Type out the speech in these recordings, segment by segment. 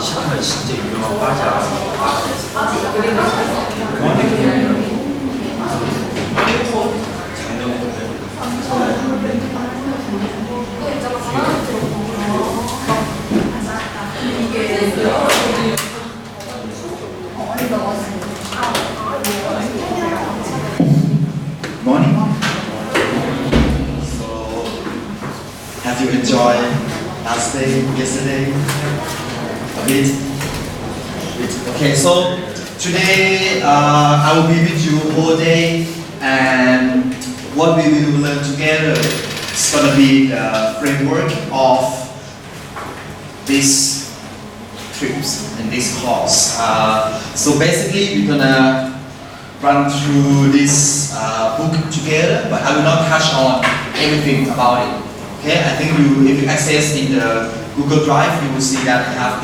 시간을 진짜 유명한 과자 그런데 그냥 Morning. So, have you enjoyed last day, yesterday? A bit? Okay, so today I will be with you all day, and what we will learn together is going to be the framework of these trips and this course. So basically, we're gonna run through this book together, but I will not touch on everything about it. Okay, I think if you access in the Google Drive, you will see that I have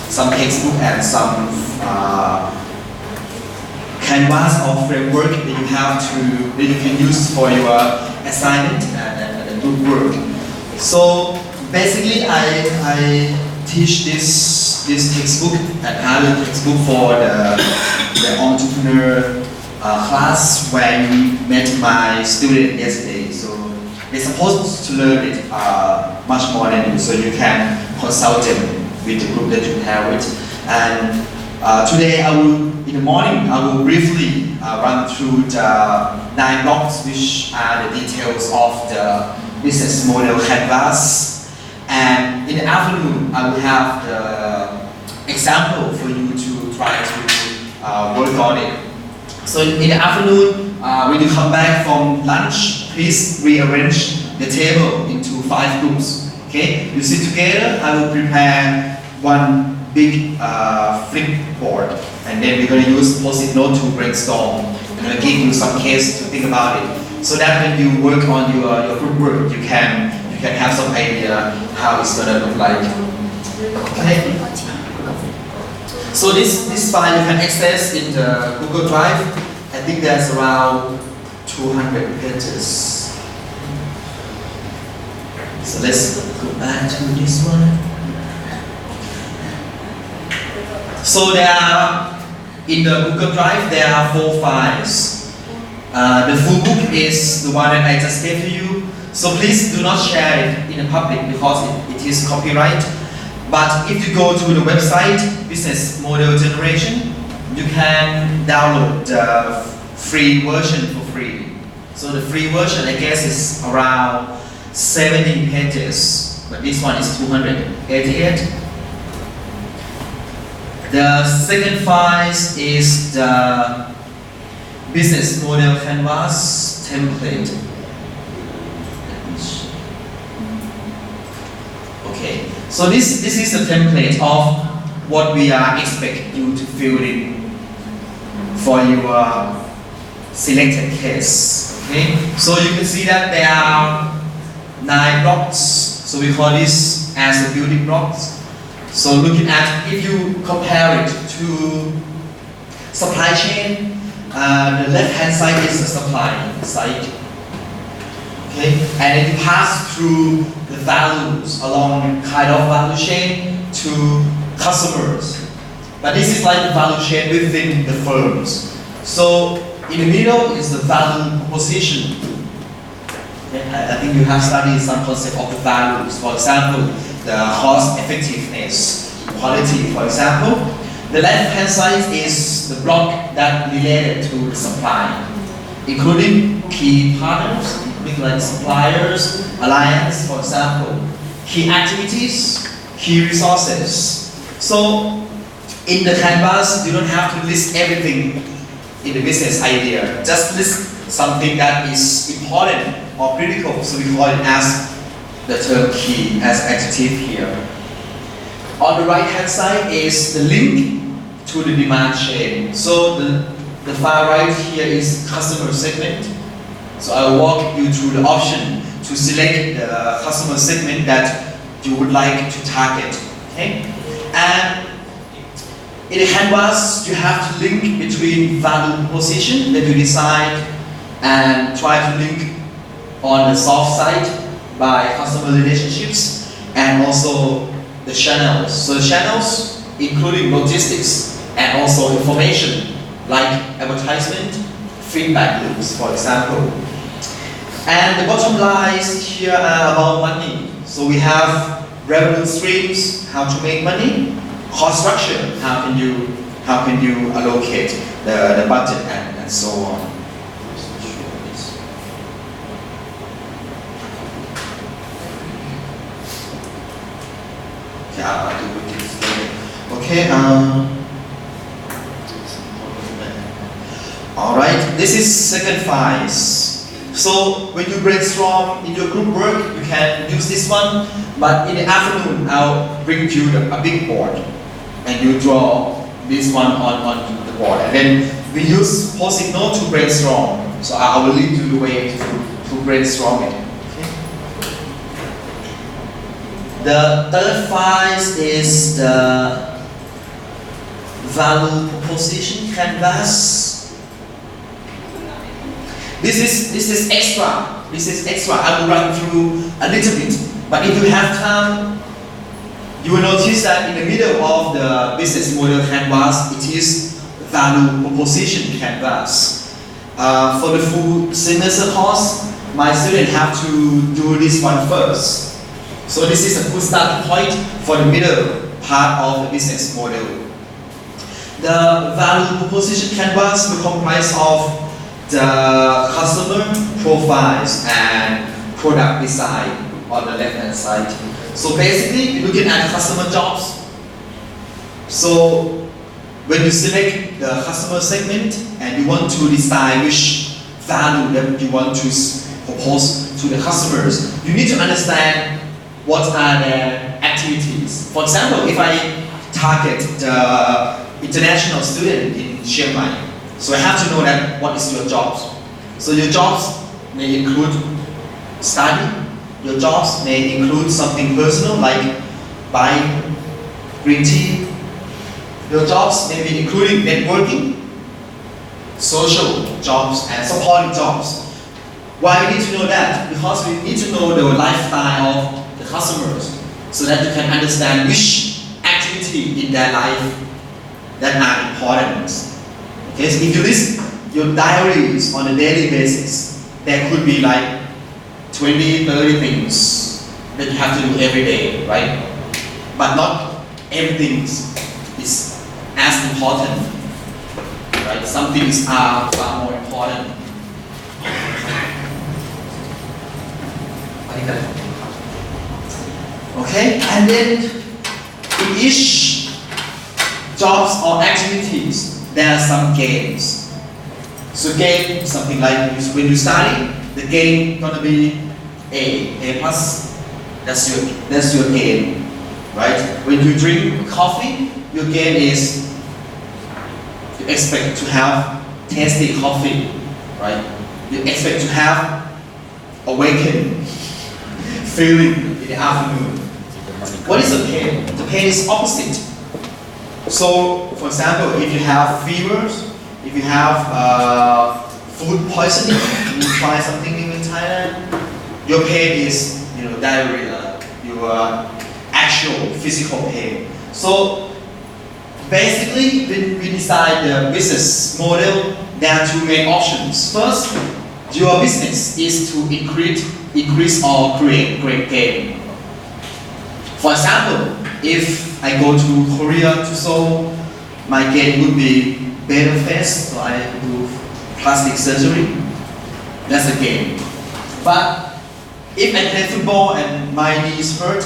some textbook and some canvas or framework that you can use for your assignment and group work. So basically, I teach this textbook and other textbook for the entrepreneur class where we met my student yesterday. So they're supposed to learn it much more than you, so you can consult them with the group that you have it. And today in the morning, I will briefly run through the 9 blocks, which are the details of the business model canvas. And in the afternoon, I will have the example for you to try to work on it. So in the afternoon, when you come back from lunch, please rearrange the table into 5 groups. Okay, you sit together. I will prepare one big flip board, and then we're going to use post-it note to brainstorm. I'm going to give you some case to think about it, so that when you work on your group work, you can have some idea how it's going to look like. Okay. So this file you can access in the Google Drive. I think there's around 200 pages. So let's go back to this one. So in the Google Drive, there are 4 files. The full book is the one that I just gave to you. So please do not share it in the public because it is copyright. But if you go to the website, Business Model Generation, you can download the free version for free. So the free version, I guess, is around 70 pages, but this one is 288. The second file is the Business Model Canvas template. Okay, so this is the template of what we are expecting you to fill in for your selected case. Okay, so you can see that there are 9 blocks. So we call this as the building blocks. So looking at, if you compare it to supply chain, the left hand side is the supply side. Okay, and then you pass through the values along kind of value chain to customers. But this is like the value chain within the firms. So in the middle is the value proposition. Okay, I think you have studied some concept of the values. For example, the cost effectiveness, quality, for example. The left hand side is the block that related to the supply, including key partners, like suppliers, alliance, for example, key activities, key resources. So in the canvas, you don't have to list everything in the business idea. Just list something that is important or critical. So we call it as the term key as adjective here. On the right hand side is the link to the demand chain. So the far right here is customer segment. So I will walk you through the option to select the customer segment that you would like to target. Okay? And in the canvas, you have to link between value proposition that you decide and try to link on the soft side by customer relationships and also the channels. So the channels including logistics and also information like advertisement, feedback loops, for example. And the bottom lines here are about money. So we have revenue streams, how to make money, cost structure, how can you allocate the budget and so on. Yeah, I'll do this later. Okay. All right. This is second phase. So when you brainstorm in your group work, you can use this one. But in the afternoon, I'll bring you a big board, and you draw this one on the board. And then we use Post-it note to brainstorm. So I will lead you the way to brainstorm it. Okay. The third phase is the value proposition canvas. This is extra. This is extra. I will run through a little bit. But if you have time, you will notice that in the middle of the business model canvas, it is value proposition canvas. For the full semester course, my students have to do this one first. So this is a good starting point for the middle part of the business model. The value proposition canvas will comprise of the customer profiles and product design on the left hand side. So basically, you're looking at customer jobs. So when you select the customer segment and you want to decide which value that you want to propose to the customers, you need to understand what are their activities. For example, if I target the international student in Chiang Mai, so I have to know that what is your jobs. So your jobs may include study. Your jobs may include something personal like buying green tea. Your jobs may be including networking, social jobs, and supporting jobs. Why we need to know that? Because we need to know the lifestyle of the customers so that you can understand which activity in their life that are important. Okay, so if you list your diaries on a daily basis, there could be like 20, 30 things that you have to do every day, right? But not everything is as important, right? Some things are far more important. Okay, and then in each jobs or activities, there are some gains. So gain, something like when you study, the gain gonna be A plus. That's your gain, right? When you drink coffee, your gain is you expect to have tasty coffee, right? You expect to have awakened feeling in the afternoon. What is the pain? The pain is opposite. So, for example, if you have fevers, if you have food poisoning, you try something new in Thailand, your pain is, diarrhea, your actual physical pain. So, basically, when we decide the business model, there are two main options. First, your business is to increase or create great gain. For example, if I go to Korea, to Seoul, my gain would be better face, so I do plastic surgery. That's a gain. But if I play football and my knee is hurt,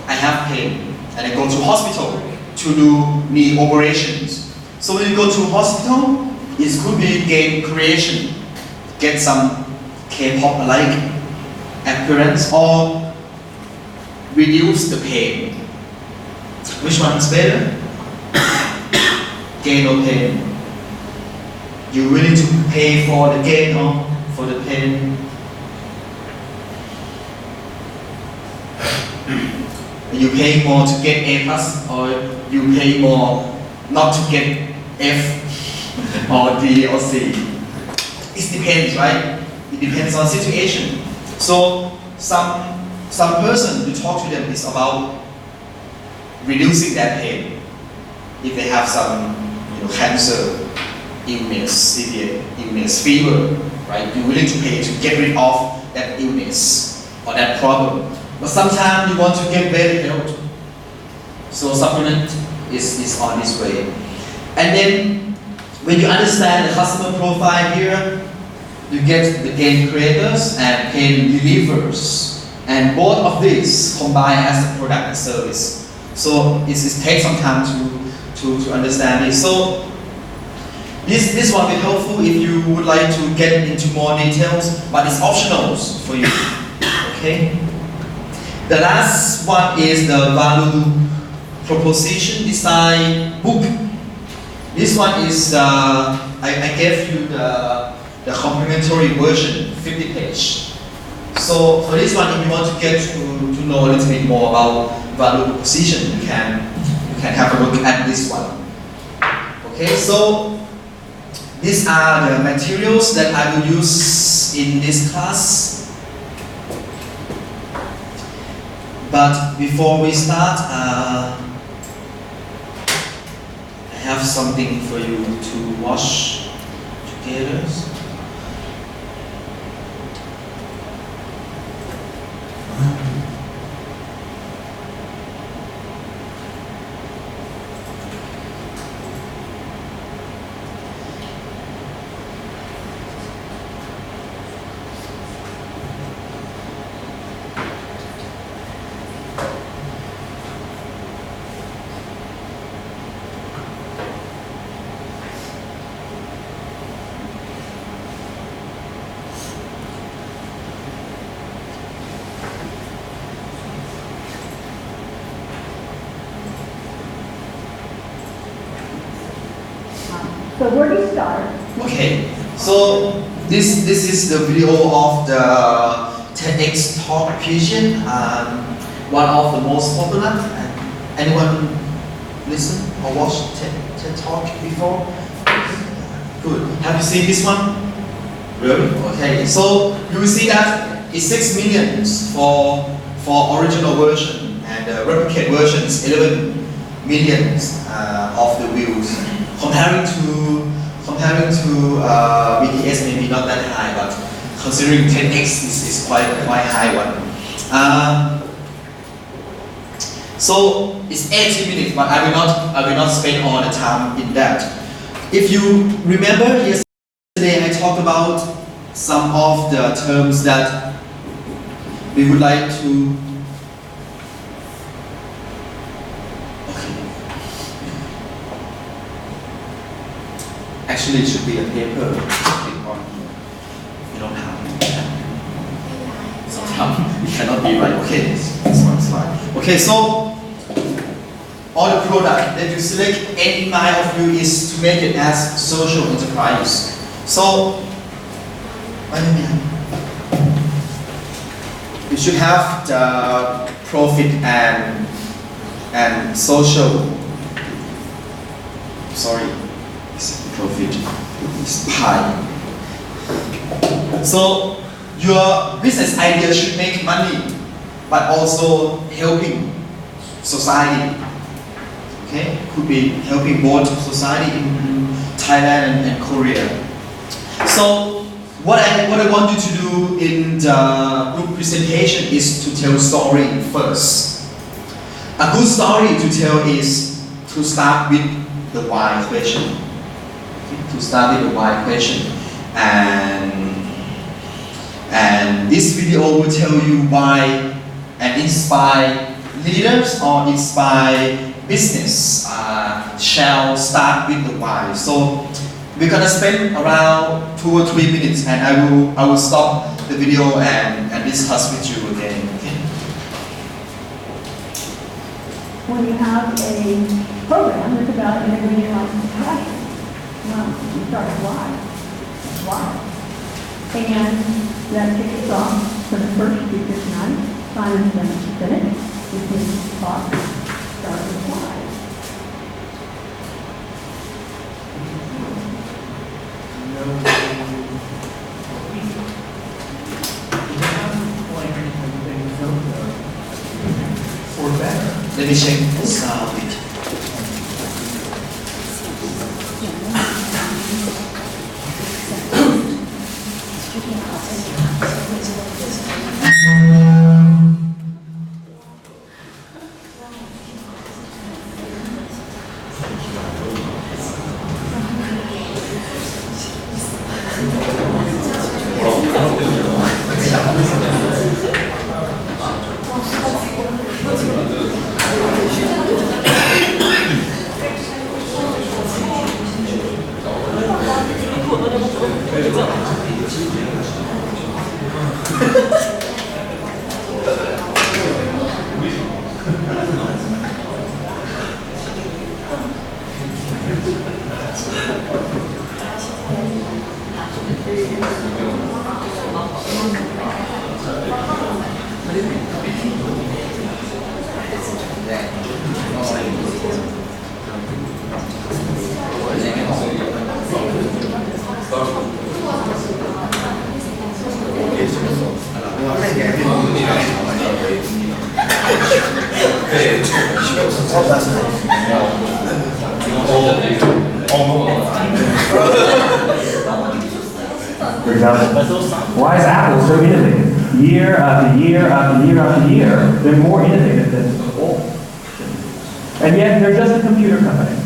I have pain, and I go to hospital to do knee operations. So when you go to hospital, it could be gain creation, get some K-pop-like appearance, or reduce the pain. Which one is better? Gain or pain? You willing to pay for the gain or for the pain? You pay more to get A plus, or you pay more not to get F or D or C? It depends, right? It depends on situation. So some person, you talk to them, is about reducing that pain. If they have some, cancer, illness, severe illness, fever, right? You're willing to pay to get rid of that illness or that problem. But sometimes you want to get better health. So supplement is on this way. And then when you understand the customer profile here, you get the pain creators and pain relievers. And both of these combine as a product and service. So it takes some time to understand this. So this one will be helpful if you would like to get into more details, but it's optional for you. Okay? The last one is the value proposition design book. This one is, I gave you the complimentary version, 50 page. So for this one, if you want to get to know a little bit more about value proposition, you can have a look at this one. Okay, so these are the materials that I will use in this class. But before we start, I have something for you to watch together. So where do you start? Okay, so this is the video of the TEDx Talk Pigeon, one of the most popular. Anyone listen or watch TED Talk before? Good. Have you seen this one? Really? Okay. So you will see that it's 6 million for original version, and the replicate version is 11 million of the views. Comparing to BTS, maybe not that high, but considering 10x is quite high one. So it's 80 minutes, but I will not spend all the time in that. If you remember yesterday, I talked about some of the terms that we would like to. Actually, it should be a paper on here. You don't have it. Sometimes it cannot be right. Okay, this one is fine. Okay, so all the product that you select, any mind of you is to make it as social enterprise. So, you should have the profit and social. Sorry. Profit is high. So your business idea should make money, but also helping society. Okay, could be helping both society in Thailand and Korea. So what I want you to do in the group presentation is to tell story first. A good story to tell is to start with the why question. To start with the why question, and this video will tell you why and inspire leaders or inspire business shall start with the why. So we're gonna spend around 2 or 3 minutes, and I will stop the video and discuss with you again. Okay? When you have a program that's about integrating life and passion, well, you start with why. And that kicks us off for the first speaker tonight, Simon Sinek, with his talk, start with why. Let me check the sound. For example, why is Apple so innovative? Year after year after year after year, they're more innovative than before. And yet, they're just a computer company.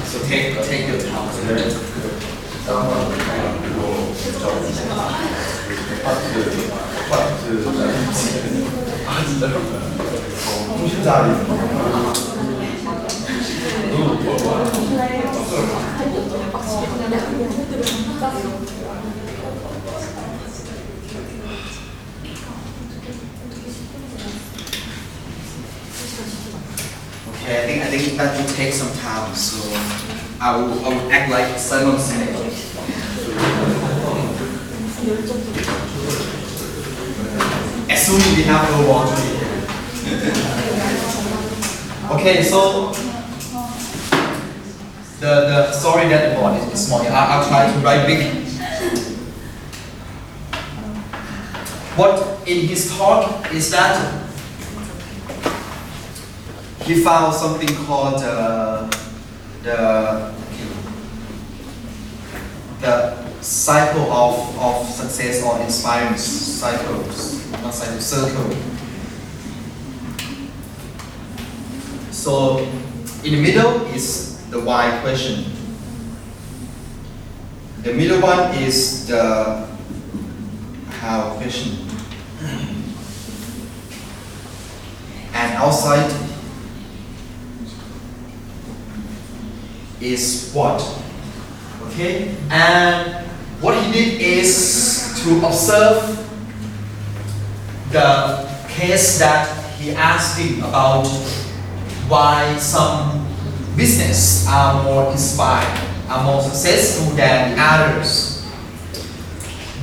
So take your time. Okay, I think that will take some time, so I will act like Simon Sinek. Assuming we have no water. Okay, so the sorry that the board is small. I'll try to write big. What in his talk is that he found something called the cycle of success or inspiring cycles, not cycle, circle. So in the middle is the why question. The middle one is the how question. And outside is what. Okay? And what he did is to observe the case that he asked him about why some business are more inspired, are more successful than others.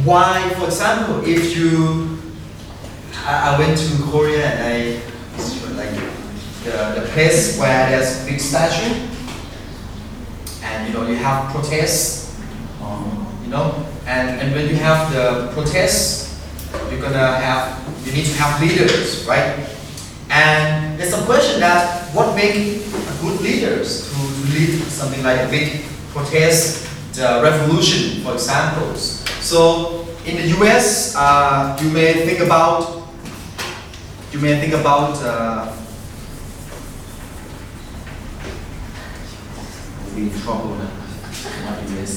Why, for example, if you, I went to Korea and like the place where there's a big statue, and you have protests, and when you have the protests, you need to have leaders, right? And there's some question that what makes good leaders to lead something like a big protest, the revolution, for example. So in the US, you may think about be in trouble now. Not US.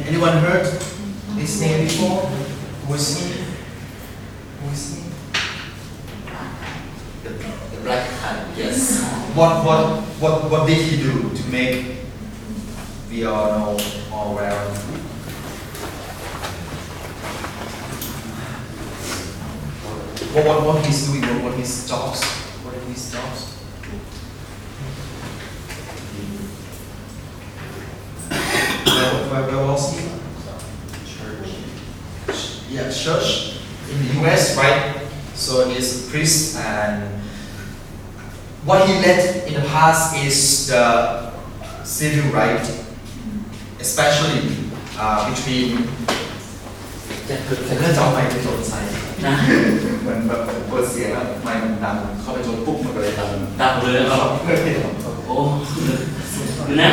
Anyone heard this name before? Who is he? black hat. Yes. What did he do to make we all know all well? What he's doing? What his jobs? What are his jobs? Where was he? Church. Yeah, church in the US, right? So he's a priest, and what he led in the past is the civil right, especially between ผมเริ่มจะเอาไมค์ไปโจนใส่เหมือนแบบเปิดเสียงแล้วไมค์มันดังเข้าไปโจนปุ๊บมันก็เลยดังเลยแล้วก็โอ้ดูนะ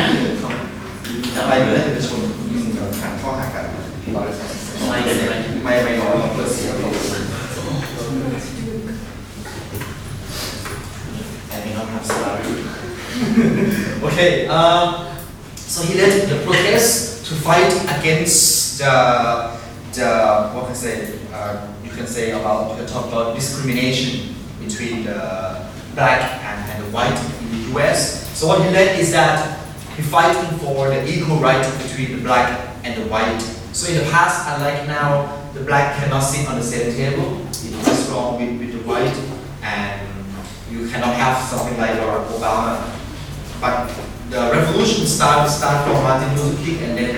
ไปเลยจะชนยิงกับขันข้อหักกันไม่ร้อนเปิดเสียงเราแต่ไม่ต้องทำสลับOkay, so he led the protest to fight against the what can I say? You can say about you can talk about discrimination between the black and the white in the U.S. So what he led is that he fighting for the equal right between the black and the white. So in the past, unlike now, the black cannot sit on the same table. It is wrong with the white, and you cannot have something like Barack Obama. But the revolution start from Martin Luther King, and then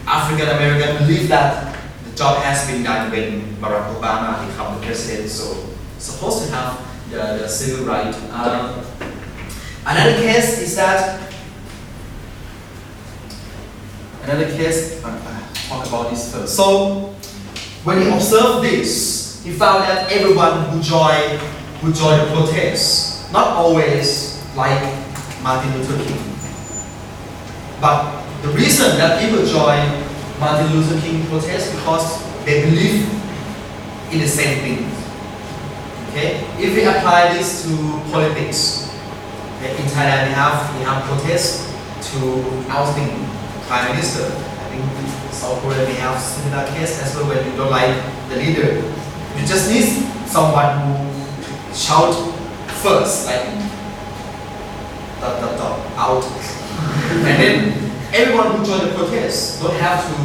African American believe that the job has been done when Barack Obama become the president. So supposed to have the civil right. Another case is that talk about this first. So when he observed this, he found that everyone who joined the protest, not always like Martin Luther King, but the reason that people join Martin Luther King protest because they believe in the same thing. Okay, if we apply this to politics, okay, in Thailand we have protests to ousting Prime Minister. I think in South Korea we have similar case as well when you don't like the leader. You just need someone who shout first, like out, and then everyone who join the protest don't have to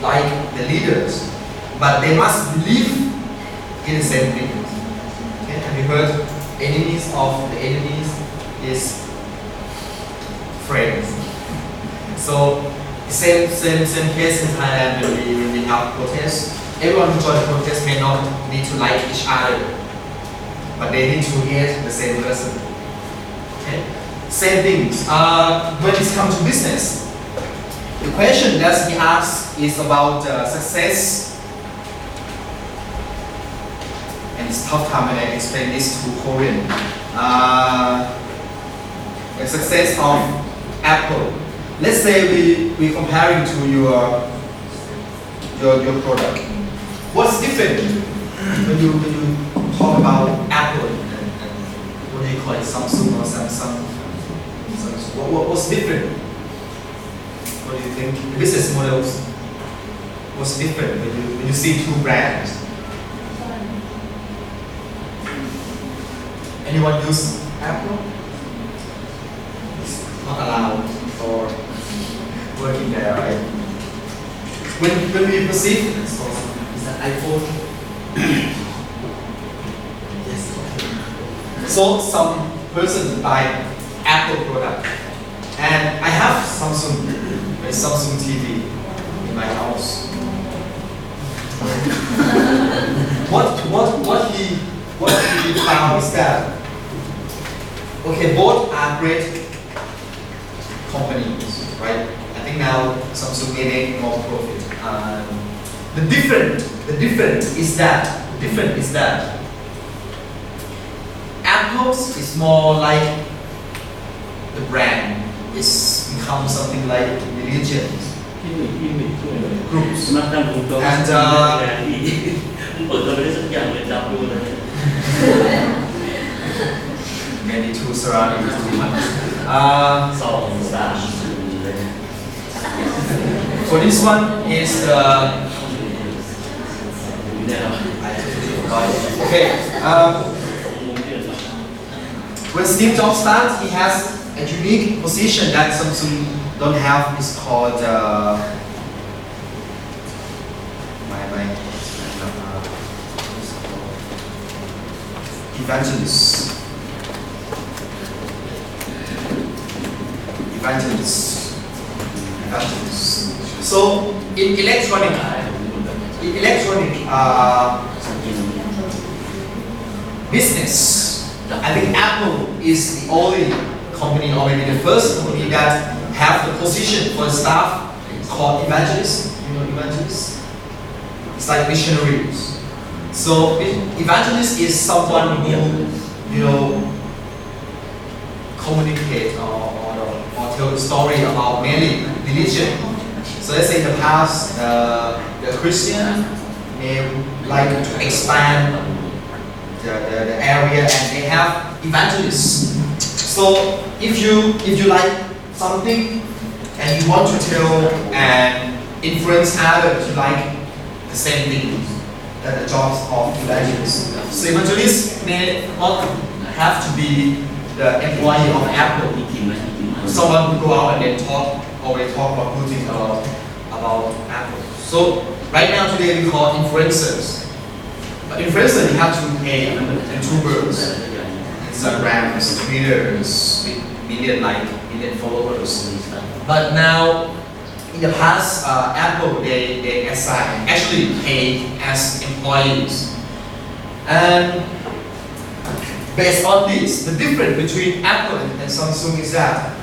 like the leaders, but they must believe in the same thing. Okay, have you heard enemies of the enemies is friends? So same case in Thailand when we have protests. Everyone who join the protest may not need to like each other, but they need to hate the same person. Okay, same things. When it comes to business, the question that he asks is about success. And it's tough time when I explain this to Korean. The success of Apple. Let's say we comparing to your product. What's different when you talk about Apple and what do you call it, Samsung or Samsung? What's different? What do you think? The business models. What's different when you see two brands? Anyone use Apple? It's not allowed for working there, right? When we perceive is that iPhone. Yes. So some person buy Apple product, and I have Samsung TV in my house. What he found is that okay, both are great companies, right? I think now Samsung made more profit. The difference is that Apple's is more like the brand. It's become something like religion. Groups. Many tools surrounding us too much. So this one is the okay. when Steve Jobs starts, he has a unique position that Samsung don't have. It's called evangelist. So in electronic business, I think Apple is the only company, or maybe the first company, that have the position for the staff called evangelists. You know evangelists? It's like missionaries. So evangelist is someone who, you know, communicate or tell the story about mainly religion. So let's say in the past, the Christian may like to expand the area, and they have evangelists. So if you like something and you want to tell and influence others to like the same thing, that the jobs of evangelists. So evangelists may not have to be the employee of Apple. Someone who go out and then talk about good things about Apple. So right now today we call influencers. But influencers, you have to pay YouTubers, Instagrams, Twitters, with million followers. But now, in the past, Apple they actually pay as employees. And based on this, the difference between Apple and Samsung is that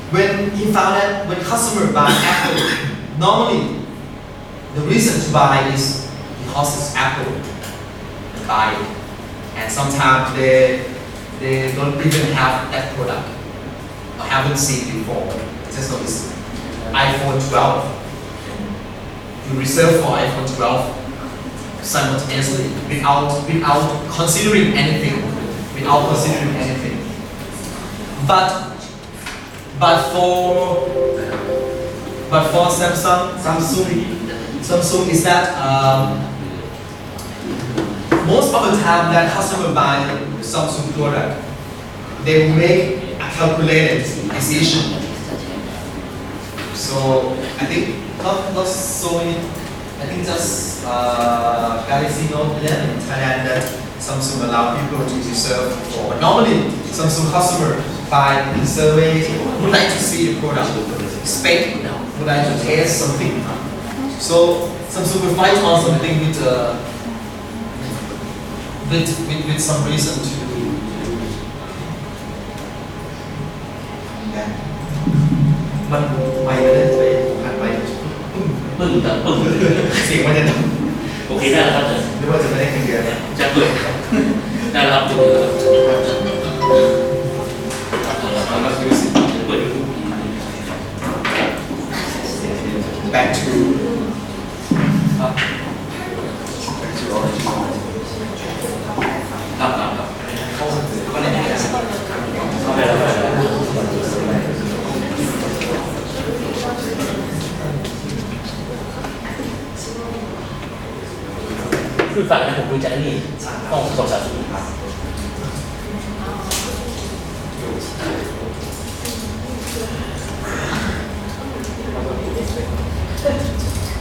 when he found that when customers buy Apple, normally the reason to buy is because it's Apple. They buy it, and sometimes they don't even have that product or haven't seen before. Just know it's iPhone 12. You reserve for iPhone 12 simultaneously without considering anything. But for Samsung is that most of the time that customer buy Samsung product, they will make a calculated decision. So I think not so many. I think just Galaxy Note 11 in Thailand that Samsung allow people to reserve for. But normally, Samsung customer by the survey would like to see the product spec, would like to test something. So Samsung will fight on something with some reason to. Yeah. มันไปเลยผ่านไปปึ้งเสียงมันจะดัง โอเคได้แล้วครับ นึกว่าจะไม่ได้เงินเดือนนะ จะเปิดได้แล้วครับเปิด back to original ครับก็เลยเนี่ย เข้าไปแล้วคือฝั่งนั้นผมดูจากนี่ห้อง230ครับ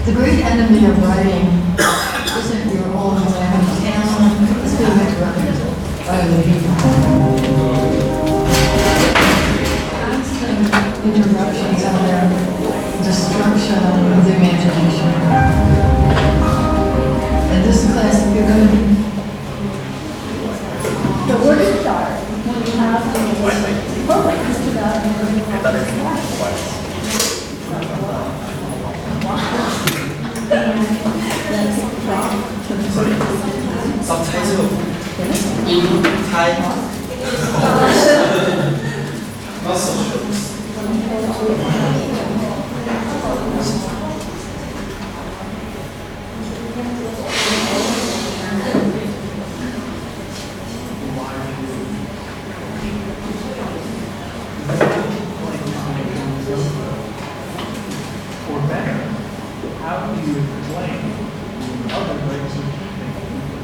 The great enemy of writing isn't your own language, it's being interrupted by other people. Constant interruptions and their destruction of the imagination. In this class, you're going to be. So where to start when you have a program that's about subtitle in Thai not socials. Or better, how do you explain other ways of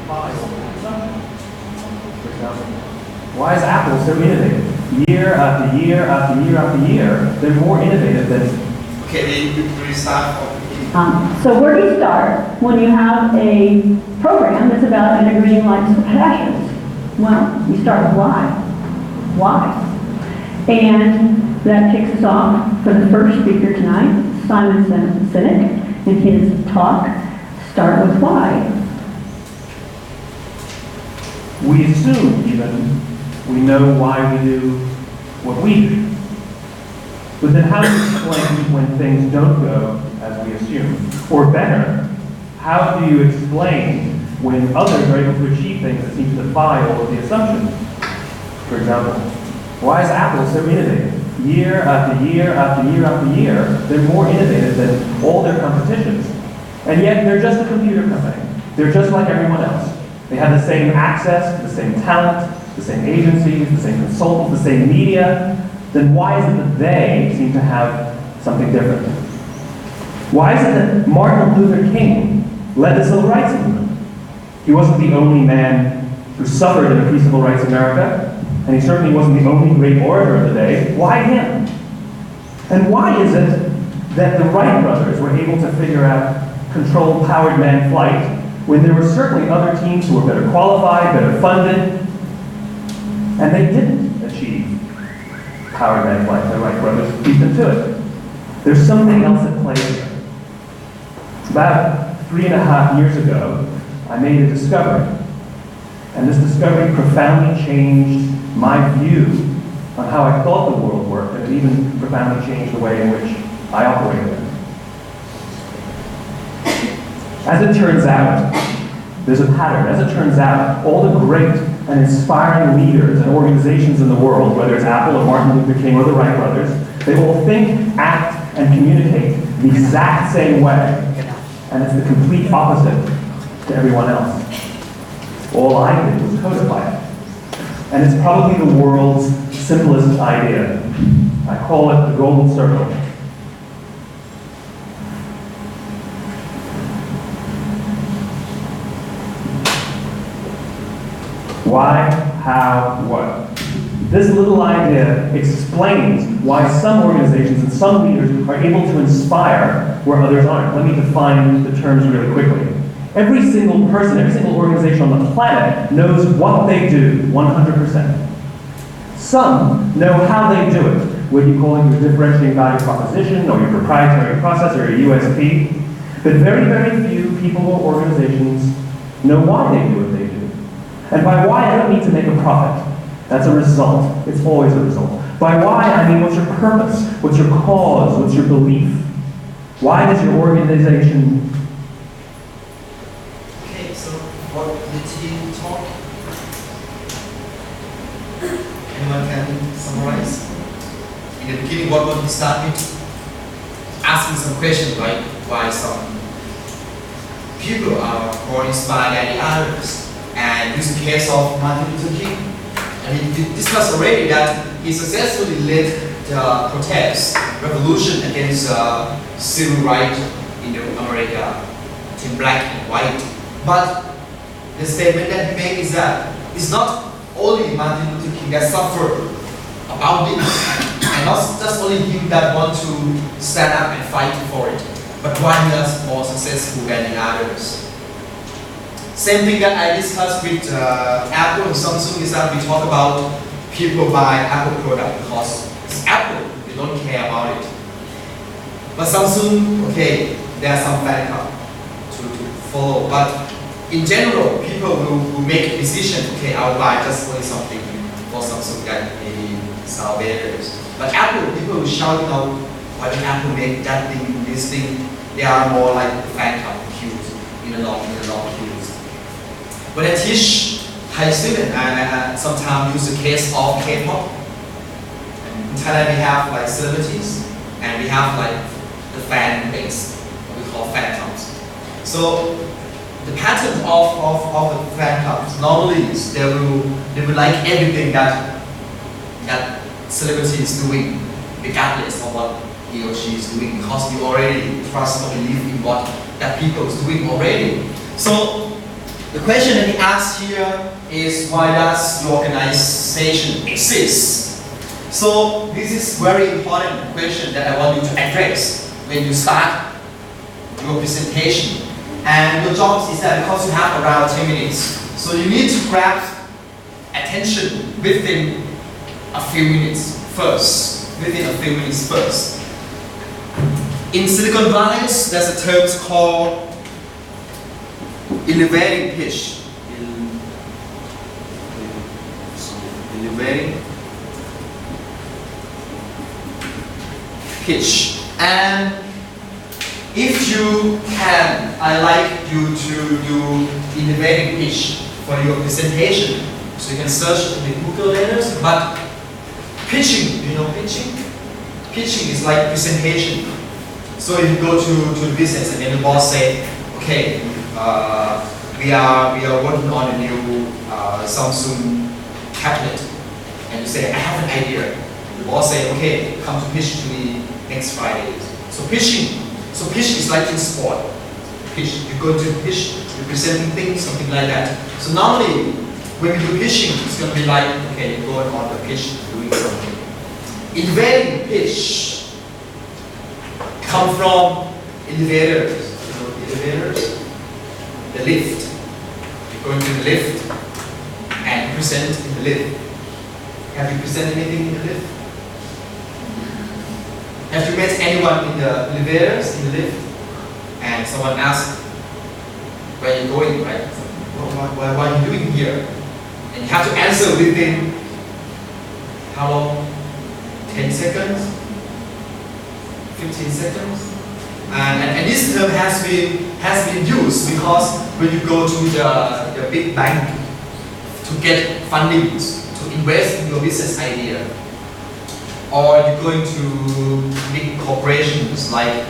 file something? For example, Why is Apple so innovative? Year after year after year after year, they're more innovative than... Okay, we start from So where do you start when you have a program that's about integrating likes and passions? Well, you start with why. Why? And that kicks us off for the first speaker tonight, Simon Sinek, in his talk, Start with Why. We assume, even, we know why we do what we do. But then how do you explain when things don't go as we assume? Or better, how do you explain when others are able to achieve things that seem to defy all of the assumptions? For example, why is Apple so innovative? Year after year after year after year, they're more innovative than all their competitions. And yet, they're just a computer company. They're just like everyone else. They have the same access, the same talent, the same agencies, the same consultants, the same media. Then why is it that they seem to have something different? Why is it that Martin Luther King led the civil rights movement? He wasn't the only man who suffered in the pre-civil rights America, and he certainly wasn't the only great orator of the day. Why him? And why is it that the Wright brothers were able to figure out controlled powered man flight when there were certainly other teams who were better qualified, better funded, and they didn't achieve powered man flight? The Wright brothers beat them to it. There's something else at play here. About 3.5 years ago, I made a discovery. And this discovery profoundly changed my view on how I thought the world worked, and it even profoundly changed the way in which I operated. As it turns out, there's a pattern. As it turns out, all the great and inspiring leaders and organizations in the world, whether it's Apple or Martin Luther King or the Wright brothers, they all think, act, and communicate the exact same way. And it's the complete opposite to everyone else. All I did was codify it. And it's probably the world's simplest idea. I call it the golden circle. Why, how, what? This little idea explains why some organizations and some leaders are able to inspire where others aren't. Let me define the terms really quickly. Every single person, every single organization on the planet knows what they do 100%. Some know how they do it, whether you call it your differentiating value proposition or your proprietary process or your USP. But very, very few people or organizations know why they do what they do. And by why, I don't mean to make a profit. That's a result. It's always a result. By why, I mean what's your purpose? What's your cause? What's your belief? Why does your organization... Okay, so what did he talk? Anyone can summarize? In the beginning, what would he start with? Asking some questions like why some people are more inspired than the others. And use the case of Martin Luther King. I mean, we discussed already that he successfully led the protest, revolution against civil rights in America, in black and white. But the statement that he made is that it's not only Martin Luther King that suffered about this, and not just only him that want to stand up and fight for it, but why he was more successful than the others. Same thing that I discussed with Apple and Samsung is that we talk about people buy Apple product because it's Apple, they don't care about it. But Samsung, okay, there are some fan club to follow. But in general, people will make a decision, okay, I'll buy just only something for Samsung that maybe sell better. But Apple, people will shout out, why did Apple make that thing, this thing? They are more like the fan club queues in a long queues. When I teach high students, I sometimes use the case of K-pop. In Thailand, we have like celebrities, and we have like the fan base, what we call fan clubs. So the pattern of the fan clubs normally is they will like everything that celebrity is doing, regardless of what he or she is doing, because we already trust or believe in what that people is doing already. So the question that he asked here is why does your organization exist? So this is very important question that I want you to address when you start your presentation. And your job is that because you have around 10 minutes, so you need to grab attention within a few minutes first. In Silicon Valley, there's a term called elevating pitch. Elevating pitch. And if you can, I like you to do elevating pitch for your presentation. So you can search in the Google later. But pitching, you know pitching? Pitching is like presentation. So if you go to the business and then the boss say, okay, we are working on a new Samsung tablet, and you say, I have an idea. The boss say, okay, come to pitch to me next Friday. So pitching is like in sport. Pitch, you go to pitch, you're presenting things, something like that. So normally, when we do pitching, it's going to be like, okay, you're going on the pitch, doing something. Elevating pitch come from elevators. You know elevators? The lift. You go into the lift and present in the lift. Have you presented anything in the lift? Have you met anyone in the elevators, in the lift? And someone asks, where are you going, right? What are you doing here? And you have to answer within, how long? 10 seconds? 15 seconds? And this term has been used because when you go to the big bank to get funding to invest in your business idea, or you're going to big corporations like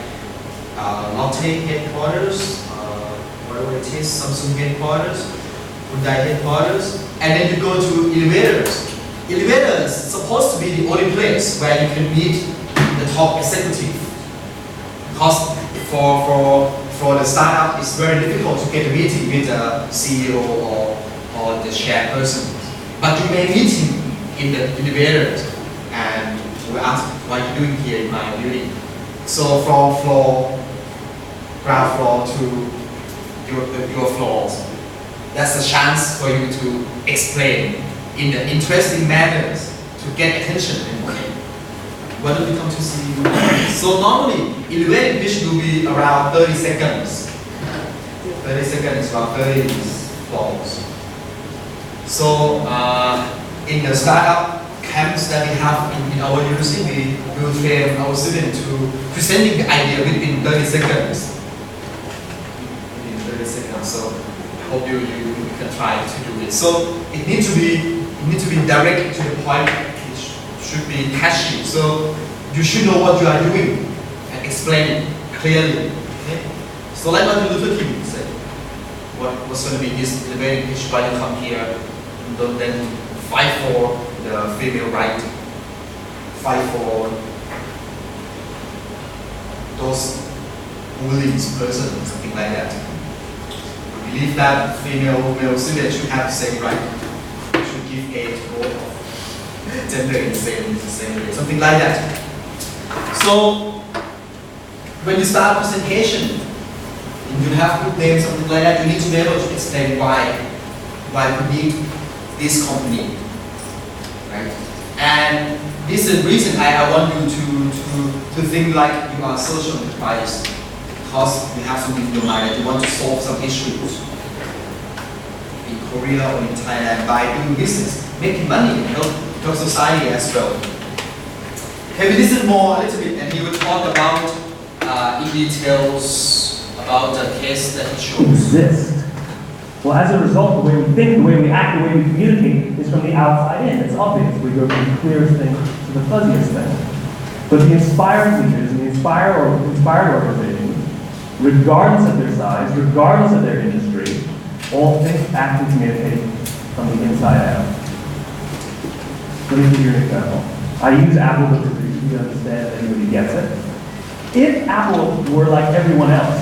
Lotte headquarters, whatever it is, Samsung headquarters, Hyundai headquarters, and then you go to elevators. Elevators is supposed to be the only place where you can meet the top executive. Because for the startup, it's very difficult to get a meeting with the CEO or the chairperson. But you may meet him in the elevators and you will ask, what are you doing here in my building? So from ground floor to your floors, that's a chance for you to explain in the interesting manners to get attention. Okay, what do we come to see? So normally, elevating pitch will be around 30 seconds. 30 seconds is around 30 floors. So in the startup camps that we have in our university, we will train our students to presenting the idea within 30 seconds. Within 30 seconds. So I hope you can try to do it. So it needs to be direct to the point. It should be catchy. So you should know what you are doing and explain it clearly. Okay? So like Martin Luther King said, what's going to be his elevating pitch why you come here, and then fight for the female right, fight for those bullies person, something like that. We believe that male students should have the same right, should give aid to both gender in the same way, something like that. So when you start a presentation, you have good names, something like that, you need to be able to explain why you need this company, right? And this is the reason I want you to think like you are a social enterprise, because you have something in your mind that you want to solve some issues in Korea or in Thailand by doing business, making money, and help society as well. Okay, we listen more a little bit, and he will talk about in details about the case that he shows. Exist. Well, as a result, the way we think, the way we act, the way we communicate is from the outside in. It's obvious. We go from the clearest thing to the fuzziest thing. But the inspired leaders and the inspired organizations, regardless of their size, regardless of their industry, all think, act, and communicate from the inside out. Let me give you an example. I use Apple because it's easy to understand that everybody gets it. If Apple were like everyone else,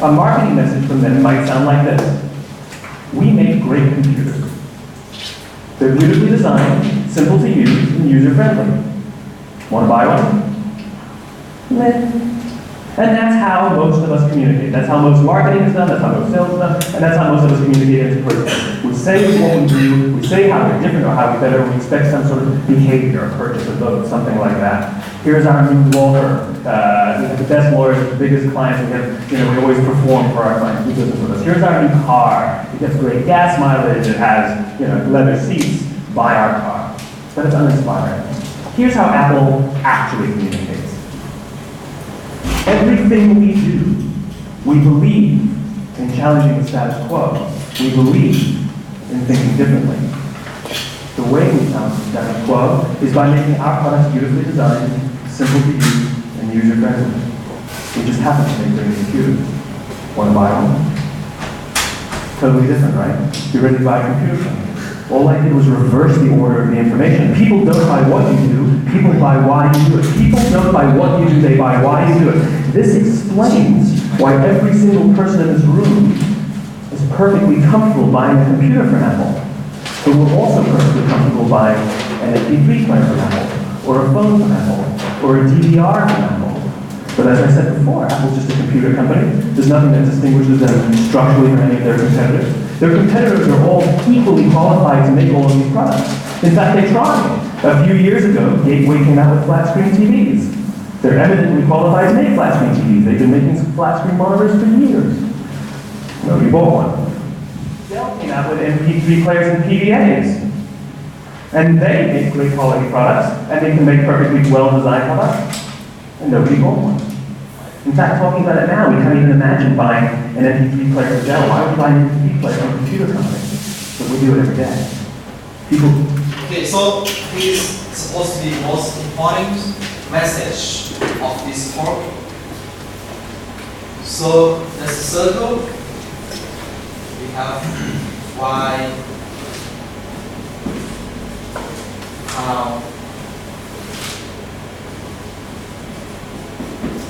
a marketing message from them might sound like this. We make great computers. They're beautifully designed, simple to use, and user-friendly. Want to buy one? Live. And that's how most of us communicate. That's how most marketing is done, that's how most sales is done, and that's how most of us communicate as a person. We say what we do, we say how we're different or how we're better, we expect some sort of behavior, a purchase, a vote, something like that. Here's our new law firm. We have the best lawyers, the biggest clients, we have, we always perform for our clients, do business with us. Here's our new car. It gets great gas mileage, it has, leather seats. Buy our car. But it's uninspiring. Here's how Apple actually communicates. Everything we do, we believe in challenging the status quo. We believe in thinking differently. The way we challenge the status quo is by making our products beautifully designed, simple to use, and user-friendly. We just happen to make great computers. Want to buy one? Totally different, right? You're ready to buy a computer from me. All I did was reverse the order of the information. People don't buy what you do, people buy why you do it. People don't buy what you do, they buy why you do it. This explains why every single person in this room is perfectly comfortable buying a computer from Apple. But we're also perfectly comfortable buying an MP3 player from Apple, or a phone from Apple, or a DVR from Apple. But as I said before, Apple's just a computer company. There's nothing that distinguishes them structurally from any of their competitors. Their competitors are all equally qualified to make all of these products. In fact, they tried. A few years ago, Gateway came out with flat-screen TVs. They're eminently qualified to make flat-screen TVs. They've been making flat-screen monitors for years. Nobody bought one. Dell came out with MP3 players and PDAs. And they make great quality products, and they can make perfectly well-designed products. And nobody bought one. In fact, talking about it now, we can't even imagine buying an MP3 player from Dell. Why would you buy an MP3 player from a computer company? But we do it every day. People. Okay, so here's supposed to be the most important message of this talk. So there's a circle. We have why, how,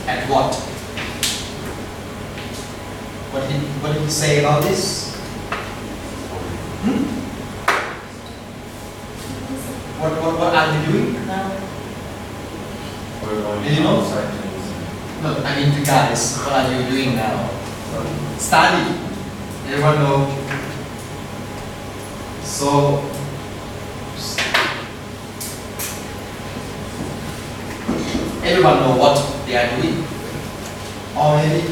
and what. What did you say about this? What are you doing now? Do you know? No, I mean the guys. What are you doing now? Study. Everyone know. So everyone know what they are doing. Or maybe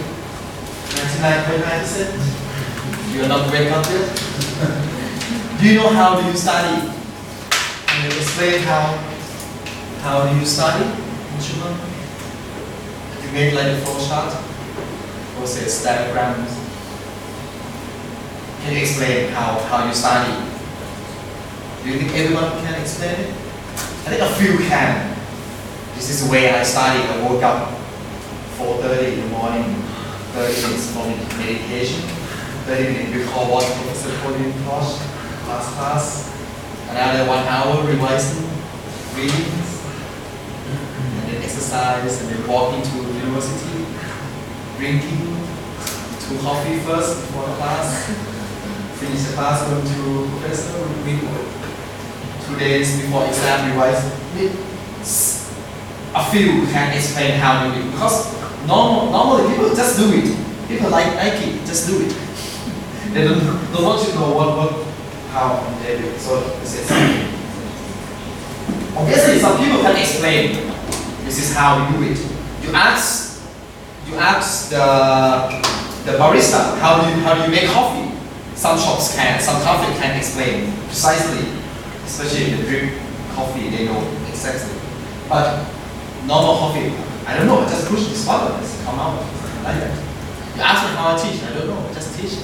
99.9%. You are not wake up yet. Do you know how do you study? Can you explain how do you study in Children? You make like a flow chart, process diagrams. Can you explain how you study? Do you think everyone can explain it? I think a few can. This is the way I study. I woke up 4:30 in the morning, 30 minutes for meditation, 30 minutes before what Professor Colin taught last class, another 1 hour revising, readings, and then exercise, and then walking to university, drinking 2 coffee first before the class, finish the class, going to professor, read 2 days before exam, revise. A few can explain how to do it, because normally people just do it. People like it, just do it. They don't want to know how they do it. So this is obviously some people can explain this is how we do it. You ask the barista how do you make coffee. Some shops can, some coffee can explain precisely, especially if they drink coffee, they know exactly. But normal coffee, I don't know, just push this button, it's come out like that. You ask me how I teach, I don't know, just teach.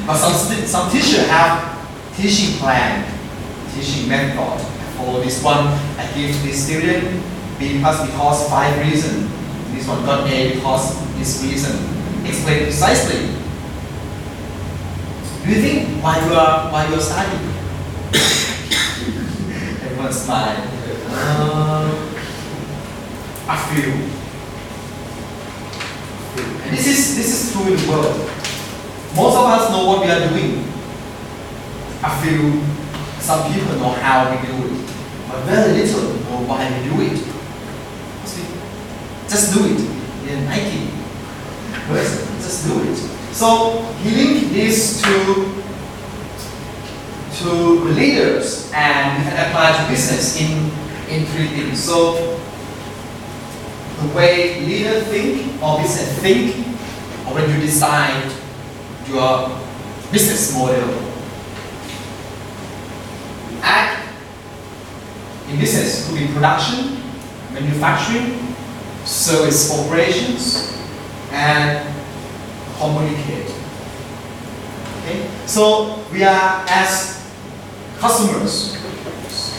But some teachers have teaching plan, teaching method. For this one, I give this student B plus because 5 reasons. This one got A because this reason. Explain precisely. Do you think why you are studying? Everyone smile. I feel. And this is true in the world. most of us know what we are doing. I feel some people know how we do it, but very little know why we do it. Just do it. In Nike, just do it. So he linked this to leaders, and we can apply to business in 3 things. So the way leaders think or business think, or when you decide your business model, act in business could be production, manufacturing, service operations, and communicate. Okay? So we are, as customers,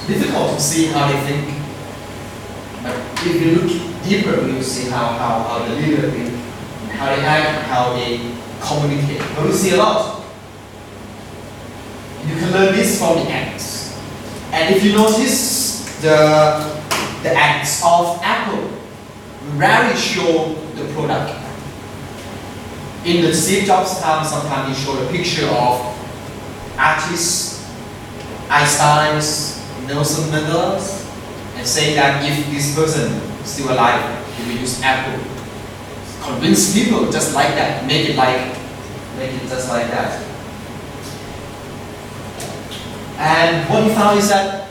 difficult to see how they think. But if you look deeper, you see how the leader think, how they act, how they communicate. But we see a lot. You can learn this from the acts. And if you notice the acts of Apple, rarely show the product. In the Steve Jobs time, sometimes he showed a picture of artists, Einstein's, Nelson Mandela's, and saying that if this person is still alive, he will use Apple. Convince people just like that, make it just like that. And what he found is that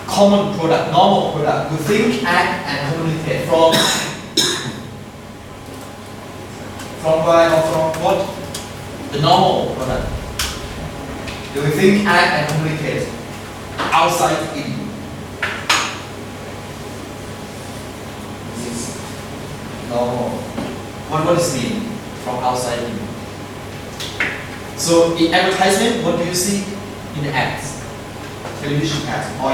common product, normal product, you think, act, and communicate from where or from what? The normal product. You will think, act, and communicate outside in. This is normal. What does it mean from outside in? So in advertisement, what do you see in the ads? Television ads. Or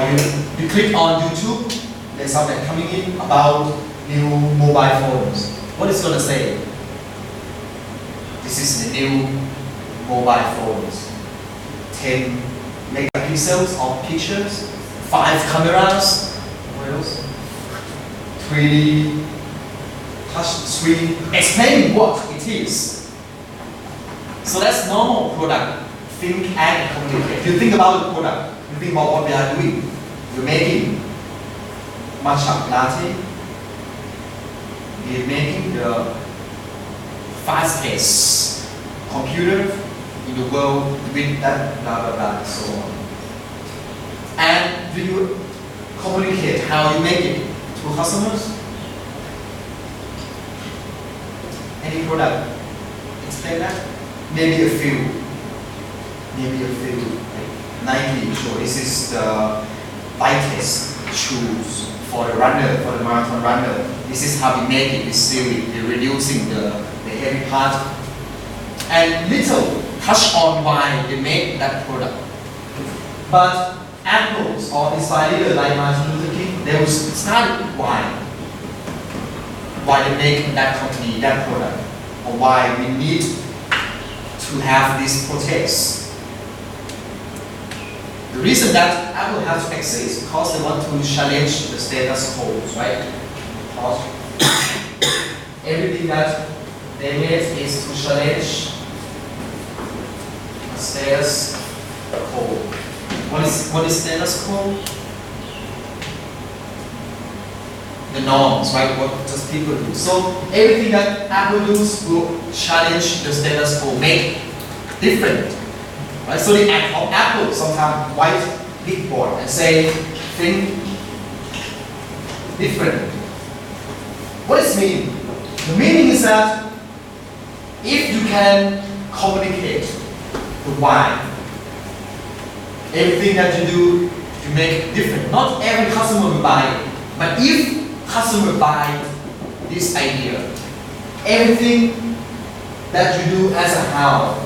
you click on YouTube, there's something coming in about new mobile phones. What is it going to say? This is the new mobile phones. 10 megapixels of pictures, 5 cameras, what else? 3D touch screen, explaining what it is. So that's normal product. Think, act, and communicate. You think about the product, you think about what we are doing. We're making matcha latte. We're making the fastest computer in the world with that blah blah blah and so on. And do you communicate how you make it to customers? Any product? Explain that? Maybe a few. Like Nike, sure. This is the lightest shoes for the runner, for the marathon runner. This is how we make it. We seal it. We're reducing the heavy part. And little touch on why they make that product. But Apple's or inspired leader like Martin Luther King, they will start why they make that company, that product, or why we need to have this protest. The reason that Apple has to exist is because they want to challenge the status quo, right? Because everything that they made is to challenge the status quo. What is status quo? The norms, right? What does people do? So everything that Apple does will challenge the status quo, make different. Right? So the act of Apple sometimes white big board and say think different. What does it mean? The meaning is that if you can communicate the why, everything that you do to make different. Not every customer will buy it, but if customer buy this idea, everything that you do as a how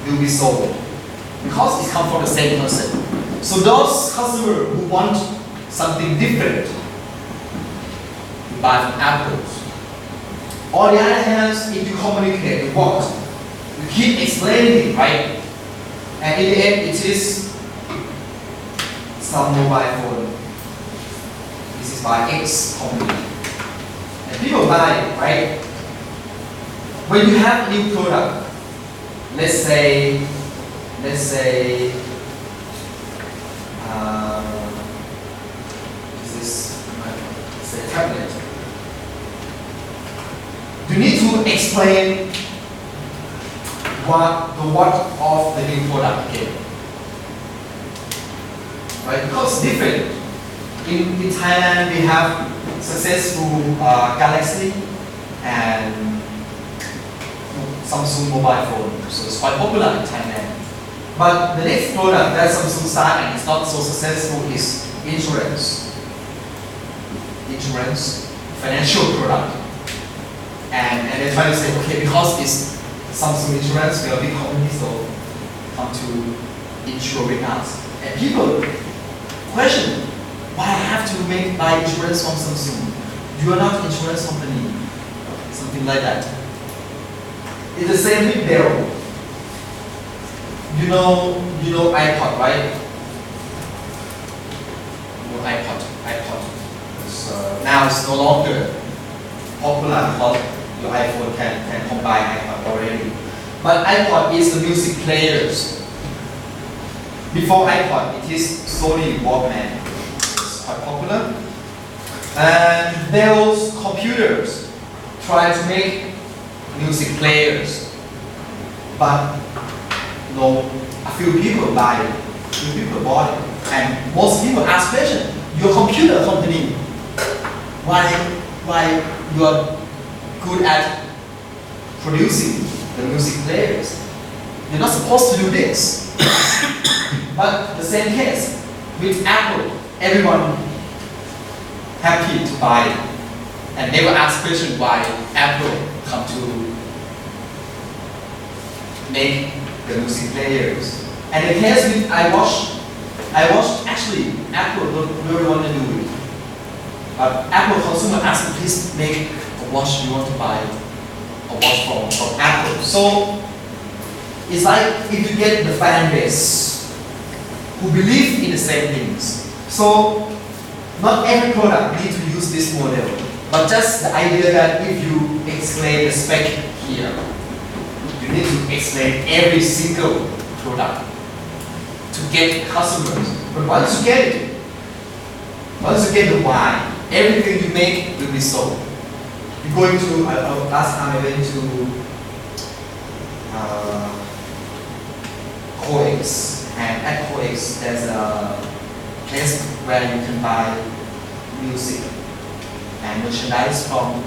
will be sold because it comes from the same person. So those customers who want something different buy from Apple. On the other hand, if you communicate what, you keep explaining it, right? And in the end, it is some mobile phone. This is by X company. and people buy it, right? When you have a new product, let's say, this is let's say a tablet. You need to explain what of the new product again, right? Because it's different. In Thailand, we have successful Galaxy and Samsung mobile phone, so it's quite popular in Thailand. But the next product that Samsung started and is not so successful is insurance. Insurance, financial product. And they try to say, okay, because it's Samsung Insurance, we are a big company, so come to insure with us. And people question, why I have to buy insurance from Samsung? You are not an insurance company. Something like that. It's the same with Dell. You know iPod, right? You know iPod. Now it's no longer popular because your iPhone can combine iPod already. But iPod is the music players. Before iPod, it is Sony Walkman. It's quite popular. And Dell's computers try to make music players, but a few people buy it, a few people bought it, and most people ask question, your computer company, why you are good at producing the music players? You're not supposed to do this. But the same case with Apple, everyone happy to buy it, and never ask question why Apple come to make the music players. And the case with iWatch, actually Apple don't really want to do it. But Apple consumer asked me, please make a watch, you want to buy a watch from Apple. So it's like if you get the fan base who believe in the same things. So not every product needs to use this model, but just the idea that if you explain the spec here, you need to explain every single product to get customers. But once you get it, once you get the why, everything you make will be sold. You're going to, last time I went to Coex, and at Coex there's a place where you can buy music and merchandise from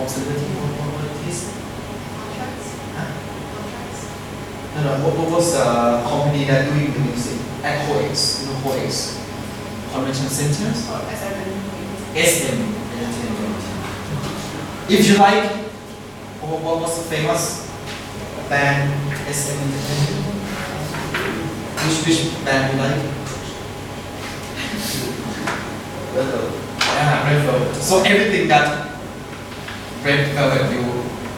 celebrity. What it is? No, what was the company that doing the music at Coex? You know Coex? Convention centers? SM Entertainment. If you like, what was the famous band SM Entertainment? Which band you like? Red Velvet. So everything that Red Velvet you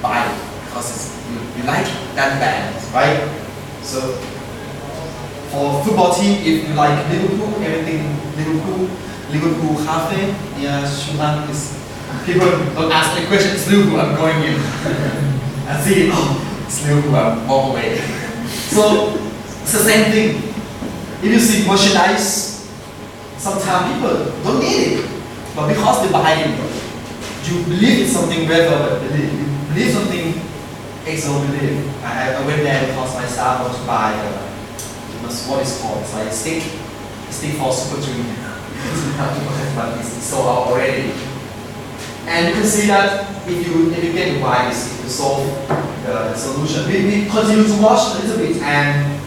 buy because you like that band, right? So for football team, if you like Liverpool, everything Liverpool Cafe near Schumann is. People don't ask me question. It's Liverpool. I'm going in. I see it. Oh, it's Liverpool. I walk away. So it's the same thing. If you see merchandise, sometimes people don't need it, but because they buy it, you believe in something rather than believe. You believe something XO believe. I went there because my staff wanted to buy what is called, it's like a stick for super drink. But it's sold out already. And you can see that if you get the why, you solve the solution. We continue to watch a little bit, and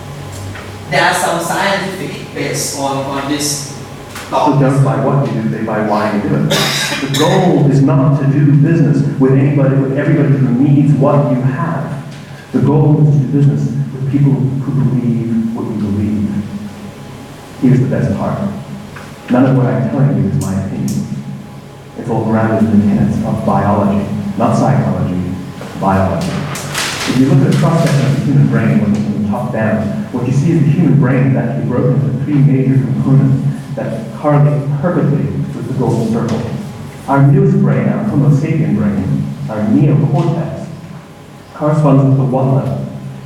there are some scientific base on this. People don't buy what you do, they buy why you do it. The goal is not to do business with anybody, with everybody who needs what you have. The goal is to do business with people who believe what you believe. Here's the best part. None of what I'm telling you is my opinion. It's all grounded in the tenets of biology, not psychology, biology. If you look at a cross-section of the human brain, looking from the top down, what you see is the human brain is actually broken into three major components that correlate perfectly with the golden circle. Our newest brain, our Homo sapien brain, our neocortex, corresponds with the what level?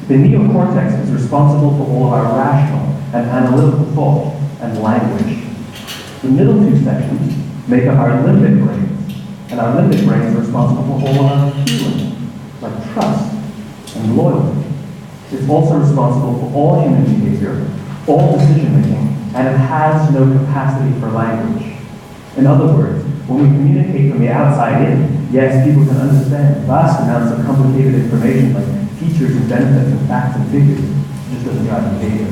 The neocortex is responsible for all of our rational and analytical thought and language. The middle two sections make up our limbic brains, and our limbic brains are responsible for all of our feelings, like trust and loyalty. It's also responsible for all human behavior, all decision making, and it has no capacity for language. In other words, when we communicate from the outside in, yes, people can understand vast amounts of complicated information like features and benefits and facts and figures. It just doesn't drive behavior.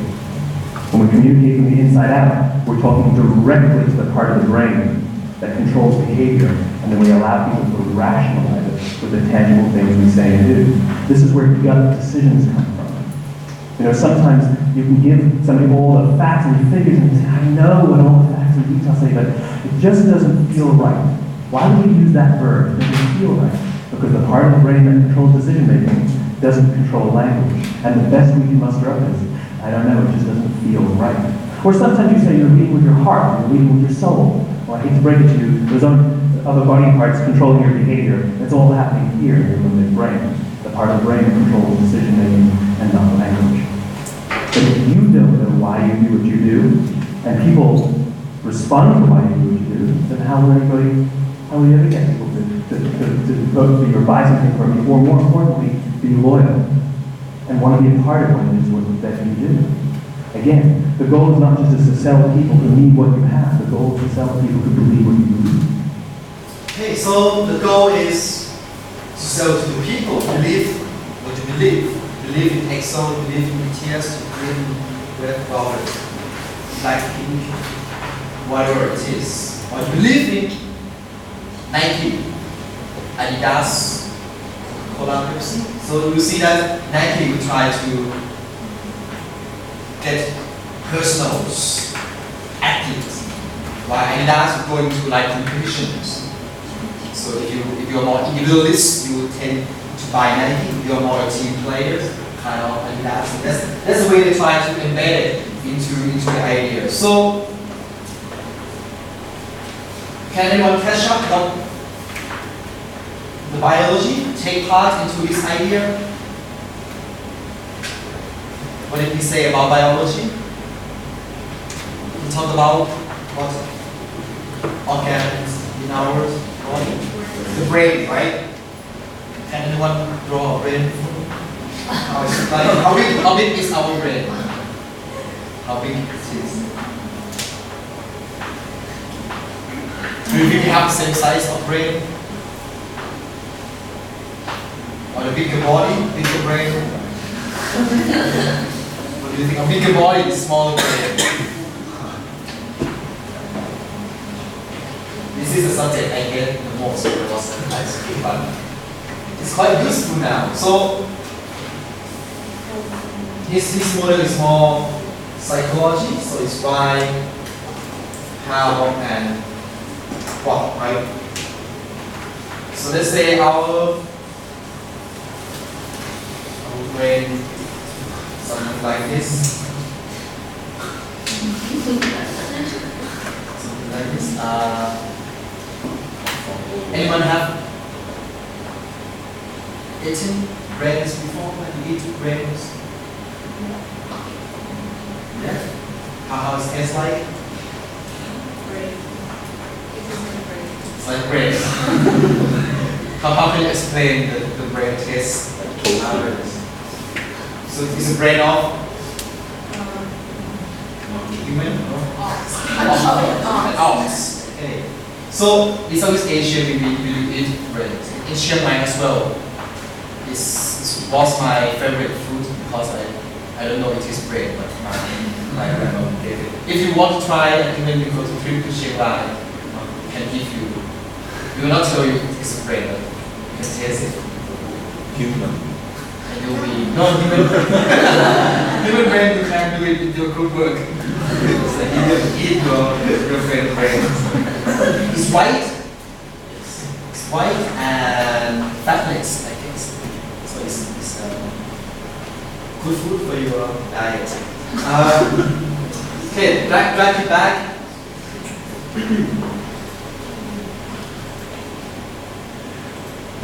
When we communicate from the inside out, we're talking directly to the part of the brain that controls behavior, and then we allow people to rationalize it with the tangible things we say and do. This is where gut decisions come from. You know, sometimes you can give somebody all the facts and figures and you say, I know what all the facts and details say, but it just doesn't feel right. Why would you use that verb? It doesn't feel right. Because the part of the brain that controls decision making doesn't control language. And the best we can muster up is, I don't know, it just doesn't feel right. Or sometimes you say you're leading with your heart, you're leading with your soul. Well, I hate to break it to you, those other body parts controlling your behavior. It's all happening here in your limbic brain. The part of the brain that controls decision making and not language. But if you don't know why you do what you do, and people respond to why you do what you do, then how will you ever get people to vote for you or buy something from you, or more importantly, be loyal and want to be a part of what it is that you do? Again, the goal is not just to sell people who need what you have. The goal is to sell people who believe what you believe. Okay, so the goal is to sell to the people who believe what you believe. Believe in Exxon, believe in BTS, believe in Red Velvet, Blackpink, whatever it is. Or you believe in Nike, Adidas, Coca-Cola, Pepsi. So you see that Nike will try to get personals, athletes, while Adidas is going to like competitions. So if you're more individualist, you will tend to buy Nike. If you're more a team player, kind of Adidas. That's the way they try to embed it into the idea. So can anyone catch up on the biology, take part into this idea? What did we say about biology? We talked about what organs in our body? The brain, right? Can anyone draw a brain? How big is our brain? How big it is? Do you think we have the same size of brain? Or a bigger body, bigger brain? What do you think? A bigger body is smaller brain. This is a subject I get the most when I was in high school, but it's quite useful now. So his model is more psychology, so it's why, how, and what, right? So let's say our brain, something like this. Something like this. Anyone have eaten brains before? Have you eaten brains? Yeah? How it tastes like? It's like bread. How can you explain the brain taste? So it's a brain of human? An ox. Okay. So in Southeast Asia we eat bread. In Chiang Mai as well. It was my favorite food because I don't know it is bread, but my grandma gave it. If you want to try, even you go to trip to Chiang Mai, can give you. We will not tell you it's a bread, but you can taste it. Human. And you'll be human. Human brain, you can't do it with your good work. So you will eat your favorite brain. It's white. It's white and fatless, I guess. So it's good food for your diet. Okay, drag it back.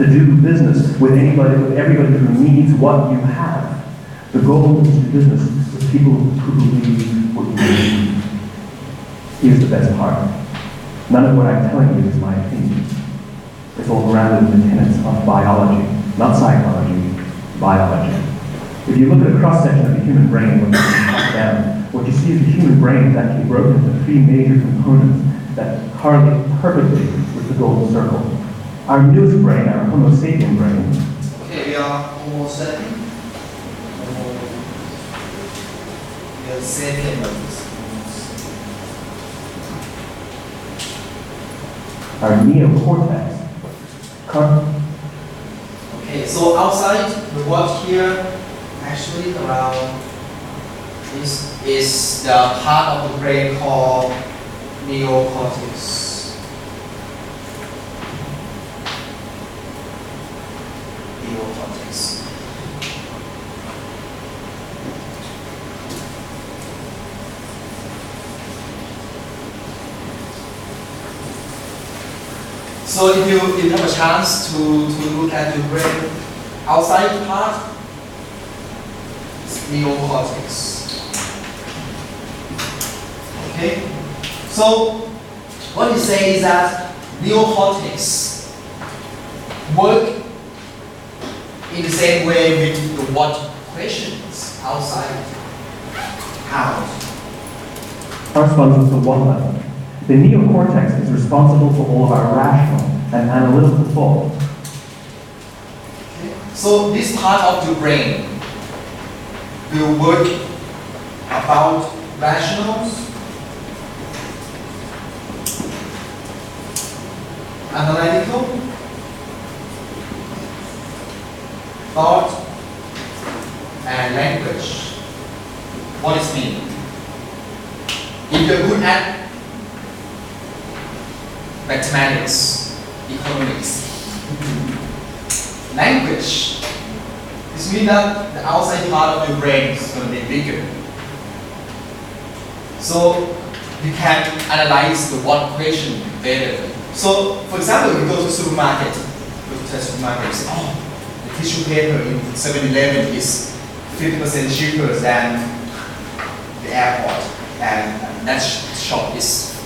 to do business with anybody, with everybody who needs what you have. The goal is to do business with people who believe what you believe. Here's the best part. None of what I'm telling you is my opinion. It's all grounded in the tenets of biology, not psychology, biology. If you look at a cross-section of the human brain, looking top down, what you see is the human brain is actually broken into 3 major components that correlate perfectly with the golden circle. Our newest brain, our Homo sapien brain, Okay, we are Homo sapien. We are sapien brains. our neocortex, Okay, so outside the world here, actually around this is the part of the brain called neocortex. Neocortex. So if you have a chance to look at your brain outside part, it's neocortex. Okay? So what you say is that neocortex work in the same way with the what questions outside out. corresponds to what level? The neocortex is responsible for all of our rational and analytical thought. So this part of your brain will work about rationals, analytical, thought, and language. What does it mean? If you're good at mathematics, economics, language, this means that the outside part of your brain is going to be bigger. So you can analyze the what question better. So for example, you go to the supermarket, you say, oh, the tissue paper in 7-Eleven is 50% cheaper than the airport, and that shop is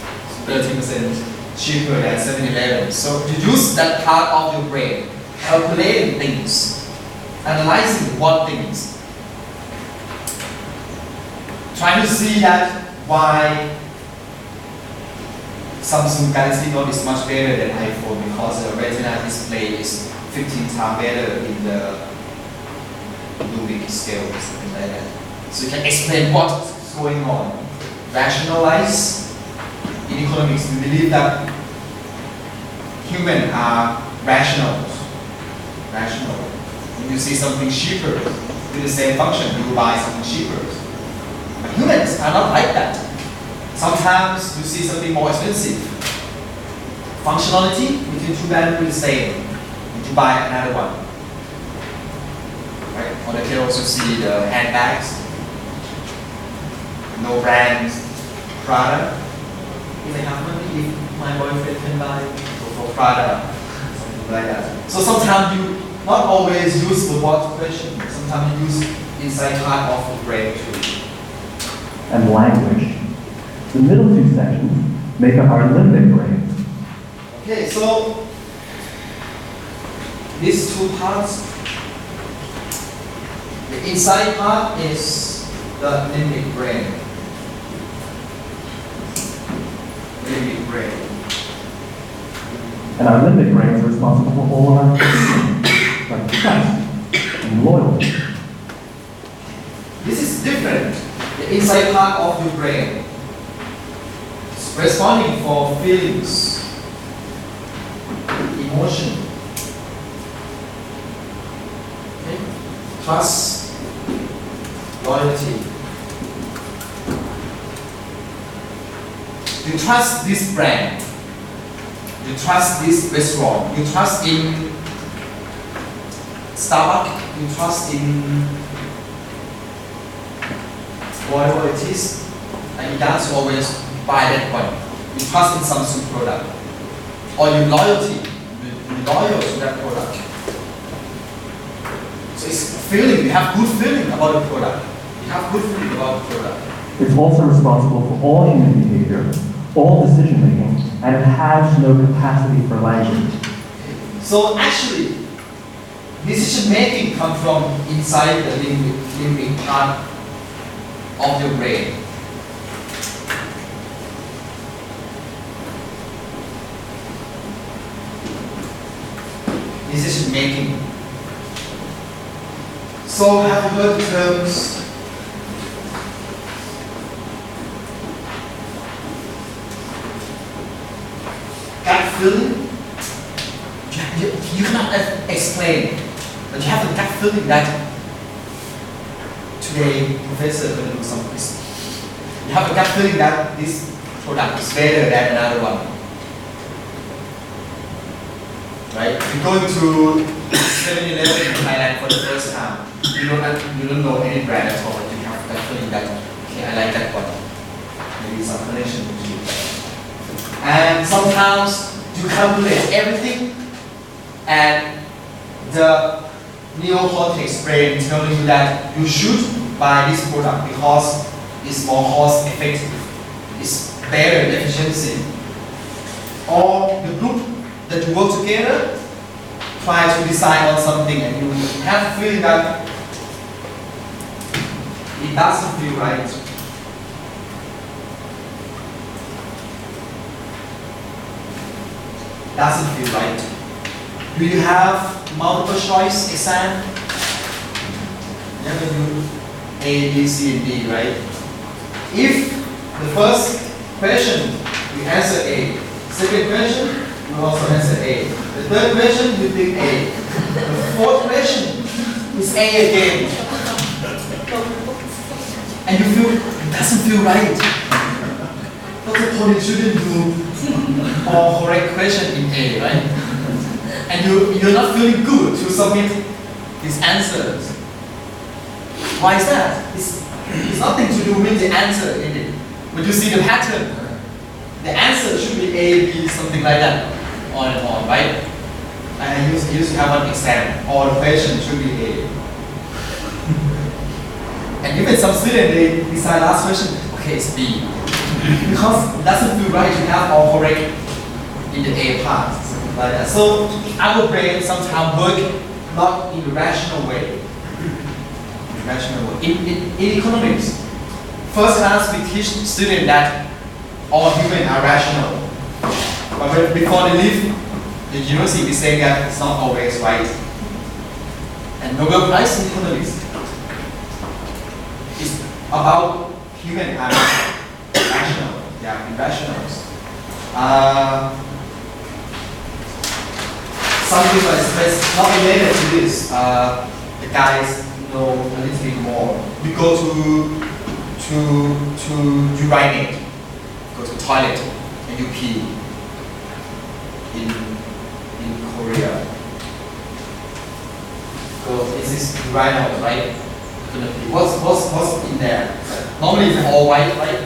30% cheaper than 7-Eleven. So you use that part of your brain, calculating things, analyzing what things, trying to see that why Samsung Galaxy Note is much better than iPhone because the Retina display is 15 times better in the Rubik scale or something like that. So you can explain what's going on, rationalize. In economics, we believe that humans are rational. When you see something cheaper with the same function, you will buy something cheaper. But humans are not like that. Sometimes you see something more expensive. Functionality between two values is the same. You buy another one. Right? Or they can also see the handbags. No brand product. If I have money, if my boyfriend can buy for Prada, something like that. So sometimes you not always use the what question, sometimes you use inside part of the brain too. And language. The middle 2 sections make up our limbic brain. Okay, so these 2 parts, the inside part is the limbic brain. Limbic brain. And our limbic brain is responsible for all of our feelings, like trust and loyalty. This is different. The inside part of your brain is responding for feelings, emotion, okay? Trust, loyalty. You trust this brand. You trust this restaurant. You trust in Starbucks. You trust in whatever it is. And you can't always buy that one. You trust in Samsung product. Or you loyal to that product. feeling, you have good feeling about the product. You have good feeling about the product. It's also responsible for all human behavior, all decision making, and it has no capacity for language. So actually, decision making comes from inside the limbic part of your brain. Decision making. So have you heard the terms gut feeling? You cannot explain, but you have a gut feeling that today professor is going to do some quiz. You have a gut feeling that this product is better than another one. Right? If you go to 7-Eleven in Thailand for the first time, you don't know any brand at all. You have that feeling that, okay, I like that one. Maybe some connection between it. And sometimes you calculate everything, and the neocortex brain telling you that you should buy this product because it's more cost effective, it's better efficiency. Or the group that you work together try to decide on something and you have a feeling that it doesn't feel right. Doesn't feel right. Do you have multiple choice exam? You have to do A, B, C, and D, right? If the first question you answer A, second question you also answer A, the third question you think A, the fourth question is A again, and you feel it doesn't feel right. What's the point? You shouldn't do all correct question in A, right? And you're not feeling good to submit these answers. Why is that? It's nothing to do with the answer in it. But you see the pattern. The answer should be A, B, something like that. On and on, right? And I used to have an exam. All the question should be A. And even some students, they decide last question, okay, it's B. Because it doesn't feel right to have all correct in the A part. Like that. So our brain sometimes work not in a rational way. In economics, first class we teach students that all humans are rational. But before they leave the university, we say that it's not always right. And Nobel Prize in economics is about humans are rational. They are irrationals. Some people express not related to this. The guys know a little bit more. We go to urinate, go to toilet, and you pee in Korea. So this is urinal, right? What's in there? Normally it's all white, right?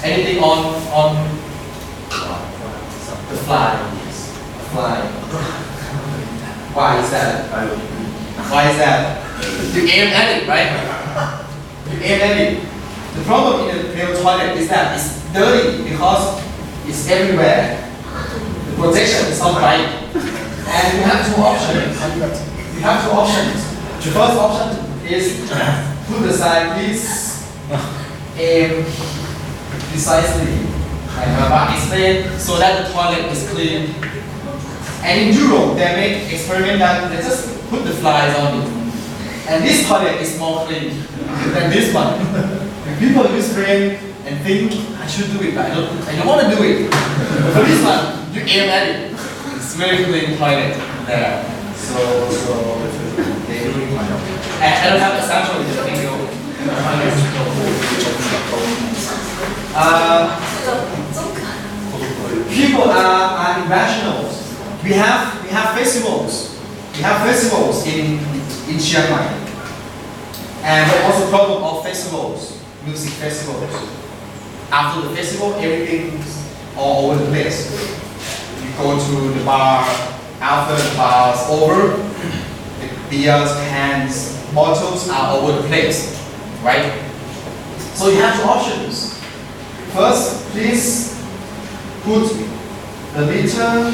Anything on the fly. Why is that? Why is that? You aim at it, right? You aim at it. The problem in the male toilet is that it's dirty because it's everywhere. The protection is not right. And you have two options. The first option is put the side, please aim precisely. Like Baba explained, so that the toilet is clean. And in Europe, they make experiment that they just put the flies on it. And this toilet is more clean than this one. People use brain and think, I should do it, but I don't want to do it. But for this one, you aim at it. It's very clean toilet there. So they do it. I don't have a sample in the video. People are irrational. We have festivals. We have festivals in Chiang Mai. And what's the problem of festivals? Music festivals. After the festival, everything's all over the place. You go to the bar, after the bar's over, the beers, cans, bottles are all over the place, right? So you have two options. First, please put the litter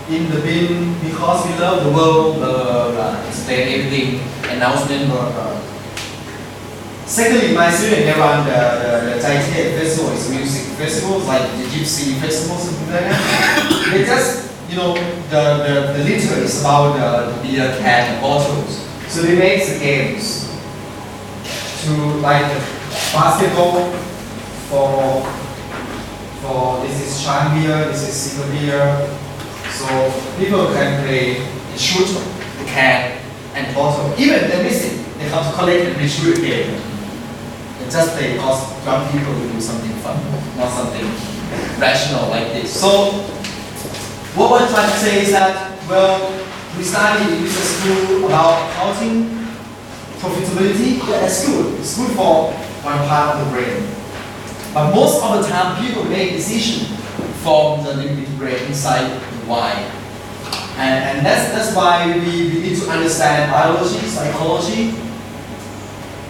in the bin because we love the world, blah, blah, blah. Explain everything, announcement, blah, blah. Secondly, my student, they run the Taipei festival, it's music festivals like the Gypsy festivals, something like that. They just, you know, the litter is about the beer can and bottles. So they make the games to like basketball for this is Chang beer, this is single beer. So people can play and shoot the can and bottle. Even they miss it, they come to collect and reshoot again. They just play because young people will do something fun, not something rational like this. So what we're trying to say is that, well, we study in business school about accounting, profitability. Yeah, that's good. It's good for one part of the brain. But most of the time, people make decisions from the limbic brain inside the why. And that's why we need to understand biology, psychology,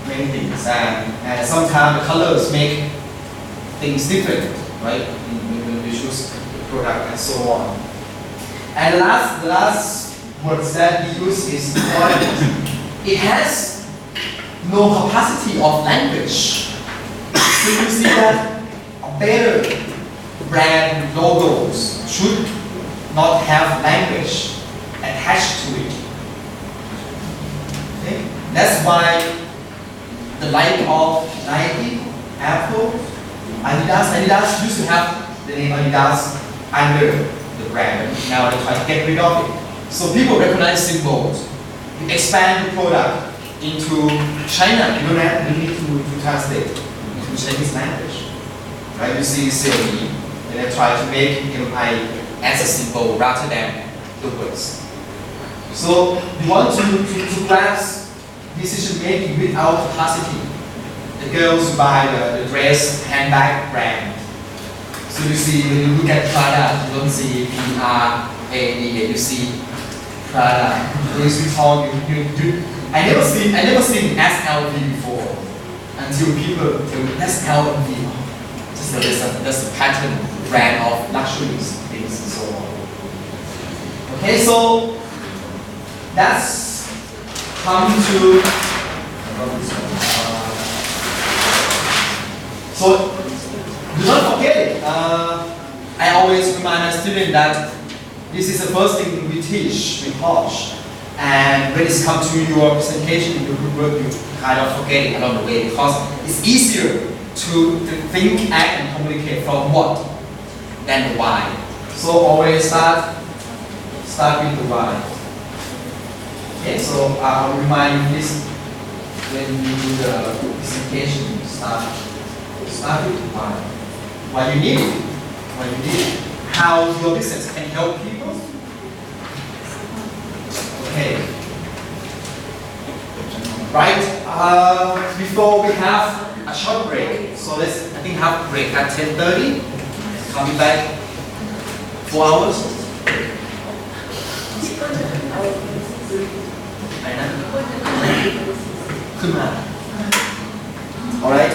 many things. And sometimes the colors make things different, right? When we choose the product and so on. And the last words that we use is important. It has no capacity of language. So you see that better brand logos should not have language attached to it. Okay? That's why the like of Nike, Apple, Adidas used to have the name Adidas under the brand. Now they try to get rid of it. So people recognize symbols. You expand the product into China. You don't need to translate into Chinese language. Right? You see Xiaomi, and they try to make MI as a symbol rather than the words. So you want to grasp decision making without capacity. The girls buy the dress handbag brand. So you see, when you look at Prada, you don't see P-R-A-D-A, you see Prada. Louis Vuitton, I never seen SLV before until people tell me that's LV. Just there's a pattern brand of luxuries things and so on. Okay, so that's come to so do not forget it. I always remind a student that this is the first thing we teach, we teach. And when it comes to your presentation in your group work, you kind of forget it along the way because it's easier to think, act, and communicate from what than the why. So always start with the why. Okay, so I'll remind you this when you do the presentation, start with the why. Why you need it. How your business can help people. Okay. Right. Before we have a short break, so let's have a break at 10:30. Coming back 4 hours. All right.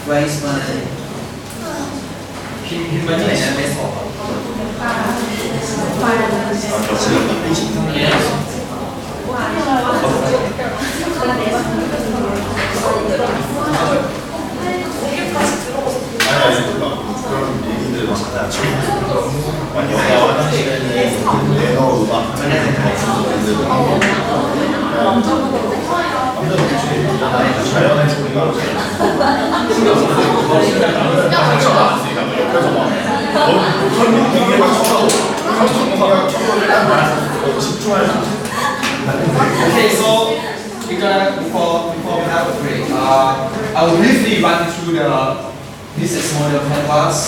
Where is myพิมพ์มาที่ไหนนะไม่สอบOkay, so before we have a break, I will briefly run through the business model canvas.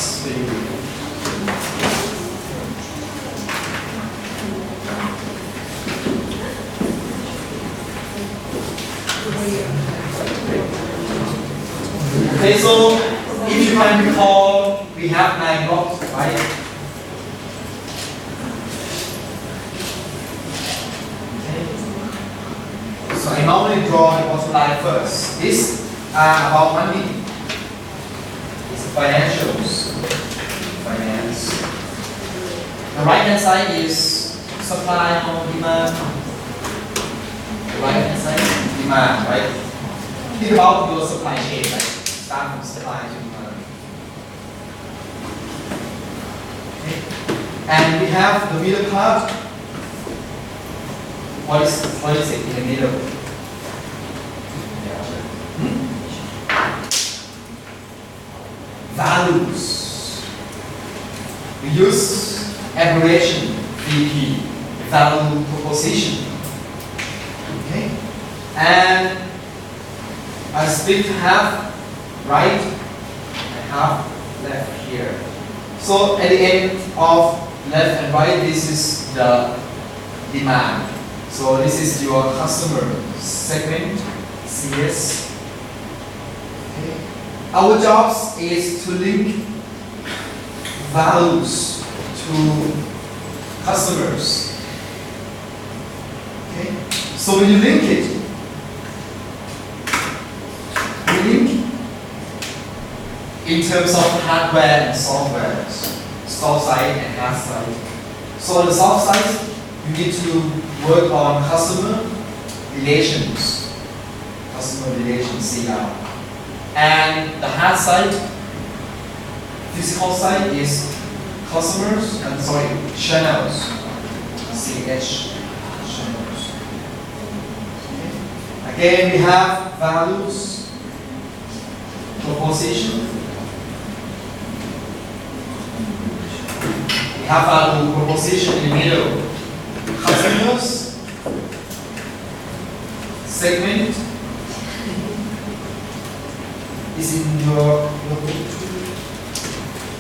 Okay, so if you can recall, we have 9 blocks, right? Okay. So I normally draw the bottom line first. These are about money. It's financials. Finance. The right hand side is supply or demand. The right hand side, demand, right? Think about your supply chain, right? Start from supply to demand. Okay. And we have the middle part. What is it in the middle? Values. We use abbreviation VP, value proposition. Okay? And I split half right and half left here. So at the end of left and right, this is the demand. So this is your customer segment, CS. Okay. Our job is to link values to customers. Okay. So when you link it, in terms of hardware and software, soft side and hard side. So on the soft side, you need to work on customer relations, CR. And the hard side, physical side is channels, CH, channels. Okay. Again, we have values, proposition. We have value proposition in the middle. Customers, segment is in your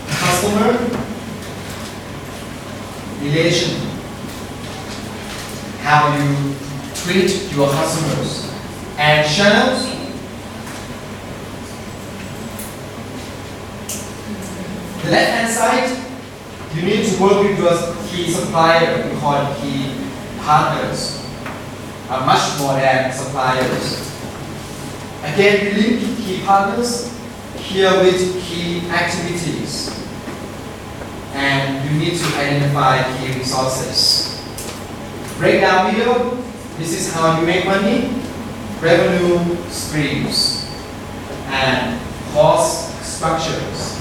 customer relation. How you treat your customers. And channels, the left hand side, you need to work with your key supplier, we call it key partners, are much more than suppliers. Again, we link key partners here with key activities. And you need to identify key resources. Breakdown below, this is how you make money, revenue streams, and cost structures.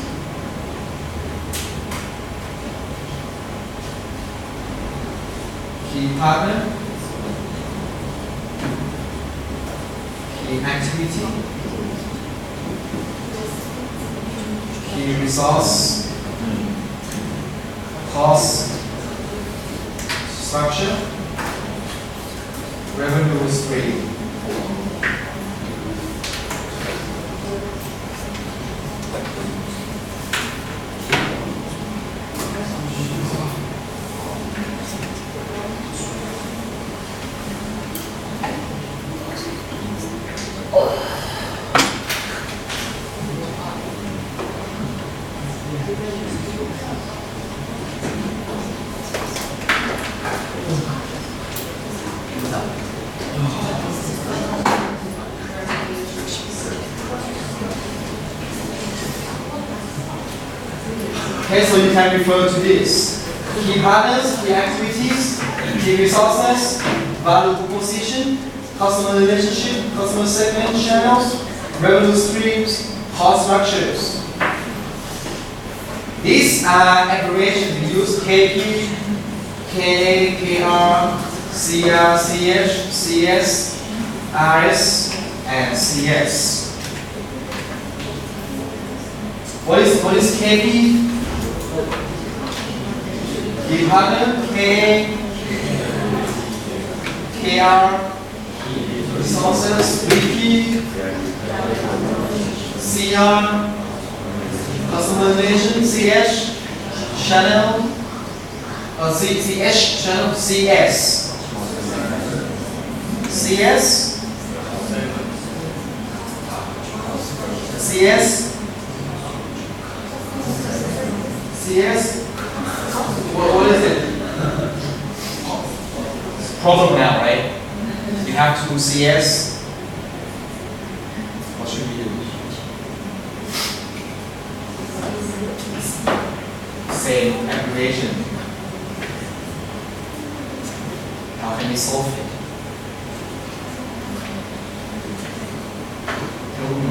Key partner, key activity, key resource, cost structure, revenue stream. Okay, so you can refer to this. Key partners, key activities, key resources, value proposition, customer relationship, customer segment, channels, revenue streams, cost structures. These are abbreviations. We use KP, KA, KR, CR, CH, CS, RS, and CS. What is KP? Key partner, K, KR, resources, VP, CR, customer relation, CH, channel, CH, channel, CS, CS, CS. What is it? Problem now, right? You have to CS. What should we do? Same abbreviation. How can we solve it? Tell me.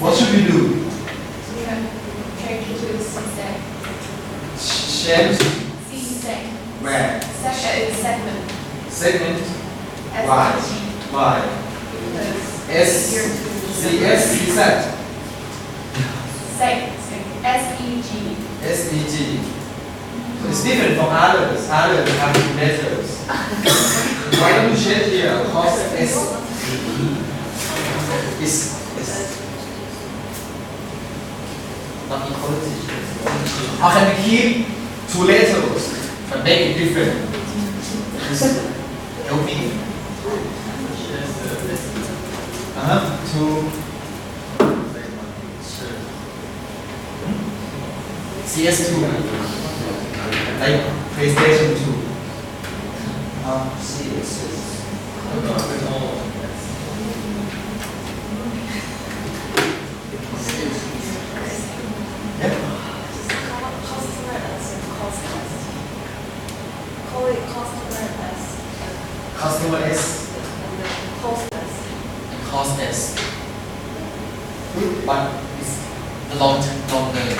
What should we do? Change it to C-sec. Change C-sec. where? Sec is segment. Segment. S-E-G. Y. Because here to CS. Z. Sec. S-E-G. SEG. So it's different from others. Others have two letters. Why don't you change here? Cos S. Is not equality. How can we keep two letters but make it different? Help me. Two. CS2. Like PlayStation 2. Call it customer S. Customer S. Cost S. And cost S. But it's a long name.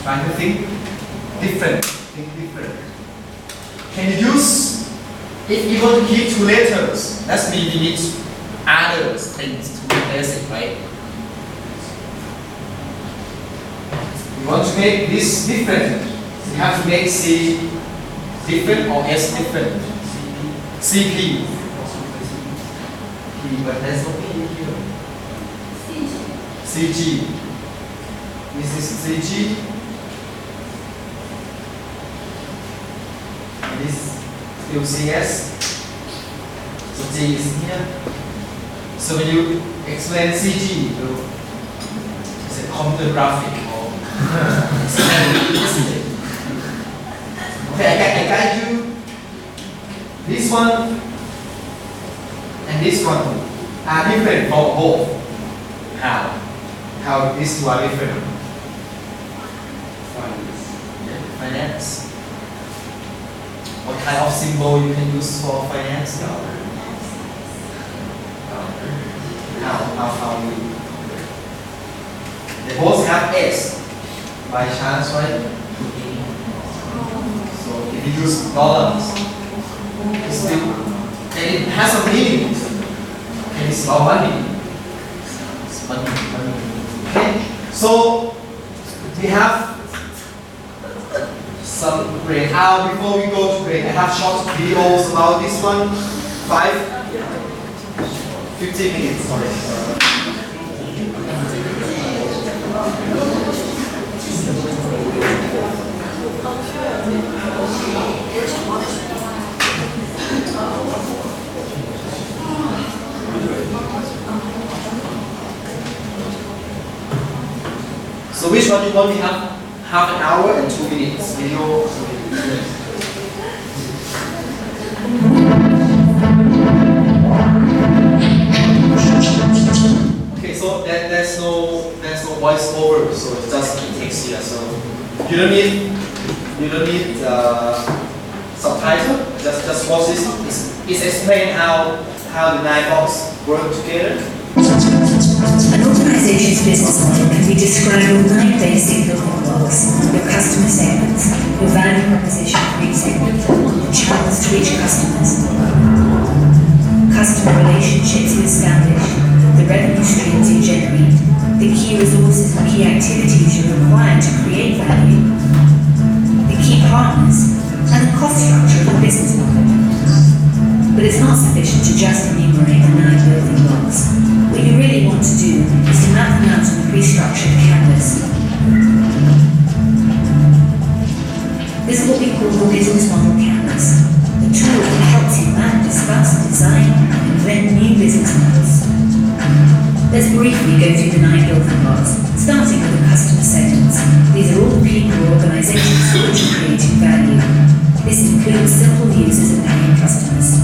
Trying to think different. Can you use, if you want to keep two letters, that means we need other things to replace it, right? We want to make this different. We have to make C different or S different. CP. P, but there's no P here. CG. This is CG. And this still CS. So G is here. So when you explain CG, it's a computer graphic or okay, I guide you. This one and this one are different for both. How these two are different? Finance. What kind of symbol you can use for finance? How you? They both have S by chance, right? So if you use dollars, it's still, and it has a meaning. And it's about money. It's money. Okay? So we have some break. Before we go to break, I have short videos about this one. 15 minutes, sorry. So which one you want? We have half an hour and 2 minutes video. Okay, so there's no voice over, so it's just text here. So you don't need subtitle. Just watch this. It's explain how the 9 box work together. An organization's business model can be described with 9 basic building blocks: your customer segments, your value proposition for each segment, the channels to reach customers, customer relationships you establish, the revenue streams you generate, the key resources and key activities you require to create value, the key partners, and the cost structure of the business model. But it's not sufficient to just enumerate the 9 building blocks. What you really want to do is to map them out on a pre-structured canvas. This is what we call the business model canvas, the tool that helps you map, discuss, design, and invent new business models. Let's briefly go through the 9 building blocks, starting with the customer segments. These are all the people or organizations which are creating value. This includes simple users and paying customers.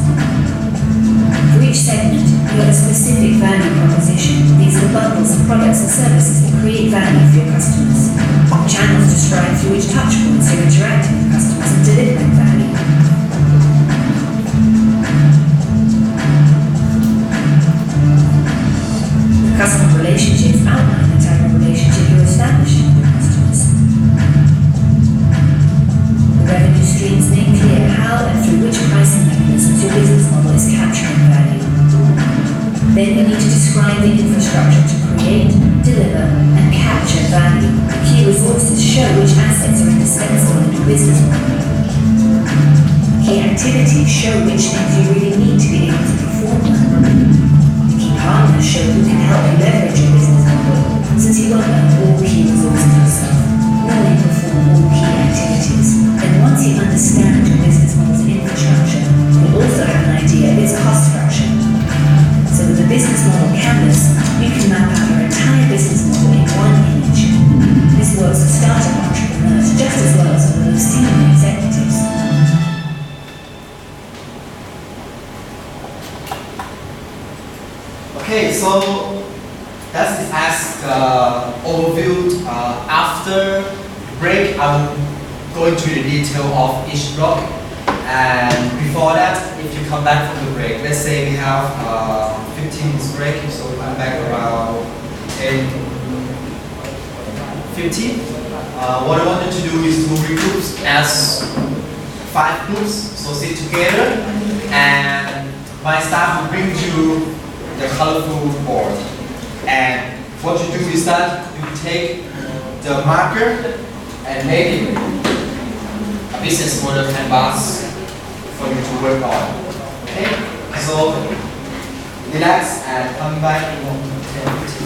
For each segment, you have a specific value proposition. These are the bundles of products and services that create value for your customers. Channels describe through which touchpoints you're interacting with customers and delivering value. The customer relationships outline the type of relationship you're establishing with your customers. The revenue streams make clear how and through which pricing mechanisms your business model is capturing value. Then you need to describe the infrastructure to create, deliver, and capture value. The key resources show which assets are indispensable in your business model. Key activities show which things you really need to be able to perform them. The key partners show who can help you leverage your business model, since you won't earn all key resources yourself, nor you perform all key activities. Then once you understand your business model's infrastructure, you'll also have an idea of its cost structure. So with the business model canvas, you can map out your entire business model in one image. This works for startup entrepreneurs just as well as for those senior executives. Okay, so that's it as the overview. After break, I will go into the detail of each block. And before that, if you come back from the break, let's say we have 15 minutes break, so come back around 10:50. What I wanted to do is to regroup as 5 groups, so sit together, and my staff will bring you the colorful board. And what you do is that you take the marker and make it a business model canvas for you to work on. Okay? So relax and come back in 10:50.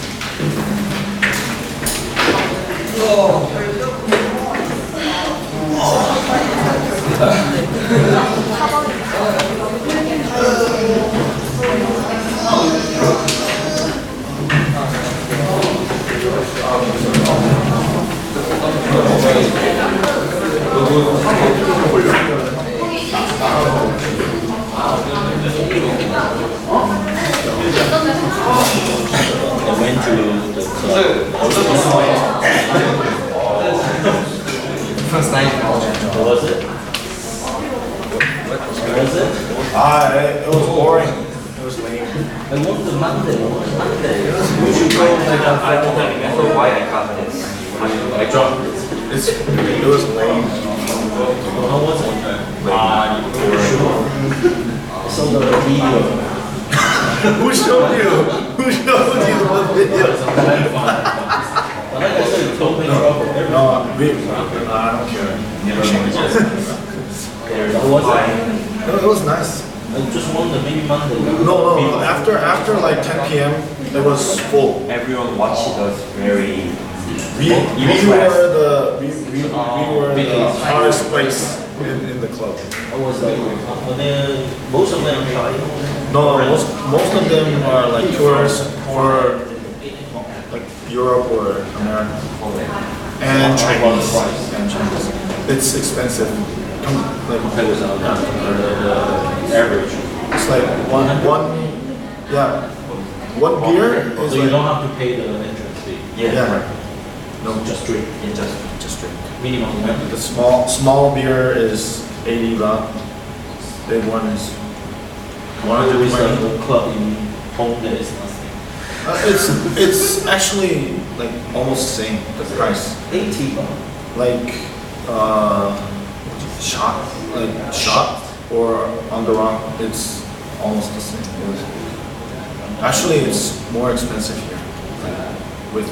First night. What was it? What was it? It was boring. It was lame. And what's the Monday? We should go like a Friday. So why I got this? I dropped it. It was lame. How was it? I saw the video. Who showed you? Who showed you the video? Like I said, totally trouble. No, I don't care. How was it? It was nice. I just wonder, maybe Monday. No. After like 10 p.m., it was full. Everyone watched it. Was very. We were the hardest place in the club. I was like, most of them try. No, most of them are like tourists for like Europe or America. And Chinese. It's expensive. Like The average. it's like one beer is So you like, don't have to pay the entrance fee. yeah. No, Just drink. Yeah, just drink. Minimum. the small beer is 80 baht. Big one is There is 120. a club in Hongdae is nothing. It's actually like almost the same, the price. 80 baht. Like shot or on the rock, it's almost the same. Actually, it's more expensive here, like, with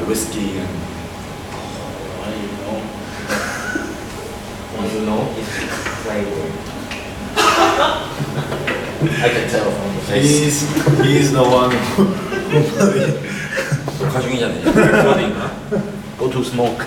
whiskey and. Why you know? You know, it's flavor. I can tell from the face. He's the one who 녹화 중이잖아요. Go to smoke.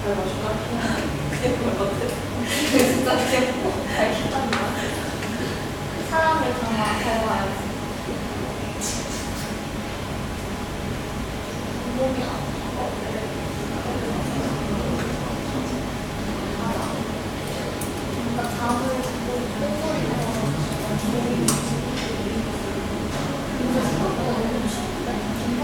진짜 그냥 밝힌다는 거야. 사람을 정말 닮아야지. 몸이 아파. 뭔가 잠을 똥소리 나서 몸이 근데 생각보다 너무 추운데 뜨겁게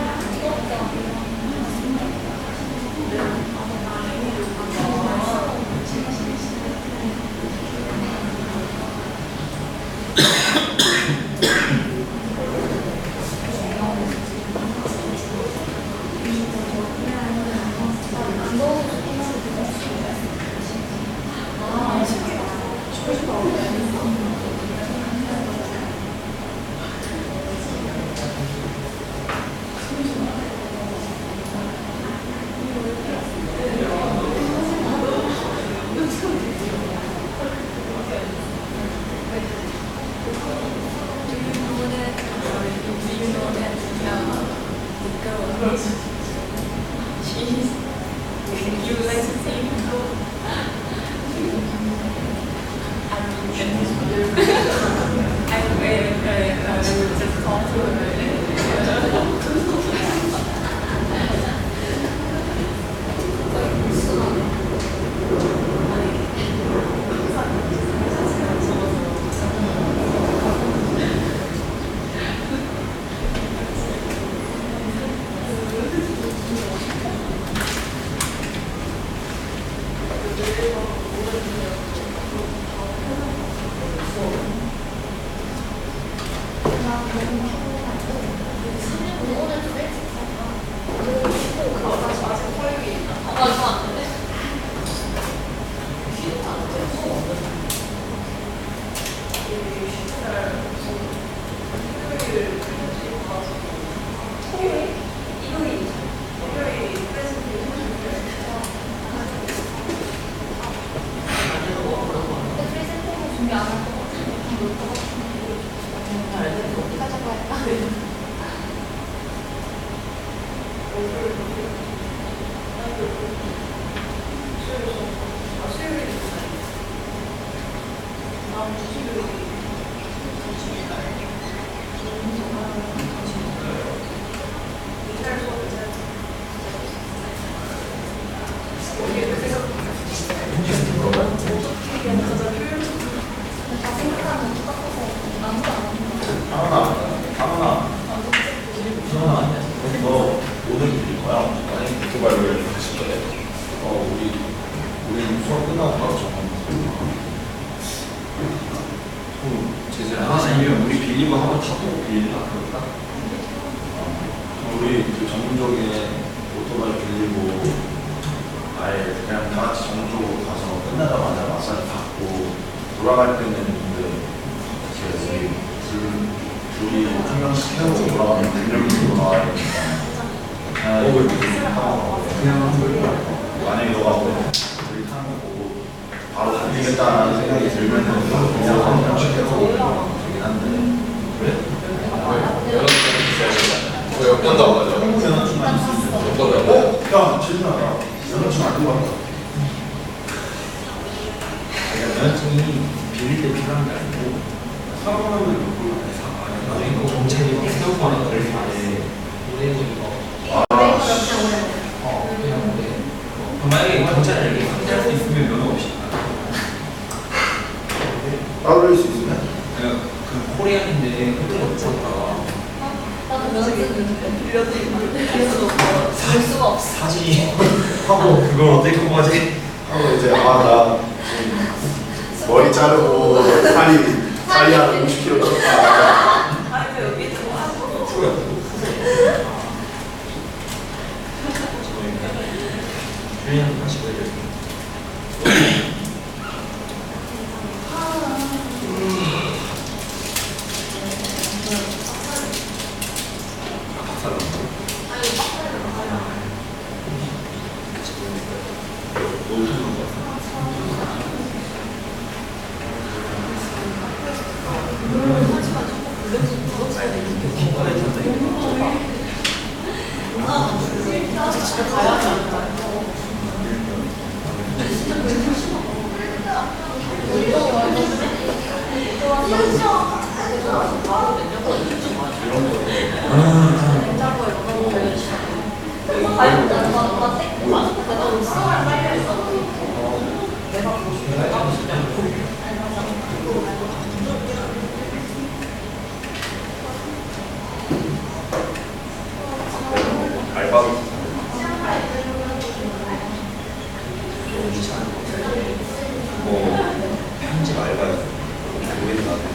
하고 아니면 우리 빌리고 한번 타보고 빌리나 그럴까? 우리 그 전문적인 오토바이 빌리고 아예 그냥 다 같이 전문적으로 가서 끝나자마자 마사지 받고 돌아갈 때는 근데 이제 우리 한 명씩 태우고 돌아가면 분명히 돌아와야 되니까 그냥 만약에 너가 우리 타는 거 보고 바로 달리겠다라는 생각이 들면 그냥 한 명씩 태우고 되긴 한데 그래? 여권도 안 가죠? 한국 연합주만 여권도 야, 질문하다. 연합주 안 들어간다. 연합증이 빌릴 때 필요한 게 아니고 사고하면 못 나중에 정책이 세우거나 그럴 때 만약에 경찰을 상대할 수 있으면 면허 없이 따로 수 있으면? 그냥 그 코리안인데 흔들어 쳤다가 나도 면허증 빌려드리고 살 수가 없어. 사진이 하고 그걸 어떻게 공부하지? 하고 이제 나 머리 자르고 살이 한 50kg 쪘다. 아니 왜 여기 들어와서? 그냥 다시 보여드릴게요. 집에 가야 하지 않을까요? 알바 뭐 편집 알바요. 모르겠는 것 같아요.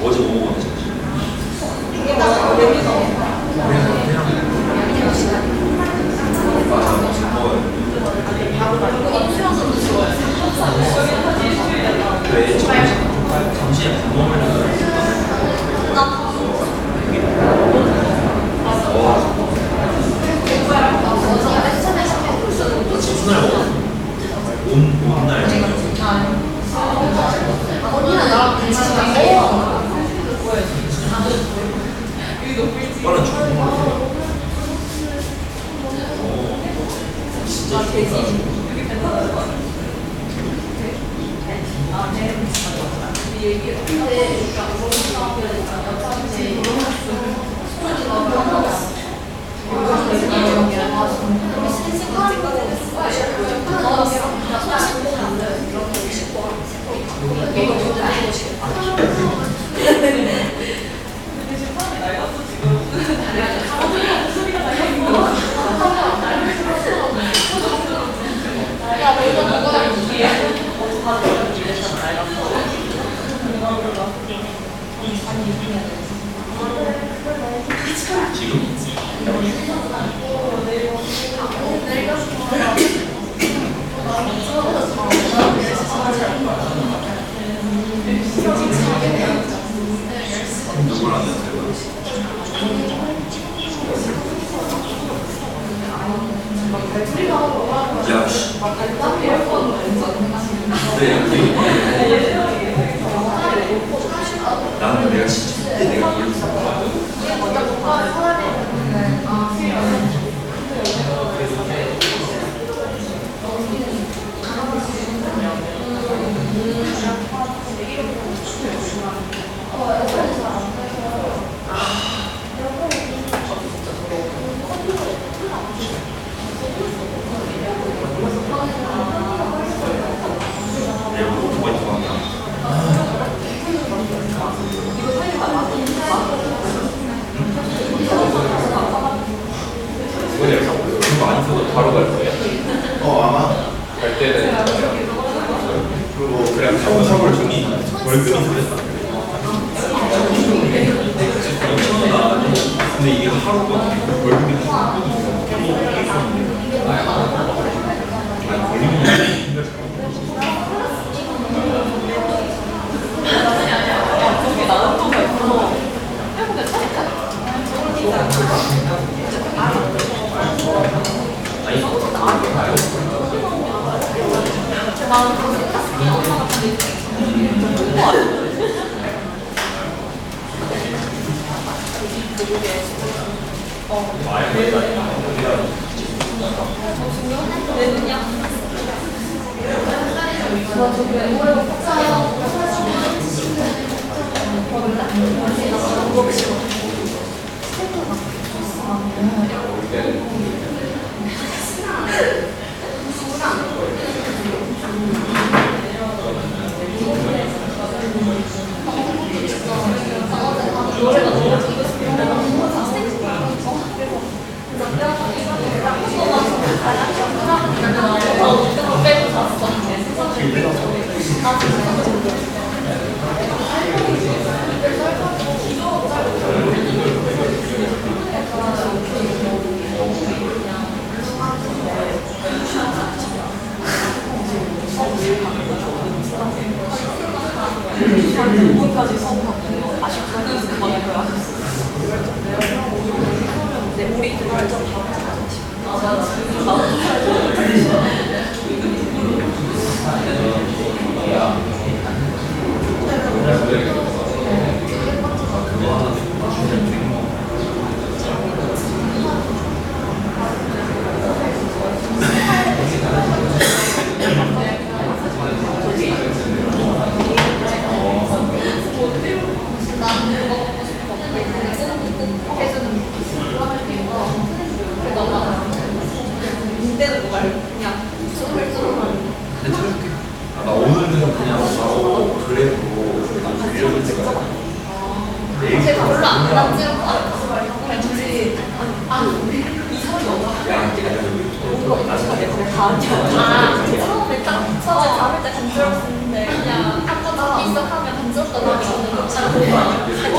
어제 뭐 먹었지? 왜 점심에 밥 먹으려고 첫날 먹어. 온날 언니랑 나랑 같이 빠른 중국어. 진짜 좋다. 누구랑 안 야, 씨. 나는 내가 진짜 그때 내가 바로 갈 거예요? 아마 갈 때는 그리고 그냥 사고사고를 중이 월급이 그랬다. 2,000원 나가네. 근데 이게 하루거든요. 월급이 하루. 아니, 걸리면 나 오늘은 그냥 바로 그래도 이럴 때가 제가 별로 안 남지는 거 그냥 둘이 처음에 잡을 때 간지럽었는데 그냥 한번 딱 시작하면 간지럽다 저는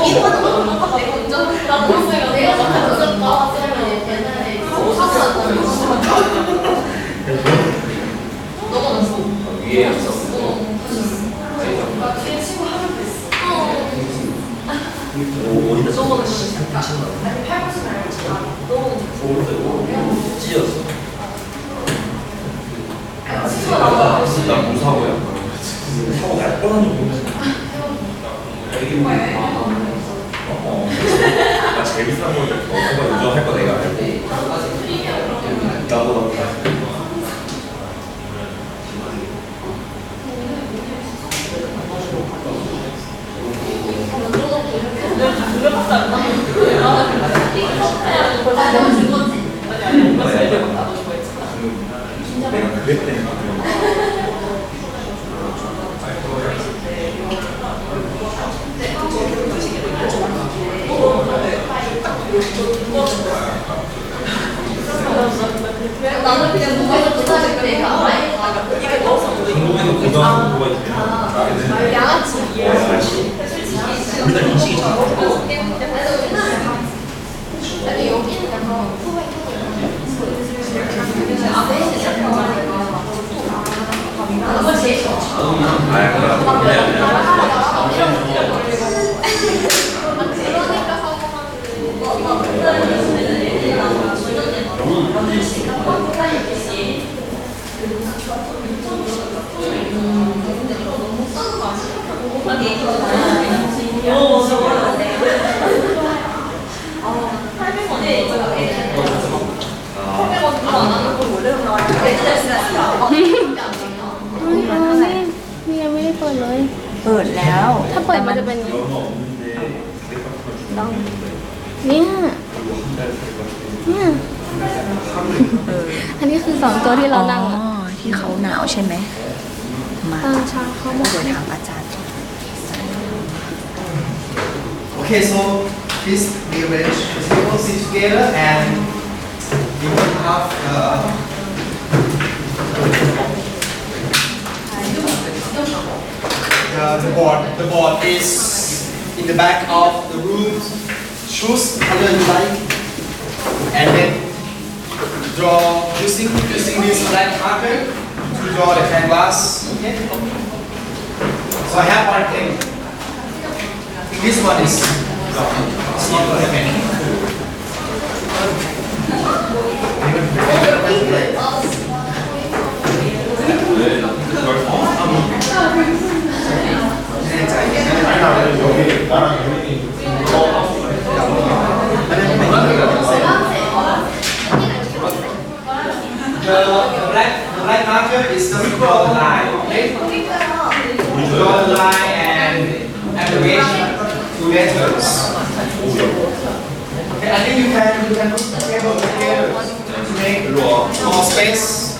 이거는 너무 내가 운전을 나도 했어요. 내가 간지럽다 옛날에 너가 났어. 위에 있었어. 뒤에 친구 하면 됐어. 너무 찢었어. 나 무사고야. 사고 날 뻔한 줄 모르겠어. 애기 나 제일 비싼 건데 그거 운전할 거 내가 알고. 나보다 내가 그랬대. 나는 그냥 누가 기다릴 때 아예 이게 넣어서 중국에도 고등학교 그거 있대요. 양아치 일단 인식이 잘 아니 여기는 약간 후배 그걸 제일 좋아. 그러니까ยังไม่ได้เปิดเลย เปิดแล้ว ถ้าเปิดมันจะเป็นเนี่ยเนี่ยอันนี้คือ2ตัวที่เรานั่งอะ ที่เขาหนาวใช่ไหมมา ตอนเช้าเขาบอก เดี๋ยวถามอาจารย์ Okay, so please rearrange the table, sit together, and you will have the board. The board is in the back of the room. Choose color you like, and then draw using this black marker to draw the canvas. Okay. So I have one thing. This one is it's not going to have any. 왜? letters. Okay, I think you can put the table together to make more space.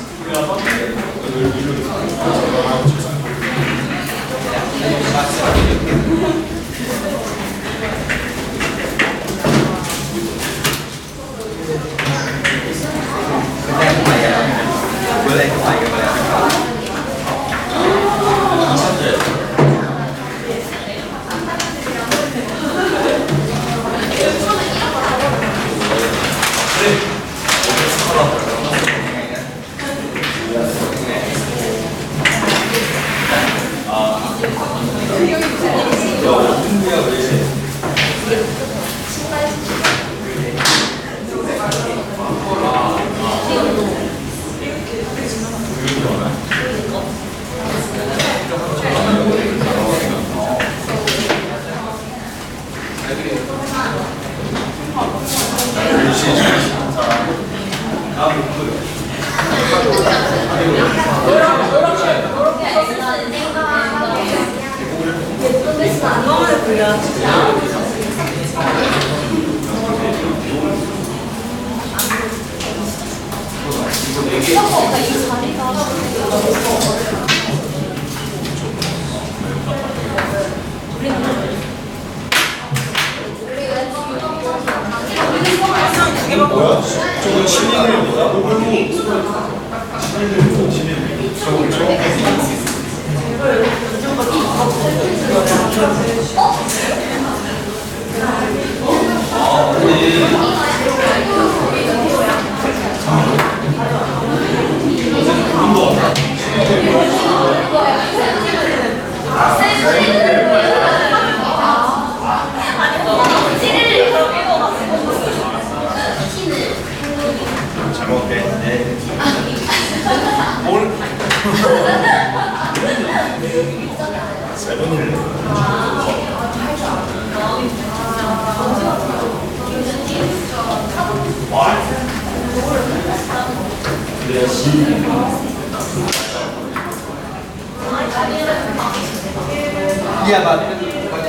Yeah, but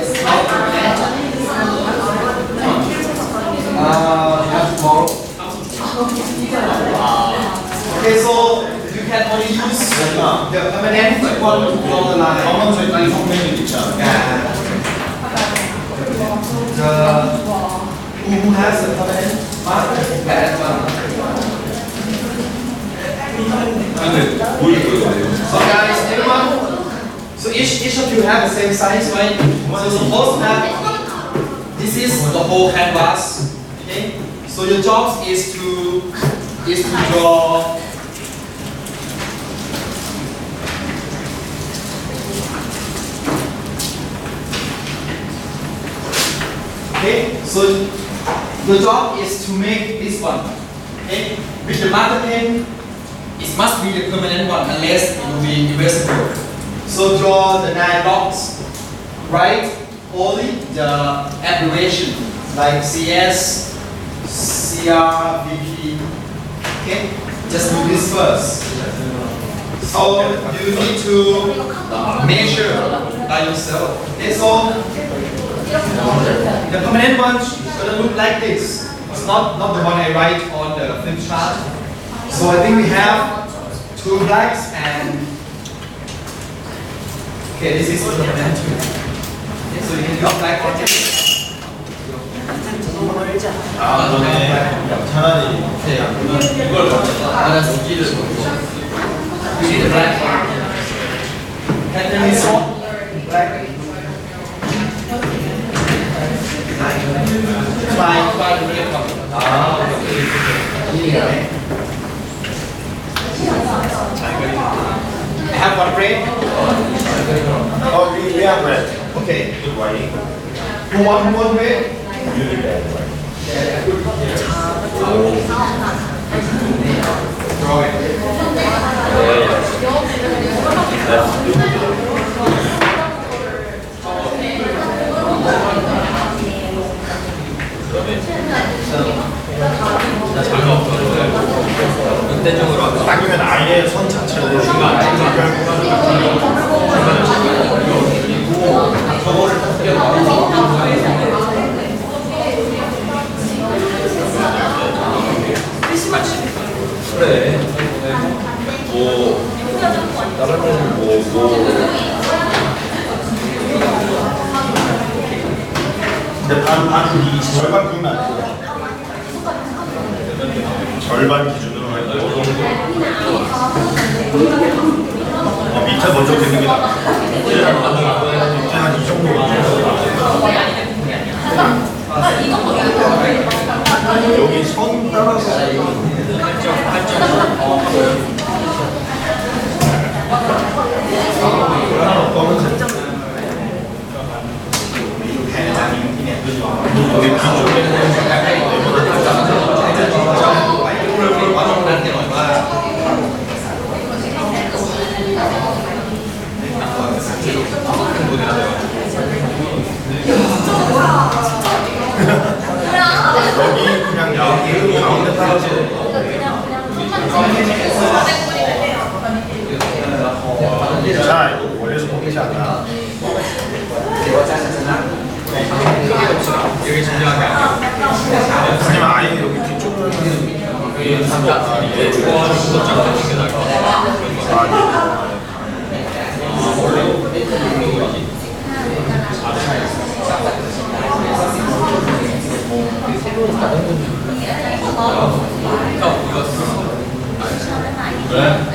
it's not tomorrow. Okay, so you can only use the permanent one to draw the line. Who has a permanent marker? So guys, everyone. So each of you have the same size, right? So suppose that this is the whole canvas. Okay. So your job is to draw. Okay. So your job is to make this one. Okay. With the marker pen, it must be the permanent one unless it will be erasable. So draw the 9 dots. Write only the abbreviation like CS, CR, VP. Okay, just do this first. So you need to measure by yourself. Okay, so the permanent one is gonna look like this. It's not the one I write on the flip chart. So I think we have 2 blacks and okay, this is the permanent two. Okay, so you can drop black on it. 차라리 이걸 알아서 끼를 You see the black one? Can you swap black? Try the red one. I have one red. Oh, we have red. Okay. White. Who want red? You need that, right? Draw it. 아니면 아예 선 자체를 저거를 절반 구우면 안 돼요. 절반 기준으로 해도 밑에 먼저 되는 게 나아. 이제 한 이 정도. 여기 선 따라서 검은색. 여기 그냥 여기 가운데 따라서 자, 이거 원래서 보이지 않나? 여기 중요한 게 아니야. 아니면 아예 여기 뒤쪽으로 여기 삼각 이게 좋아하는 것 잡는 게 나을 것 같아.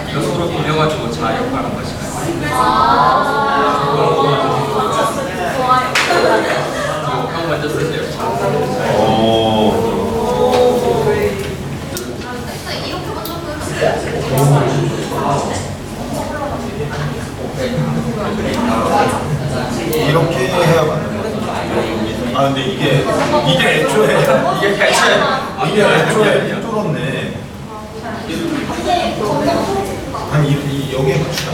이거 서로 돌려가지고 자 역할하는 것이 형 먼저 쓰세요. 이렇게 해야 맞는 거야. 아 근데 이게 애초에 뚫었네. 아니 여기에 맞추자.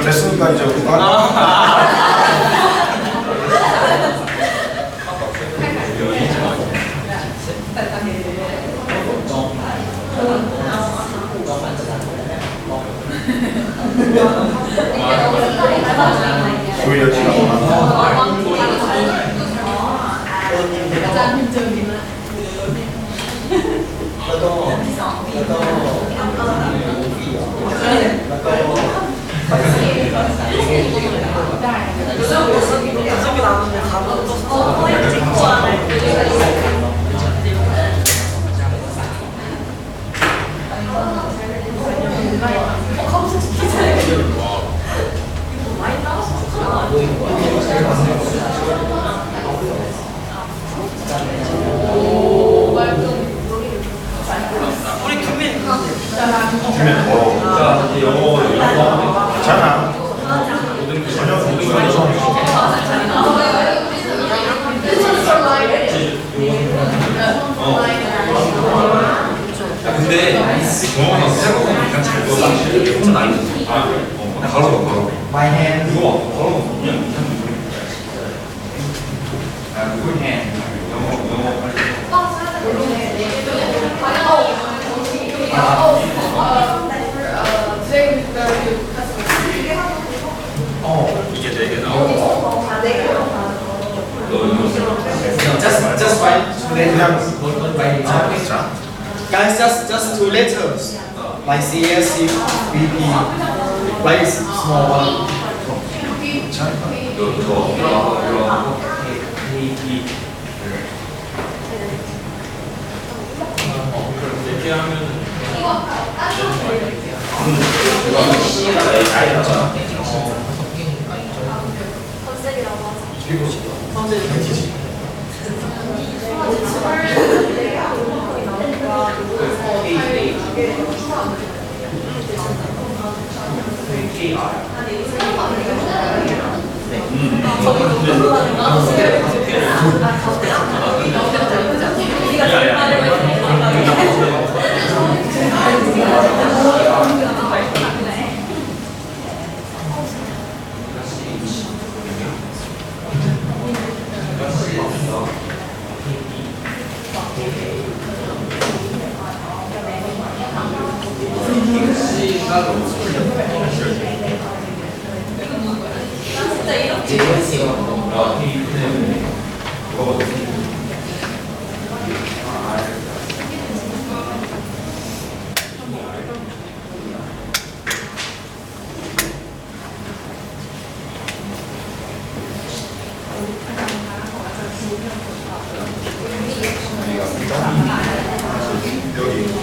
됐으니까 이제 우리 오히려 지금 괜찮아. 근데 생각보다 그냥 잘 보여. 혼자 나 있는 거. 바로. My hand. 이거 바로 그냥. Good hand. 이게 되게 나오고. Just write two letters. Don't write it. Guys, just two letters. Like CS, VP. Write small one. 이렇게 하면은 여기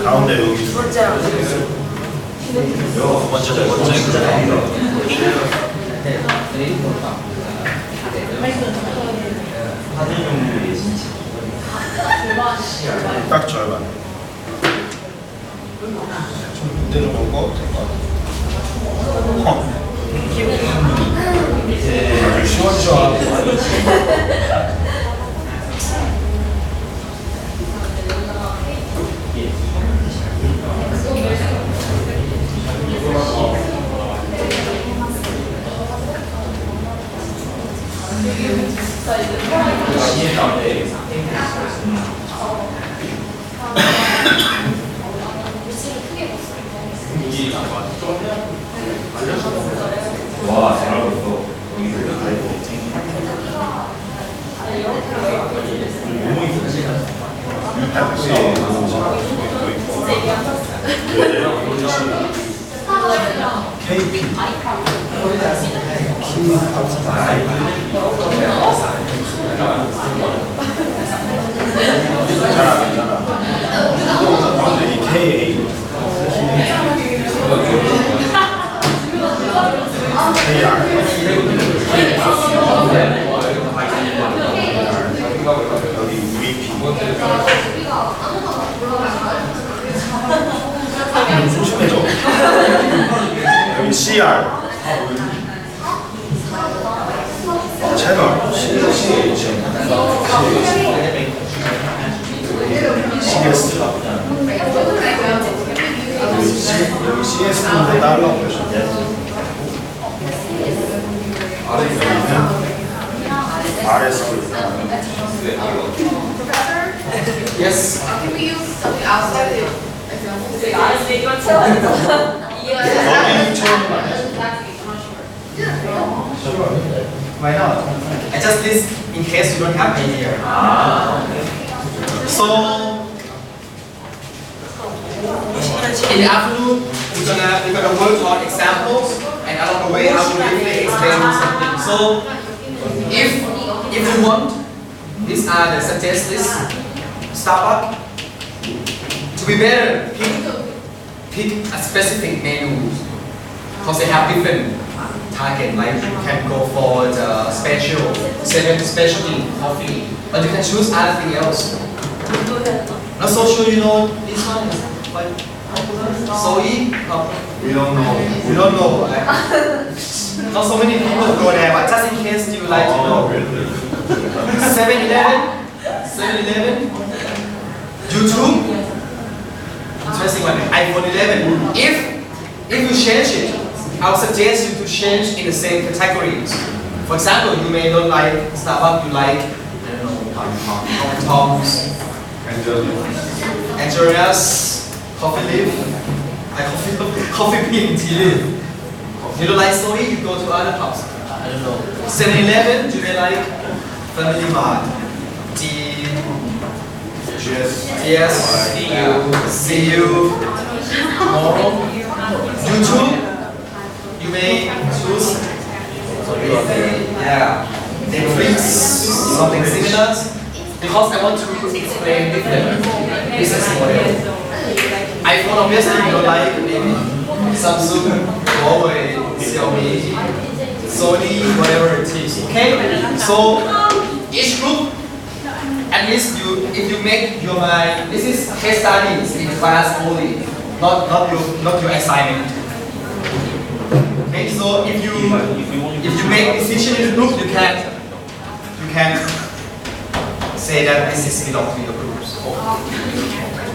가운데 여기 딱 절반. 좀 문제 좀 먹고 될 것 같아. 시원시원하고. 와, 잘하고 있어. KP. 근데 이 KA. 여기 VP. 소심해져. 여기 CR. 채널. CH. CS. 여기 CS인데 달러 보셔. RS. Yes. Can we use something outside the example? 여기 처음 말해. Why not? I just list in case you don't have idea. So in the afternoon, we're gonna work on examples and along the way I will briefly explain something. So if you want, these are the suggest list. Starbucks. To be better, pick a specific menu because they have different target. Like you can go for the specialty coffee, but you can choose other thing else. Not so sure you know this one is like soy. We don't know. You don't know. Not so many people go there, but just in case you like to know. 7-Eleven, YouTube, interesting one, iPhone 11. If you change it, I'll suggest you to change in the same categories. For example, you may not like Starbucks, you like, I don't know, Tom's, Andreas, Coffee Leaf, Coffee Bean, Tea Leaf. You don't like soy, you go to other pubs. I don't know. 7-Eleven, you may like Family Mart, see you tomorrow. YouTube, you may choose Netflix, something similar, because I want to explain different business model. iPhone obviously you don't like, maybe Samsung, Huawei, Xiaomi, Sony, whatever it is. Okay, so each group, at least if you make your mind, this is case studies in class only, not your assignment. Okay, so if you make decision in the group, you can say that this is belong to your groups.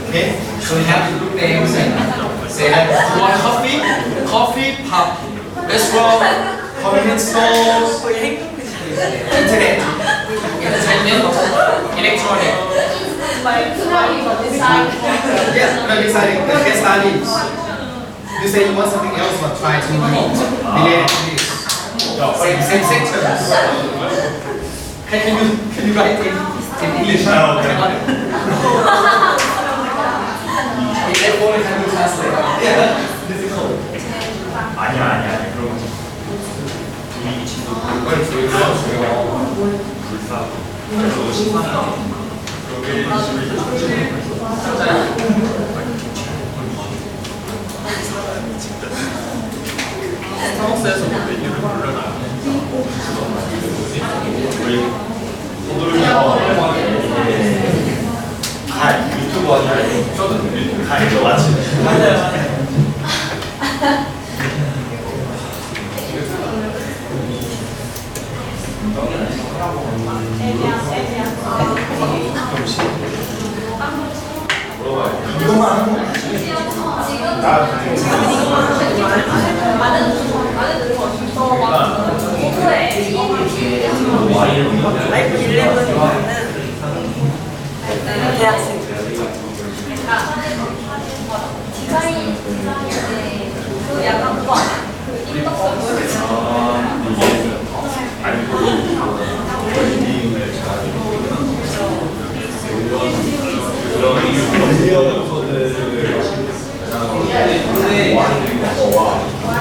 Okay, so you have the group names and say that you want coffee, pub, restaurant, convenience stores, internet, entertainment, electronic. Yeah, we're deciding the case studies. You say you want something else, but try to relate to this. Say same sentence. Can you write in English? Oh, okay. In F4 can you translate? Yeah, difficult. 아니야. 그럼 이 친구 빨리 조용히 불사. 그래서 신나요. 여기 스타벅스에서 메뉴를 불러놔요. 유튜브 하잖아요. 저도 저 마치. 맞아요. 디자인인데 그 약간 그거 아니야? 그 인덕션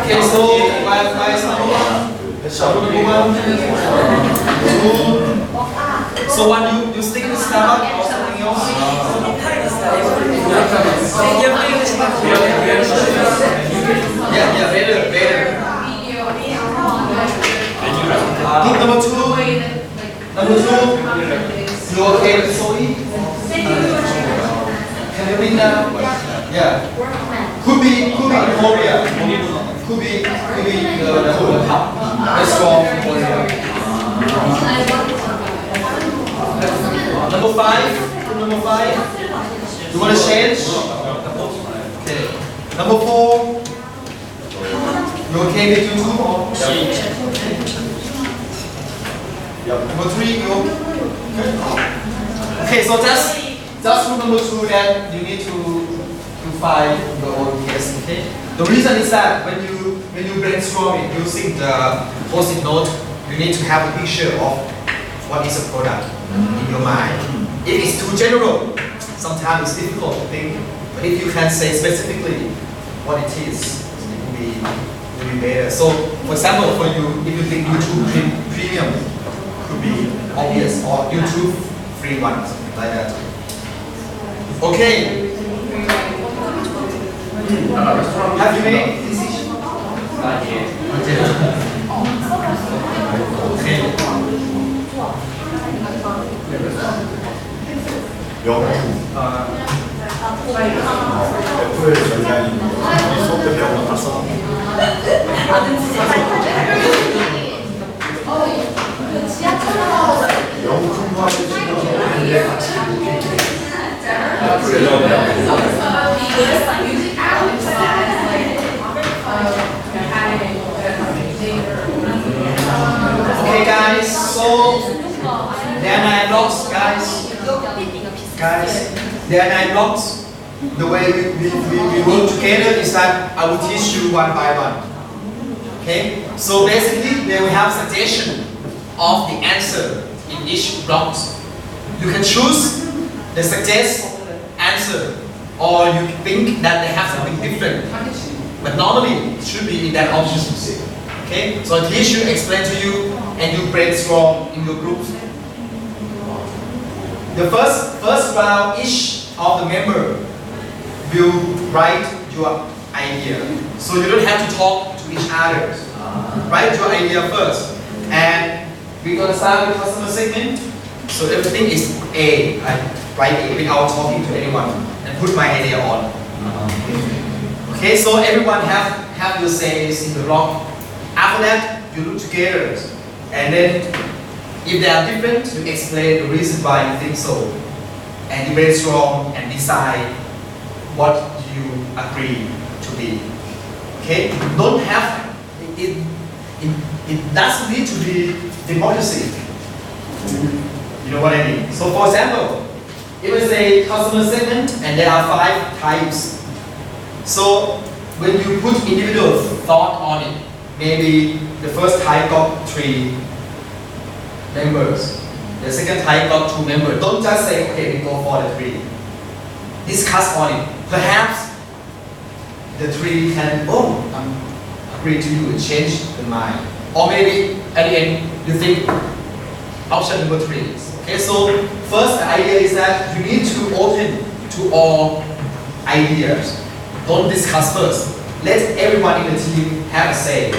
Okay, so so when you stick to Starbucks or something else? Yeah, better. Group number two, you okay with soy? Can you read that? Yeah. Could be Korea. Could be the cup. Let's go Korea. Number five. You want to change? Okay. Number 4. You okay with YouTube or? Yeah. Number 3, you okay? Okay, so that's rule number 2 that you need to find your own case. Okay. The reason is that when you brainstorming using the post-it note, you need to have a picture of what is a product in your mind. If it's too general, sometimes it's difficult to think. But if you can say specifically what it is, it will be better. So, for example, for you, if you think YouTube Premium could be obvious, or YouTube free one, something like that. Okay. Have you made decision? Not yet. Okay. F의 전략이 이 수업 때 배운 거다 써. 영풍과의 친구들의 같이 Okay, guys. So there are 9 blocks, guys. There are 9 blocks. The way we work together is that I will teach you one by one. Okay? So basically, they will have suggestion of the answer in each block. You can choose the suggest answer, or you think that they have something different. But normally, it should be in that option. Okay? So I teach you, explain to you, and you brainstorm in your groups. The first round, each of the member will write your idea. So you don't have to talk to each other. Write your idea first. And we're going to start with customer segment. So everything is A. I write A without talking to anyone and put my idea on. Okay, so everyone have your says in the block. After that, you look together. And then if they are different, you explain the reason why you think so. And you brainstorm and decide what you agree to be. Okay? Don't have it doesn't need to be democracy. You know what I mean? So for example, it was a customer segment and there are 5 types. So when you put individual thought on it, maybe the first type got 3 members. The second type got 2 members. Don't just say, okay, we go for the 3. Discuss on it. Perhaps the 3 can, agree to you and change the mind. Or maybe at the end you think option number 3. Okay, so first the idea is that you need to open to all ideas. Don't discuss first. Let everyone in the team have a say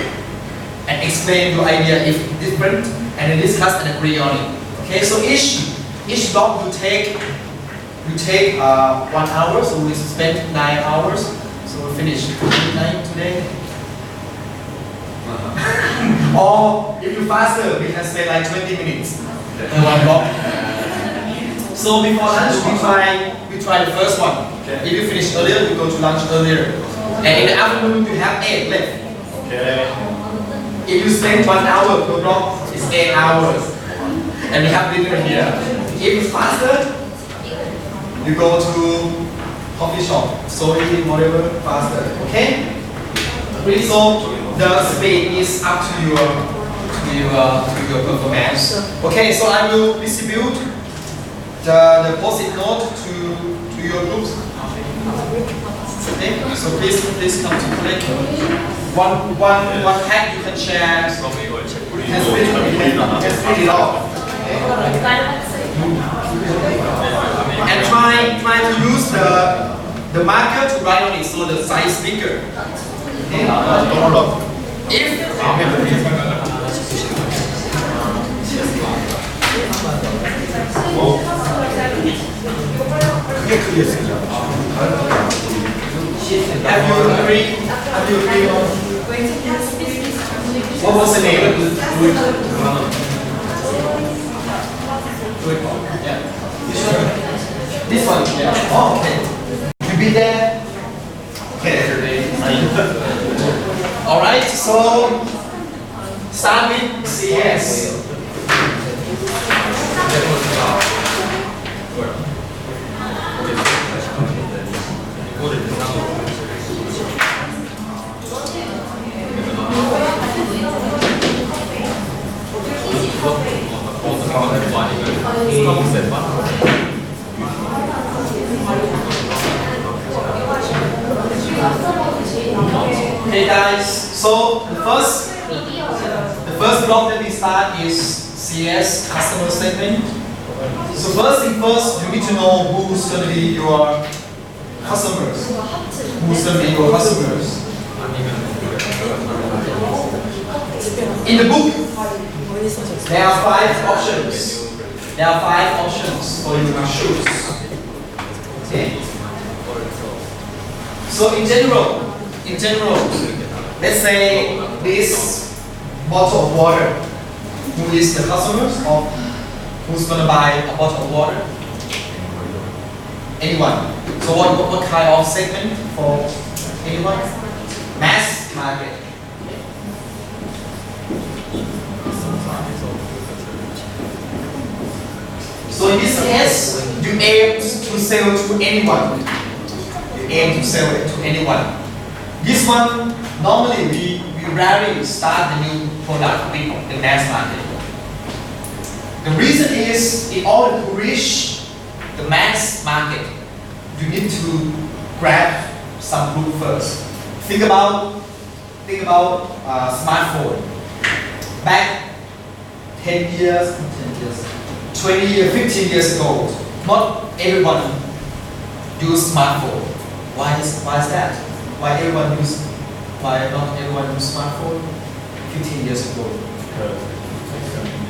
and explain your idea if different and then discuss and agree on it. Okay, so each block you take 1 hour, so we spend 9 hours. So we finish 9 today. Or if you faster, we can spend like 20 minutes in 1 block. So before lunch, we try the first one. If you finish earlier, you go to lunch earlier. And in the afternoon, you have 8 left. If you spend 1 hour per block, it's 8 hours. And we have dinner here. If it's faster, you go to coffee shop. So eat whatever faster. Okay? So the speed is up to your performance. Okay, so I will distribute the post-it note to your groups. Okay, so please come to collect. One pack you can share. You can split it off. And try to use the marker to write on it so the size is bigger. Have you agreed on what was the name? Yeah. This one? Yeah. Oh, okay. You be there? Okay. Alright, so start with CS. Okay guys, so the first block that we start is CS, customer segment. So first thing first, you need to know who's going to be your customers. Who's going to be your customers? In the book, there are 5 options. There are 5 options for you to choose. Okay. So in general, let's say this bottle of water. Who is the customers or who's going to buy a bottle of water? Anyone. So what kind of segment for anyone? Mass market. So in this case, you aim to sell to anyone. You aim to sell it to anyone. This one, normally we rarely start the new product with the mass market. The reason is, in order to reach the mass market, you need to grab some group first. Think about smartphone. Back 10 years, 20 years, 15 years ago, not everyone used smartphone. Why is that? Why not everyone use smartphone 15 years ago? Because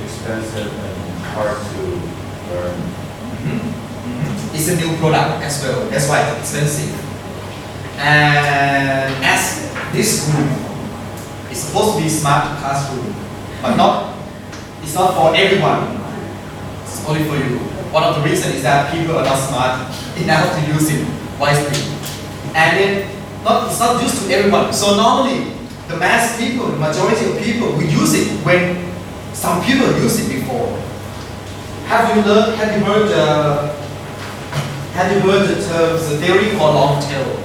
it's expensive and hard to learn. It's a new product as well. That's why it's expensive. And as this room is supposed to be smart classroom, but it's not for everyone. It's only for you. One of the reasons is that people are not smart enough to use it wisely. And then it's not used to everyone. So normally the mass people, the majority of people will use it when some people use it before. Have you heard the terms, the theory called long tail?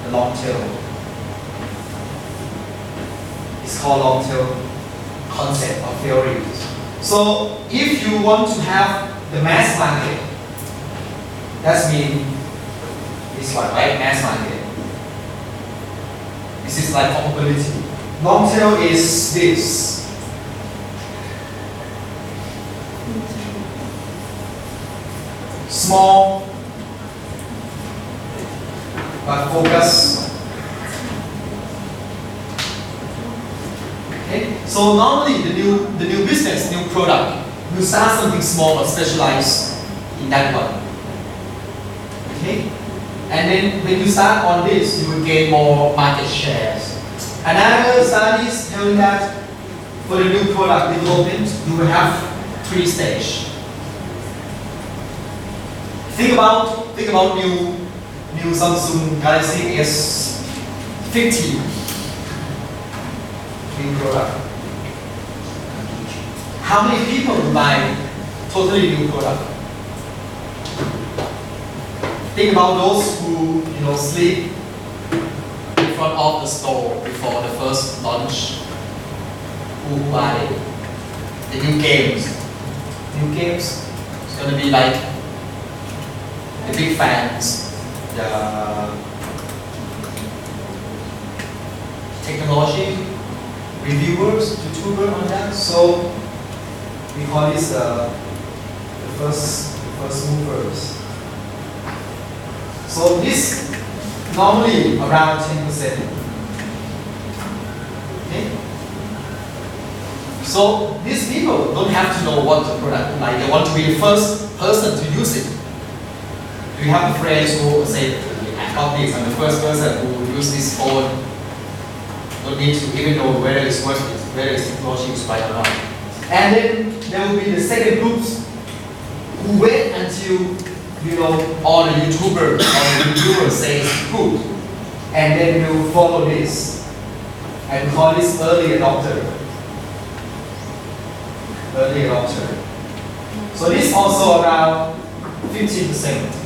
The long tail. It's called long tail concept or theory. So if you want to have the mass market, that means this one, right? Mass market. This is like probability. Long tail is this. Small but focus. Okay, so normally the new business, new product, you start something small or specialized in that one. Okay, and then when you start on this, you will gain more market shares. Another studies tell that for the new product development, you will have 3 stages. Think about new Samsung Galaxy S50 new product. How many people buy totally new product? Think about those who sleep in front of the store before the first launch. Who buy the new games? New games. It's gonna be like the big fans, the technology reviewers, YouTubers on that. So we call this the first movers. So this normally around 10%. Okay. So these people don't have to know what the product like. They want to be the first person to use it. Do you have friends who say, I got this, I'm the first person who use this phone? Don't need to even know whether it's worth it, whether it's technology is right or not. And then there will be the second groups who wait until all the YouTubers or the reviewers say it's good, and then you follow this and call this early adopter. Early adopter. So this also around 15%.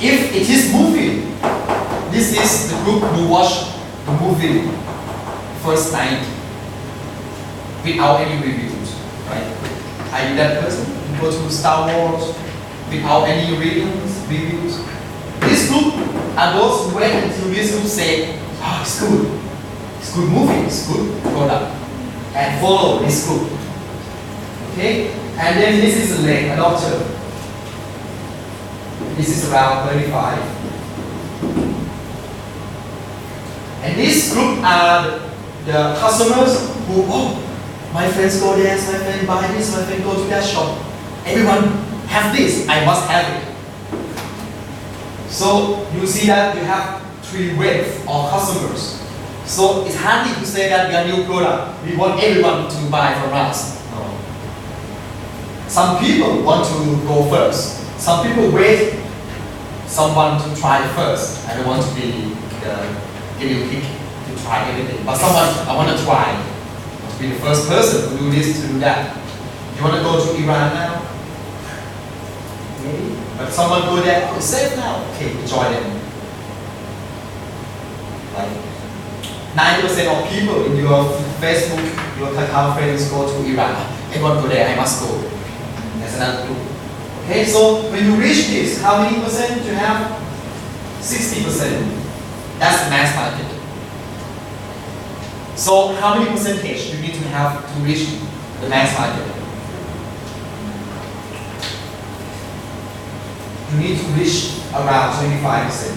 If it is movie, this is the group who watch the movie first night without any reviews, right? Are you that person? You go to Star Wars without any reviews. This group are those who wait until this group say, oh, it's good movie, it's good product, and follow this group. Okay, and then this is the late adopter. This is around 35. And this group are the customers who, my friends go there, my friend buy this, my friend go to that shop. Everyone have this, I must have it. So you see that you have 3 waves of customers. So it's hardly to say that we are new product. We want everyone to buy from us. No. Some people want to go first. Some people wait someone to try first. I don't want to be the guinea pig to try everything. But someone, I want to try. I want to be the first person to do this, to do that. You want to go to Iran now? Maybe. But someone go there, it's safe now. Okay, join them. Like 90% of people in your Facebook, your Kakao friends go to Iran. Everyone go there, I must go. That's another group. Okay, so when you reach this, how many percent you have? 60%. That's the mass market. So how many percentage you need to have to reach the mass market? You need to reach around 25%.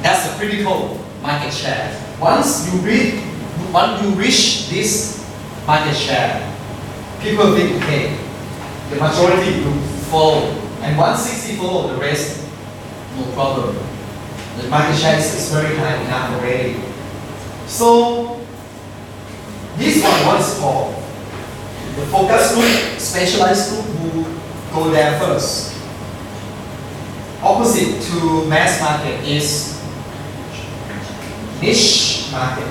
That's the critical market share. Once you reach this market share, people think, okay, the majority will follow. And 160 follow, the rest, no problem. The market share is very high enough already. So, this one, what is called? The focus group, specialized group who go there first. Opposite to mass market is niche market.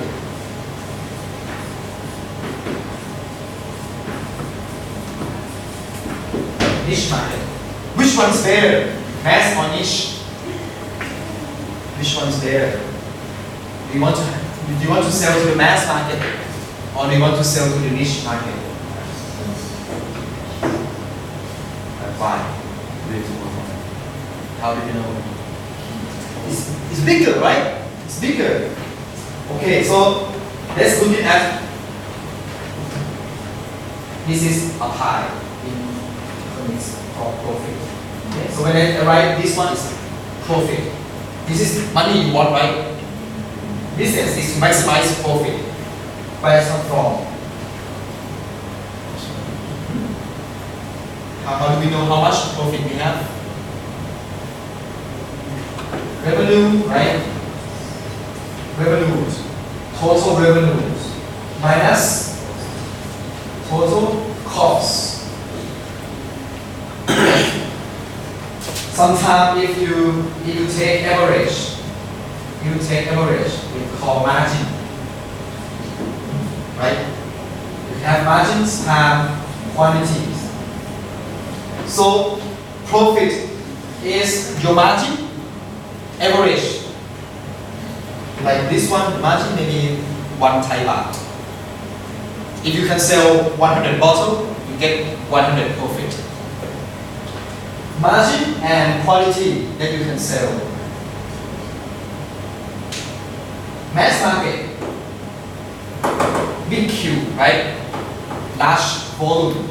Niche market. Which one's better? Mass or niche? Which one's better? Do you want to Do you want to sell to the mass market or do you want to sell to the niche market? Why? How do you know? It's bigger, right? It's bigger. Okay, so let's look at this is a pie in economics called profit. Okay, so when I write this one is profit. This is money you want, right? Business is to maximize profit. Where does it come from? How do we know how much profit we have? Revenue, right? Revenues. Total revenues minus total costs. Sometimes if you take average, we call margin. Right? You have margins, have quantities. So profit is your margin, average. Like this one, margin maybe 1 Thai baht. If you can sell 100 bottles, you get 100 profit. Margin and quality that you can sell. Mass market, big Q, right? Large volume.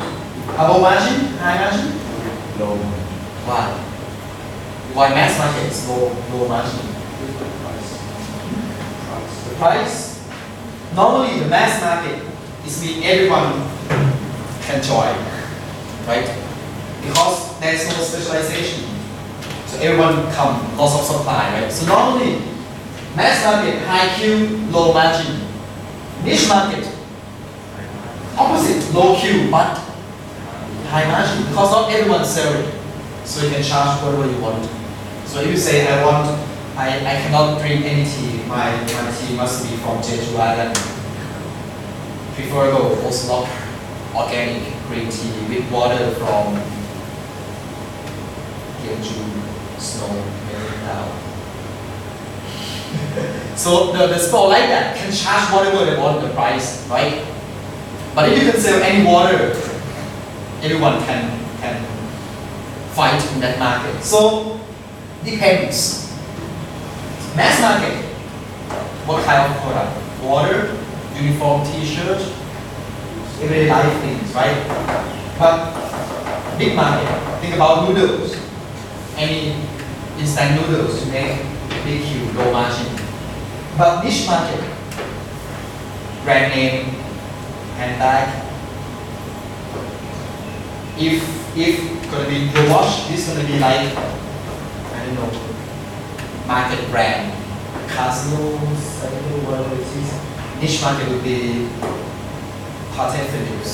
Above margin, high margin? Low. Why? Why mass market is low margin? The price. Normally the mass market is mean everyone can join, right? Because there's no specialization. So everyone come because of supply, right? So normally mass market, high Q, low margin. Niche market, opposite, low Q, but high margin. Because not everyone selling. So you can charge whatever you want. So if you say I cannot drink any tea, my tea must be from Jeju Island. Preferable, also not organic green tea with water from Jeju snow melting down. So the spot like that can charge whatever they want the price, right? But if you can sell any water, everyone can fight in that market. So depends. Mass market, what kind of product? Water, uniform T-shirt, everyday life things, right? But big market, think about noodles. Any instant noodles to make big Q, low margin. But niche market, brand name, handbag. If gonna be your watch, this gonna be like, I don't know, market brand, Casinos, I don't know whatever it is. Niche market would be Patek Philippe.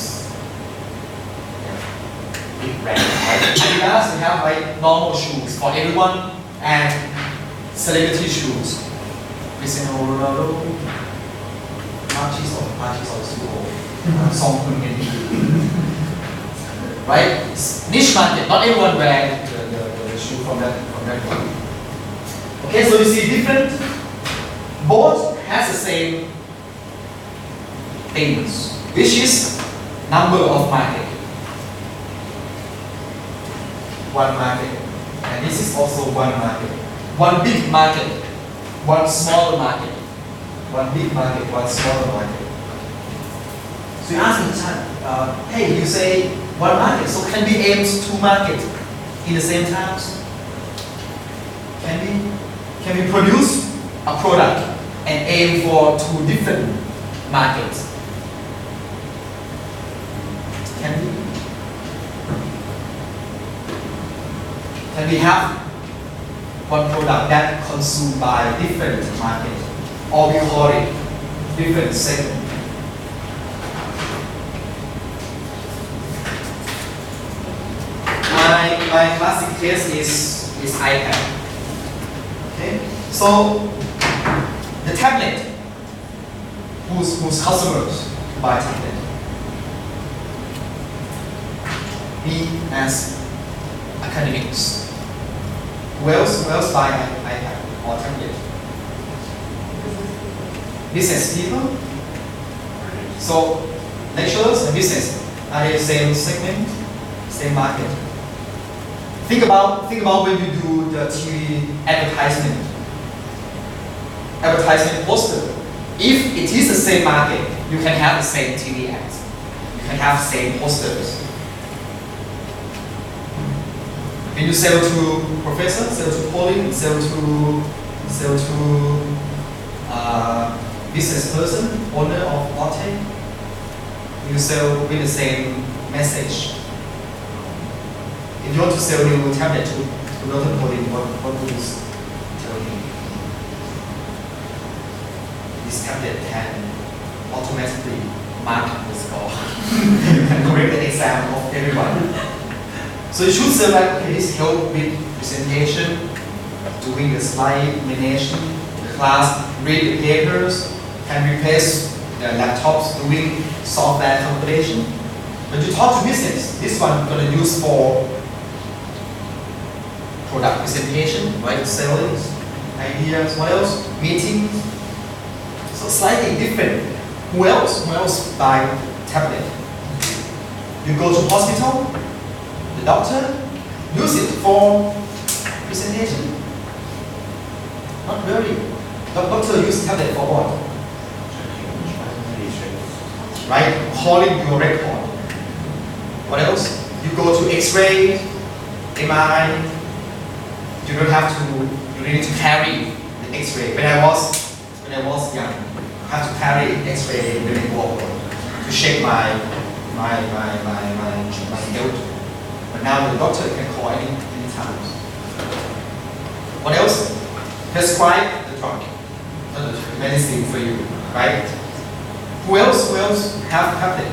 Big brand. Adidas, we have like normal shoes for everyone and celebrity shoes. Cristiano Ronaldo, Archie's also old. Song Kun right? Niche market, not everyone wear the shoe from that one. Okay, so you see different, both has the same things, which is number of market. One market, and this is also one market. One big market, one small market. One big market, one smaller market. So you ask me, hey, you say one market, so can we aim two markets in the same times? Can we produce a product and aim for two different markets? Can we? Can we have one product that consumed by different markets, or we call it different segments? My classic case is iPad. Okay, so the tablet, whose customers buy tablet? Me as academics. Who else buy iPad or tablet? business people. So lecturers and business are the same segment, same market. Think about when you do the TV advertisement poster. If it is the same market, you can have the same TV ads. You can have the same posters. When you sell to professor, sell to poly, sell to business person, owner of latte, you sell with the same message. If you want to sell new tablet to another poly, what would you tell him? This tablet can automatically mark the score and correct the exam of everyone. So you should say like, okay, this help with presentation, doing the slide elimination, the class, read the papers, can replace the laptops doing software calculation. But you talk to business, this one you're going to use for product presentation, right? Selling, ideas, what else? Meetings. So slightly different. Who else buy tablet? You go to hospital, the doctor use it for presentation. Not really. The doctor use tablet for what? Right? Calling your record. What else? You go to X-ray, MRI. You don't have to. You need to carry the X-ray. When I was young, I have to carry X-ray when I walk to check my health. But now the doctor can call any time. What else? Prescribe the drug, the medicine for you, right? Who else have it?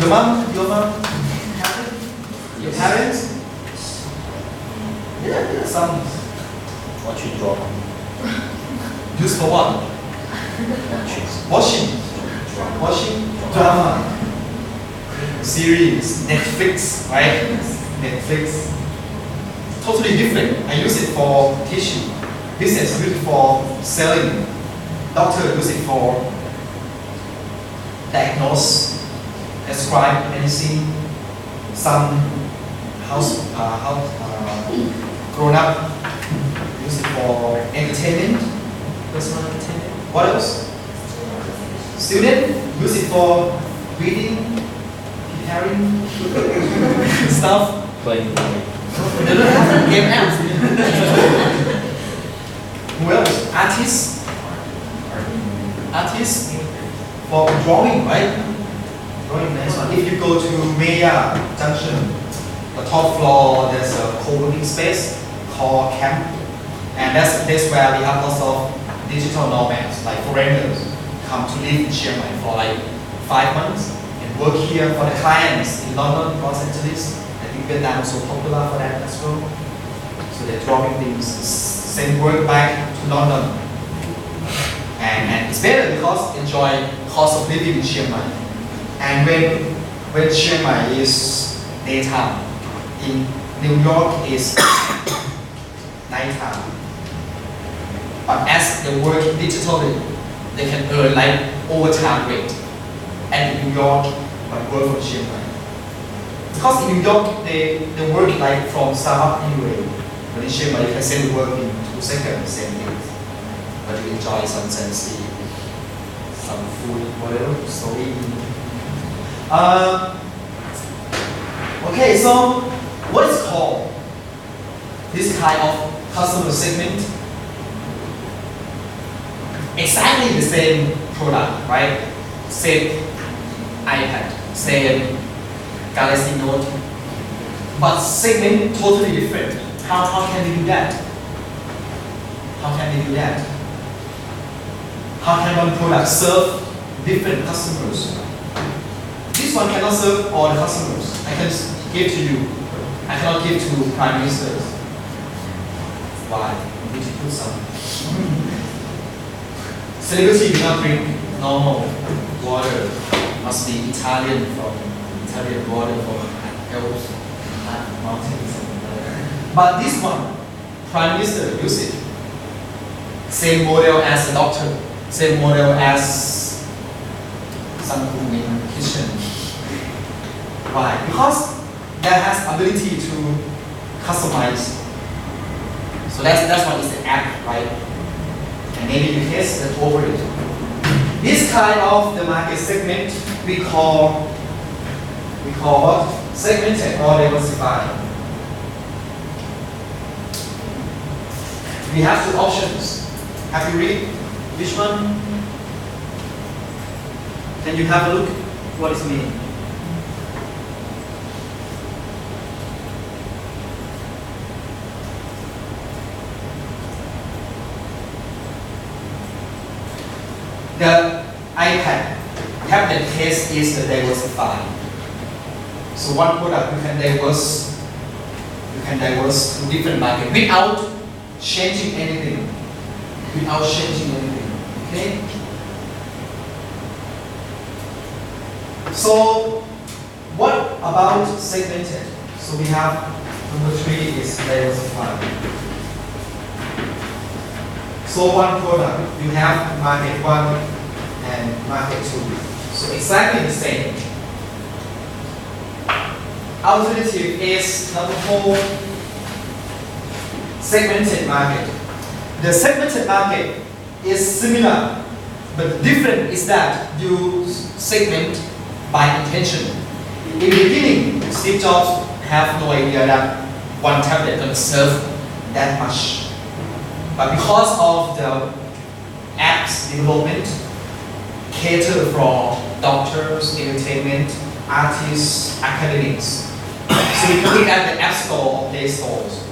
Your mom have it? Your parents? Yeah, some. Watching drama. Used for what? Watching drama. Series, Netflix, right? Netflix. Totally different. I use it for teaching. Business use it for selling. Doctor use it for diagnose, prescribe medicine. Some grown up use it for entertainment, personal entertainment. What else? Student use it for reading, preparing stuff. Playing game. Game apps. Who else? Artists for drawing, right? Drawing, nice one. If you go to Maya Junction, the top floor, there's a co-working space called Camp, and that's the place where we have lots of digital nomads, like foreigners, come to live in Chiang Mai for like 5 months and work here for the clients in London, Los Angeles. I think Vietnam is so popular for that as well. So they're drawing things, send work back to London. And it's better because enjoy cost of living in Chiang Mai. And when Chiang Mai is daytime, in New York is nighttime. But as they work digitally, they can earn like overtime rate at New York but work from Chiang Mai. Because in New York they work like from startup anyway. But in Chiang Mai you can send work in 2 seconds, same thing. But you enjoy some sensei, some food, whatever, so eating. Okay, so what is called this kind of customer segment? Exactly the same product, right? Same iPad, same Galaxy Note, but segment totally different. How can we do that? How can we do that? How can one product serve different customers? This one cannot serve all the customers. I can give to you. I cannot give to prime ministers. Why? You need to put some. Celebrity cannot drink normal water. Must be Italian water from Alps, mountains. But this one, prime minister use it. Same model as a doctor. same model as Samsung in kitchen. Why? Because that has ability to customize. So that's what is the app, right? And maybe you test it over it. This kind of the market segment we call what? Segmented or diversified. We have two options. Have you read which one? Can you have a look? What is mean? The iPad tablet case is the diversified. So one product you can diverse to different market without changing anything. Okay? So what about segmented? So we have number 3 is diversified. So one product, you have market 1 and market 2. So exactly the same. Alternative is number 4, segmented market. The segmented market is similar, but different is that you segment by intention. In the beginning, Steve Jobs have no idea that one tablet can serve that much. But because of the apps development, cater for doctors, entertainment, artists, academics. So you can look at the App Store or Play Stores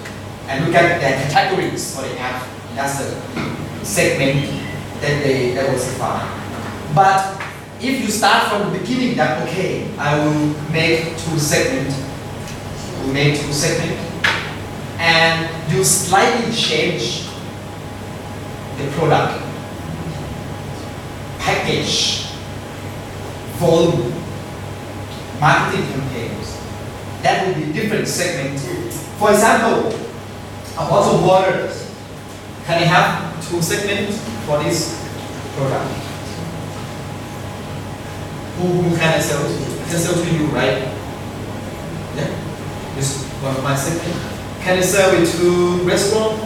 and look at the categories for the app. That's the segment that they diversify. But if you start from the beginning, that okay, I will make two segments, and you slightly change the product, package, volume, marketing campaigns. That will be different segment. For example, a bottle of water. Can I have 2 segments for this product? Who can I sell to? I can sell to you, right? Yeah? This is one of my segments. Can I sell it to restaurant?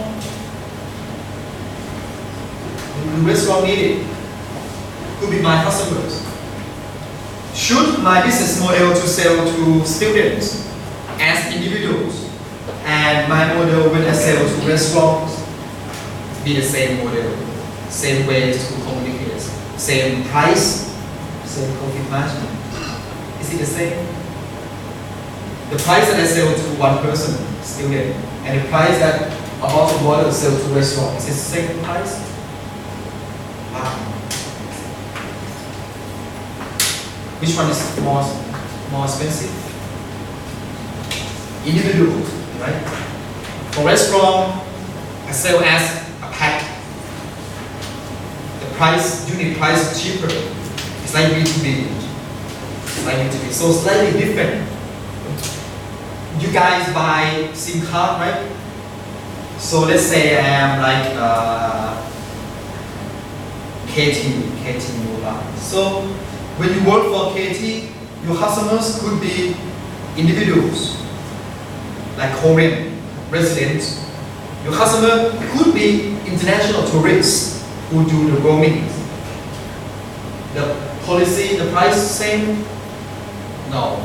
The restaurant need it. Could be my customers. Should my business model to sell to students as individuals, and my model when I sell to restaurants be the same model, same ways to communicate, same price, same profit margin? Is it the same? The price that I sell to one person, student, and the price that a bottle of water sell to restaurant, is it the same price? Wow. Which one is more expensive? Individuals, right? For restaurant, I sell as a pack. The price, unit price is cheaper. It's like B2B. So slightly different. You guys buy SIM card, right? So let's say I am like KT Mobile. So when you work for KT, your customers could be individuals, like Korean residents. Your customer could be international tourists who do the roaming. The policy, the price same? No.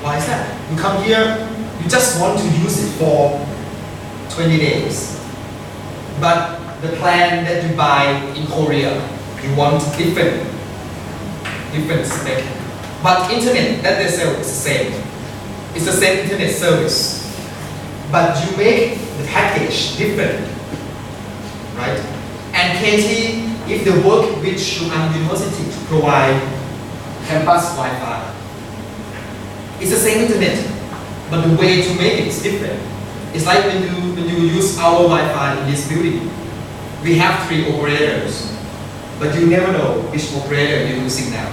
Why is that? You come here, you just want to use it for 20 days. But the plan that you buy in Korea, you want different spec. But internet that they sell is the same. It's the same internet service. But you make the package different, right? And KT, if they work with Shuan University to provide campus Wi-Fi, it's the same internet, but the way to make it is different. It's like when you use our Wi-Fi in this building, we have 3 operators, but you never know which operator you're using now,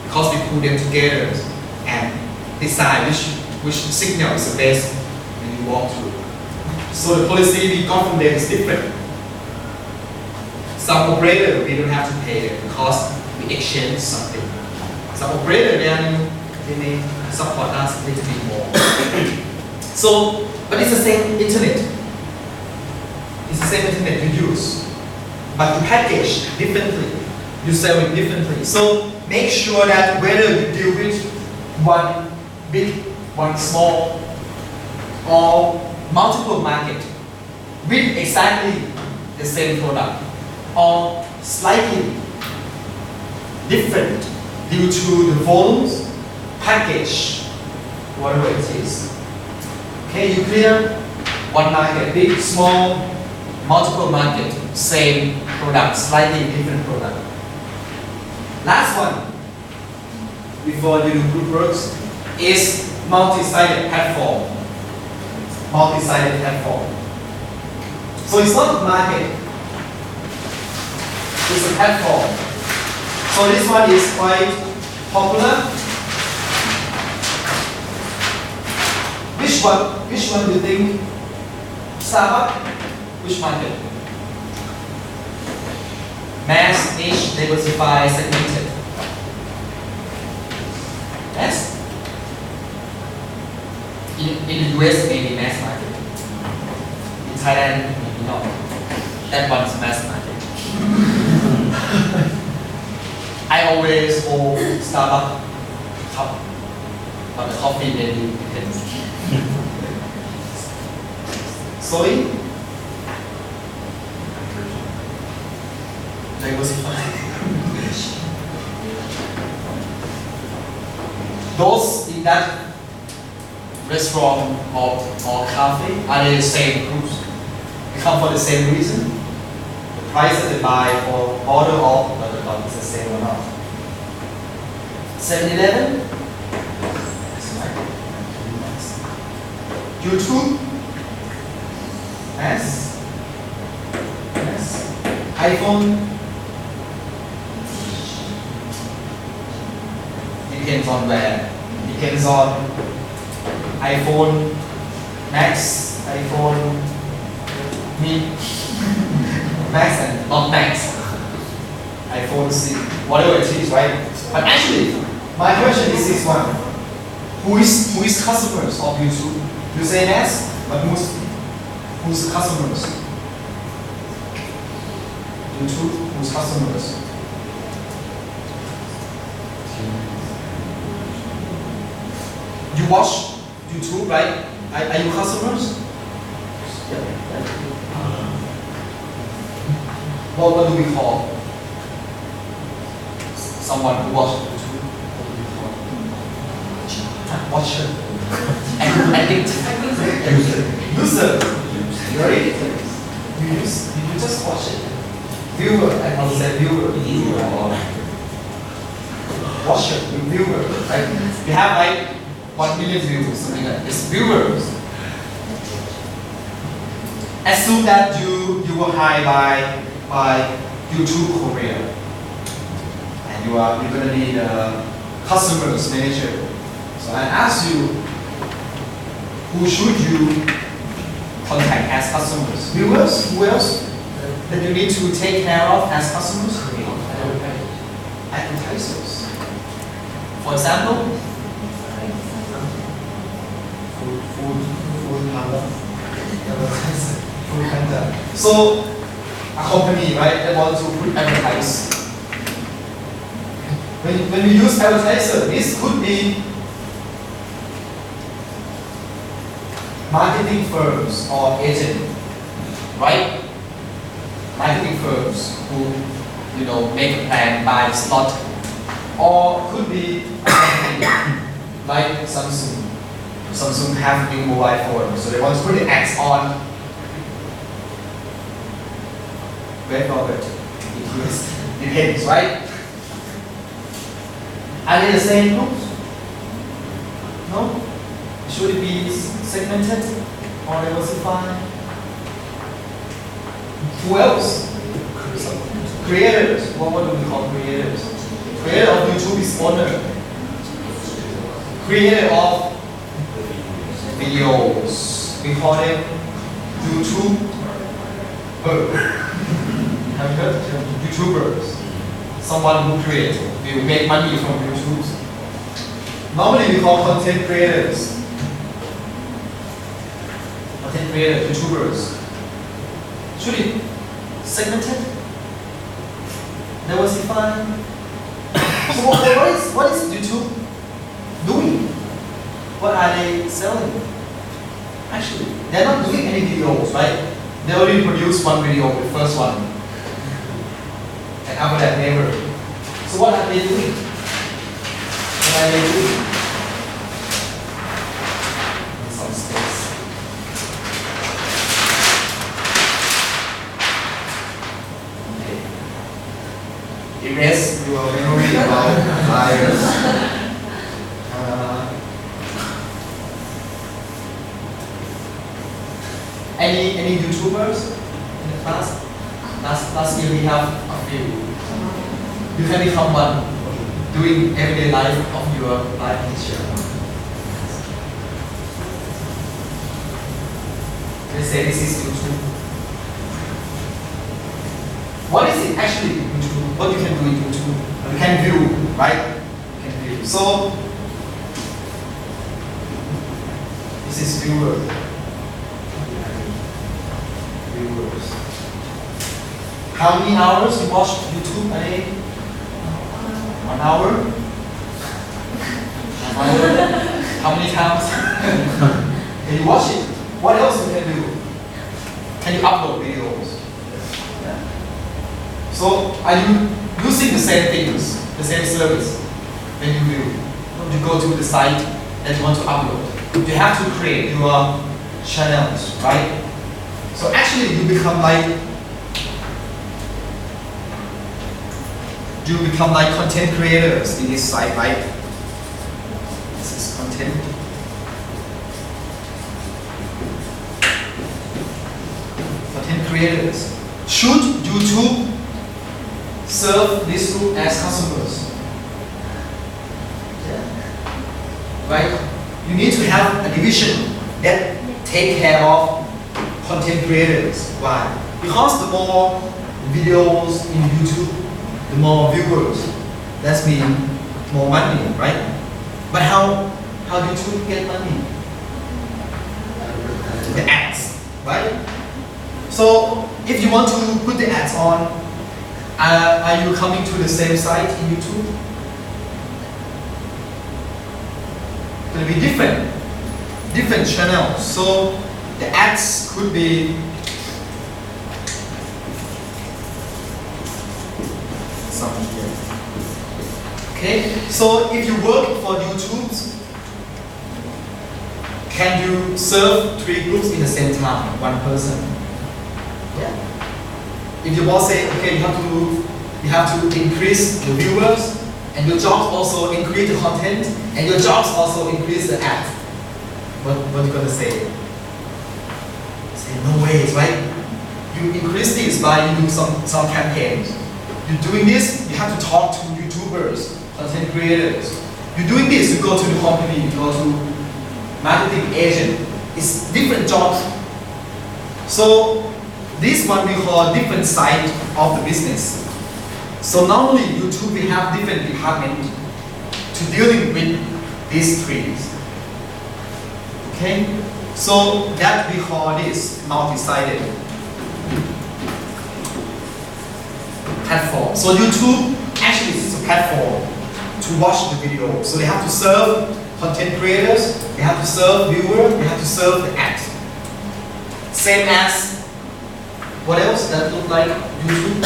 because we put them together and decide which signal is the best when you walk through. So the policy we got from them is different. Some operator we don't have to pay them because we exchange something. Some operator they may support us a little bit more. So, but it's the same internet. It's the same internet you use, but you package differently. You sell it differently. So make sure that whether you deal with one big, one small, or multiple market with exactly the same product or slightly different due to the volumes, package, whatever it is. Okay, you clear? One market, big, small, multiple market, same product, slightly different product. Last one, before you do group works, is multi-sided platform. Multi-sided platform. So it's not market, it's a platform. So this one is quite popular. Which one do you think? Starbucks? Which market? Mass, niche, diversified, segmented. Yes? In the US, maybe mass market. In Thailand, maybe not. That one is mass market. I always hold Starbucks cup, but the coffee maybe depends. Sorry? Diversify. Those in that restaurant or cafe are they the same groups? They come for the same reason. The price that they buy for order of whether it's the same or not. 7-Eleven. YouTube. Yes. iPhone. Depends on where. Depends on iPhone Max, iPhone Mini, Max and not Max, iPhone 6, whatever it is, right? But actually, my question is this one: who is customers of YouTube? You say Max, but who's customers? YouTube, who's customers? You watch YouTube, right? Are you customers? What do we call someone who watches YouTube? What do we call? Watcher. Addict. User. Right? You just watch it. Viewer. I will say viewer. Watcher. Viewer. Right? We have like 1 million views, something like that. It's viewers. Assume that you were hired by YouTube Korea, and you're gonna need a customers manager. So I ask you, who should you contact as customers? Viewers? Who else that you need to take care of as customers? Advertisers. For example. Food panda. So a company, right, that wants to put advertise. When we use advertiser, this could be marketing firms or agent, right? Marketing firms who make a plan, buy the slot, or could be a company like Samsung. Samsung have new mobile phone, so they want to put the ads on Red Velvet. It depends, right? Are they the same groups? No? Should it be segmented or diversified? Who else? Creators. What do we call creators? Creator of YouTube is owner. Creator of videos. We call it YouTuber. Have you heard? YouTubers. Someone who creates, will make money from YouTube. Normally we call content creators. Content creators, YouTubers. Should it segmented? Diversify? So what is YouTube doing? What are they selling? Actually, they're not doing any videos, right? They only produce one video, the first one. And after that, never. So what are they doing? What are they doing? Some space. Okay. Erase your memory about liars. Any YouTubers in the class? Last year we have a few. You can become one doing everyday life of your life teacher. Let's say this is YouTube. What is it actually YouTube? What you can do in YouTube? You can view, right? You can view. So this is viewer. How many hours you watch YouTube a day? 1 hour? 1 hour? How many times? Can you watch it? What else you can do? Can you upload videos? Yeah. So are you using the same things, the same service? When you go to the site that you want to upload, you have to create your channels, right? So actually you become like content creators in this site, right? This is content. Content creators. Should YouTube serve this group as customers? Yeah. Right? You need to have a division that take care of content creators. Why? Because the more videos in YouTube, the more viewers, that means more money, right? But how do YouTube get money? The ads, right? So if you want to put the ads on, are you coming to the same site in YouTube? It will be different channels. So the ads could be here. Okay, so if you work for YouTube, can you serve 3 groups in the same time, 1 person? Yeah. If your boss say, okay, you have to increase the viewers, and your jobs also increase the content, and your jobs also increase the ads. What are you gonna say? Say no ways, right? You increase this by you do some campaigns. You're doing this, you have to talk to YouTubers, content creators. You're doing this, you go to the company, you go to marketing agent. It's different jobs. So this one we call different side of the business. So normally YouTube we have different departments to dealing with these 3. Okay? So that we call this multi-sided platform. So YouTube actually is a platform to watch the video. So they have to serve content creators, they have to serve viewers, they have to serve the ads. Same as what else that look like YouTube?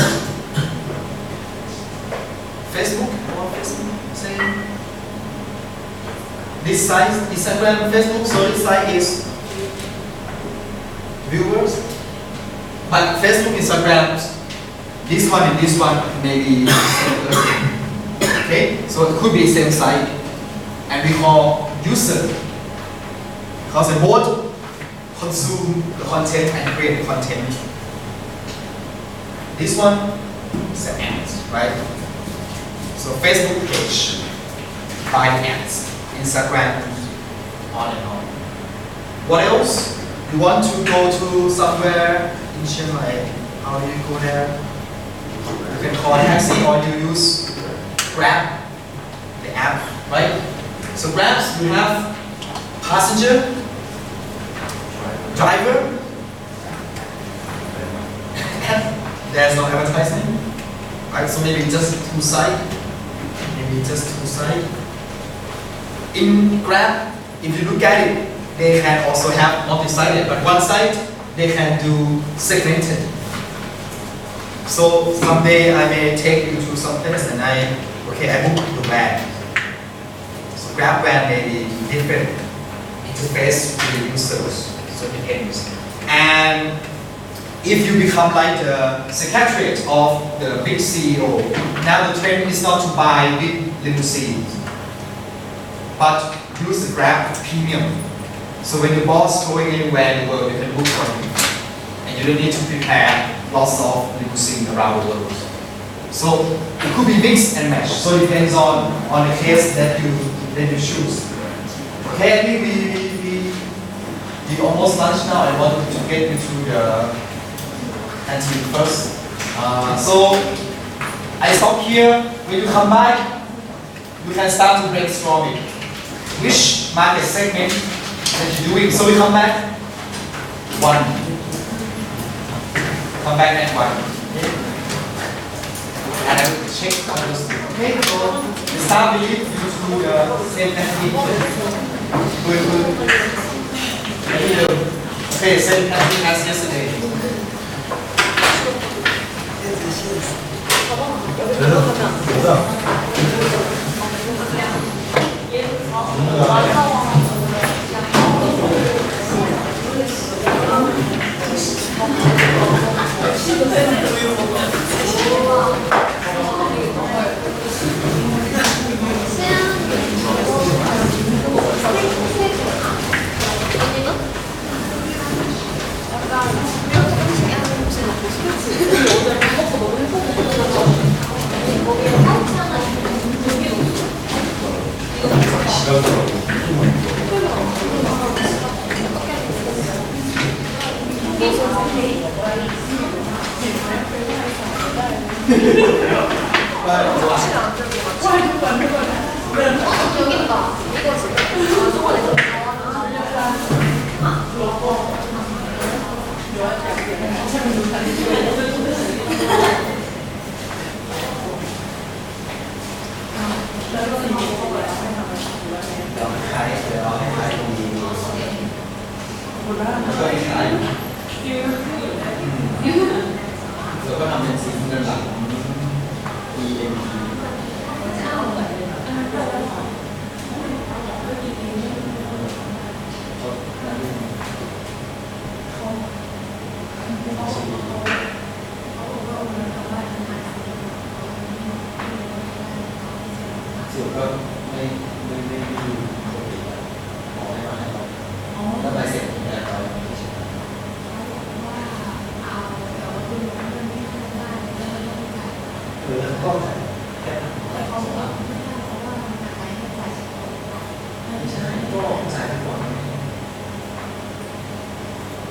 Facebook? What Facebook? Same. This side, Instagram, Facebook, so this side is viewers. But Facebook, Instagram, this one and this one may be same. Okay, so it could be same site, and we call user because they both consume the content and create the content. This one is the ads, right? So Facebook page, buy ads, Instagram, on and on. What else? You want to go to somewhere in Chiang Mai? How do you go there? You can call a taxi or you use Grab, the app, right? So Grabs, you have passenger, driver, and there's no advertisement, right? So maybe just two sides. In Grab, if you look at it, they can also have multi-sided, but one side they can do segmented. So someday I may take you to some place and I book the van. So Grab van may be different interface to the users, so it depends. And if you become like the secretariat of the big CEO, now the trend is not to buy big limousines, but use the Grab premium. So when the boss going anywhere in the world, you can book from him. And you don't need to prepare lots of limousines around the world. So it could be mix and match. So it depends on the case that you choose. Okay, I think we almost lunch now. I wanted to get you to the canteen first. So I stop here. When you come back, you can start to brainstorming. Which market segment that you're doing? So we come back. One. Come back at one. Okay. And I will check others. Okay. So we start with you to do the same technique. Good. Okay. Same technique as yesterday.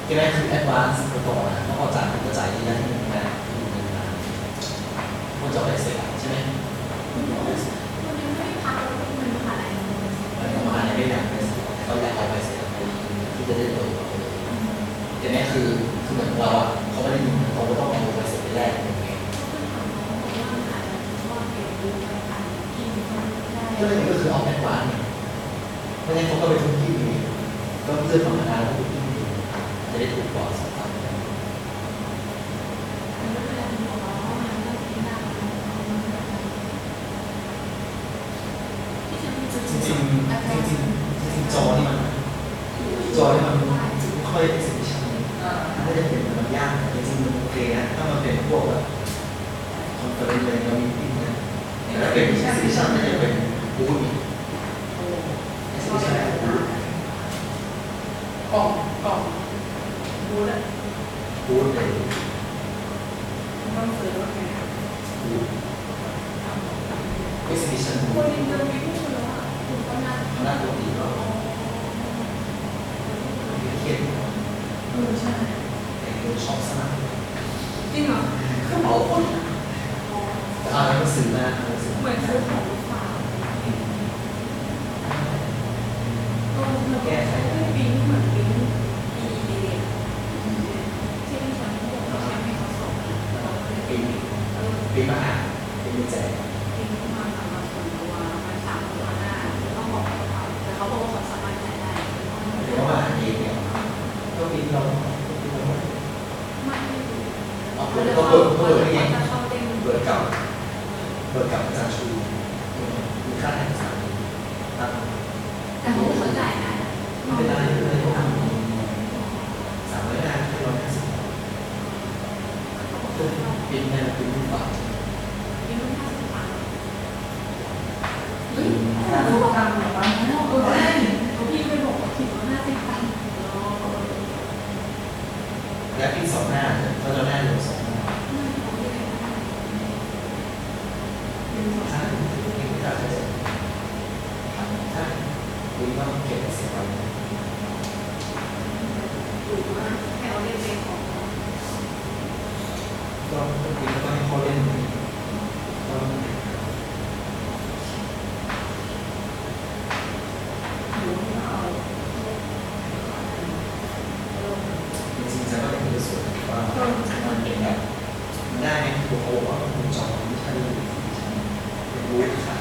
cái nàyคือ advance ไปก่อนนะแล้วพอจ่ายก็จ่ายที่ได้ที่1,000มันจะเอาไปเสร็จใช่ไหมมหาลัยไม่อยากไปเสร็จเขาอยากเอาไปเสร็จที่จะได้ตัวแต่นี้คือเหมือนเราอ่ะเขาไม่ได้ยินเขาก็ต้องเอาไปเสร็จไปแรกก็เลยก็คือเอาแอดวานซ์เพราะฉะนั้นเขาก็ไปทุกที่ก็เลือกธรรมดาแล้วทุกที่จะได้ถูกกว่าสักครั้งจริงจอนี่มันไม่ค่อยเป็นสิ่งที่ฉันน่าจะเป็นมันยากจริงๆมันโอเคนะถ้ามันเป็นพวกแบบคอนเฟอเรนซ์อะไรเรามีติ้งนะถ้าเป็นสิ่งที่ฉันน่าจะเป็นบูธอีกสิ่งที่ฉันกล่องบูธเลยต้องซื้อรถไงบูธไม่สิ่งที่ฉันคนอินเตอร์วิวน่าตัวดีก็เครียดใช่แต่โดนช็อกซะจริงเหรอเขาบอกคน เป็นอะไรเลย300 ได้ที่150ปิดได้ปิดบาทแล้วปิด2 หน้าก็จะได้เหลือ2 หน้าถ้าคุณต้องเก็บเสียไว้ก็คุณก็ต้องให้เขาเล่นจริงๆจะก็เป็นส่วนว่ามันเป็นแบบได้ไหมที่เขาบอกว่าคุณจองไม่ใช่เป็นรู้ค่ะ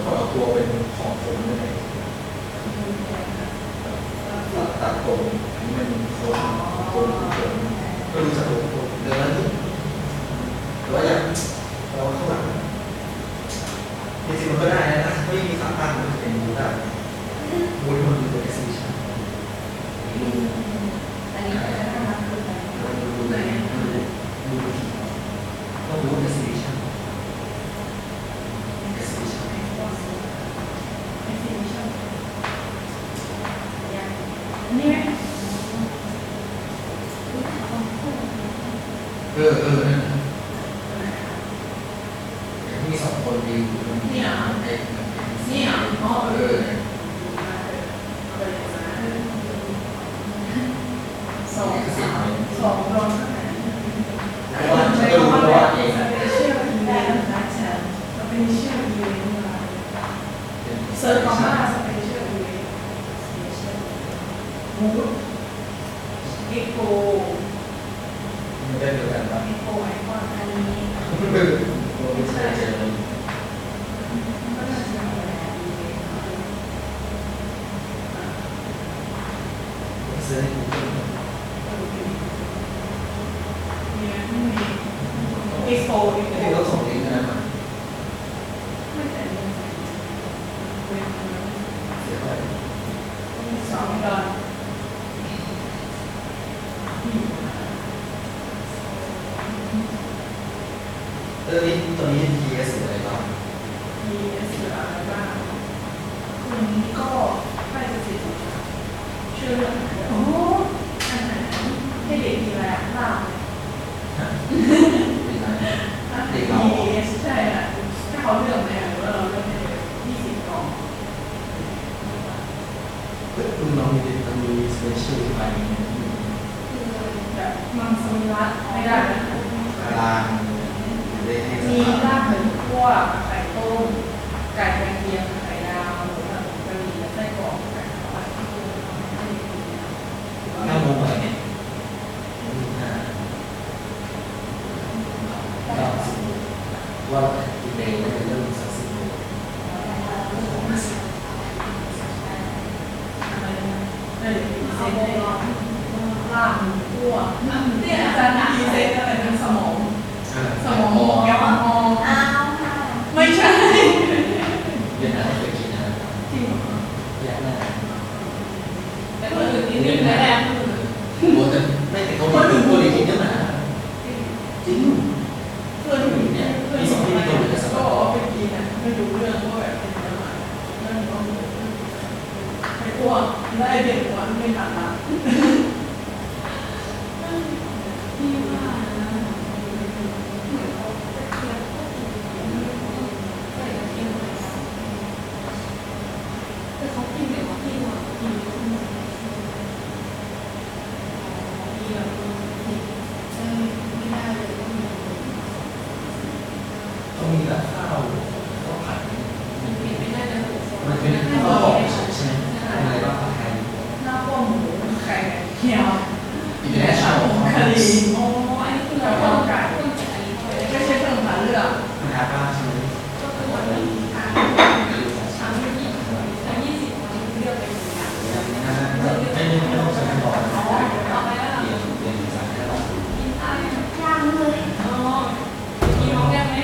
ก็เอาตัวเป็นของผมเลยตัดผมอันนี้มันคนก็รู้จักตัวเดินแล้วหรือว่าอย่างเราข้างหลังจริงๆมันก็ได้นะไม่มีขาตั้งมันเป็นมูได้มูที่มันเป็น exhibition ต้องรู้ exhibition มี2 คนดีเนี่ยเซิร์ชคำว่าสเปเชียลอีเวนต์มูดเอ็กโกได้เหมือนกันครับเอ็กโกไอคอนอันนี้ไม่ใช่ก็น่าจะเป็นอะไรอีเวนต์เซิร์ชเนี่ยไม่มีเอ็กโกต้องส่งลิงก์นะมันไม่แต่2 ดอลตัวนี้ TS อะไรบ้าง TS อะไรบ้างคุณก็ใกล้จะเสร็จแล้วชื่อเรื่องโอ้อาหารให้เด็กกินอะไรลาบเด็กเรา TS ใช่ค่ะถ้าเขาเลือกไหมหรือว่าเราเลือกให้20 กล่องคุณลองมีสเปเชียลไปแบบมังสวิรัติไม่ได้มีลาบหมูคั่วไข่ต้มไก่กระเทียมไข่ดาวหมูกะหรี่ไส้กรอกไก่ทอดข้าวหมูอะไรเนี่ยว่าอีเดย์เป็นเรื่องศักดิ์สิทธิ์ลาบหมูคั่วเนี่ยอาจารย์ดีเซนอะไรเป็นสมองแก้วมองไม่ใช่เดี๋ยวนะเคยกินนะจริงแย่แน่แต่คนอื่นนิดนึงนะแอบโอ้แต่ไม่แต่เขาคนอื่นกินเยอะนะจริงเพื่อนอื่นเนี่ยมี2 ที่มีตัวเหลือสักก็ไปกินนะไม่รู้เรื่องว่าแบบเป็นยังไงเรื่องก็ไม่กลัวได้เด็กกว่าไม่ตัดละต้องมีแบบข้าวผัดมันเป็นข้าวบอกใช่ไหมอะไรบ้างผัดไทยหน้าข้าวหมูไก่เคี่ยวอีกแล้วชาคารีโอ้อันนี้คือเราต้องการไม่ใช่เครื่องผัดเลือกมันหาบ้างใช่ไหมก็คือวันนี้ชาม20เลือกไป1 อย่างไม่ต้องใช้ก่อนเอาไปแล้วเปลี่ยนสายได้หรอกินข้าวย่างเลยอ๋อกินน้องได้ไหม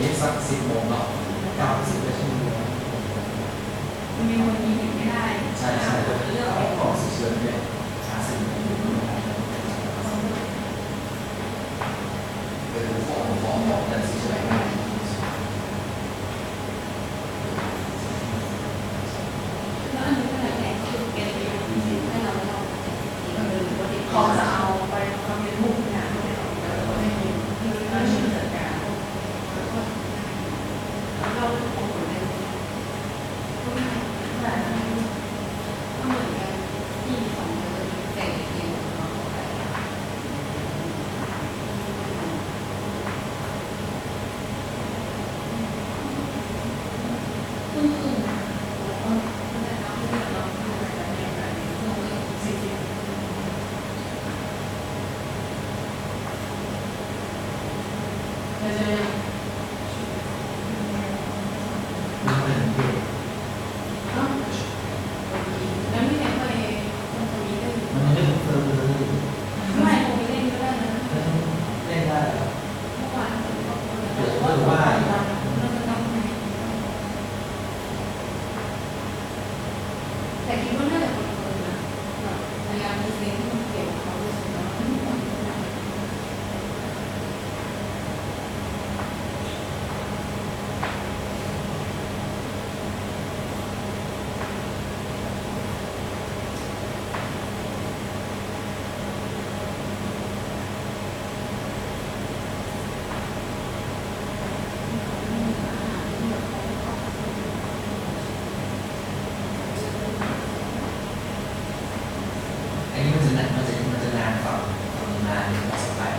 นี้สัก10 โมงเนาะ9-10 ชั่วโมงมีคนยิงไม่ได้ใช่เรื่องของสุดเชิญเนี่ย50 โมงของแต่สุดเชิญไม่เขาจะเอาไปทำเป็นมุกเนี่ยไม่มีการช่วยจัดการเราของคนเนี่ยแต่ก็เหมือนกันที่ของแต่งเองของเขาไปแต่คิดว่าน่าจะเป็นคนนะพยายามมีเซนส์ที่มันเกี่ยวกับเขาด้วยซ้ำอันนี้มันจะนานฝั่งนานพอสบาย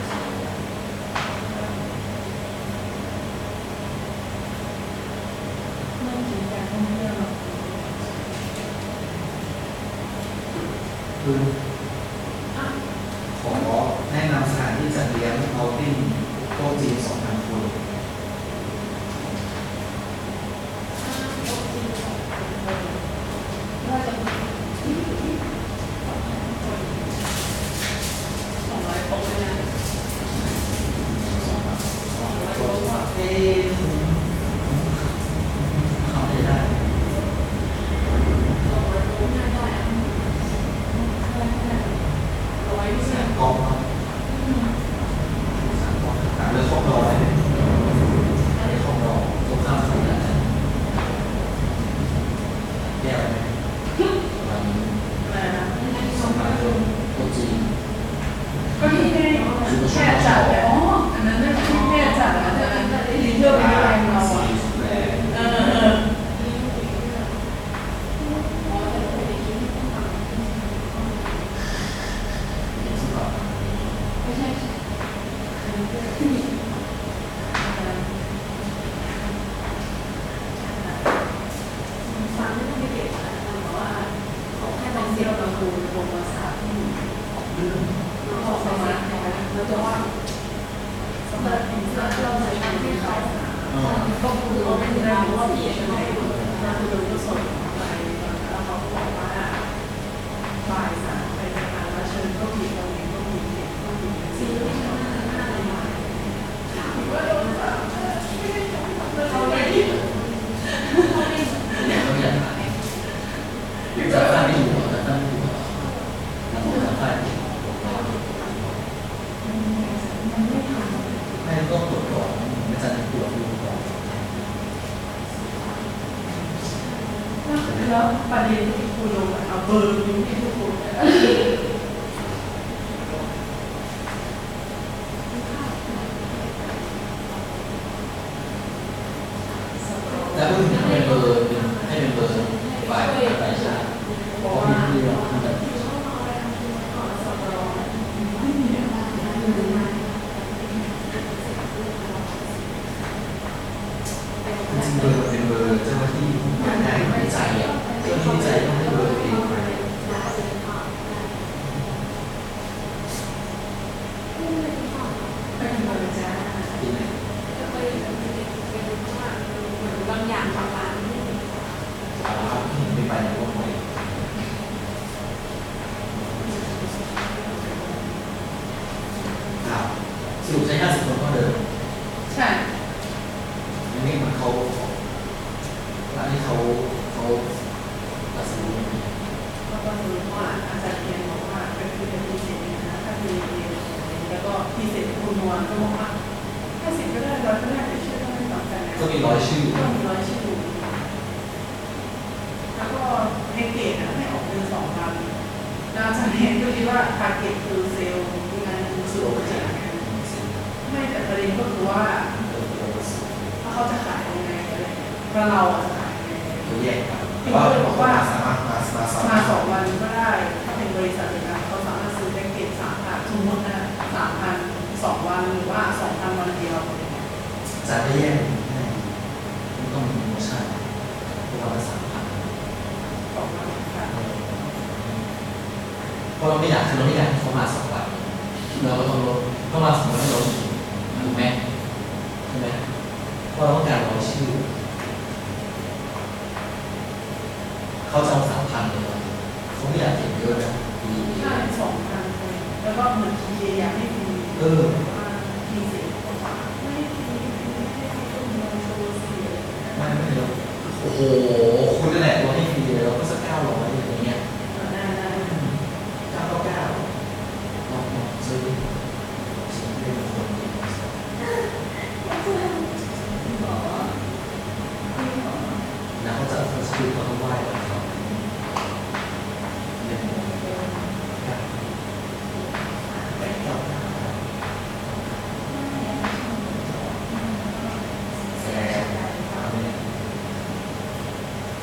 ไม่ถึงการท่องเที่ยวหรอกขอแนะนำสถานที่จัดเลี้ยงเอาติ้งโต๊ะจีน 2,000 คนว่าจะกองครับเรื่องของเราเนี่ยเรื่องของเราตรงข้ามของเราแก้วไหมวันนี้2,000 คนโต๊ะจีนก็ที่แค่จัดเลยอันนั้นไม่ใช่แค่จัดนะแต่ที่เที่ยวไปอะไรเราแล้วประเด็นที่คุณลงเอาเบอร์นิ้วที่ทุกคนแล้วคุณให้เป็นเบอร์ฝ่ายชาติเพราะมีที่เราทำแบบเบอร์เป็นเบอร์เจ้าหน้าที่งานวิจัยเจ้าหน้าที่วิจัยต้องให้เบอร์เองไปเป็นเบอร์จ้าที่ไหนบางอย่างบางร้านไม่ไปในพวกไหนสรุปใช้50 คนเท่าเดิมใช่ นี้เหมือนเขาร้านที่เขาตัดสิน แล้วก็รู้ว่าอาจารย์เรียนบอกว่าเป็นคือเป็นพิเศษนะถ้าคือเรียนแล้วก็พิเศษคุณนวลก็บอกว่า50ก็ได้100ก็ได้แต่ชื่อต้องไม่ต่างกันนะ ก็มี100 ชื่อ ก็มี100 ชื่อแล้วก็ให้เกรดให้ออกเป็น2,000แล้วอาจารย์เรียนก็คิดว่าทาร์เก็ตคือเซลล์งานสุดจริงไม่แต่ประเด็นก็คือว่าถ้าเขาจะขายยังไงอะไรว่าเราจะขายยังไง ตัวแยกกัน พี่ก็เลยบอกว่า สามารถมา 2 วันก็ได้ ถ้าเป็นบริษัทเดียวกันเขาสามารถซื้อแพ็กเกจ3,000สมมตินะ3,000 2 วันหรือว่า 2,000 วันเดียว จะได้แยกไม่ต้องมีโปรโมชั่นตัวละ3,000เพราะเราไม่อยากให้เขามา2 วันเราก็ต้องลดก็มา2 วันให้เราถูกไหมใช่ไหมเพราะเราต้องการ100 ชื่อเขาจะเอา3,000เลยเขาไม่อยากเก็บเยอะนะ ใช่2,000แล้วก็เหมือนทีอยากให้ฟรีทีเสร็จกว่าไม่ฟรีให้ต้องมีโชว์ฟรี ไม่เราโอ้โหคุณนั่นแหละตัวให้ฟรีเลยเราก็สัก900อย่างเงี้ย999ลองซื้อเป็นคนแล้วเขาจะซื้อเขาต้องไหว้เขา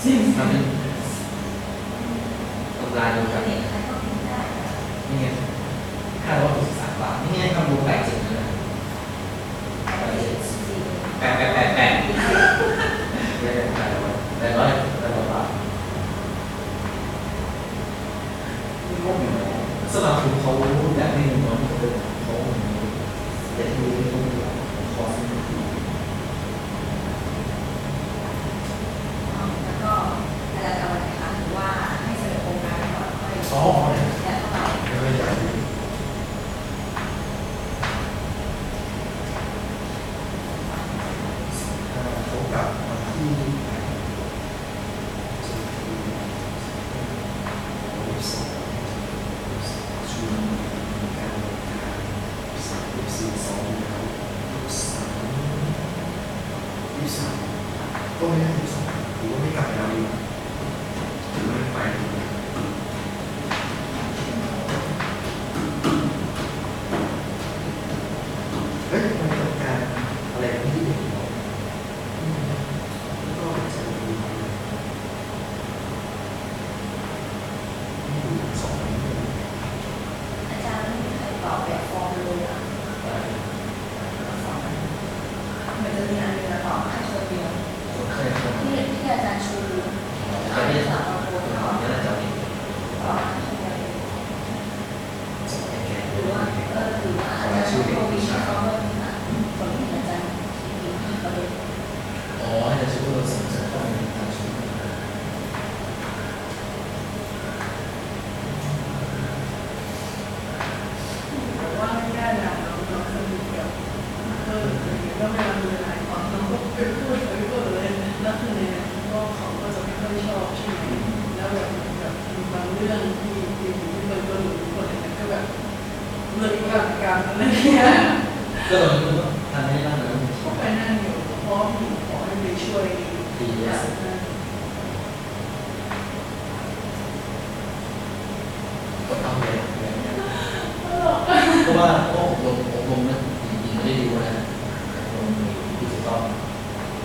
จริงทำเป็นกำไรเดียวกันนี่ไง563 บาทนี่ไงคำนวณ87เลยนะ8แต่ร้อยบาทสำหรับคุณเขาอยากให้เงินน้อยเขาแต่ที่นี่ต้องคอส แล้วก็อาจารย์จะวันไหนคะหรือว่าให้เสนอโครงการก่อนค่อย อ๋อ และเท่าไหร่ ไม่ใหญ่เขากลับมาที่ก็ไม่ได้23หรือว่าไม่กลับไปแล้วดีหรือไม่ไปเฮ้ยมันเป็นการอะไรที่เด็กเราก็จะดู2 อาจารย์ไม่มีใครตอบแบบฟอร์มเลยอ่ะมันจะมีอันนึงตอบให้คนเดียวที่อาจารย์ชูอาจารย์สาวโพสต์ตอบให้คนเดียวหรือว่าอาจารย์ชูโพสต์วิชาเขาไม่มีคนที่อาจารย์มีประเด็น อ๋อให้จะช่วยเราสนใจข้อมูลการช่วยว่าไม่ได้แล้วเราสนิทกับก็เวลามีหลายคนเราก็ไปพูดเลยแล้วคือในนั้นก็เขาก็จะไม่ค่อยชอบใช่ไหมแล้วแบบมีบางเรื่องที่มันก็หลุดคนอะไรก็แบบเลิกการอะไรเงี้ย ก็ตอนนี้ก็ทำให้ร่างกายมัน ก็ไปนั่งอยู่เพราะพี่ขอให้ไปช่วยดีแล้วก็ทำเลยเพราะว่าอบรมนะจริงๆไม่ได้ดูนะอบรมดิจิตอล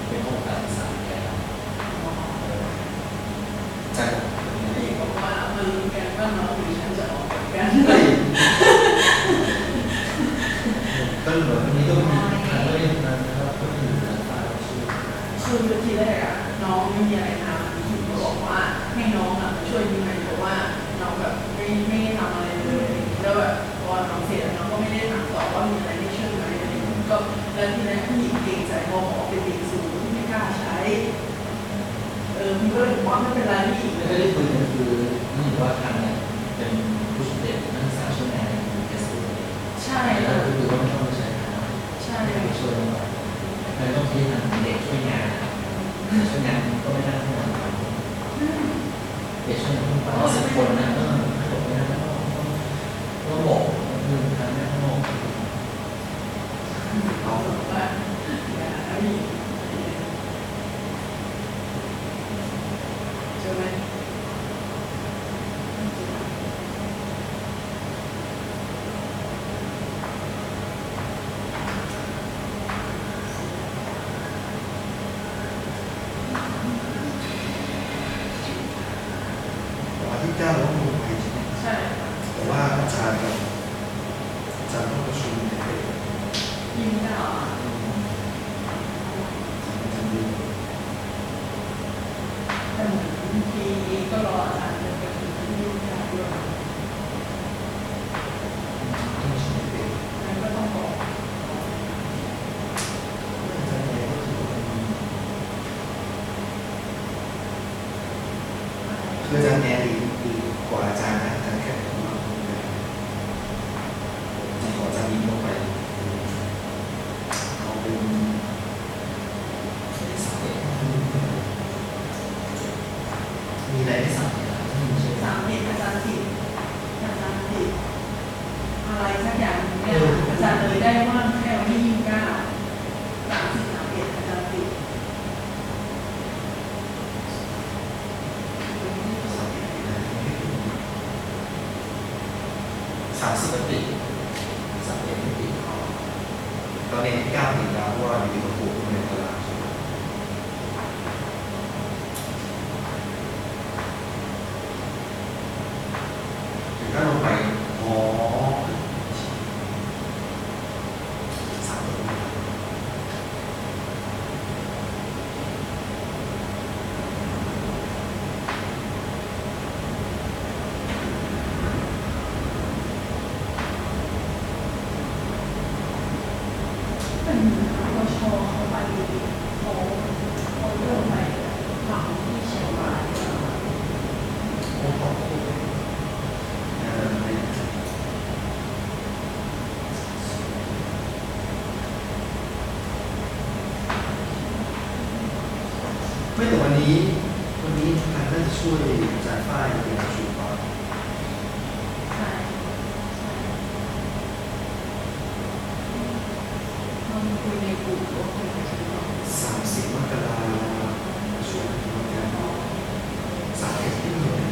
เป็นข้อมูลการศึกษาแก่ใช่ บอกว่ามันแกนว่าน้องดิฉันจะออกกัน ก็เหมือนวันนี้ก็มีทางเล่นนะครับก็มีทางฝ่ายชื่อ คือทีแรกอ่ะน้องไม่มีอะไรทำพี่ก็บอกว่าให้น้องอ่ะช่วยยังไงเพราะว่าน้องแบบไม่ได้ทำอะไรเลยแล้วแบบพอน้องเสร็จน้องก็ไม่ได้ถามต่อว่ามีอะไรให้ช่วยไหมอะไรอย่างเงี้ยก็แล้วทีแรกผู้หญิงเก่งใจพอบอกเป็นเด็กสูงที่ไม่กล้าใช้พี่ก็เลยบอกว่าไม่เป็นไรพี่ แล้วก็ได้คุยกันคือนี่ว่าทางเนี่ยเป็นผู้สำเร็จนักศึกษาช่วยงานในเอสบูใช่แล้วก็คือว่าไม่ต้องใช้ทางใช่ช่วยเราไม่ต้องที่ทางเด็กช่วยงาน ช่วยงานก็ไม่ได้ทำงานเดี๋ยวช่วยงานประมาณ10 คนนะบอกไม่ได้ก็บอกทางไม่ได้เอา ใช่ไหม วันที่9เราต้องลงไปใช่ไหม ใช่ แต่ว่าอาจารย์ต้องประชุมในเด็ก ยิงได้ แต่เหมือนบางทีก็รออาจารย์จะไปถึงที่ยุ่งยากด้วยงั้นก็ต้องบอก คืออาจารย์แอร์ดีกว่าอาจารย์นะอาจารย์แค่ขออาจารย์ยิ้มลงไปเขาเป็นมีอะไรไม่สั่ง สามเหตุอาจารย์ผิดอะไรสักอย่างเนี่ยอาจารย์เลยได้ว่าแค่วันที่29 30 31อาจารย์ผิด 30 ปี31 ปีตอนนี้ที่9 ปีแล้วเพราะว่าอยู่กับปู่ในตลาดก็ลงไปอ๋อเป็นปชเขาไปเขาเลือกไปทำที่เชียงราย ไม่แต่วันนี้ทางน่าจะช่วยอาจารย์ฝ้ายในการประชุมก่อน ใช่มันคุยในกลุ่มว่าคุยกับฉันก่อน 30 มกราคมประชุมกัน30 ที่เลย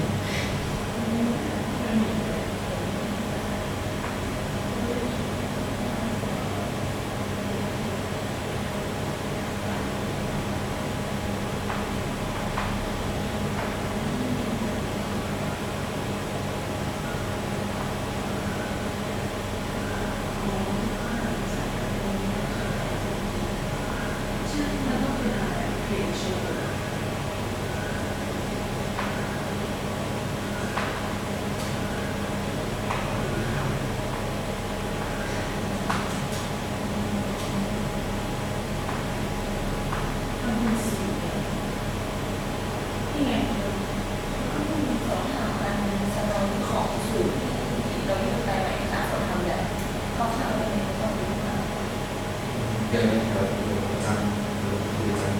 เดี๋ยวอาจารย์คุยอาจารย์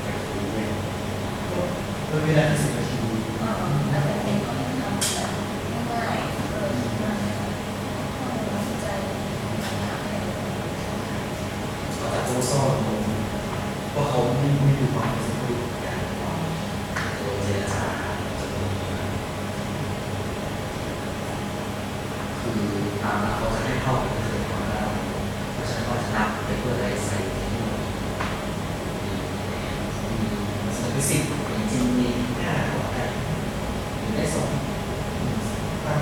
อยากคุยด้วยเวลา10 นาทีแต่โซ่ซ่อนเพราะเขาไม่ดูความเป็นสิ่งที่อย่างตัวเจรจาคือตามหลักเขาจะให้เข้าไปในความได้เพราะฉะนั้นก็จะนับไปเพื่ออะไรใส่ที่มีสถิติจริงมี5 กว่าได้อยู่ได้2ตั้ง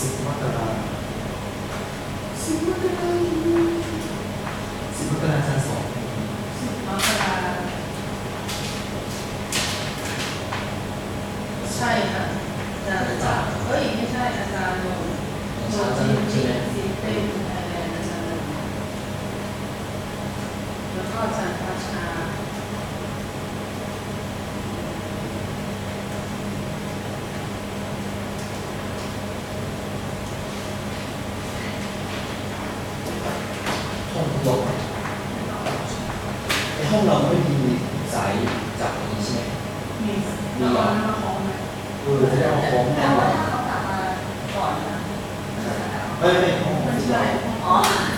10 มกราคม10 มกราคมชั้น2 มกราใช่ค่ะอาจารย์เอ้ยไม่ใช่อาจารย์โนจีซีเป็นอะไรอาจารย์แล้วก็อาจารย์ประชา เราไม่มีสายจับนี้ใช่ไหม มีเราเอาของมา จะได้เอาของแน่นอน ก่อนนะ ไม่ ไม่ใช่อ๋อ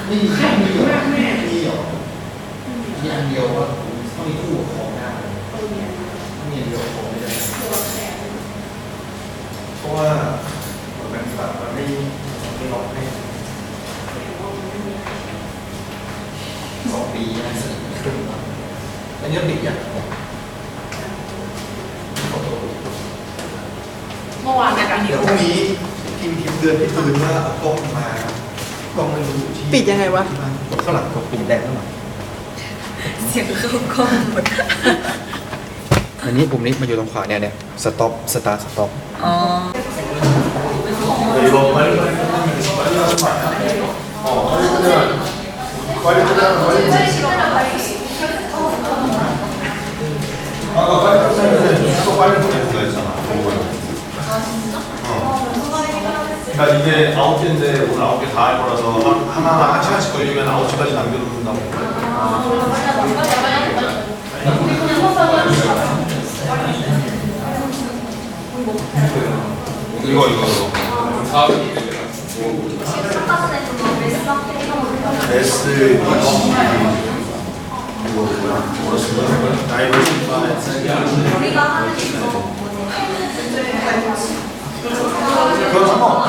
ไม่มี ใครมีแม่แม่ มีหรอมีอันเดียวว่าต้องมีคู่กับของได้ ตัวเนี้ย ต้องมีอันเดียวของไม่ได้ ตัวแทน เพราะว่ามันแบบมันไม่ล็อกให้2 ปีนะสนิทขึ้นอันนี้ปิดยัง เมื่อวานในการ เดี๋ยวพรุ่งนี้พิมพ์เตือนพี่ตื่นว่าเอากล้องมากล้องมันอยู่ที่ ปิดยังไงวะ ข้างหลังกดปุ่มแดงข้างหลัง เสียงเข้ากล้องหมด อันนี้ปุ่มนี้มันอยู่ตรงขวาเนี่ยสต็อปสตาร์สต็อป อ๋อ 이거 빨리 아까 빨리 또 빨리 보냈다 했잖아. 그러니까 이게 9개인데 오늘 9개 다 할 거라서 하나하나 한 시간씩 걸리면 9시까지 남겨놓는다고. 이거. S 이거 뭐야? 다이버시파이 그건 상관없다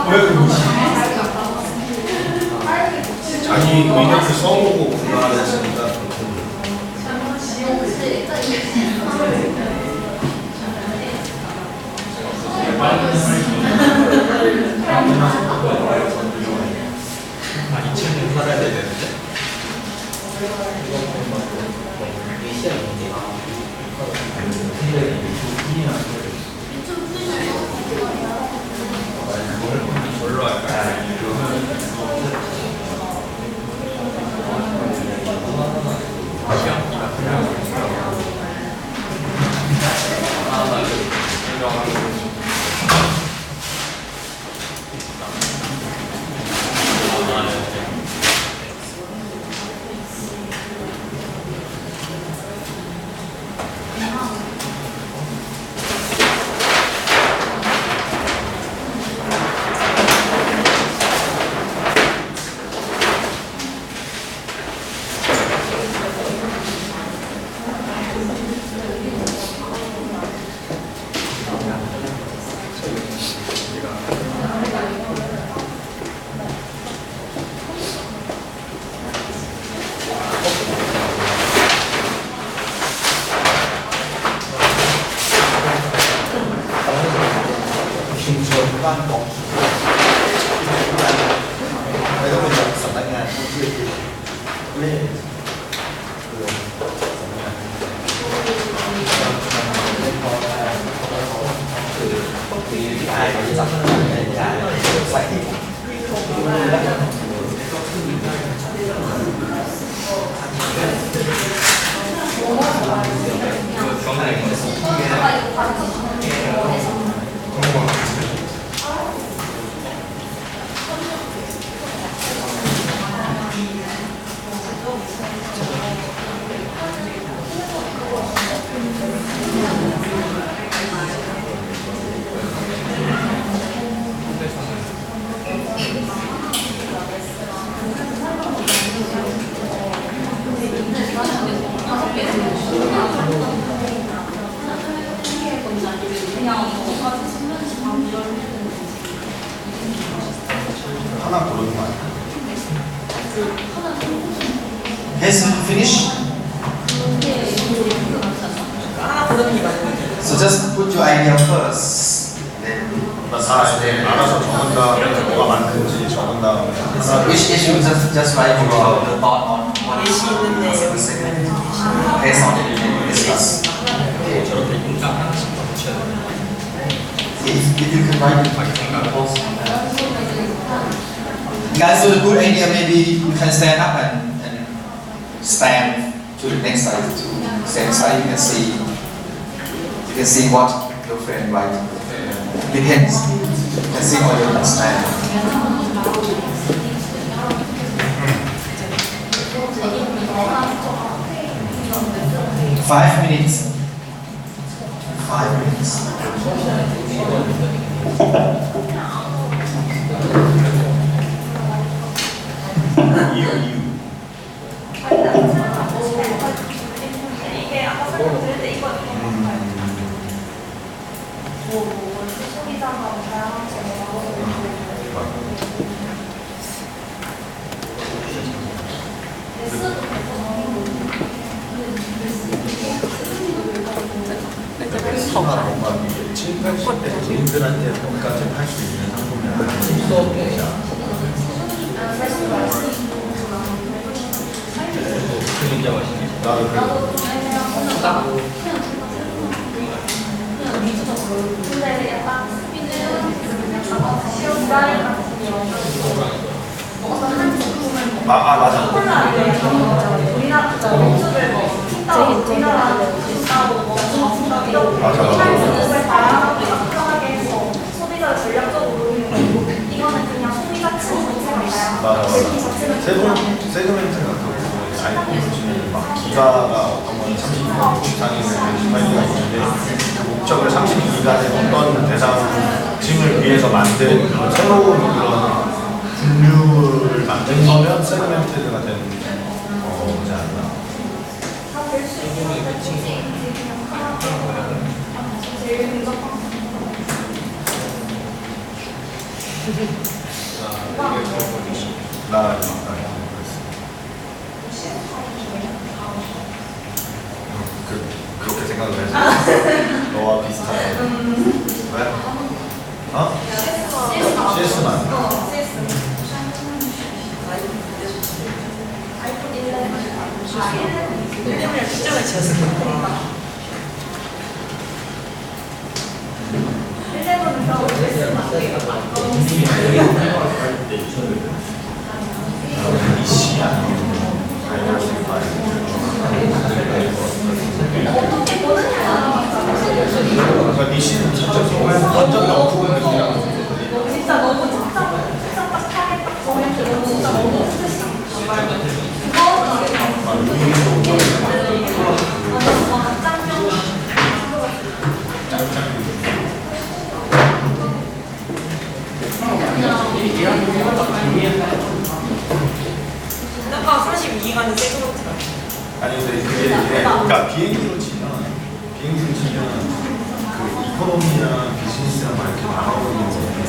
왜 그러지? 자기 의견을 써보고 구매를 했으니까 한 2000년 살아야 되는데? 뭘로 할까? Has you finished? So just put your idea first. Then 알아서 적은 다음에 뭐가 맞는지 적은 다음에 each issue just write your the thought on what is the segment based on it and discuss. 저렇게 문장 하나씩 더 붙여야 돼. If you can write it, 자기 생각을 guys, with a good idea, maybe you can stand up and stand to the next side, to same side. You can see You can see what your friend write. Depends. You can see what you understand. 5 minutes. 5 minutes. 이게 아까 설명드릴 때 이거 소비자가 다양한 서가 뭔가 7, 80대 개인들한테 평가를 할 수 있는 상품이야. 진짜 맛있네. 나도 그래. 근데 약간 스피는 시험자리 같은 경우 맞아. 우리나라 유튜브에 뭐 우리나라 다양하게 해서 소비자를 전략적으로 이거는 그냥 소비가치 자체가 맞아. 세그멘트 같은 거 아이폰 중에 막 기가가 어떤 건 32만 이상이면 28기가 있는데 목적을 32기가의 어떤 대상층을 위해서 만든 새로운 그런 분류를 만든 거면 세그멘트가 되는 거지 않나. 다될수 있는데 굳이 그냥 하나 제일 근접한 그렇게 생각을 해서 너와 비슷하게 왜? 어? CS만 이름을 특정을 지었을 거야. 그러니까 니시는 진짜 완전 명품 느낌이야. 진짜 너무 착착하게 딱 정해서 진짜 너무 아까 42기가는 세그먼트가 아니 근데 그게 그러니까 비행기로 치면 그 이코노미랑 비즈니스랑 막 이렇게 나눠보는 건데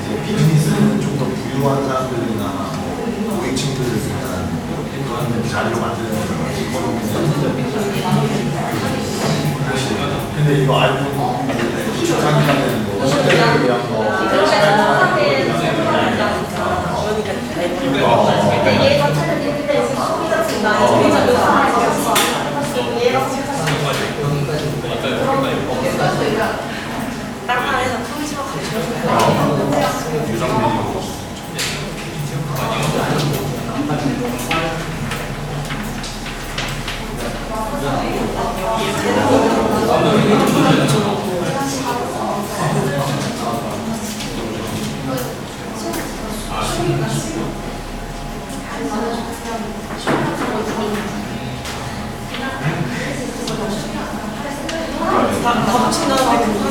이제 비즈니스는 좀 더 부유한 사람들이나 고객층들을 위한 그런 자리로 만드는 거예요. 이코노미는 근데 이거 알고 자기가는 뭐 시대를 위한 거 얘가 찾아내는데 소비자 진단 소비자 얘가 다른 나라에서 통치가 가지고 유성민이고 다 붙인다는데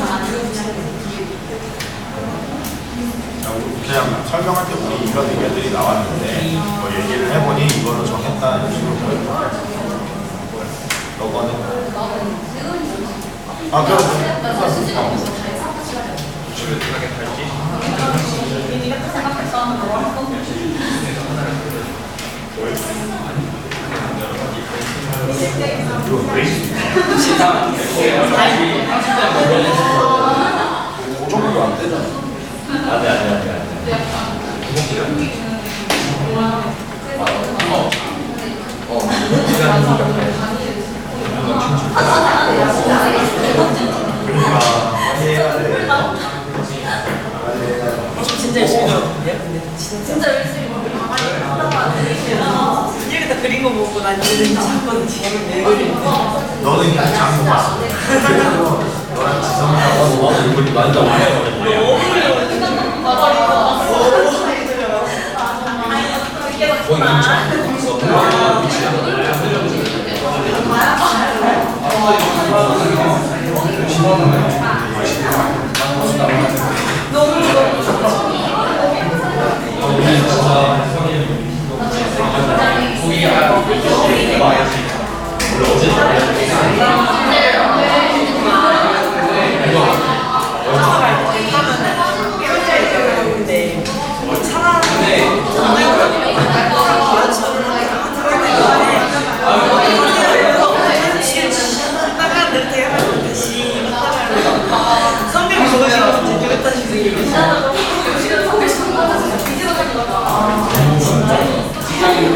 그냥 설명할 때 우리 이런 의견들이 나왔는데 뭐 얘기를 해보니 이걸로 정했다 이런 식으로 보여요. 너거는? 아 그럼 이거 왜 있어? 그 정도 안 되잖아. 아니. 진짜 열심히 나왔는데요? 근데 진짜 열심히 이렇게 다 그린 거 보고 난 이제 잡거든 지금 내 그림 너는 그냥 장고 봤어. 너랑 지성이랑 우리 완전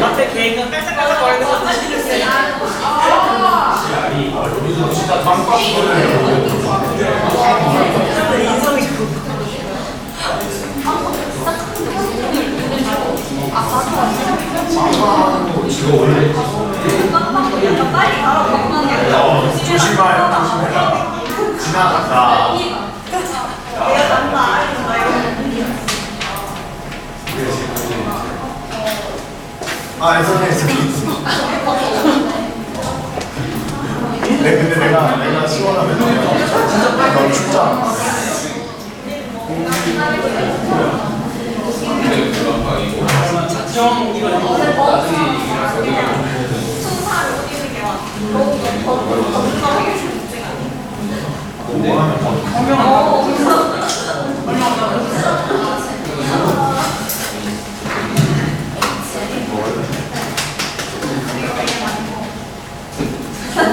앞에 개가 깔짝깔짝거리는 거 진짜 빵빵 인성이 좋고 이거 원래 조심해라. 지나갔다. it's okay. 근데 내가 시원하면 너 춥잖아.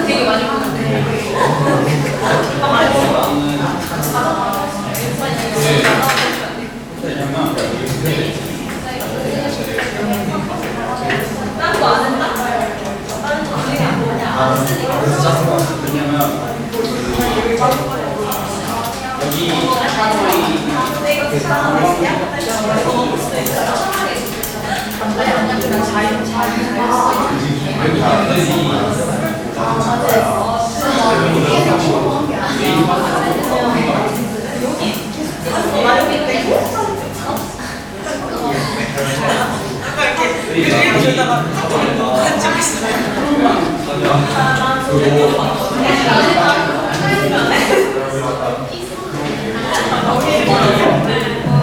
되게 많이 보는데. 딴거 안 했나? 다른 거 안 했냐? 왜냐면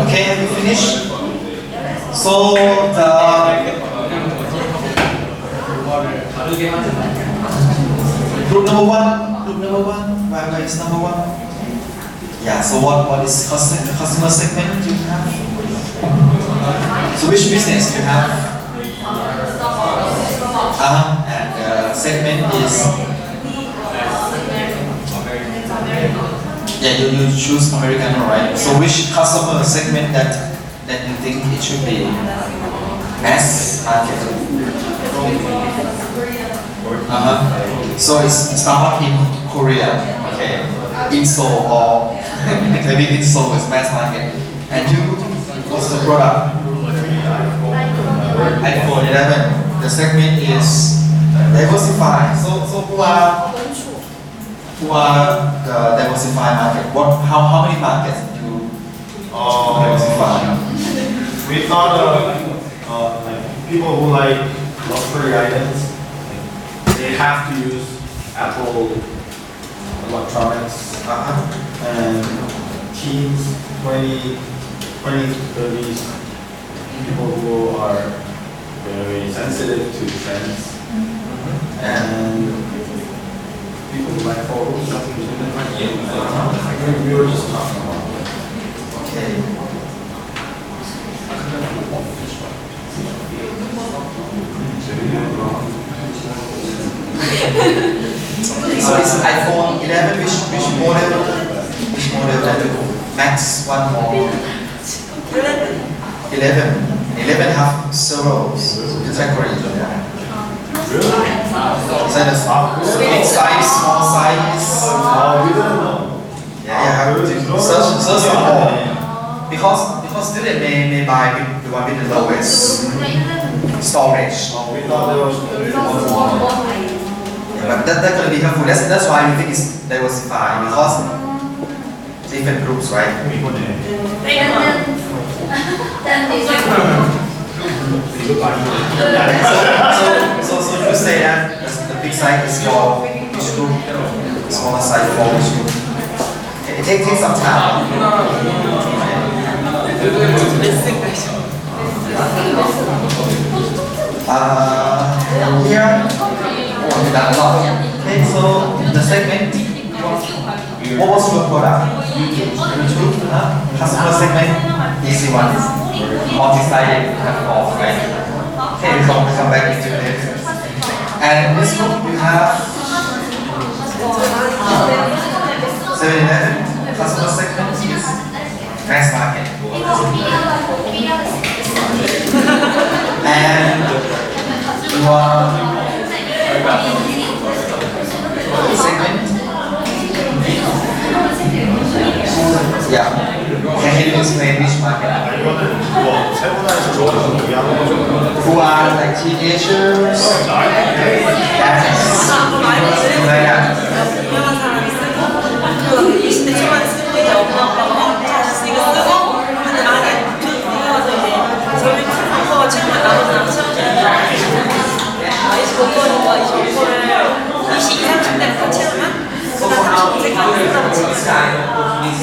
Okay, have you finished? So the group number one, where is number one? Yeah. So what is customer segment you have? So which business you have? And the segment is. Yeah, you choose American, right? So which customer segment that you think it should be? Mass market. So it's startup in Korea. Okay. In Seoul or maybe in Seoul is mass market. And you, what's the product? iPhone 11. The segment is diversified. So who are the diversified market? How many markets do diversify? We thought of like people who like luxury items. They have to use Apple electronics. And teens, 20s, 30s, people who are very sensitive to trends. And people who like photos. We were just talking about it. Okay. So it's iPhone 11, which model? Which model that Max one more? 11. 11 have several categories. Really? So big size, small size. We didn't know. Yeah, search them all. Because student may buy the one with the lowest storage. We thought there was But that's going to be helpful. That's why we think it's diversified, because different groups, right? So you say that the big site is for each group, smaller site for each group. It takes some time. Here, oh, you done a lot. Okay, so the segment, what was your product? YouTube, customer segment, easy one. Multi-sided platform, right? Okay, we come back into this. And in this group, you have 7-Eleven, customer segment is mass market. And your segment, yeah. Can you explain which market? Who are like teenagers?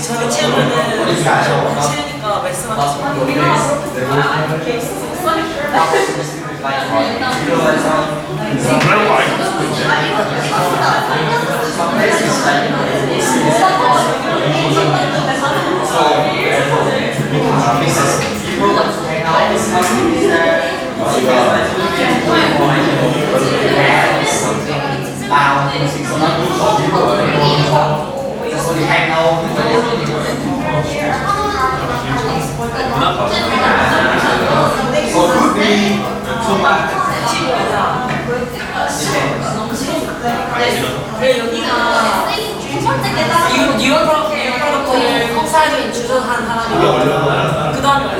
저를 채우면은 채우니까 뉴욕 프로덕트를 컵사이즈인 주소한 사람이 그 다음에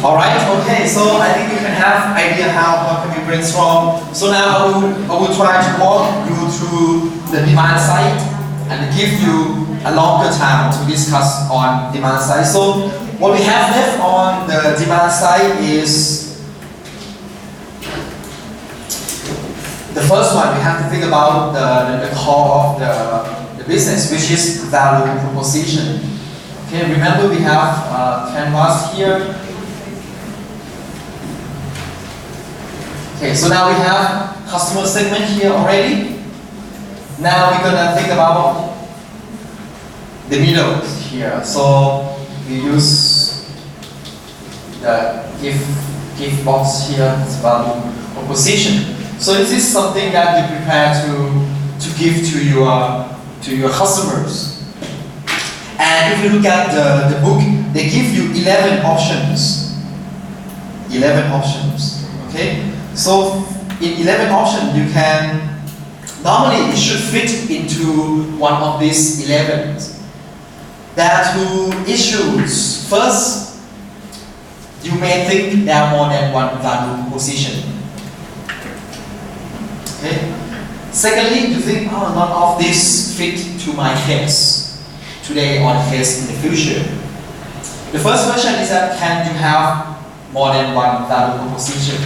Alright, okay, so I think you can have idea how can we brainstorm. So now I will try to walk you through the demand side and give you a longer time to discuss on demand side. So what we have left on the demand side is the first one, we have to think about the core of the business, which is value proposition. Okay, remember we have canvas here. Okay, so now we have customer segment here already. Now we're gonna think about the middle here. So we use the gift box here as value proposition. So this is something that you prepare to give to your customers. And if you look at the book, they give you 11 options. 11 options. Okay? So in 11 options, you can normally it should fit into one of these 11. There are two issues. First, you may think there are more than one value proposition. Okay. Secondly, you think, oh, none of this fit to my case today or the case in the future. The first question is that can you have more than one value proposition?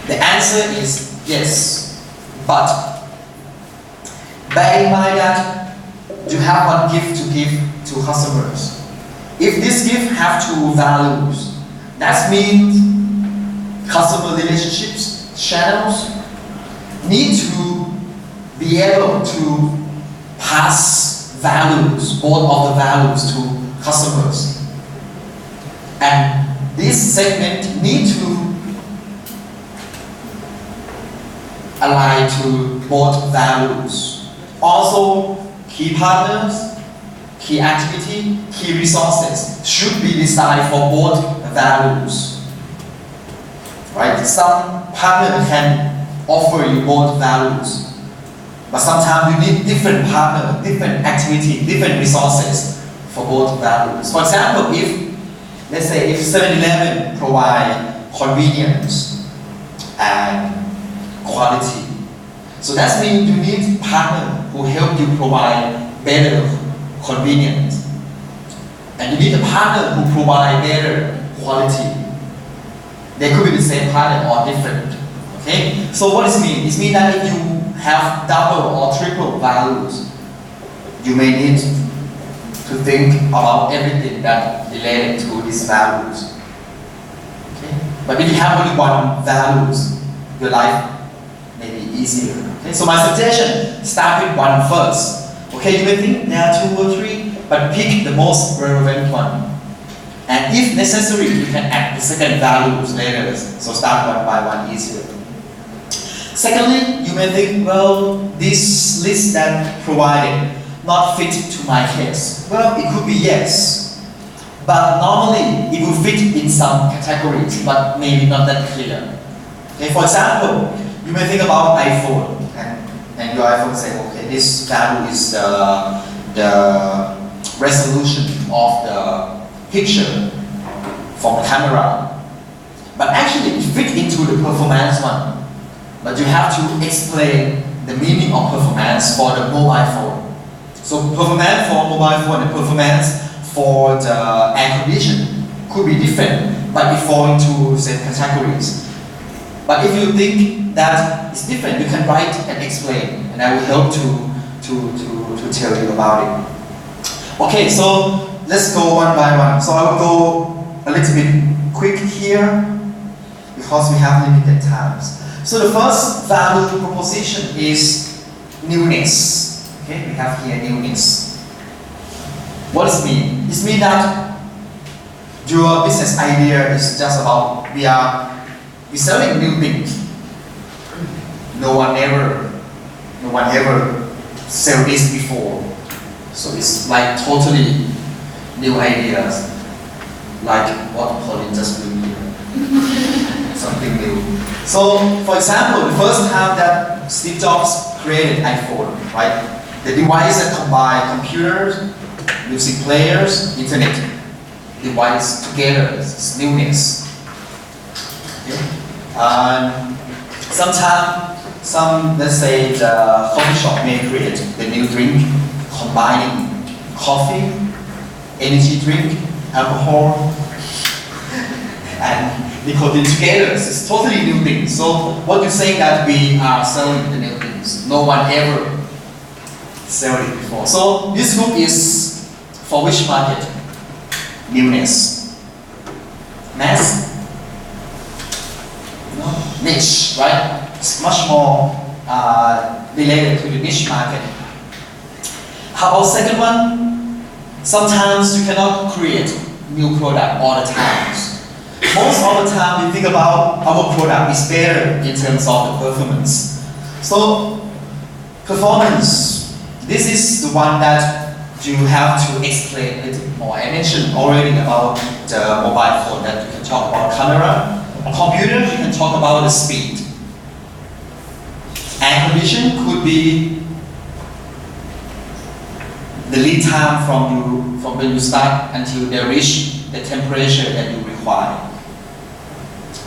The answer is yes, but bear in mind that you have one gift to give to customers. If this gift have two values, that means customer relationships channels need to be able to pass values, both of the values to customers. And this segment need to align to both values. Also, key partners, key activity, key resources should be designed for both values. Right? Some partner can offer you both values, but sometimes you need different partner, different activity, different resources for both values. For example, let's say if 7-Eleven provide convenience and quality, so that means you need partner who help you provide better convenience, and you need a partner who provide better quality. They could be the same partner or different. Okay, so what does it mean? It means that if you have double or triple values, you may need to think about everything that related to these values. Okay, but if you have only one values, your life may be easier. Okay, so my suggestion: start with one first. Okay, you may think there are 2 or 3, but pick the most relevant one. And if necessary, you can add the second values later. So start one by one easier. Secondly, you may think, well, this list that provided not fit to my case. Well, it could be yes, but normally it will fit in some categories, but maybe not that clear. Okay, for example, you may think about iPhone, and your iPhone say, okay, this value is the resolution of the picture from the camera, but actually it fit into the performance one. But you have to explain the meaning of performance for the mobile phone. So performance for mobile phone and performance for the air condition could be different, but it fall into same categories. But if you think that it's different, you can write and explain, and I will help to tell you about it. Okay, so let's go one by one. So I will go a little bit quick here because we have limited times. So the first value proposition is newness. Okay, we have here newness. What does it mean? It means that your business idea is just about we're selling new things. No one ever sell this before. So it's like totally new ideas, like what Pauline just did here. Something new. So, for example, the first time that Steve Jobs created iPhone, right? The device that combine computers, music players, internet device together, it's newness. Okay? Sometimes, let's say the coffee shop may create the new drink, combining coffee, energy drink, alcohol, and nicotine together. It's totally new thing. So what you say that we are selling the new things? No one ever sell it before. So this group is for which market? Newness. Mass? No? Niche, right? It's much more related to the niche market. How about second one? Sometimes you cannot create new product all the time. Most of the time we think about our product is better in terms of the performance. So performance, this is the one that you have to explain a little more. I mentioned already about the mobile phone that you can talk about camera. Computer, you can talk about the speed. Air condition could be the lead time from when you start until they reach the temperature that you require.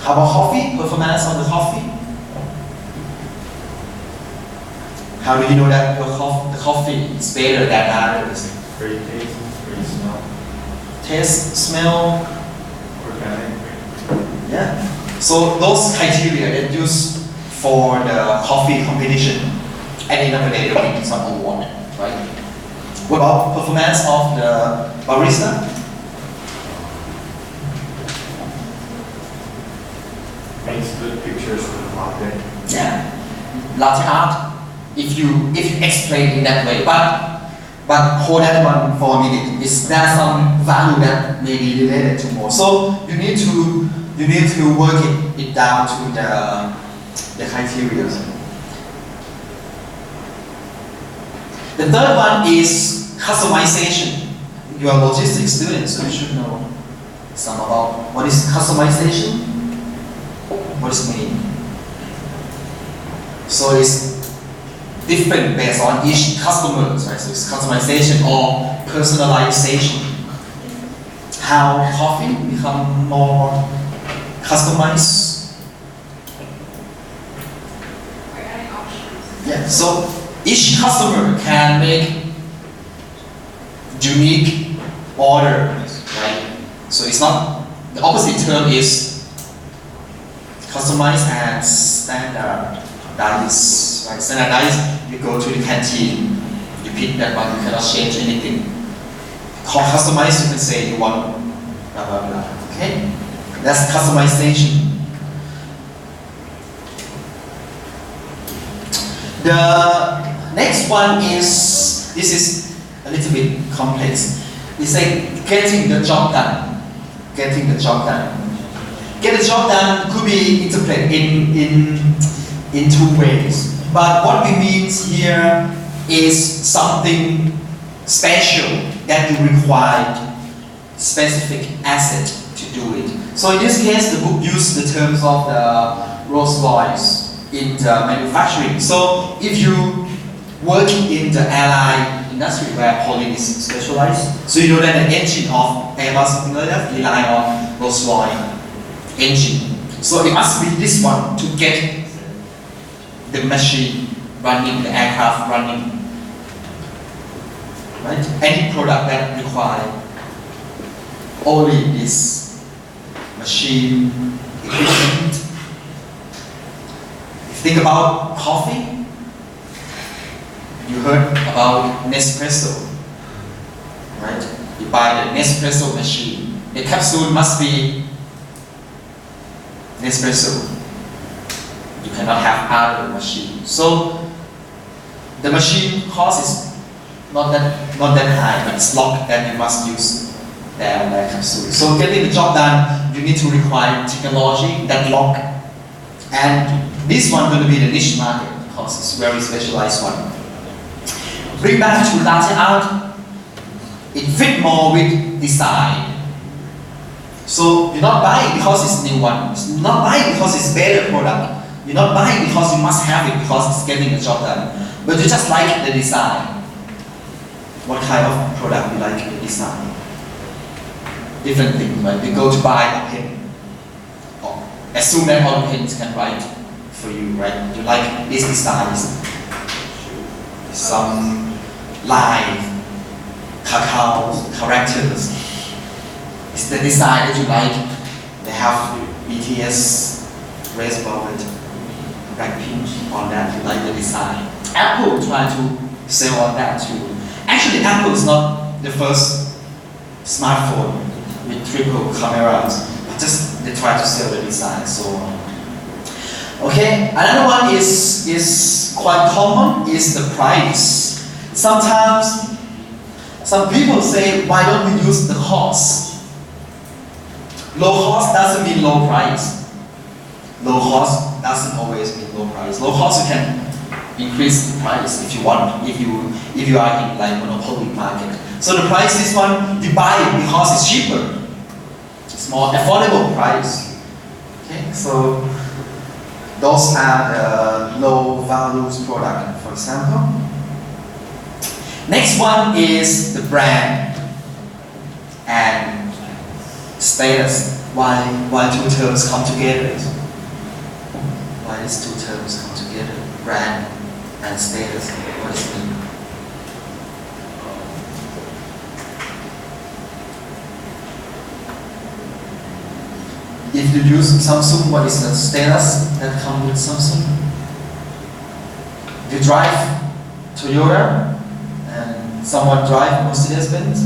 How about coffee? Performance of the coffee? How do you know that the coffee is better than others? Great taste, great smell. Taste, smell. Organic. Yeah. So those criteria that used for the coffee competition, at the end of the day, they will give some award, right? What about performance of the barista? Makes good pictures for the latte. Yeah. Latte art, if you explain in that way, but hold that one for a minute. Is there some value that may be related to more? So you need to work it down to the criteria. The third one is customization. You are a logistics student, so you should know some about what is customization. What does it mean? So it's different based on each customer, right? So it's customization or personalization. How coffee become more customized? Yeah. So each customer can make unique orders, right? So it's not, the opposite term is customized and standardized, right? Standardized, you go to the canteen, you pick that one, you cannot change anything. Customized, you can say you want blah blah blah, okay? That's customization. The next one is, this is a little bit complex. It's like getting the job done. Getting the job done. Get the job done could be interpreted in two ways. But what we mean here is something special that you require specific asset to do it. So in this case, the book used the terms of the Rolls-Royce in the manufacturing. So if you work in the airline industry where Pauline is specialized, so you know that the engine of Airbus rely on Rolls-Royce engine. So it must be this one to get the machine running, the aircraft running. Right? Any product that require only this machine equipment. Think about coffee. You heard about Nespresso, right? You buy the Nespresso machine. The capsule must be Nespresso. You cannot have other machines. So the machine cost is not that high, but it's locked that you must use their capsule. So getting the job done, you need to require technology that lock. And this one going to be the niche market because it's very specialized one. Bring back to latte art. It fit more with design. So you're not buying because it's new one. You're not buying because it's better product. You're not buying because you must have it because it's getting the job done. But you just like the design. What kind of product you like the design? Different thing, right? You go to buy a pen. Oh, assume that all the pens can write for you, right? You like this design. Some line, cacao, characters. It's the design that you like. They have BTS, Red Velvet, Blackpink on that, like the design. Apple try to sell on that too. Actually, Apple is not the first smartphone with triple cameras. Just they try to sell the design. So, okay. Another one is quite common is the price. Sometimes some people say, why don't we use the cost? Low cost doesn't mean low price. Low cost doesn't always mean low price. Low cost you can increase the price if you want, if you are in like monopoly market. So the price is one you buy it because it's cheaper. It's more affordable price. Okay, so those are the low values product, for example. Next one is the brand and status. Why two terms come together? Why these two terms come together? Brand and status. What does it mean? If you use Samsung, what is the status that comes with Samsung? If you drive Toyota and someone drive Mercedes-Benz,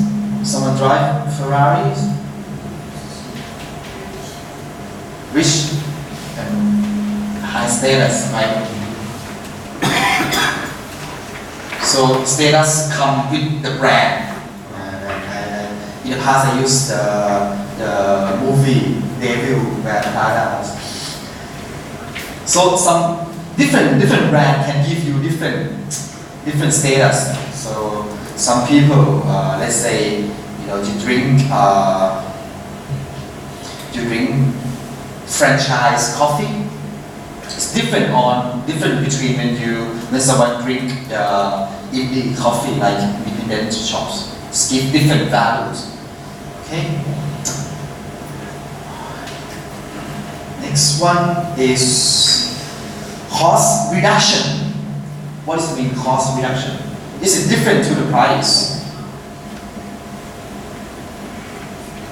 someone drive Ferraris, rich and high status, right? So status come with the brand. In the past, I used the movie debut Wear Prada. So some different brand can give you different status. So some people, let's say, you drink franchise coffee. It's different between when someone drink indie coffee like independent shops. It's give different values. Okay. Next one is cost reduction. What does it mean, cost reduction? Is it different to the price?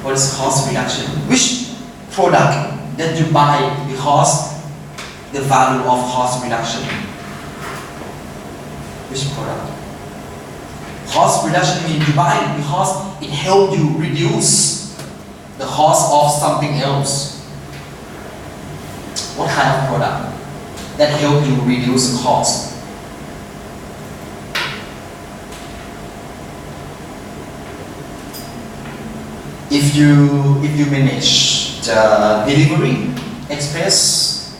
What is cost reduction? Which product that you buy because the value of cost reduction? Which product? Cost reduction means you buy it because it helps you reduce the cost of something else. What kind of product that helps you reduce the cost? If you manage the delivery express,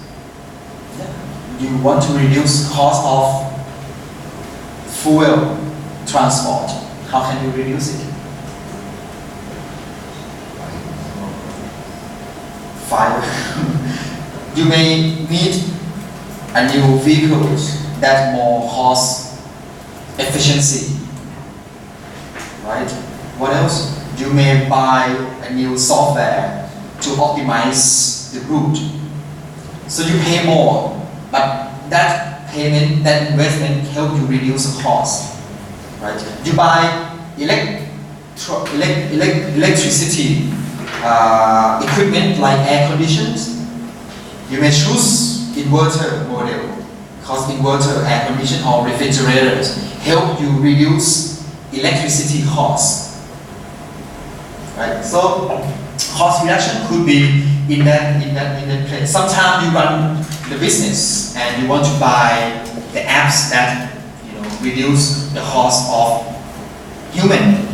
you want to reduce cost of fuel transport. How can you reduce it? You may need a new vehicles that more cost efficiency, right? What else? You may buy a new software to optimize the route. So you pay more, but that payment, that investment help you reduce the cost, right? You buy electricity equipment like air conditions. You may choose inverter model because inverter, air condition or refrigerators help you reduce electricity costs. Right? So cost reduction could be in that place. Sometimes you run the business and you want to buy the apps that reduce the cost of human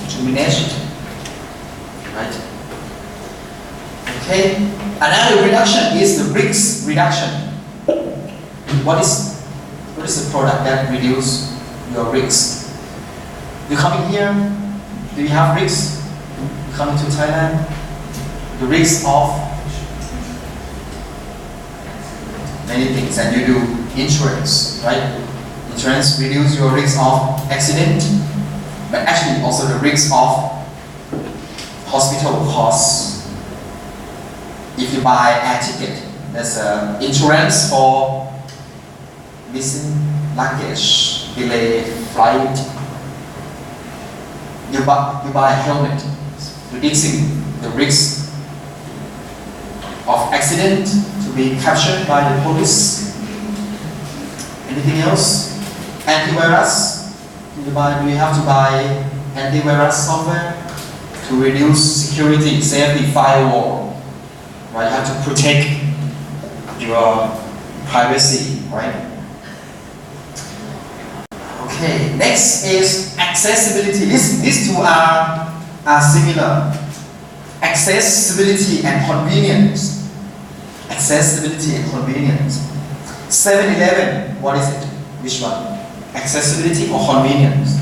to manage it. Right? Okay. Another reduction is the risk reduction. What is the product that reduce your risk? You coming here? Do you have risks? You coming to Thailand? The risk of many things, and you do insurance, right? Insurance reduce your risk of accident, but actually also the risk of hospital costs. If you buy air ticket, there's insurance for missing luggage, delay flight. You buy a helmet, reducing the risk of accident to be captured by the police. Anything else? Antivirus. Do we have to buy antivirus software to reduce security, safety, firewall? Right? You have to protect your privacy, right? Okay, next is accessibility. These two are similar. Accessibility and convenience. Accessibility and convenience. 7-Eleven, what is it? Which one? Accessibility or convenience?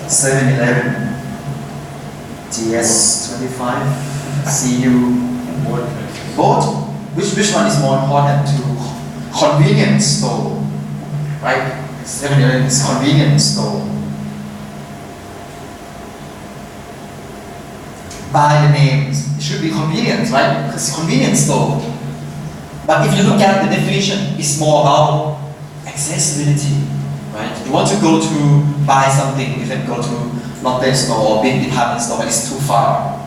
7-Eleven. GS25. CU. Both. Which one is more important to convenience store? Right? 7-Eleven is convenience store. By the names, it should be convenience, right? Because it's convenience store. But if you look at the definition, it's more about accessibility, right? You want to go to buy something, you can go to Lotte store or big department store, but it's too far.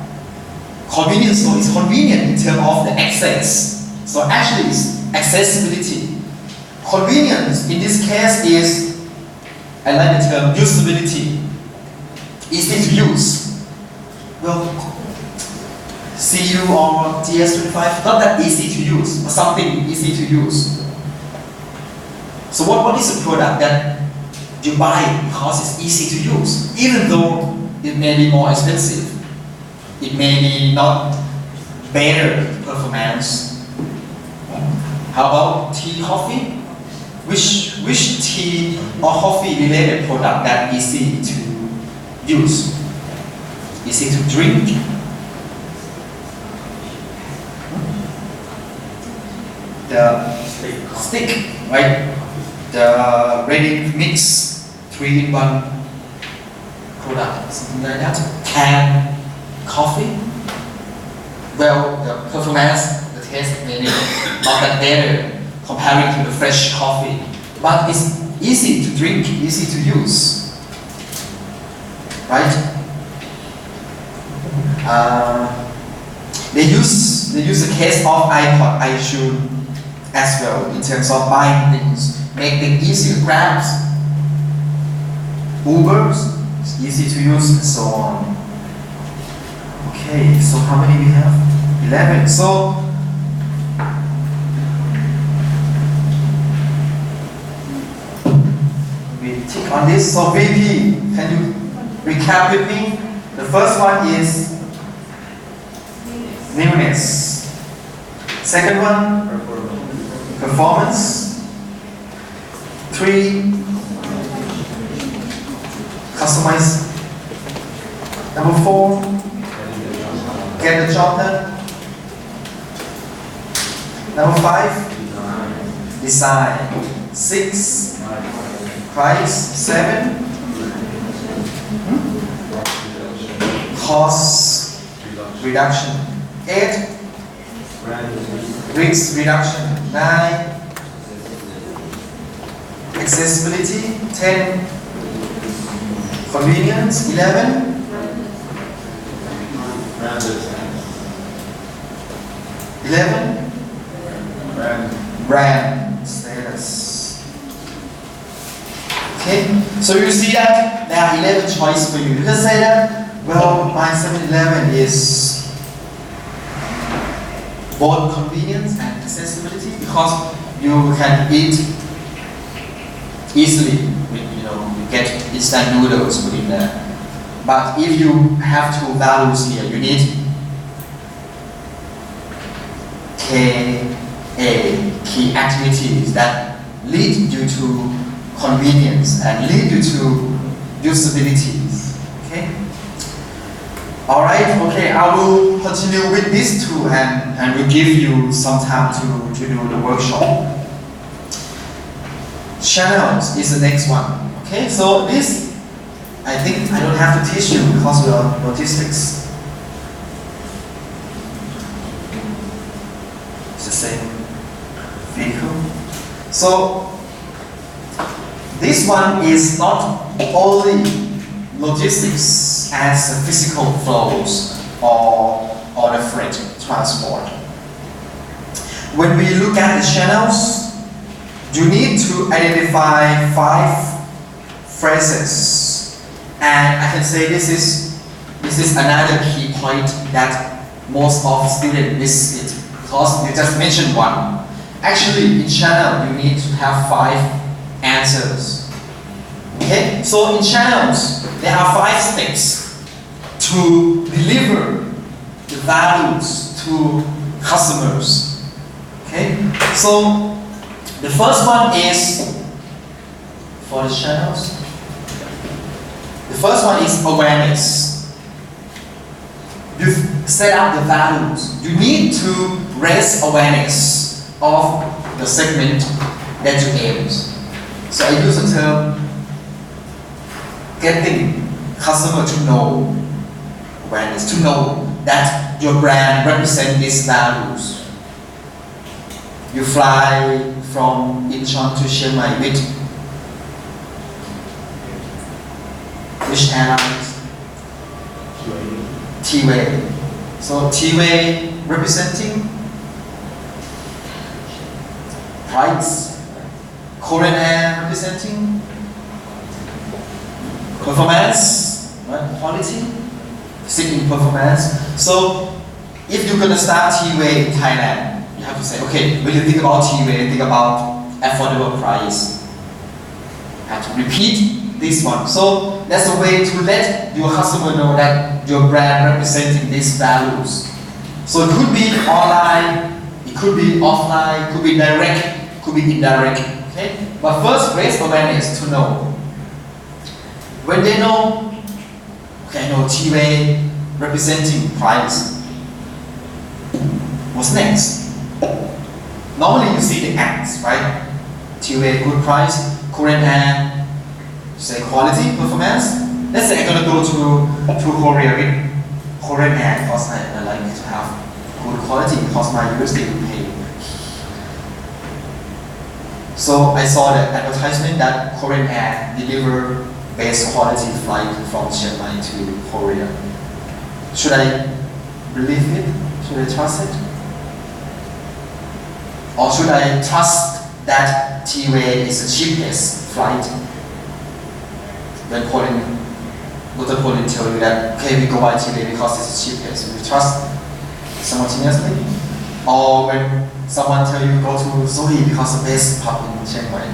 Convenience store is convenient in terms of the access. So actually it's accessibility. Convenience in this case is, I like the term usability. Easy to use. Well, CU or GS25, not that easy to use, but something easy to use. So what is a product that you buy because it's easy to use, even though it may be more expensive? It may be not better performance. How about tea, coffee? Which tea or coffee related product that easy to use? Easy to drink? The stick, right? The ready mix 3-in-1 product, something like that. Canned coffee. Well, the performance, the taste may not that better comparing to the fresh coffee, but it's easy to drink, easy to use, right? They use the case of iPod, iTunes as well in terms of buying things, make them easy to grab. Ubers, it's easy to use, and so on. Okay, so how many we have? 11. So we tick on this. So VP, can you recap with me? The first one is newness. Second one, performance. 3, customize. Number 4, get the job done. Number 5, design. 6, price. 7, cost reduction. 8, risk reduction. 9, accessibility. 10, convenience. 11, brand status. Okay, so you see that there are 11 choices for you. You can say that, well, my 7-Eleven is both convenience and accessibility because you can eat easily. You get instant noodles put in there. But if you have two values here, you need key activities that lead you to convenience and lead you to usabilities. Okay? Alright, okay, I will continue with these two and will give you some time to do the workshop. Channels is the next one. Okay, so this, I think I don't have to teach you because we are logistics. It's the same vehicle. So this one is not only logistics as physical flows or the freight transport. When we look at the channels, you need to identify 5 phrases. And I can say this is another key point that most of students miss it, because you just mentioned one. Actually, in channel, you need to have 5 answers. Okay? So in channels, there are 5 steps to deliver the values to customers. Okay? So the first one is for the channels. The first one is awareness. You set up the values. You need to raise awareness of the segment that you aim. So I use the term getting customer to know awareness, to know that your brand represents these values. You fly from Incheon to Chiang Mai with which airlines? T-Way. So T-Way representing price. Korean Air representing performance, right? Quality, seeking performance. So if you're gonna start T-Way in Thailand, you have to say, okay, when you think about T-Way, think about affordable price. You have to repeat this one. So that's a way to let your customer know that your brand representing these values. So it could be online, it could be offline, it could be direct, it could be indirect. Okay? But first, raise awareness to know. When they know, okay, I know T-Way representing price. What's next? Normally you see the ads, right? T-Way good price, Korean Air, say quality, performance. Let's say I'm gonna go to Korea with Korean Air because I like to have good quality because my university will pay. So I saw the advertisement that Korean Air deliver best quality flight from Chiang Mai to Korea. Should I believe it? Should I trust it? Or should I trust that T-Way is the cheapest flight? When Pauline tell you that, okay, we go by T-Way because it's the cheapest, we trust simultaneously? Or when someone tell you go to Zoe because the best pub in Chiang Mai,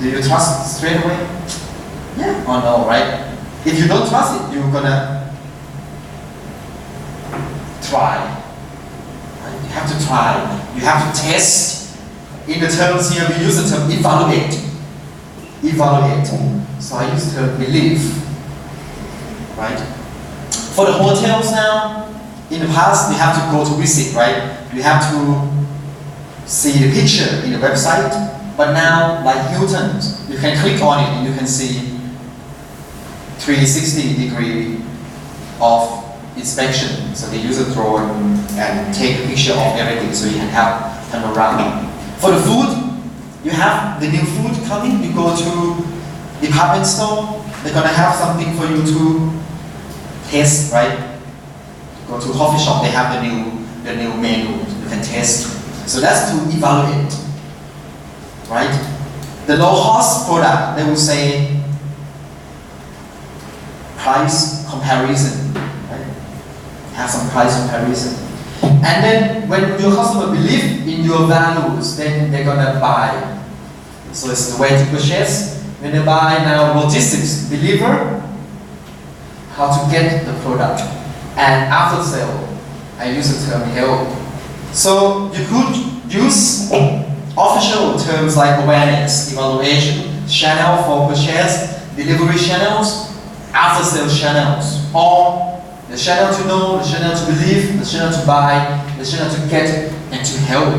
do you trust straight away? Yeah or no, right? If you don't trust it, you're gonna try. Right? You have to try. You have to test. In the terms here, we use the term evaluate. Evaluate. So I use the term believe. Right? For the hotels now, in the past, we have to go to visit, right? You have to see the picture in the website. But now, like Hilton, you can click on it and you can see 360-degree of inspection. So they use a drone and take a picture of everything so you can have them around. For the food, you have the new food coming. You go to department store, they're gonna have something for you to taste, right? Go to coffee shop, they have the new menu you can taste. So that's to evaluate, right? The low-cost product, they will say price comparison, right? Have some price comparison. And then when your customer believe in your values, then they're gonna buy. So it's the way to purchase. When they buy now, logistics, deliver, how to get the product. And after sale, I use the term help. So you could use official terms like awareness, evaluation, channel for purchase, delivery channels, after sale channels, or the channel to know, the channel to believe, the channel to buy, the channel to get, and to help.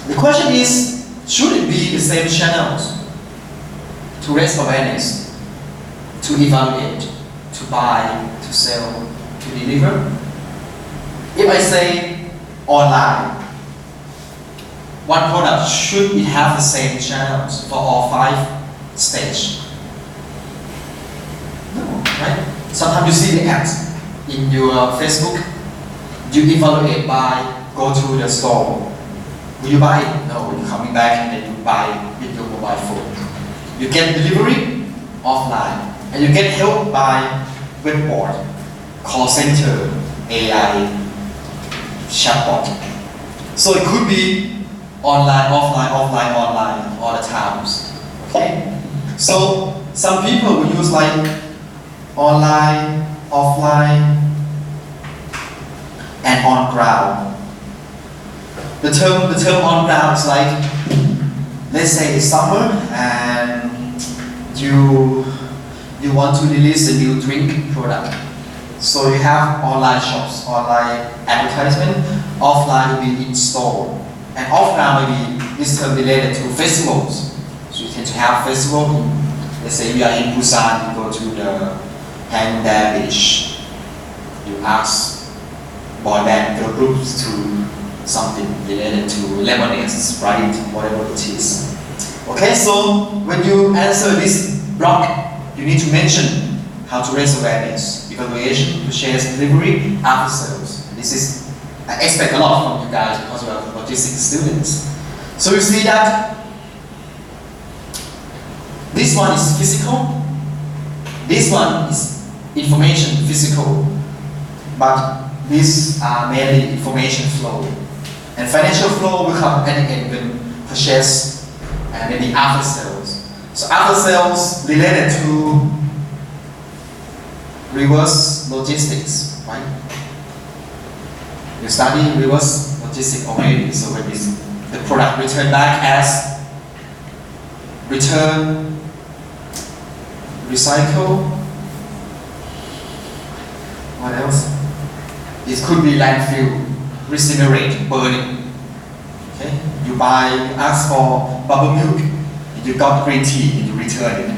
The question is, should it be the same channels to raise awareness, to evaluate, to buy, to sell, to deliver? If I say online, one product, should it have the same channels for all 5 stages? No, right? Sometimes you see the ads in your Facebook, You evaluate by go to the store. Will you buy it? No, you're coming back and then you buy with your mobile phone. You get delivery offline, and you get help by webboard, call center, AI, chatbot. So it could be online, offline, offline, online, all the times. Okay? So some people will use like online, offline, and on ground. The term on ground is like, let's say it's summer and you want to release a new drink product. So you have online shops, online advertisement, offline will be in store, and offline will be this term related to festivals. So you tend to have festival. Let's say you are in Busan, you go to the Hangda Beach. You ask boy band girl groups to something related to lemonade, Sprite, whatever it is. Okay, so when you answer this block, you need to mention how to raise awareness, evaluation, purchase, delivery, after sales. This is, I expect a lot from you guys because you are logistics students. So you see that this one is physical, this one is information physical, but these are mainly information flow. And financial flow will come at the end when purchase and maybe after sales. So after sales related to reverse logistics, right? You study reverse logistics already, so when the product returned back as return, recycle, what else? It could be landfill, incinerate, burning. Okay? You ask for bubble milk, you got green tea, and you return it.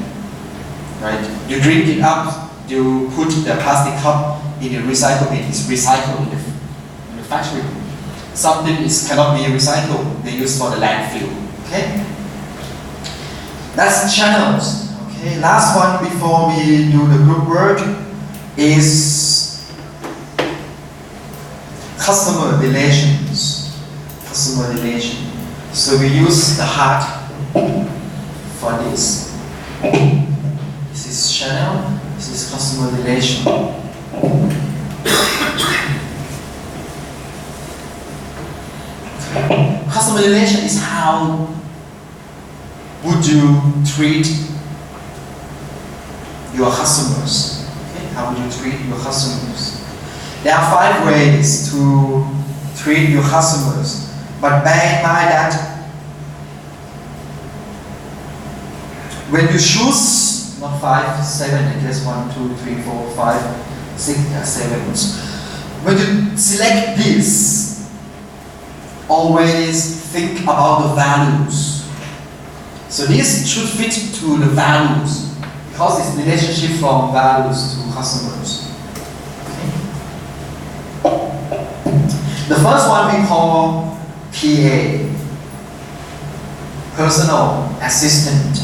Right? You drink it up, you put the plastic cup in the recycle bin, it's recycled in the factory. Something cannot be recycled, they use for the landfill. Okay? That's channels. Okay? Last one before we do the group work is customer relations. Customer relation. So we use the heart for this. This is channel. This is customer relation. Customer relation is how would you treat your customers. Okay? How would you treat your customers? There are 5 ways to treat your customers, but bear in mind that when you choose, not 5, 7, I guess 1, 2, 3, 4, 5, 6, 7. When you select this, always think about the values. So this should fit to the values because it's relationship from values to customers. The first one we call PA, personal assistant.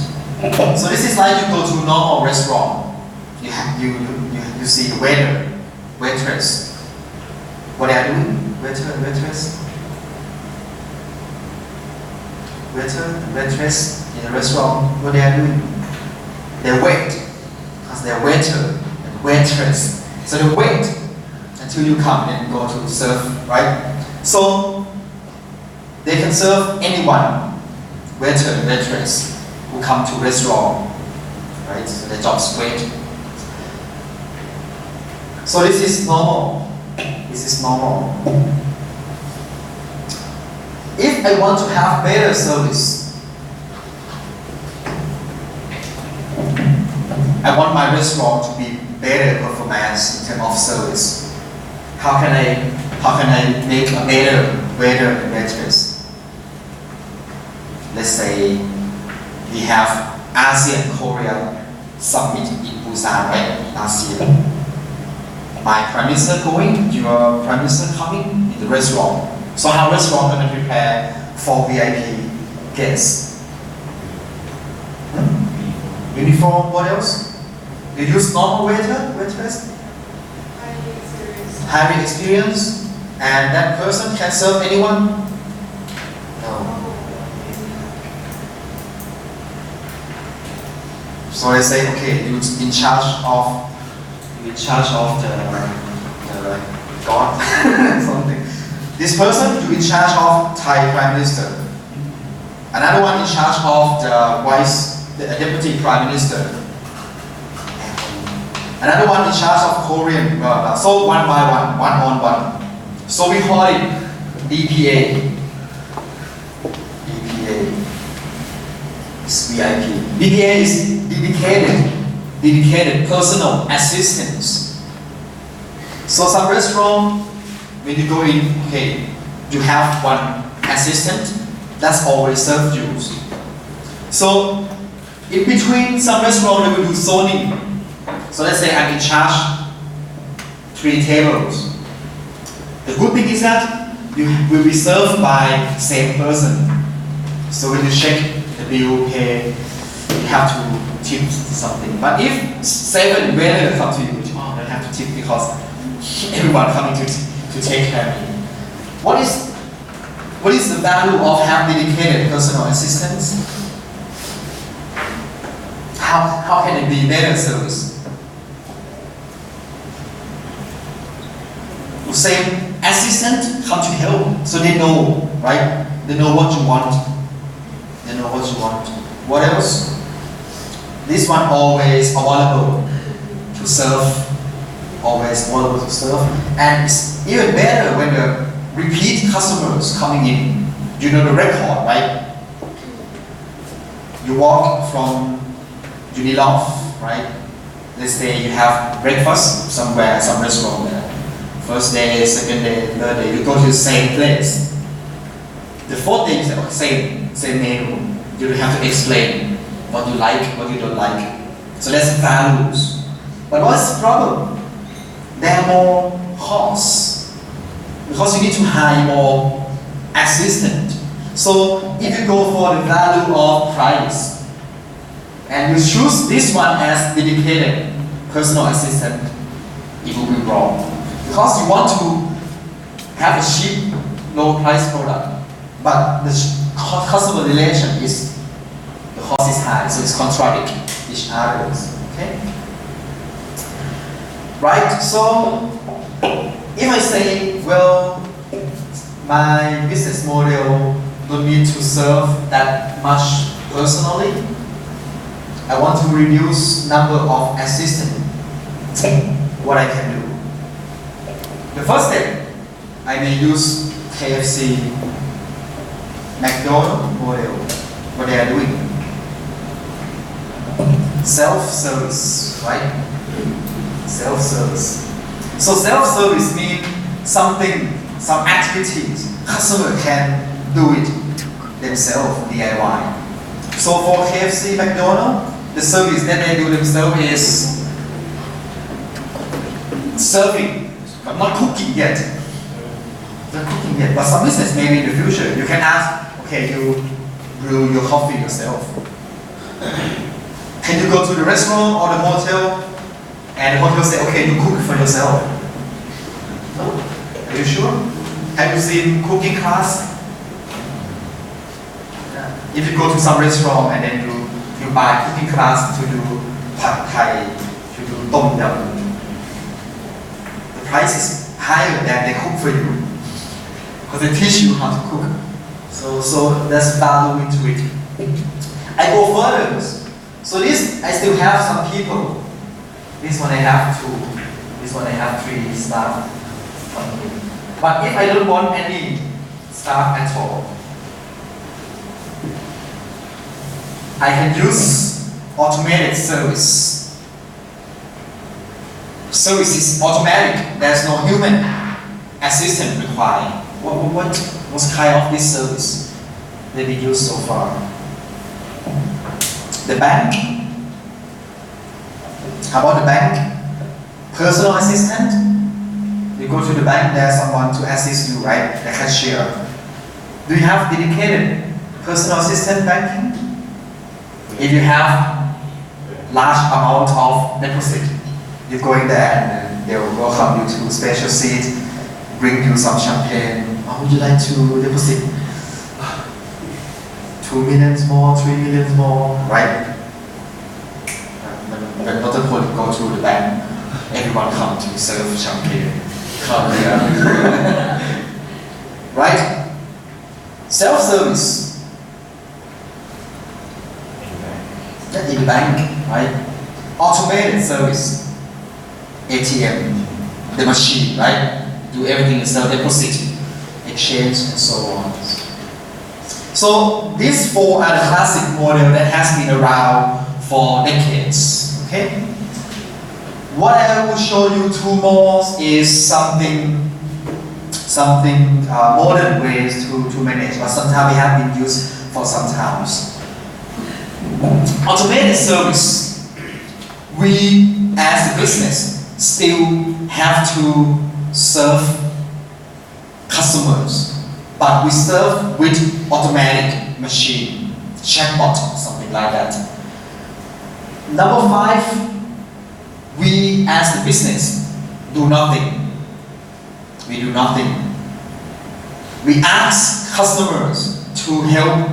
So this is like you go to a normal restaurant. You see the waiter, waitress. What they are doing? Waitress in a restaurant. What they are doing? They wait because they're waiter and waitress. So they wait until you come and go to serve, right? So they can serve anyone, waiter and waitress, who come to restaurant, right? So their job's wait. So this is normal. This is normal. If I want to have better service, I want my restaurant to be better performance in terms of service. How can I make a better waiter and waitress? Let's say we have ASEAN Korea Summit in Busan, right? Last year. My Prime Minister going, your Prime Minister coming in the restaurant. So how restaurant going to prepare for VIP guests? Uniform, what else? You use normal waiter, waitress? Highly experienced. and that person can serve anyone? No. So they say, okay, you're in charge of the God, something. This person, you're in charge of Thai Prime Minister. Another one in charge of the Deputy Prime Minister. Another one in charge of Korean, so one by one on one. So we call it DPA. DPA. It's VIP. DPA is dedicated personal assistance. So some restaurant, when you go in, okay, you have one assistant that's always served you. So in between some restaurant they will do zoning. So let's say I'm in charge 3 tables. The good thing is that you will be served by same person. So when you check the bill, pay, you have to tip something. But if 7 waiters come to you, you don't have to tip because everyone coming to take care of you. What is the value of having dedicated personal assistants? How can it be better service? The same assistant come to help, so they know, right? They know what you want. They know what you want. What else? This one always available to serve. Always available to serve. And it's even better when the repeat customers coming in. You know the record, right? You walk from Unilove, right? Let's say you have breakfast somewhere, some restaurant there. First day, second day, third day, you go to the same place. The fourth day, you say, same menu. You don't have to explain what you like, what you don't like. So that's values. But what's the problem? There are more costs. Because you need to hire more assistant. So if you go for the value of price, and you choose this one as dedicated personal assistant, it will be wrong. Because you want to have a cheap, low price product, but the customer relation is, the cost is high, so it's contradict each other. Okay? Right, so if I say, well, my business model don't need to serve that much personally, I want to reduce number of assistants, what I can do. The first step, I may use KFC, McDonald's model, what they are doing. Self-service, right? Self-service. So self-service means something, some activities, customer can do it themselves, DIY. So for KFC, McDonald's, the service that they do themselves is serving, but not cooking yet. Not cooking yet, but some business maybe in the future. You can ask, okay, you brew your coffee yourself. Can you go to the restaurant or the hotel and the hotel say, okay, you cook for yourself? No? Are you sure? Have you seen cooking class? If you go to some restaurant and then you buy cooking class to do pad thai, to do tom yum, the price is higher than they cook for you because they teach you how to cook. So there's value into it. I go further. So this, I still have some people. This one I have 2. This one I have 3 staff. But if I don't want any staff at all, I can use automated service. Service is automatic. There's no human assistant required. What kind of this service that we use so far? The bank. How about the bank? Personal assistant. You go to the bank, there's someone to assist you, right? The cashier. Do you have dedicated personal assistant banking? If you have large amount of deposit, you go in there and they will welcome you to a special seat. bring you some champagne. Oh, would you like to deposit 2 million more, 3 million more, right? When not the point go to the bank, everyone come to serve champagne. Come here. Right? Self-service. In the bank, right? Automated service. ATM, the machine, right? Do everything yourself, deposit, exchange, and so on. So these four are the classic model that has been around for decades. Okay. What I will show you two more is something modern ways to manage, but sometimes we have been used for some times. Automated service. We as a business still have to serve customers, but we serve with automatic machine, chatbot, something like that. Number 5, we as the business do nothing. We do nothing. We ask customers to help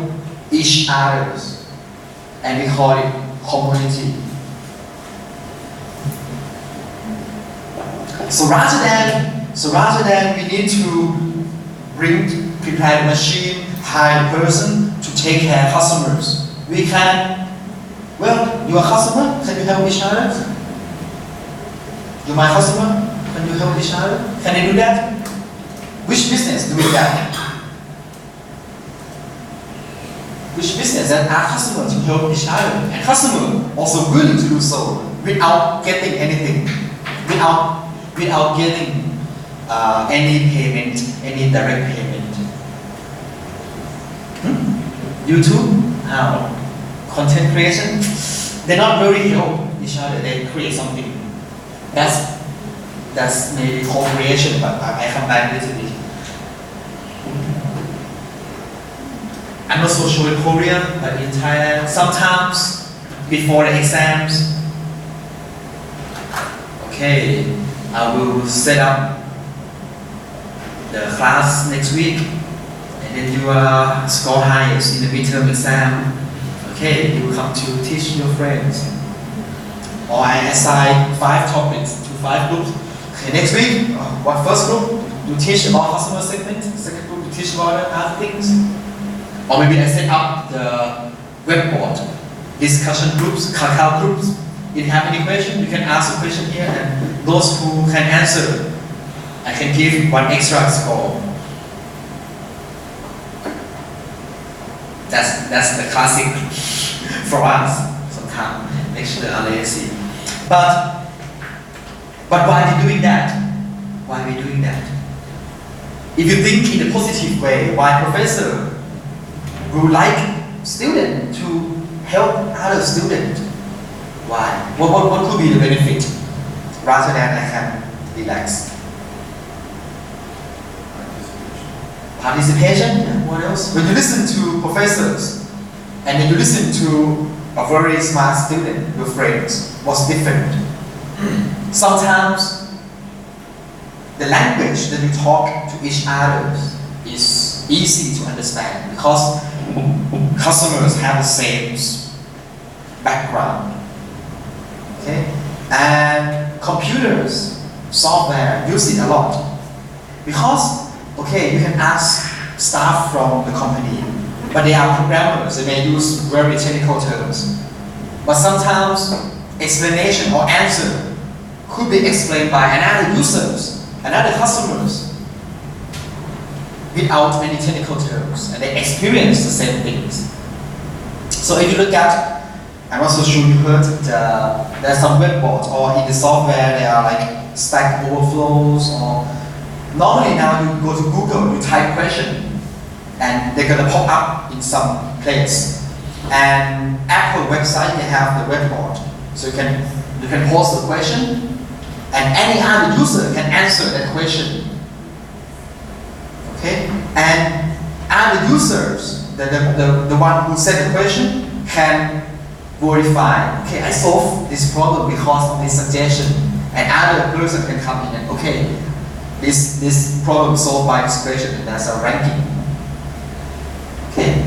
each other, and we call it community. So rather than we need to prepare the machine, hire a person to take care of customers, we can, well, you are a customer, can you help each other? You're my customer, can you help each other? Can they do that? Which business doing that? Which business that are customers to help each other, and customer also willing to do so without getting anything, without getting any payment, any direct payment. YouTube, how? Content creation, they're not very help each other, they create something. That's maybe co-creation, but I come back a little bit. I'm not so sure in Korea, but in Thailand, sometimes before the exams, okay, I will set up the class next week, and then you score highest in the midterm exam. Okay, you will come to teach your friends. Or I assign 5 topics to 5 groups. Okay, next week, first group, you teach about customer segment. Second group, you teach about other things. Or maybe I set up the web board, discussion groups, Kakao groups. If you have any question, you can ask a question here, and those who can answer, I can give 1 extra score. That's the classic for us. Sometimes actually are lazy. But why are we doing that? Why are we doing that? If you think in a positive way, why professor would like student to help other student? Why? What could be the benefit? Rather than I can relax. Participation. Yeah, what else? When you listen to professors and then you listen to a very smart student, your friends, what's different? Sometimes the language that you talk to each other is easy to understand because customers have the same background. Okay? And computers, software, use it a lot. Because, okay, you can ask staff from the company, but they are programmers, and they use very technical terms. But sometimes explanation or answer could be explained by another users, another customers, without any technical terms, and they experience the same things. So if you look at, I'm also sure you heard there's some web boards, or in the software there are like Stack Overflows, or normally now you go to Google, you type question, and they're gonna pop up in some place. And Apple website, they have the web board, so you can post the question, and any other user can answer that question. Okay, and other users, the one who said the question, can verify. Okay, I solved this problem because of this suggestion, and other person can come in and okay, This problem solved by this question, and that's a ranking. Okay.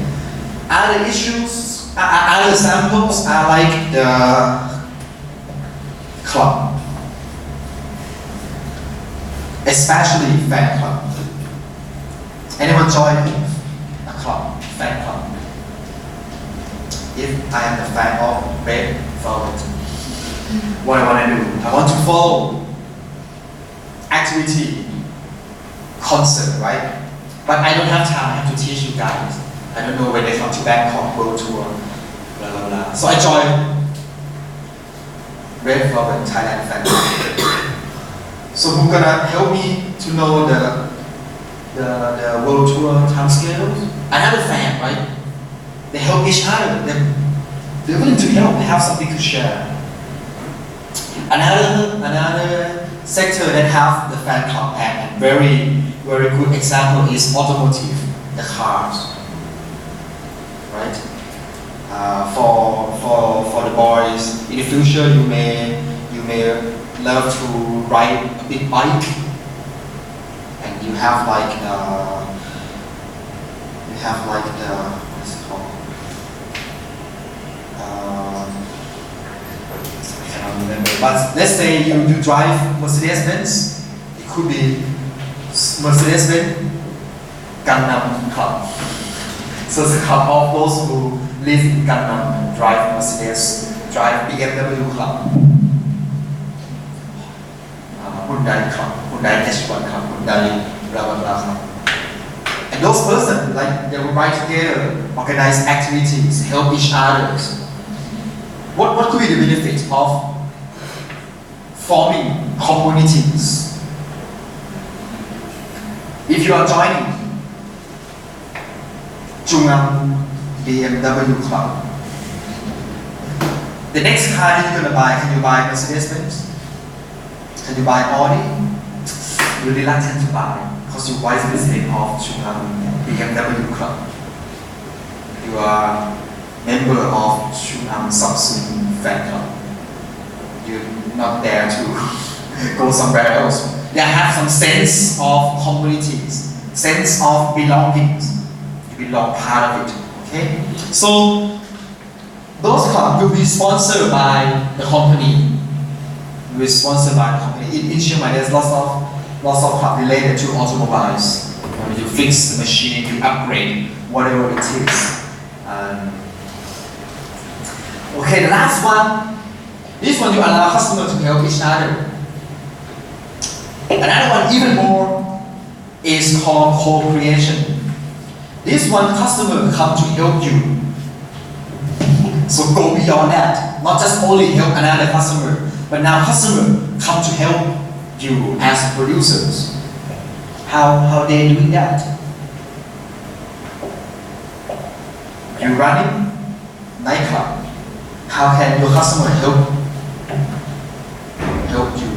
Other issues, other samples are like the club, especially fan club. Anyone join a club, fan club? If I am a fan of Red Velvet, what I want to do? I want to follow activity, concert, right? But I don't have time. I have to teach you guys. I don't know when they come to Bangkok, World Tour, blah blah blah. So I joined Red Velvet Thailand fan club. So who's gonna help me to know the World Tour time schedules? Another fan, right? They help each other. They're willing to help. They have something to share. Another sector that have the fan club and very good example is automotive, the cars, right? For the boys, in the future you may love to ride a big bike, and you have like the what's it called? I cannot remember. But let's say you drive Mercedes-Benz. It could be Mercedes-Benz Gangnam Club. So it's a club of those who live in Gangnam, drive Mercedes, drive BMW Club, Hyundai Club, Hyundai H1 Club, Hyundai blah blah blah Club. And those persons, like, they will ride together, organize activities, help each other. What could be the benefit of forming communities? If you are joining Chungnam BMW Club, the next car that you're going to buy, can you buy Mercedes-Benz? Can you buy Audi? You're reluctant to buy because you're vice president of Chungnam BMW Club. You are member of Chungnam Samsung fan club. You're not there to go somewhere else. They have some sense of communities, sense of belongings. You belong part of it. Okay? So those clubs will be sponsored by the company. Will be sponsored by the company. In Chiang Mai, there's lots of clubs related to automobiles. You fix the machine, you upgrade, whatever it is. Okay, the last one. This one you allow customers to help each other. Another one, even more, is called co-creation. This one, customer come to help you. So go beyond that. Not just only help another customer, but now customer come to help you as producers. How they doing that? You running nightclub. How can your customer help you?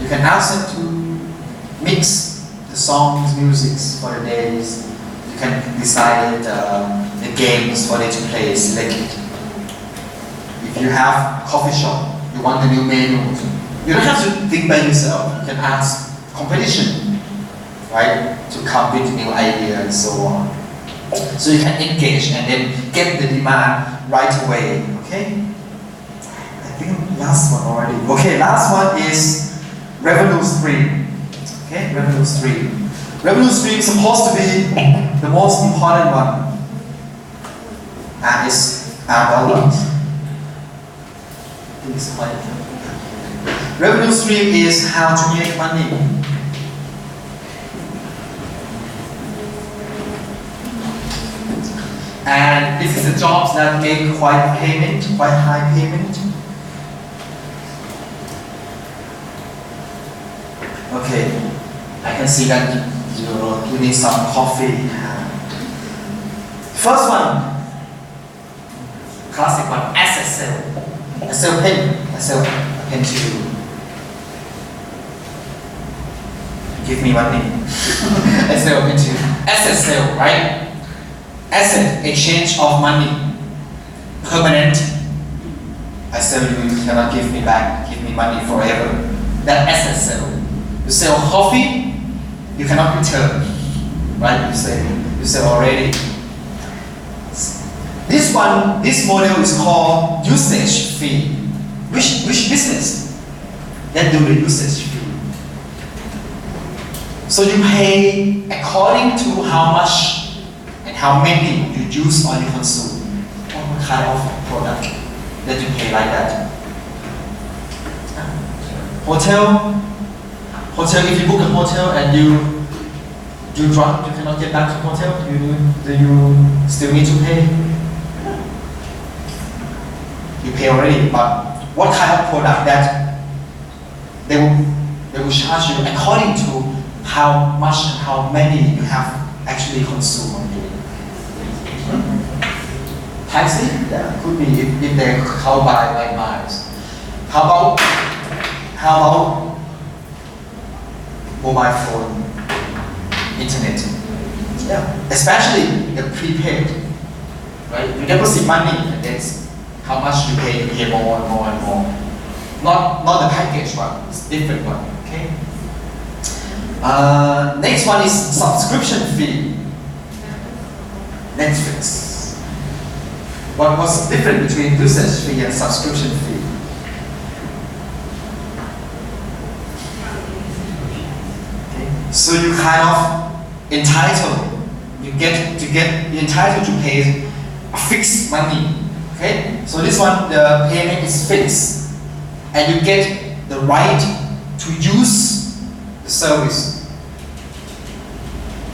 You can ask them to mix the songs, musics for the days. You can decide the games for them to play, select it. If you have a coffee shop, you want the new menus. You don't have to think by yourself. You can ask competition, right, to come with new ideas and so on. So you can engage and then get the demand right away. Okay? I think last one already. Okay, last one is revenue stream. Okay, revenue stream. Revenue stream is supposed to be the most important one. And it's dollars. Revenue stream is how to make money. And this is the jobs that make quite high payment. Okay, I can see that you need some coffee. First one, classic one, asset sale. I sell pen. I sell a pen to you. Give me money. I sell a pen to you. Asset sale, right? Asset, exchange of money. Permanent. I sell you, you cannot give me back, give me money forever. That asset sale. You sell coffee, you cannot return, right? You sell already. This model is called usage fee. Which business that do the usage fee? So you pay according to how much and how many you use or you consume. What kind of product that you pay like that? Hotel, if you book a hotel and you drunk, you cannot get back to hotel, do you still need to pay? You pay already, but what kind of product that they will charge you according to how much and how many you have actually consumed on day? Taxi? Yeah, could be if they count by miles. How about mobile phone, internet? Yeah, especially the prepaid, right? You deposit money and it's how much you pay more and more and more. Not the package one, it's different one. Okay. Next one is subscription fee. Netflix. What's the difference between usage fee and subscription fee? So you kind of entitled, you're entitled to pay a fixed money. Okay? So this one, the payment is fixed, and you get the right to use the service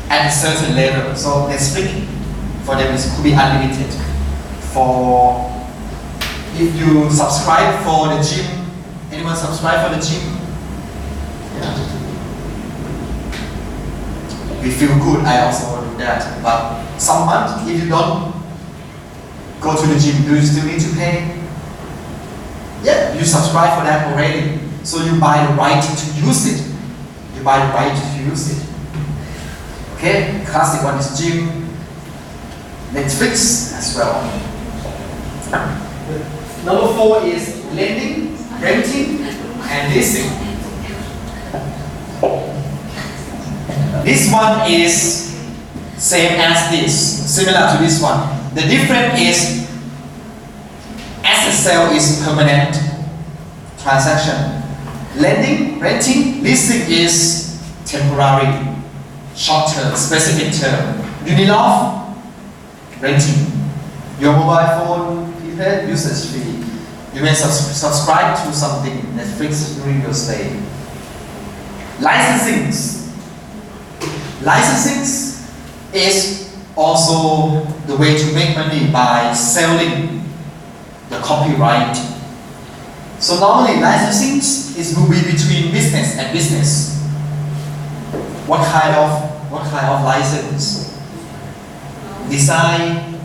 at a certain level. So Netflix for them it could be unlimited. For if you subscribe for the gym, anyone subscribe for the gym? Yeah. We feel good, I also do that. But some month, if you don't go to the gym, do you still need to pay? Yeah, you subscribe for that already. So you buy the right to use it. You buy the right to use it. Okay, classic one is gym, Netflix as well. Number 4 is lending, renting, and leasing. This one is same as this, similar to this one. The difference is asset sale is permanent transaction. Lending, renting, leasing is temporary, short term, specific term. Unilove, renting. Your mobile phone, prepaid, usage fee. You may subscribe to something, Netflix during your stay. Licensing. Licensing is also the way to make money by selling the copyright. So normally licensing will be between business and business. What kind of license? Design,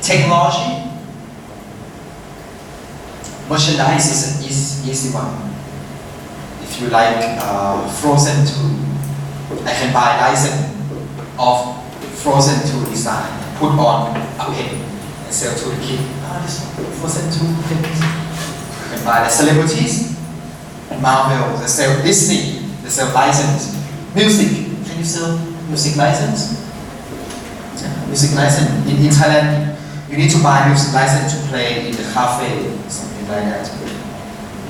technology, merchandise is an easy one. If you like Frozen 2, I can buy a license of Frozen 2 design, put on a pen and sell to the kid. This one, Frozen 2 pens. You can buy the celebrities, Marvel, they sell Disney, they sell license. Music, can you sell music license? Music license. In Thailand, you need to buy music license to play in the cafe, something like that.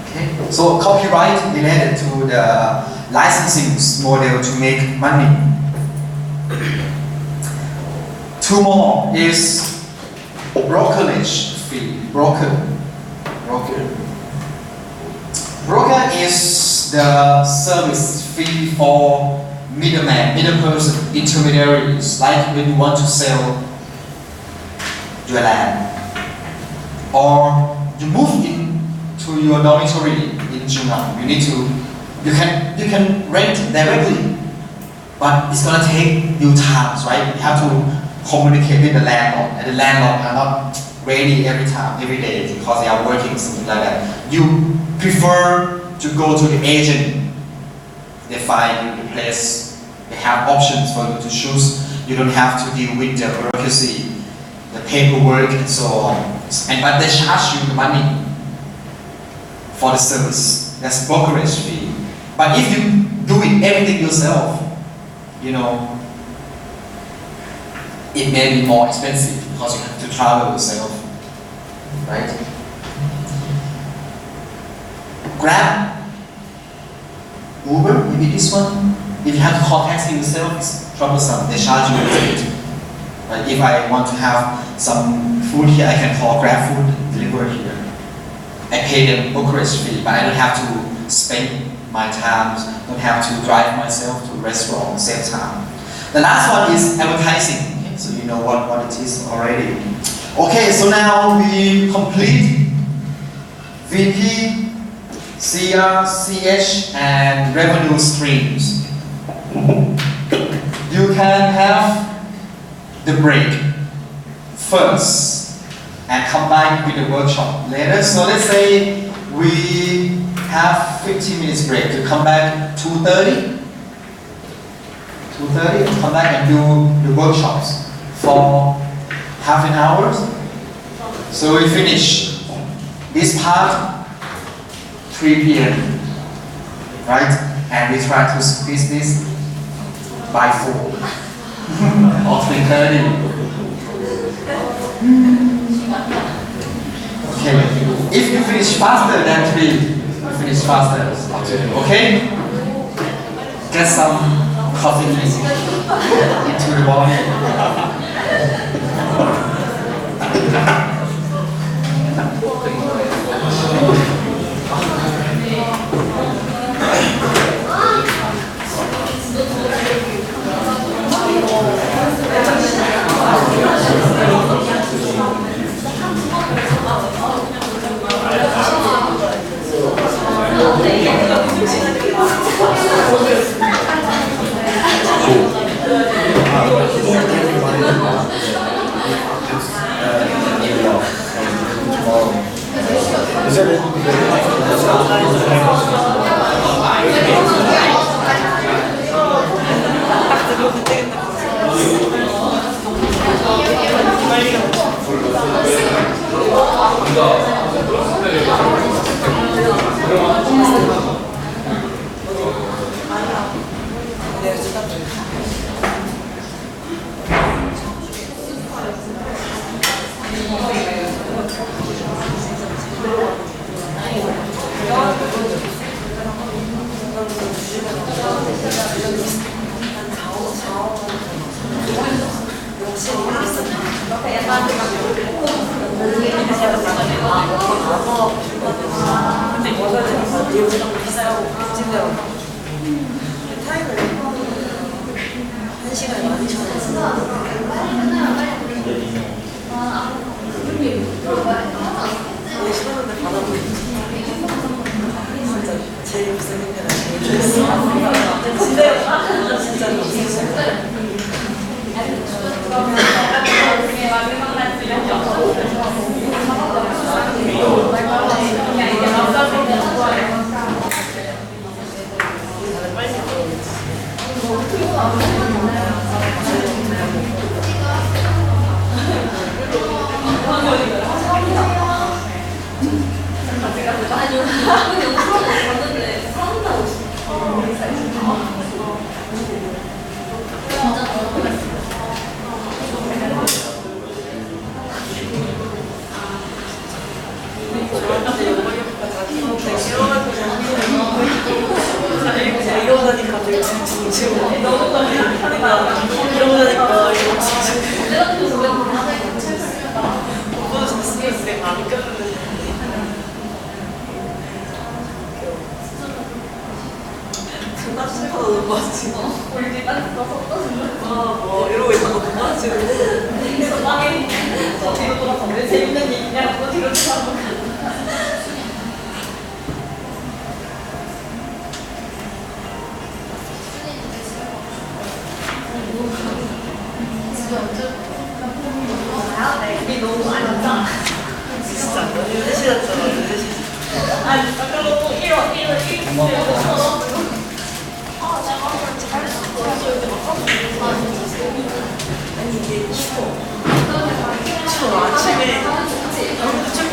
Okay. So copyright related to the licensing model to make money. 2 more is brokerage fee. Broker is the service fee for middleman, middle person, intermediaries. Like when you want to sell your land, or you move into your dormitory in Jungang. You can rent directly, but it's gonna take you times, right? You have to communicate with the landlord, and the landlord are not ready every day because they are working, something like that. You prefer to go to the agent. They find you the place. They have options for you to choose. You don't have to deal with the bureaucracy, the paperwork, and so on. But they charge you the money for the service. That's brokerage fee. But if you do it everything yourself, you know, it may be more expensive because you have to travel yourself, right? Grab, Uber, maybe this one. If you have to call taxi yourself, it's troublesome. They charge you a rate. But if I want to have some food here, I can call Grab Food deliver here. I pay them brokerage fee, but I don't have to spend my time, don't have to drive myself to restaurant, save time. The last one is advertising. Okay, so you know what it is already. Okay, so now we complete VP, CR, CH, and revenue streams. You can have the break first and combine with the workshop later. So let's say we have 15 minutes break to come back 2:30. 2:30, come back and do the workshops for half an hour. So we finish this part 3 p.m. right? And we try to squeeze this by 4 or 3:30. Okay, if you finish faster than 3, you finish faster. Okay? Get some coffee into the body.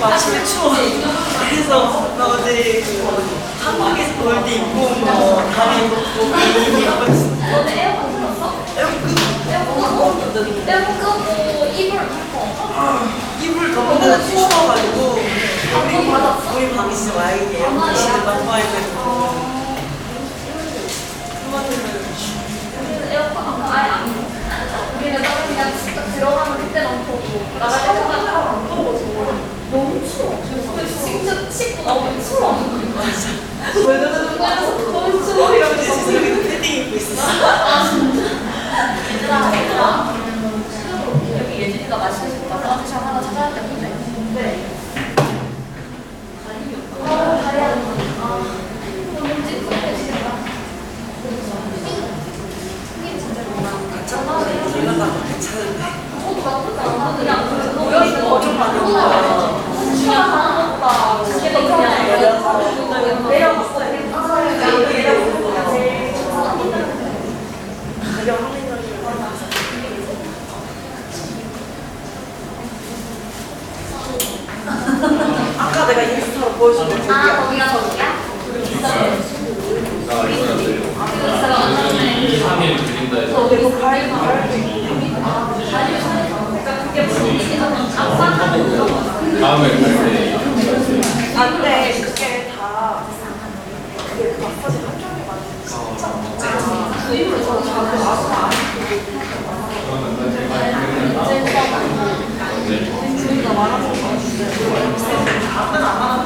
아침에 추워. 그래서 나 어제 한국에서 볼 때 입고 온 거 다리 입고 너네 에어컨 틀었어? 에어컨 끄고 이불 덮어. 이불 덮어서 추워가지고 우리 방이 진짜 와이게요. 진짜 너무 와이게요. 에어컨 아예 안 켜. 우리는 그냥 진짜 들어가면 그때만 켜고 나갈 때마다 안 켜고 너무 추워. 진짜 씻고 나오면 추워. 왜냐면 너무 추워 이러면서 진짜 여기도 패딩 입고 있었어. 아 진짜. 얘들아. 여기 예진이가 맛있게 싶다. 와드샵 하나 찾아야 되는데. 네. 다리 안 아. 너무 찌뿌러지겠다. 이게 진짜 괜찮아. 괜찮은데. 나쁘지 않아. 그냥 모여있는 거 좀 많으니까. 중요한 하나보다 그게 더 그냥 내려갔어. 아까 내가 인스타로 보여준 거 아, 거기가 저기야? 저 그리고 과일 그게 무슨 다음에 갈때 안돼 그게 다 그게 그 마사지 한쪽에 맞는 그 이후로 저는 자꾸 와서 주인가 말하는 거 같은데 답은 안 하는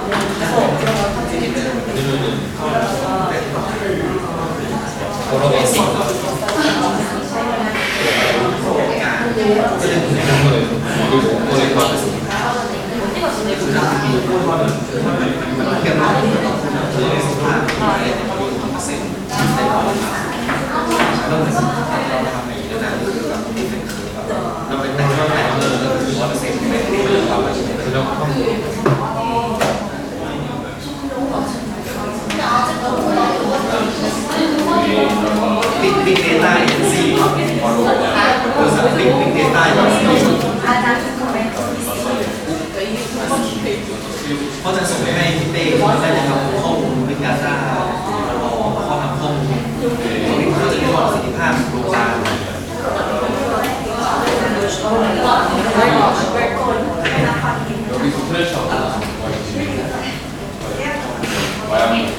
Big data agency big data agency ก็จะส่งไปให้พี่เต้ได้ทำข้อมูล Big Data แล้วก็ทำข้อมูลตรงนี้ก็จะเรียกว่าประสิทธิภาพโรงงาน 여기서 프레셔 와야만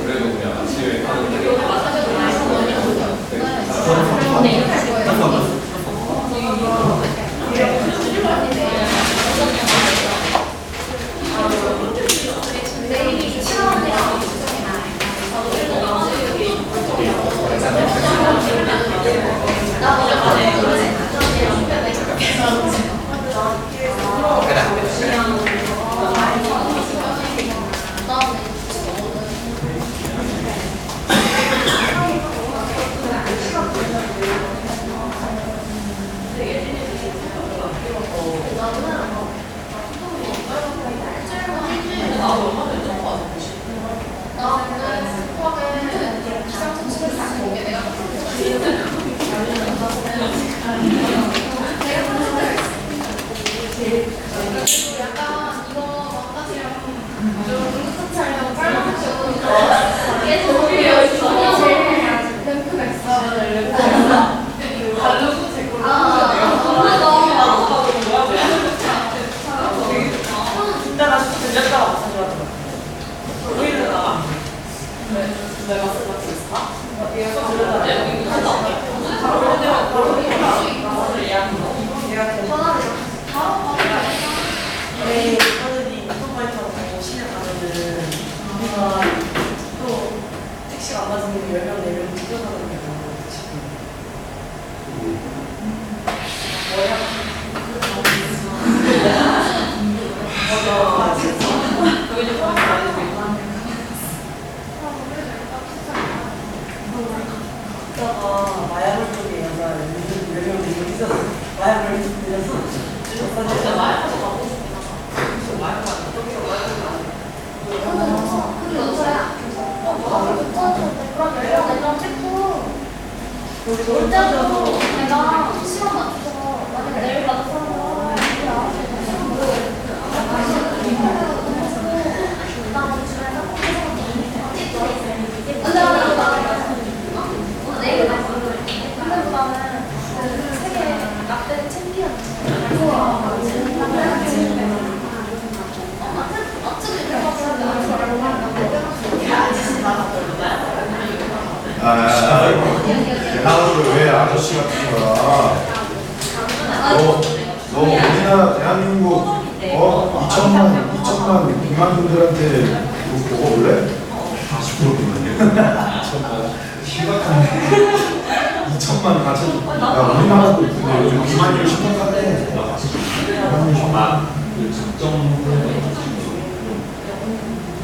그래도 그냥 아침에 근데 올 때도 내가 시간 맞춰서 만약에 내일 맞춰서 내일 맞춰서 세계 라떼 챔피언 대학을 왜 아저씨 같은 거야? 너 우리나라 대한민국 2천만 백만분들한테 그거 보고 올래? 2천만 가천. 야 우리나라도 근데 요즘 비만율 심각한데.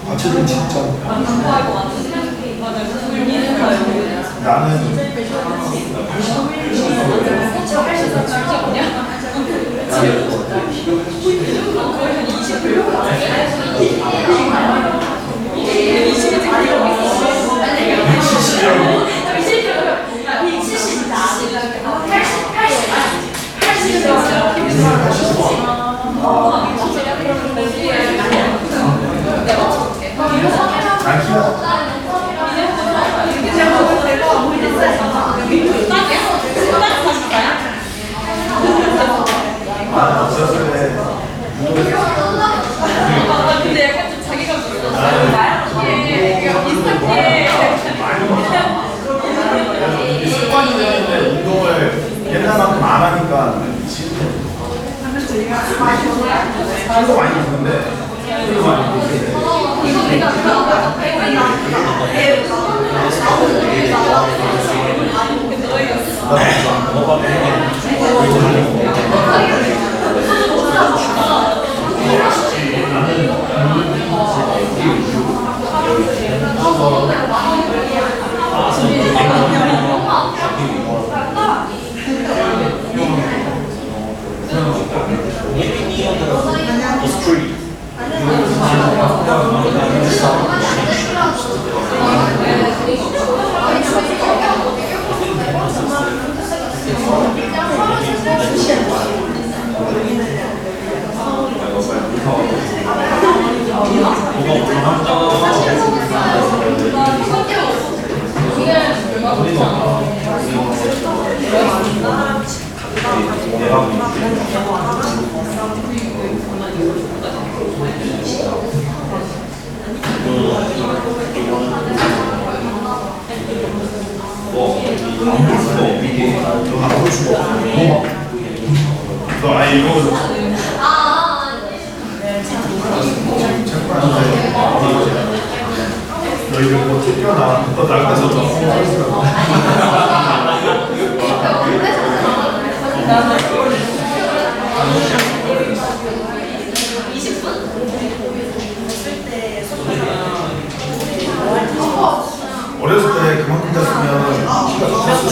가천은 진짜. 나는 근데 약간 좀 자기가 습관이 되는데 운동을 옛날만큼 안 하니까 살도 많이 먹는데 너 아예 이거 너 이거 뭐 튀겨나 너 나가서 어렸을 때 그만큼 잤으면 키가 더 컸을 수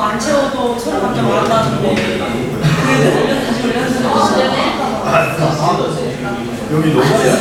안 채워도 서로 밖에 말한다는데 여기 너무 진짜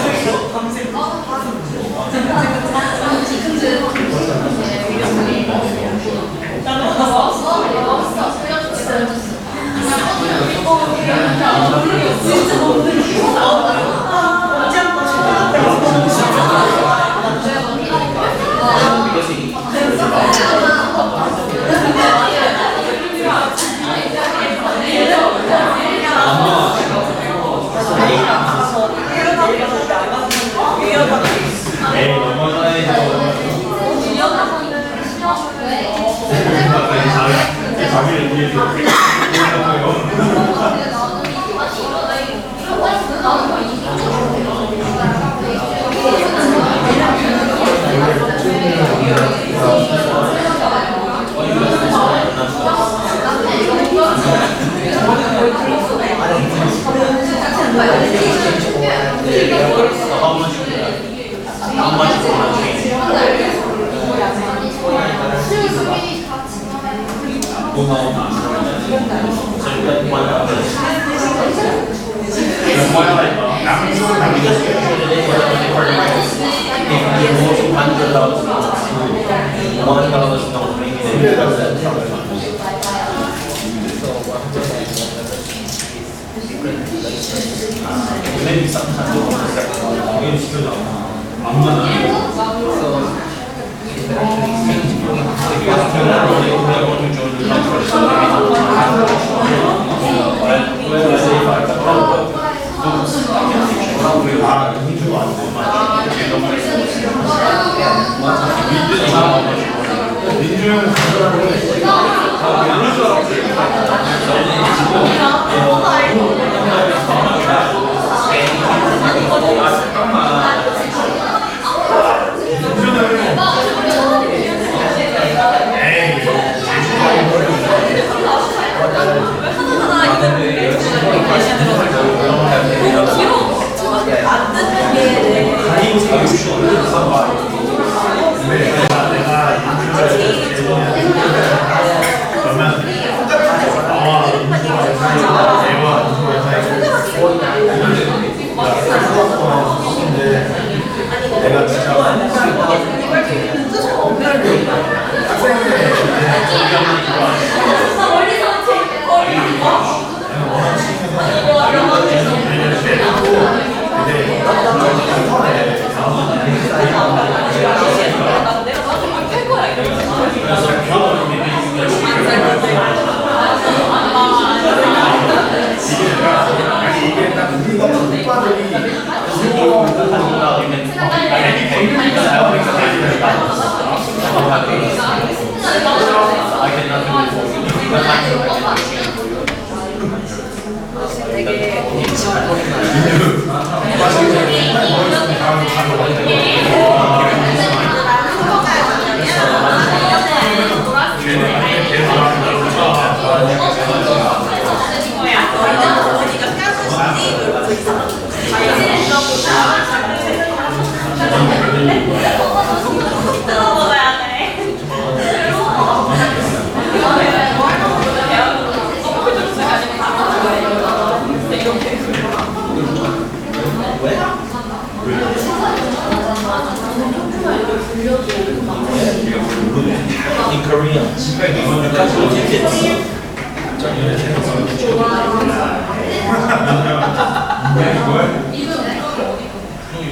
In Korea, you got two tickets.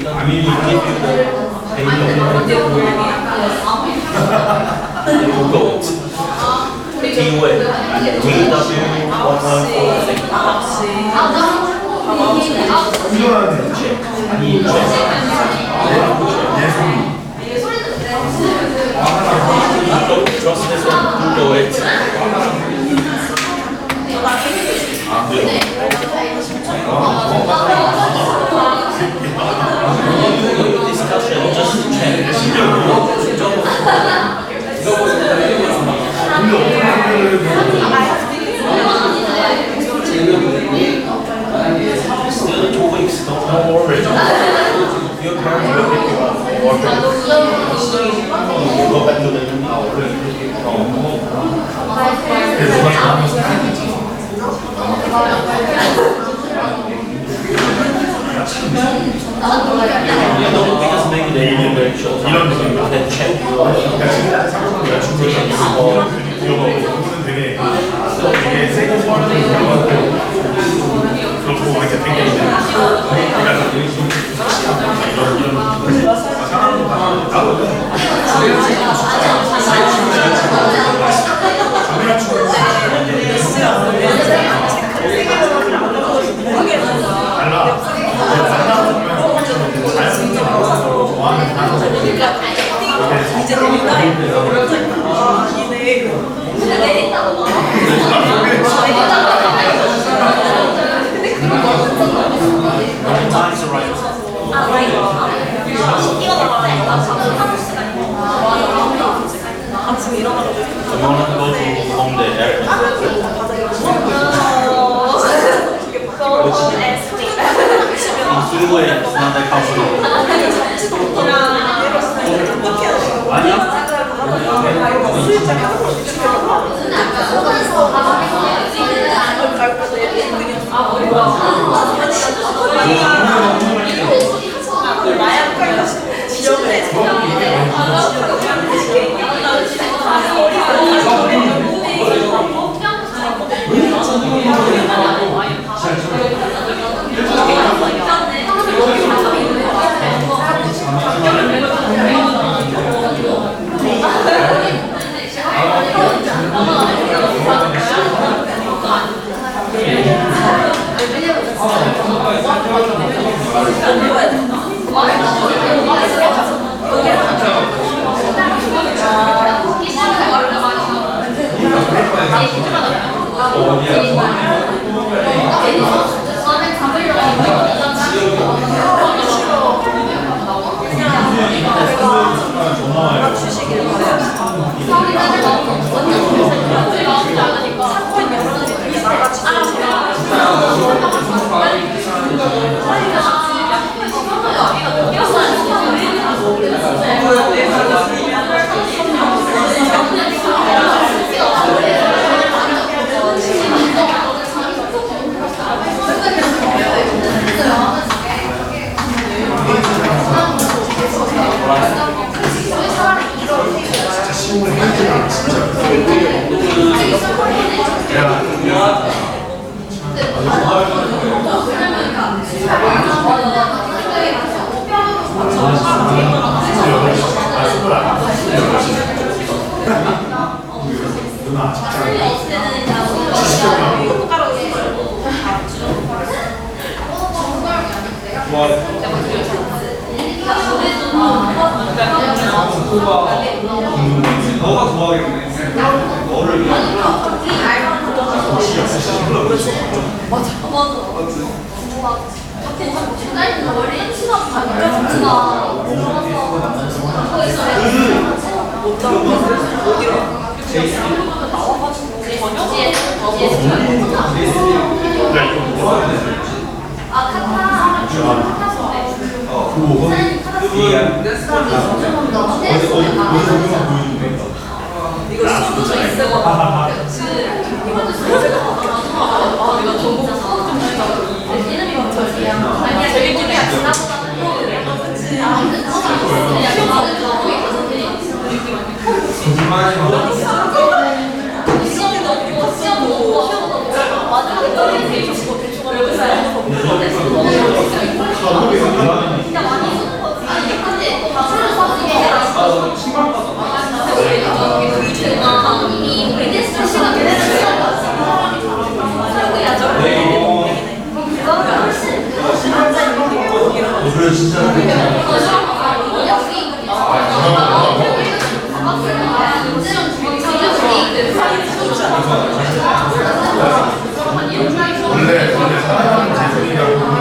I mean, we give you the payment. You will go. T-Way, Trust this one, do it. Discussion, just Still 2 weeks, don't worry. Your parents will pick you up. You go back to the because maybe they will very short time. Then check 이제 another counselor. 잡지도 못하고 어떻게 하시고 수입자 가서 너가 좋아하겠네. 너를 위한. 이거 수도 좀 있어. 이거 전공 이름이 맞춰지야. 아니야 저기 쪽에 원래 사랑하는 재성이라고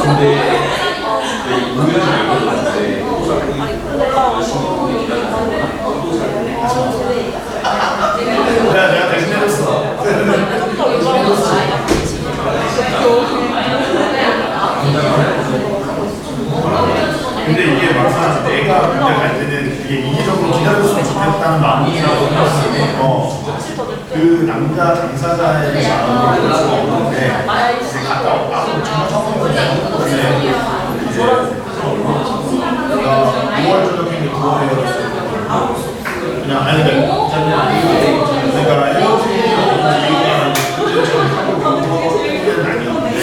근데 우연히 알고 봤는데 남자 당사자의 마음이 볼 수가 없는데 이제 갔다 와서 정말 처음에 이제 내가 6월 저녁에 9월에 그냥 아니 내가 헤어지는 이유가 그때 좀 하고 경험하는 아니었는데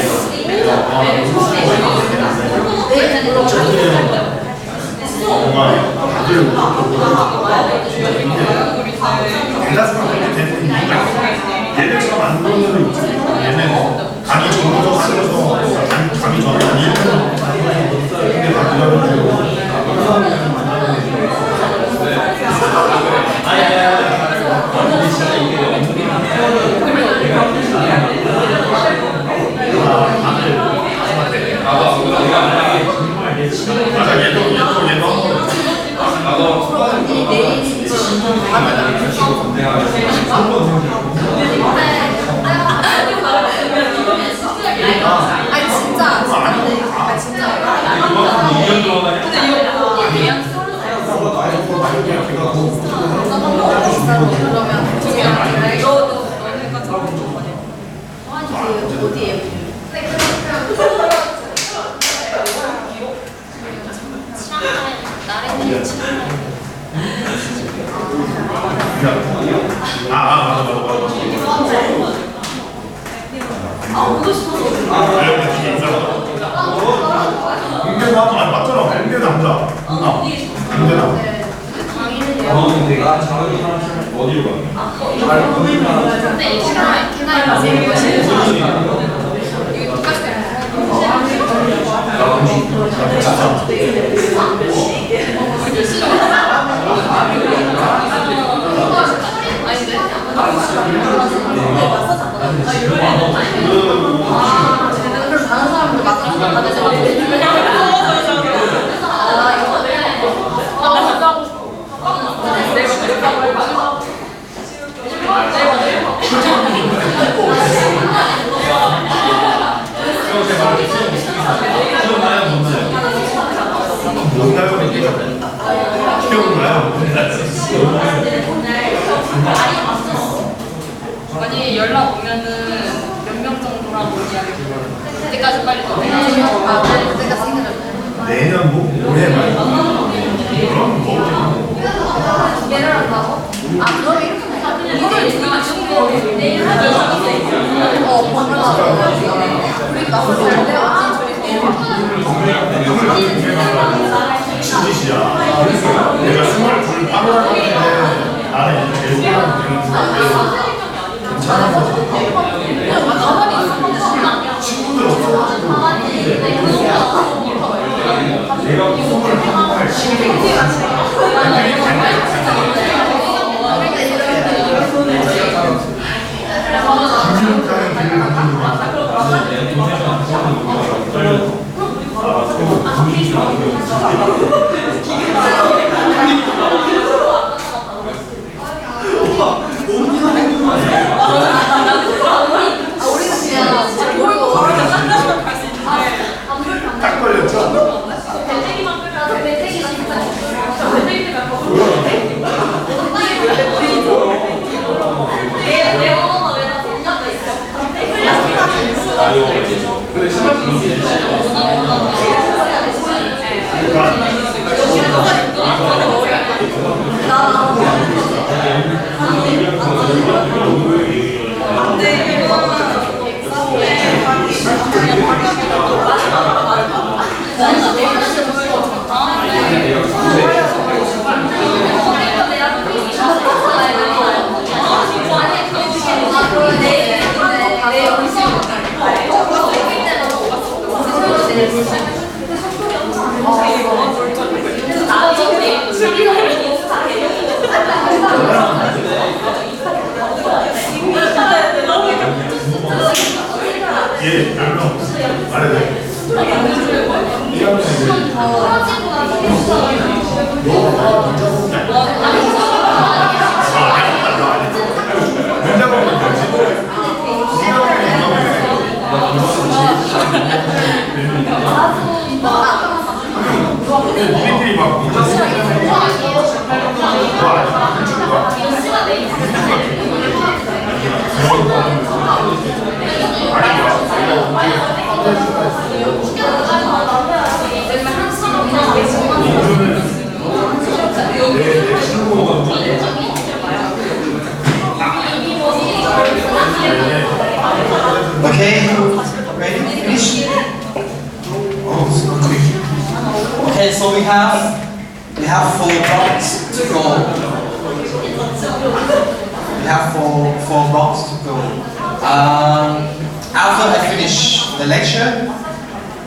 뭔가 다들 대다수가 그렇게 되는 이유가 있어요. 얘네처럼 안 그런 데도 있지. 얘는 감이 정도 하면서 감이 전에 한 1년 근데 다 그려가지고 맞아 얘도 아니 연락 오면은 몇 명 정도라고 이야기해요. 그때까지 빨리 그때까지 생각나요. 내년 뭐 올해 말 그럼 뭐 예를 한다고? 그러면 이렇게 이거를 중고 내일 하죠. 우리 나서 잘 돼요. 진짓이야. 내가 28 8월인데 나는 이제 제일 괜찮아. 친구들 없어가지고 내가 28 딱 걸렸죠? 예, 별로 말해도 돼. 우리들이 막 Okay, ready? Finish? Oh, so quick. Okay, so we have 4 blocks to go. We have four blocks to go. After I finish the lecture,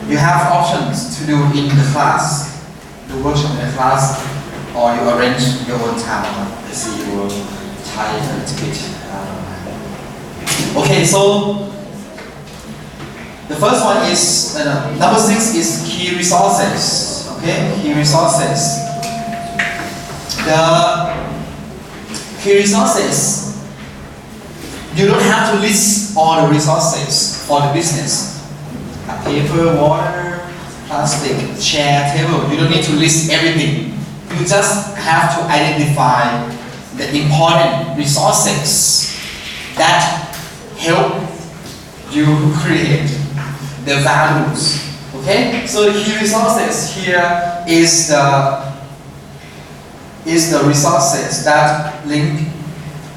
you have options to do in the class, the workshop in the class, or you arrange your own time. Let's see your time a little bit. Okay, so the first one is number 6 is key resources. Okay, key resources. The key resources. You don't have to list all the resources for the business. Paper, water, plastic, chair, table. You don't need to list everything. You just have to identify the important resources that help you create the values. Okay? So the key resources here is the resources that link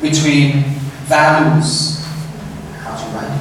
between values. How to write?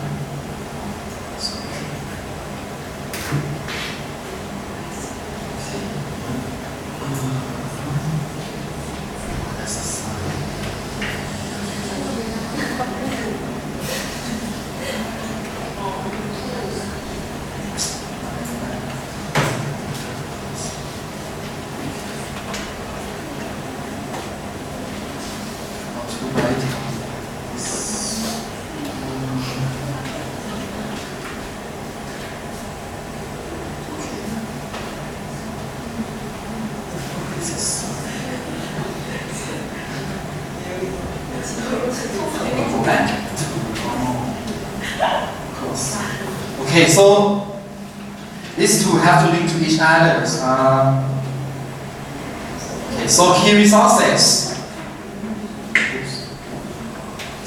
Okay, so these two have to link to each other. Okay, so key resources.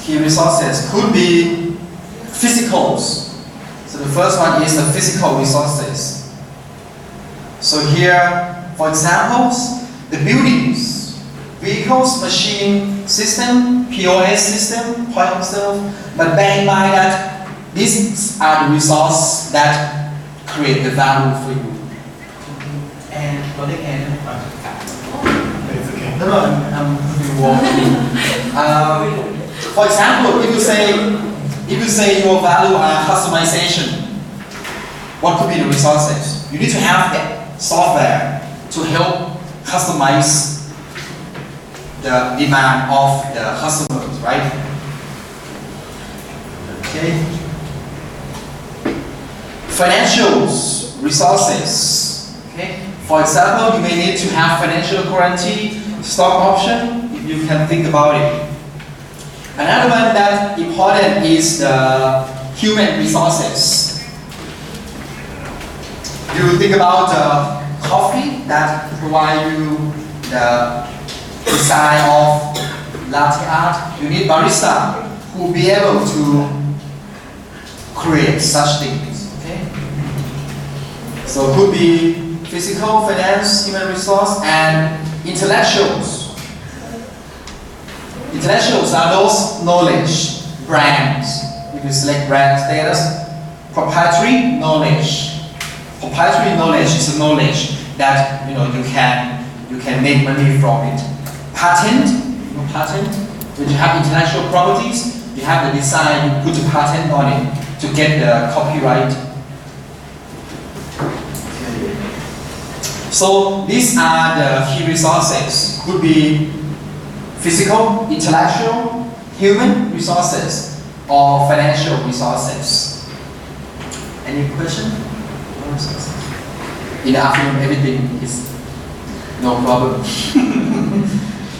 Key resources could be physicals. So the first one is the physical resources. So here, for examples, the buildings, vehicles, machine, system, POS system, point of sale. But bear in mind that these are the resources that create the value for you. And for the end, for example, if you say your value are customization, what could be the resources? You need to have the software to help customize the demand of the customers, right? Okay. Financials resources. Okay. For example, you may need to have financial guarantee, stock option, if you can think about it. Another one that important is the human resources. You think about the coffee that provide you the design of latte art. You need barista who will be able to create such things. Okay? So it could be physical, finance, human resource, and intellectuals. Intellectuals are those knowledge, brands. If you select brand status, proprietary knowledge. Proprietary knowledge is a knowledge that you can make money from it. Patent, when you have intellectual properties, you have the design, you put a patent on it to get the copyright. So these are the key resources. Could be physical, intellectual, human resources, or financial resources. Any question? In the afternoon, everything is no problem.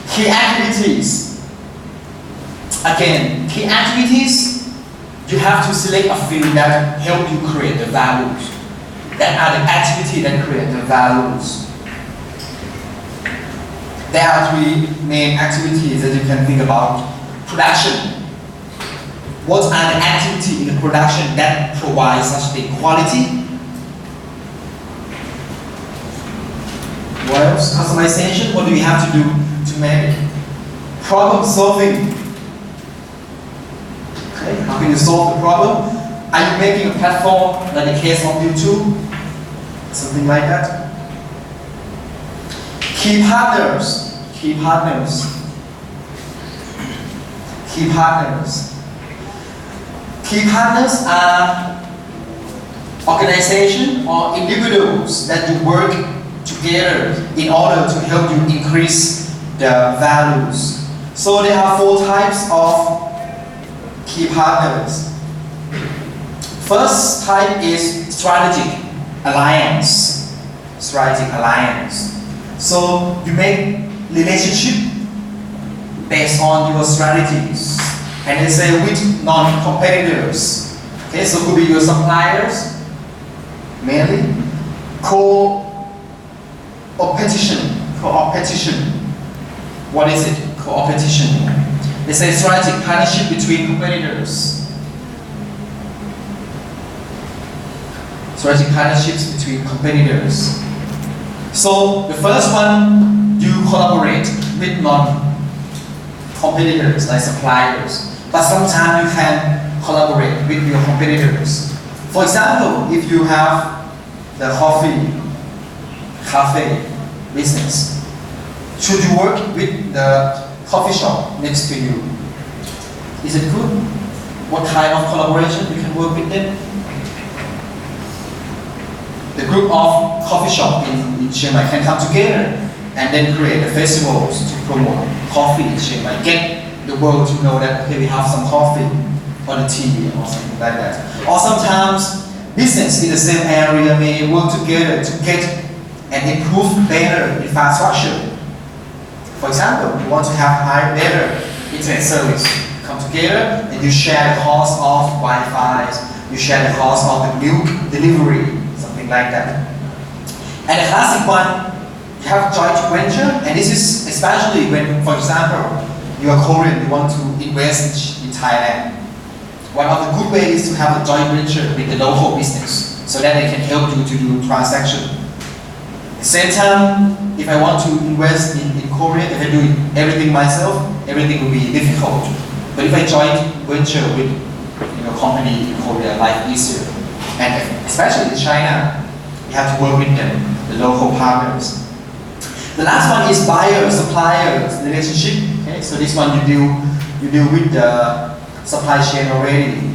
Key activities. Again, key activities, you have to select a field that help you create the values. That are the activities that create the values. There are 3 main activities that you can think about. Production. What are the activities in the production that provide such a quality? What else? Customization. What do we have to do to make it? Problem solving. Okay, how can you solve the problem? Are you making a platform like the case of YouTube? Something like that. Key partners. Key partners. Key partners. Key partners are organizations or individuals that you work together in order to help you increase the values. So there are 4 types of key partners. First type is strategic alliance. Strategic alliance. So you make relationship based on your strategies, and they say with non-competitors. Okay, so could be your suppliers, mainly. Co-opetition. What is it? Co-opetition. They say strategic partnership between competitors. Strategic partnerships between competitors. So the first one, you collaborate with non-competitors like suppliers, but sometimes you can collaborate with your competitors. For example, if you have the cafe business, should you work with the coffee shop next to you? Is it good? What kind of collaboration you can work with them? The group of coffee shop in Chiang Mai can come together and then create festivals to promote coffee in Chiang Mai. Get the world to know that, okay, we have some coffee on the TV or something like that. Or sometimes business in the same area may work together to get and improve better infrastructure. For example, you want to have better internet service. Come together and you share the cost of Wi-Fi, you share the cost of the milk delivery, something like that. And the classic one, you have joint venture, and this is especially when, for example, you are Korean, you want to invest in Thailand. One of the good ways is to have a joint venture with the local business, so that they can help you to do transaction. At the same time, if I want to invest in Korea, if I do everything myself, everything will be difficult. But if I joint venture with company in Korea, life easier. And especially in China, you have to work with them, the local partners. The last one is buyer-supplier relationship. Okay, so this one you deal with the supply chain already.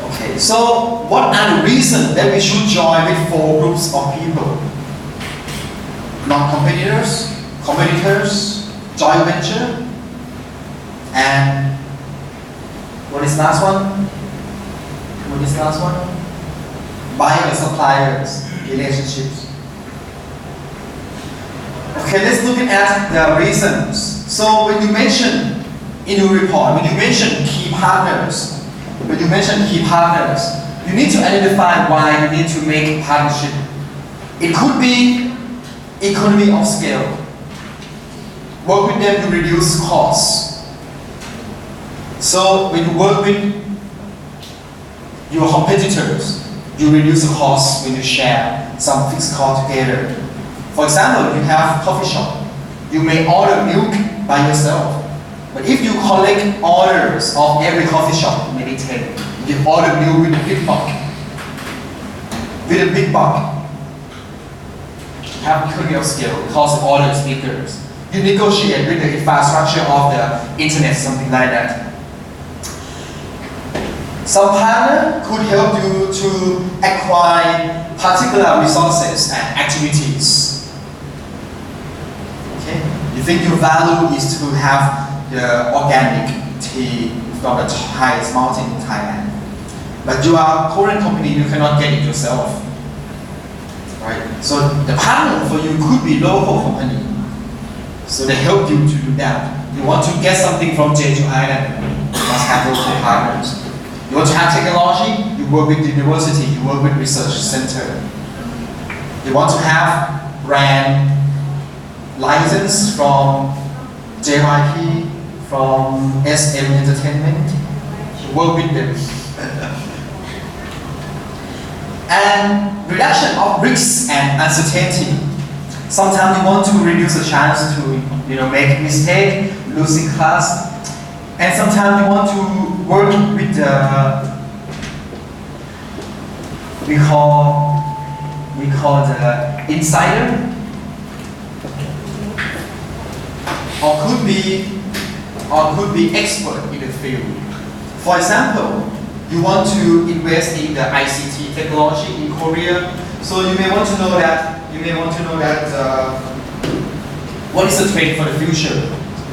Okay, so what are the reasons that we should join with 4 groups of people? Non-competitors, competitors, joint venture, and what is last one? What is last one? Buyer-suppliers relationships. Okay, let's look at the reasons. So when you mention in your report, when you mention key partners, you need to identify why you need to make partnership. It could be economy of scale. Work with them to reduce costs. So when you work with your competitors, you reduce the cost when you share some fixed cost together. For example, you have a coffee shop. You may order milk by yourself. But if you collect orders of every coffee shop, maybe 10, you order milk with a big bulk. With a big bulk. Have economy of scale because the order is bigger. You negotiate with the infrastructure of the internet, something like that. Some partner could help you to acquire particular resources and activities. Okay? You think your value is to have the organic tea from the highest mountain in Thailand. But you are a Korean company, you cannot get it yourself. Right? So the partner for you could be local company. So they help you to do that. You want to get something from Jeju Island, you must have local partners. You want to have technology, you work with the university, you work with research center. You want to have brand license from JYP, from SM Entertainment, you work with them. And reduction of risks and uncertainty. Sometimes you want to reduce the chance to make mistake, losing class. And sometimes you want to work with the we call the insider, or could be expert in the field. For example, you want to invest in the ICT technology in Korea, so you may want to know that what is the trend for the future?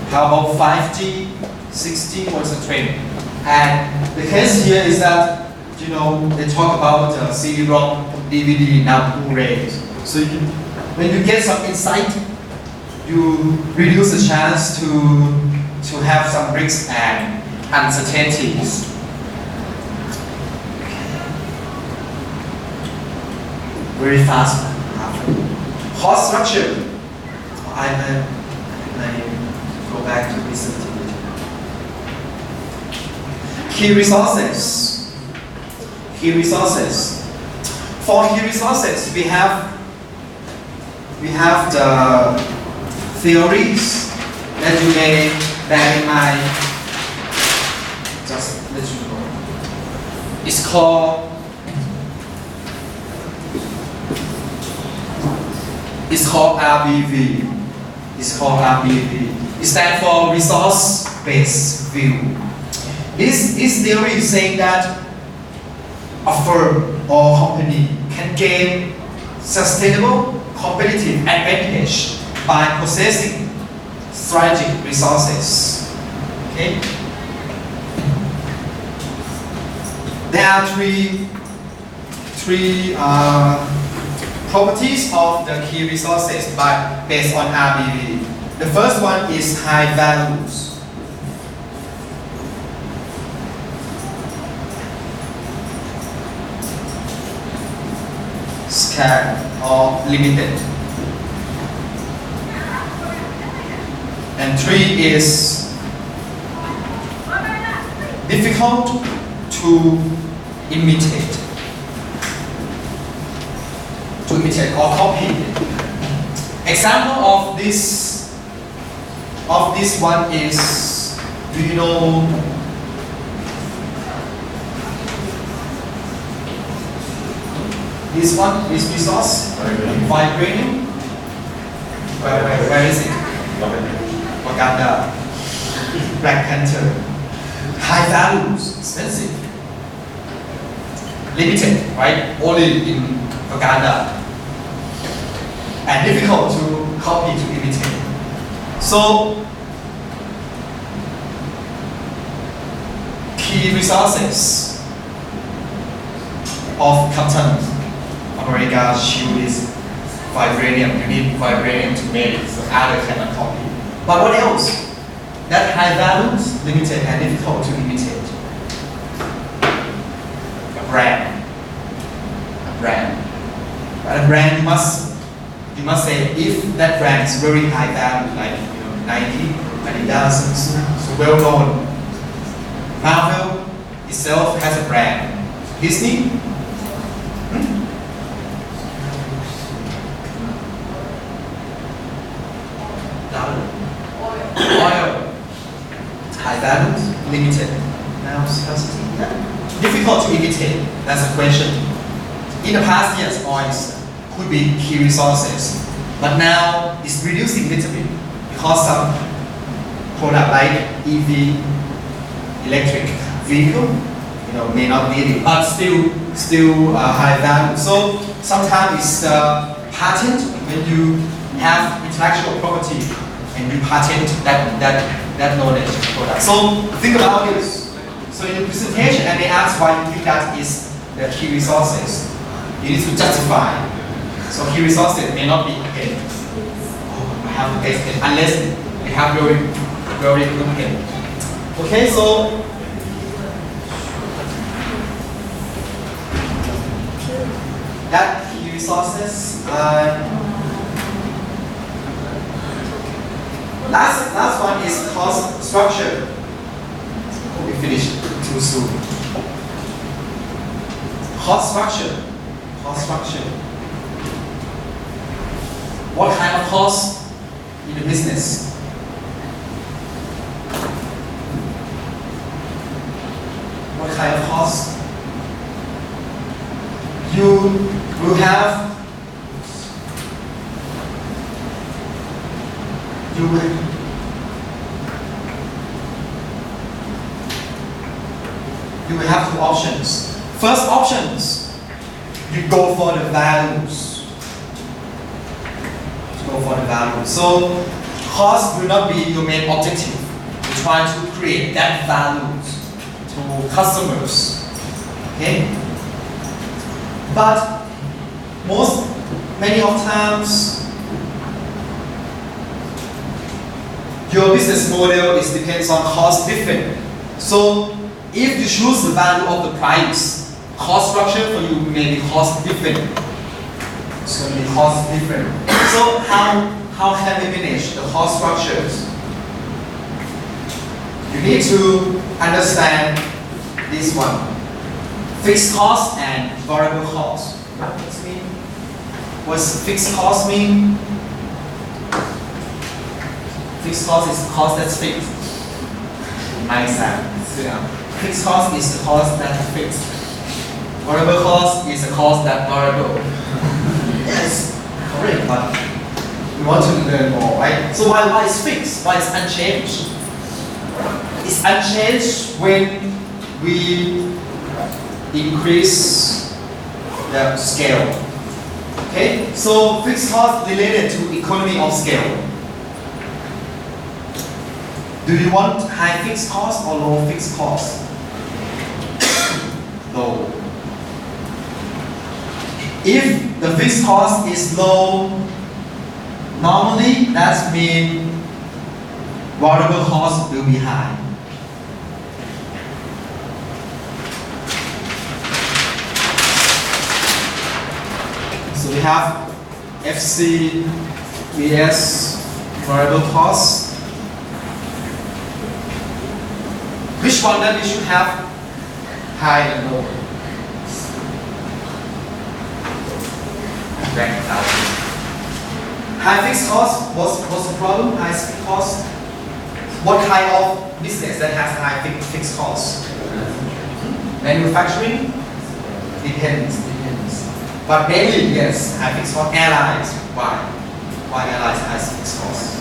How about 5G, 6G? What's the trend? And the case here is that they talk about CD-ROM, DVD, now Blu-ray. So when you get some insight, you reduce the chance to have some risks and uncertainties. Very fast. Cost structure. I go back to this. Key resources. Key resources. For key resources, we have the theories that you may bear in mind. Just let you know. It's called RBV. It's called RBV. It stands for resource-based view. This theory is saying that a firm or company can gain sustainable competitive advantage by possessing strategic resources. Okay? There are three properties of the key resources based on RBV. The first one is high values. Scarce or limited. And three is difficult to imitate. Or copy. Example of this one is, do you know this one, this resource? Vibranium? Where is it? Wakanda. Black Panther. High values, expensive. Limited, right? Only in Wakanda. And difficult to copy, to imitate. So, key resources of Captain America shield is vibranium. You need vibranium to make it, so other cannot copy. But what else? That high values, limited and difficult to imitate. A brand. But a brand you must say if that brand is very high value, like Nike, Adidas, so well known. Marvel itself has a brand. Disney. Oil. High values, limited. Now scarcity. Difficult to imitate. That's a question. In the past years, oil could be key resources, but now it's reducing a little bit because some product like EV, electric vehicle, may not need it, but still high value. So sometimes it's patent when you have intellectual property and you patent that knowledge product. So think about this. So in the presentation, I may ask why you think that is the key resources. You need to justify. So key resources may not be paid. I have to pay unless you have very good pay. Okay, so that key resources. Last one is cost structure. We finished too soon. Cost structure. What kind of cost in the business? cost, you will have two options. First options, you go for the values. Go for the values. So cost will not be your main objective. You try to create that values to customers. Okay? But many of times your business model is depends on cost different. So if you choose the value of the price, cost structure for you may be cost different. It's going to be cost different. So how can we manage the cost structures? You need to understand this one: fixed cost and variable cost. What does it mean? What's fixed cost mean? Fixed cost is the cost that's fixed. Nice. Fixed cost is the cost that's fixed. Variable cost is the cost that's variable. Yes, correct. But we want to learn more, right? So why is fixed? Why is unchanged? It's unchanged when we increase the scale. Okay, so fixed cost related to economy of scale. Do you want high fixed cost or low fixed cost? Low. If the fixed cost is low, normally that means variable cost will be high. So we have FC vs variable cost. Which one that we should have high and low? High fixed cost, what's the problem? High fixed cost. What kind of business that has high fixed cost? Manufacturing? Depends. But mainly, yes, high fixed cost. Airlines. Why? Why airlines high fixed cost?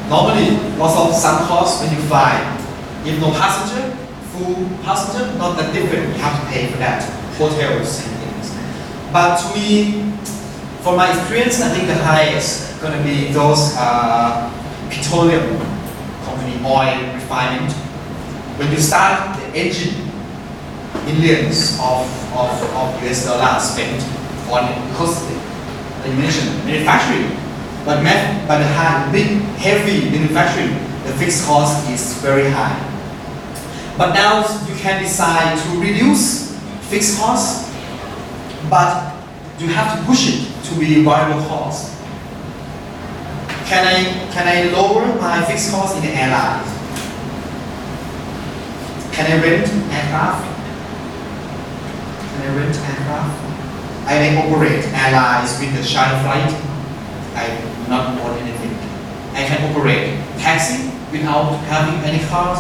Normally, lots of some costs when you fly. If no passenger, full passenger, not that different. You have to pay for that. Hotels and things. But to me, from my experience, I think the highest going to be those petroleum company, oil refinement. When you start the engine, millions of US dollars spent on it because you mentioned manufacturing. But the high, big, heavy manufacturing, the fixed cost is very high. But now you can decide to reduce fixed cost, but you have to push it to be variable cost. Can I lower my fixed cost in the airline? Can I rent aircraft? I may operate airlines with the charter flight. I do not own anything. I can operate taxi without having any cars.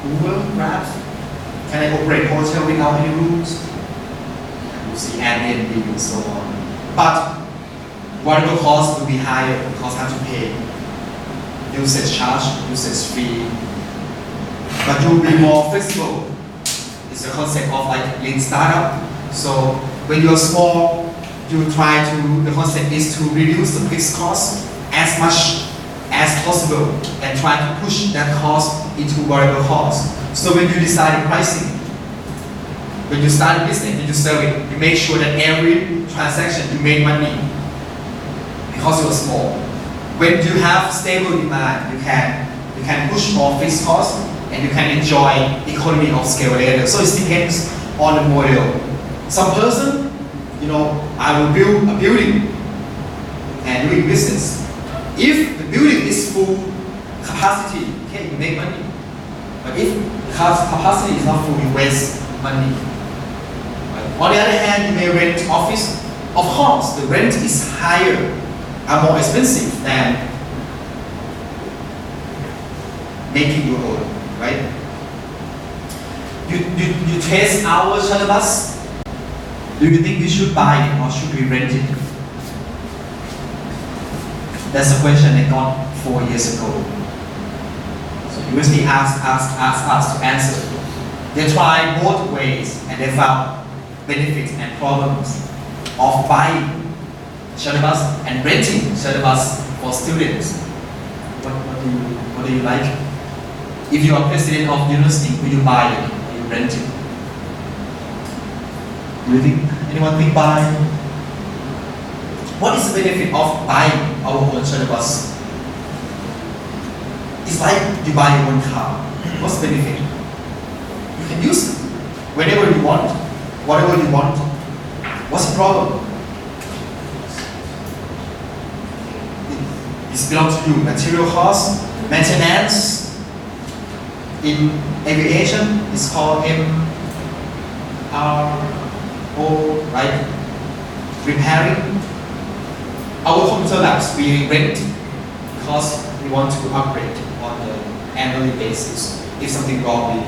Uber, Grab. Can I operate hotel without any rooms? You see Airbnb and so on. But variable cost will be higher because I have to pay usage charge, usage fee. But you will be more flexible. It's a concept of like lean startup. So when you're small, the concept is to reduce the fixed cost as much as possible and try to push that cost into variable cost. So when you decide the pricing, when you start a business and you sell it, you make sure that every transaction you make money because you're small. When you have stable demand, you can push more fixed cost and you can enjoy economy of scale later. So it depends on the model. Some person, I will build a building and doing business. If the building is full capacity, okay, you make money. But if the capacity is not full, you waste money. On the other hand, you may rent office. Of course, the rent is higher, more expensive than making your own, right? You taste our shuttle bus. Do you think we should buy it or should we rent it? That's a question I got 4 years ago. So university asked us to answer. They tried both ways and they found benefits and problems of buying shuttle bus and renting shuttle bus for students. What do you like? If you are president of university, will you buy it or you rent it? Do you think anyone think buy? What is the benefit of buying our own shuttle bus? It's like you buy your own car. What's the benefit? You can use it whenever you want, whatever you want. What's the problem? It belongs to you. Material cost, maintenance. In aviation, it's called MRO, right? Repairing. Our computer labs we rent because we want to upgrade on the annual basis. If something wrong,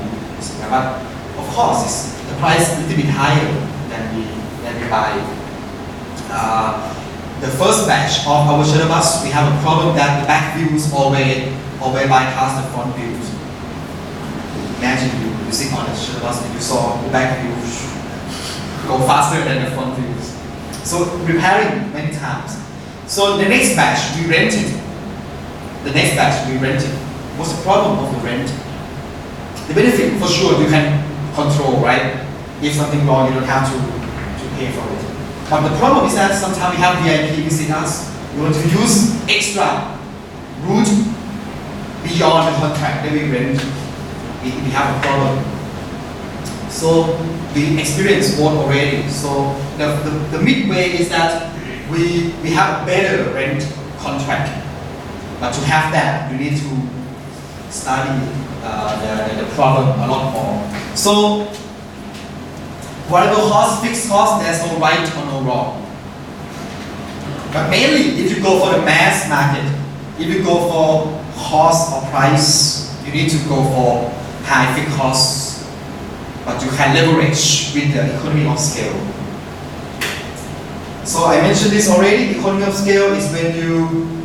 but of course, the price is a little bit higher than we buy. The first batch of our shuttle bus, we have a problem that the back views always bypass the front views. Imagine you sit on a shuttle bus and you saw the back views go faster than the front views. So repairing many times. So the next batch we rented. What's the problem of the rent? The benefit, for sure, you can control, right? If something wrong, you don't have to pay for it. But the problem is that sometimes we have VIP visit us. We want to use extra route beyond the contract that we rent. We have a problem. So we experience both already. So the midway is that we have a better rent contract. But to have that, you need to study the problem a lot more. So variable cost, fixed cost, there's no right or no wrong. But mainly, if you go for the mass market, if you go for cost or price, you need to go for high fixed costs. But you can leverage with the economy of scale. So I mentioned this already. Economy of scale is when you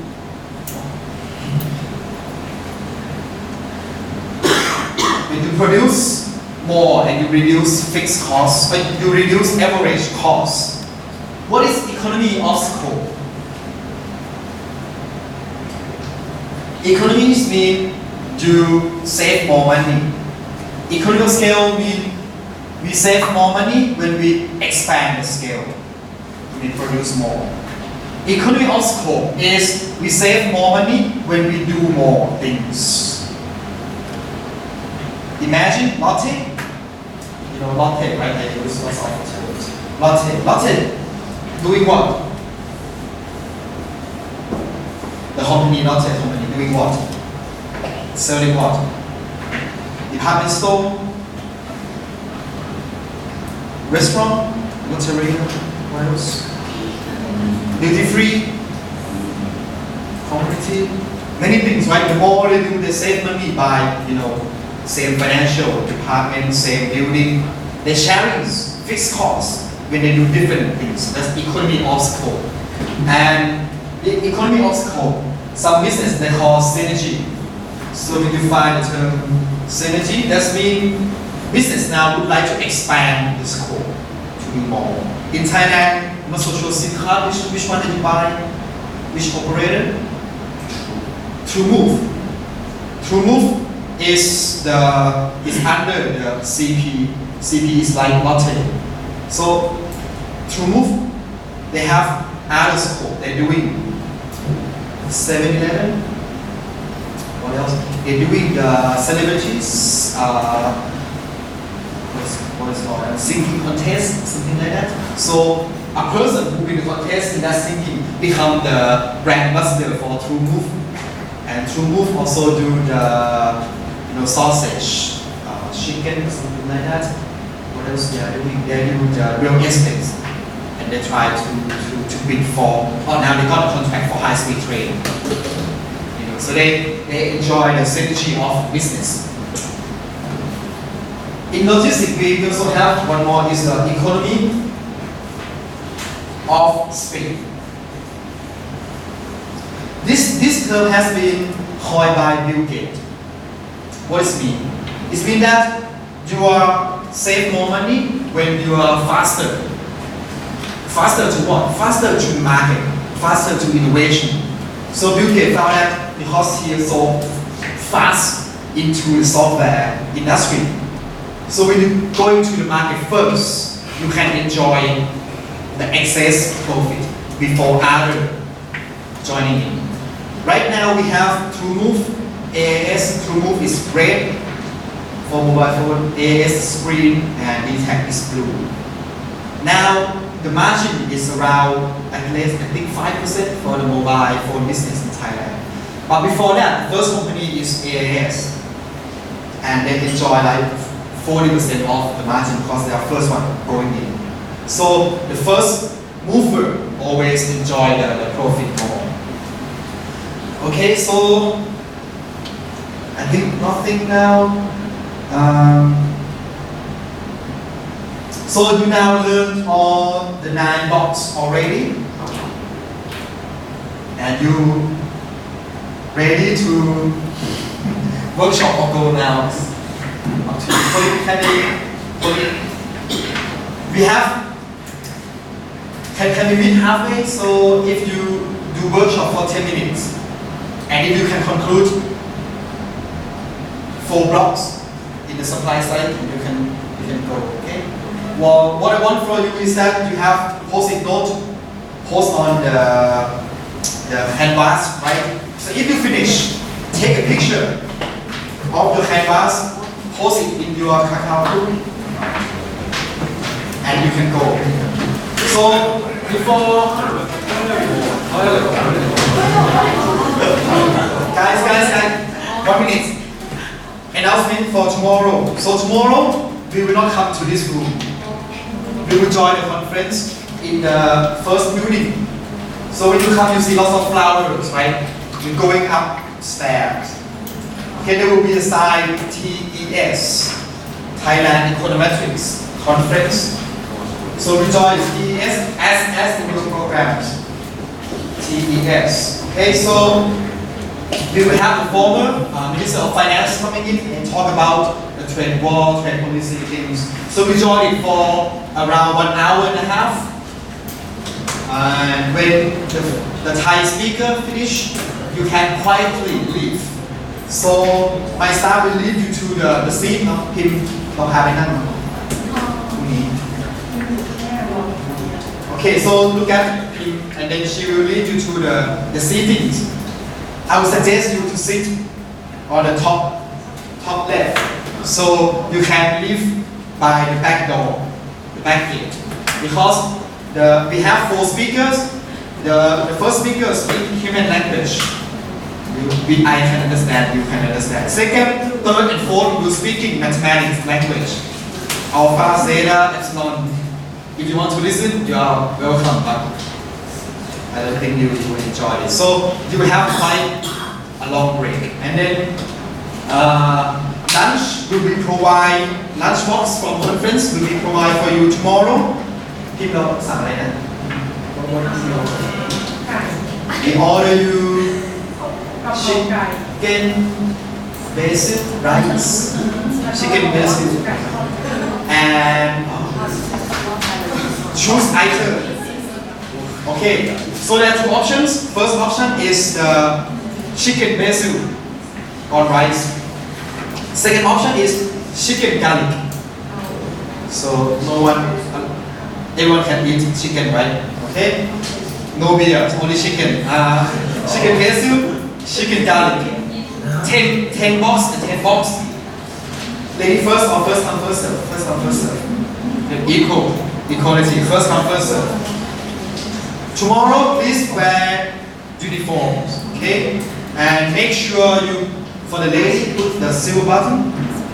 produce more and you reduce fixed costs, but you reduce average costs. What is economy of scope? Economies mean you save more money. Economy of scale means we save more money when we expand the scale. We produce more. Economy of scope is we save more money when we do more things. Imagine Lotte. You know Lotte, right? I use lots of terms. Lotte. Doing what? The company, Lotte company, doing what? Selling what? Department store? Restaurant? Lotteria? What else? Duty free? Cooperative? Many things, right? The more they do, they save money by, same financial department, same building. They're sharing fixed costs when they do different things. That's economy of scope. And the economy of scope, some business they call synergy. So we define the term synergy. That means business now would like to expand the scope to be more. In Thailand, I'm not so sure SIM card, which one did you buy? Which operator? TrueMove. TrueMove is under the CP. CP is like Lotte. So TrueMove, they have other scope. They're doing 7-Eleven. What else? They're doing the celebrities. What is it called? Singing contest, something like that. So a person who win the contest in that singing become the brand ambassador for TrueMove. And TrueMove also do the sausage, chicken, something like that. What else they are doing? They do the real estate, and they try to bid for. Oh, now they got a contract for high-speed train. So they enjoy the synergy of business. In logistics, we also have one more is the economy of speed. This term has been coined by Bill Gates. What does it mean? It means that you are save more money when you are faster. Faster to what? Faster to market, faster to innovation. So Bill Gates found that because he is so fast into the software industry. So when you go into the market first, you can enjoy the excess profit before others joining in. Right now we have TrueMove, AAS. TrueMove is red for mobile phone, AAS is green, and DTAC is blue. Now the margin is around at least I think 5% for the mobile phone business in Thailand. But before that, the first company is AAS, and they enjoy like 40% of the margin because they are first one going in. So the first mover always enjoy the profit more. Okay, so I think nothing now. So you now learned all the 9 blocks already, and you ready to workshop or go now? We have, can we meet halfway? So if you do workshop for 10 minutes, and if you can conclude 4 blocks in the supply side, you can go, okay? Well, what I want for you is that you have post-it note, post on the canvas, right? So if you finish, take a picture of the canvas, post it in your Kakao group, and you can go. So before, guys, 1 minute. Announcement for tomorrow. So tomorrow we will not come to this room. We will join the conference in the first building. So when you come, you see lots of flowers, right? You're going upstairs. Okay, there will be a sign TES, Thailand Econometrics Conference. So we join TES as in your programs. TES. Okay, so we will have the former Minister of Finance coming in and talk about the trade war, trade policy things. So we join it for around 1 hour and a half. And when the Thai speaker finish, you can quietly leave. So my staff will lead you to the seat of him or having. Okay, so look at him, and then she will lead you to the seatings. I would suggest you to sit on the top left, so you can leave by the back door, the back gate, because we have 4 speakers. The first speaker speaks human language. I can understand, you can understand. Second, third, and fourth will speaking mathematics language. Alpha, zeta, epsilon. If you want to listen, you are welcome, but I don't think you will enjoy it. So you will have quite a long break. And then lunch will be provided, lunch box from conference will be provided for you tomorrow. People we order you chicken basil rice, chicken basil, and choose item. Okay, so there are 2 options. First option is the chicken basil on rice. Second option is chicken garlic. So everyone can eat chicken, right? Okay. No beer, only chicken. Chicken basil, chicken garlic. 10 box and 10 box. Lady first or first come first serve? First come first serve. Equality. First come first serve. Tomorrow, please wear uniforms, okay? And make sure you, for the lady, put the silver button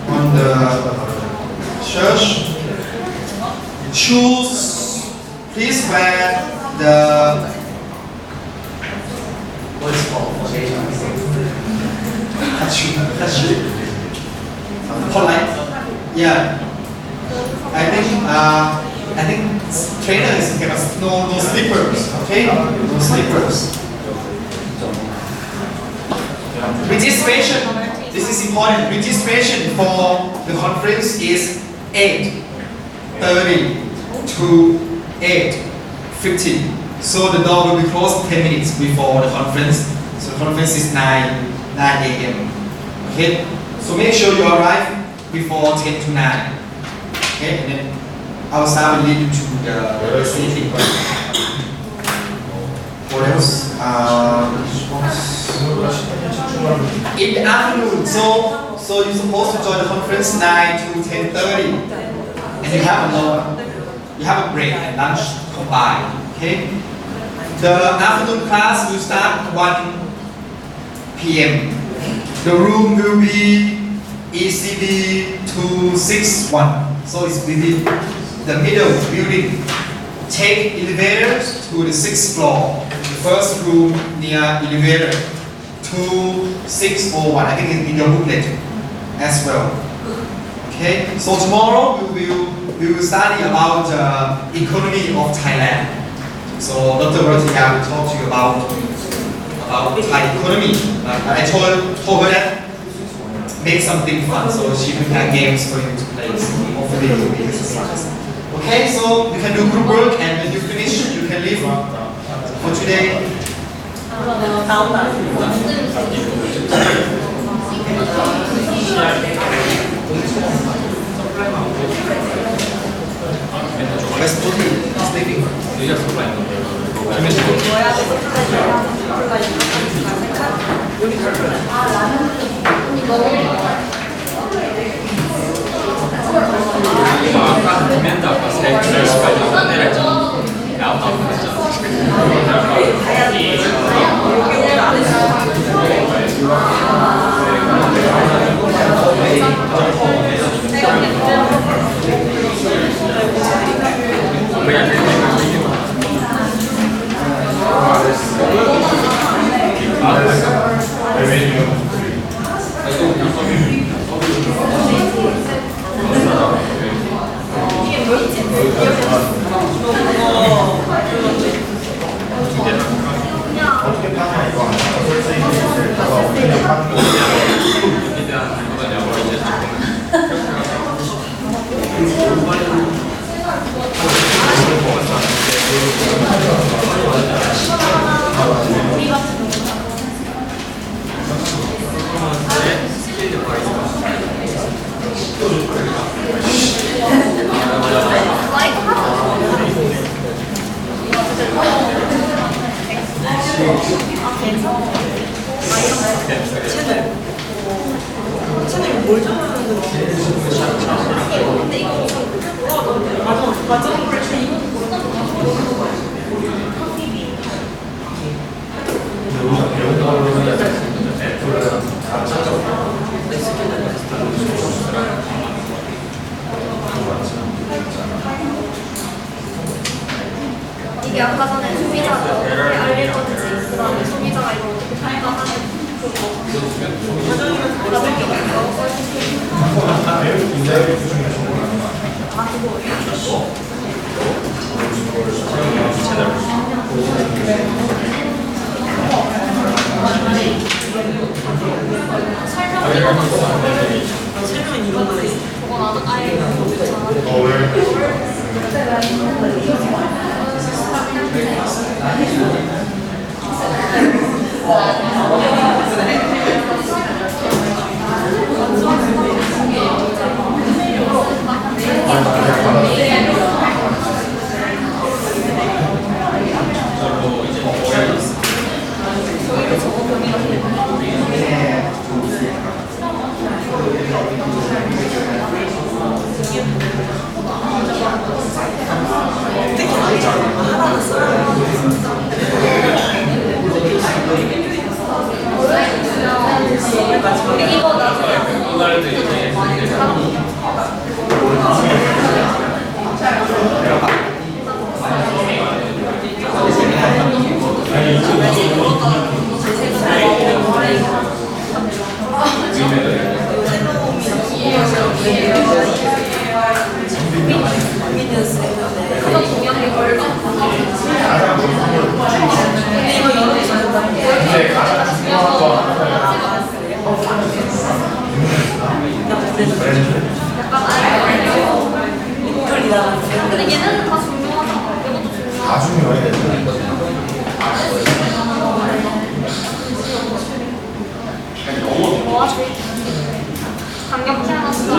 on the shirt. Shoes, please wear the, what is it called? touch you. Polite. Yeah. I think trainer is kind of no slippers. Okay, no slippers. Registration. This is important. Registration for the conference is 8:30 to 8:50. So the door will be closed 10 minutes before the conference. So the conference is 9 a.m. Okay. So make sure you arrive before 10 to 9. Okay, and then our staff will lead you to the seating. What else? In the afternoon, so you're supposed to join the conference 9 to 10:30, and you have a break and lunch combined. Okay. The afternoon class will start 1 p.m. The room will be ECD 261. So it's within the middle building. Take elevators to the 6th floor. The first room near elevator 2601. I think it's in your booklet as well. Okay. So tomorrow we will study about economy of Thailand. So Dr. Bharatiya will talk to you about Thai economy. I told her that make something fun, so she prepared games for you to play. Hopefully it will be exercise. Okay, so you can do group work, and when you finish, you can leave for today. West Coast is sleeping. 아까 디맨드 아까 3시까지 끝내라 했잖아. 나오고 했잖아. 어떻게 파냐 이거 안 그냥 파는 거. 채널 뭘 좋아하는 건지. 맞아. 이게 아까 전에 소비자가 어떻게 알릴 건지, 그 다음에 소비자가 이걸 어떻게 판단하는지 설명은 이거만 해. 저건 아예 못하잖아. 왜? 이거 나중에 아니, 그거 중요한 게 얼마? 근데 이거 이렇게 중요한 거 근데 얘네는 다 중요하잖아. 이것도 중요하고. 다 중요해. 뭐 하지? 강력히 하나 쓰자.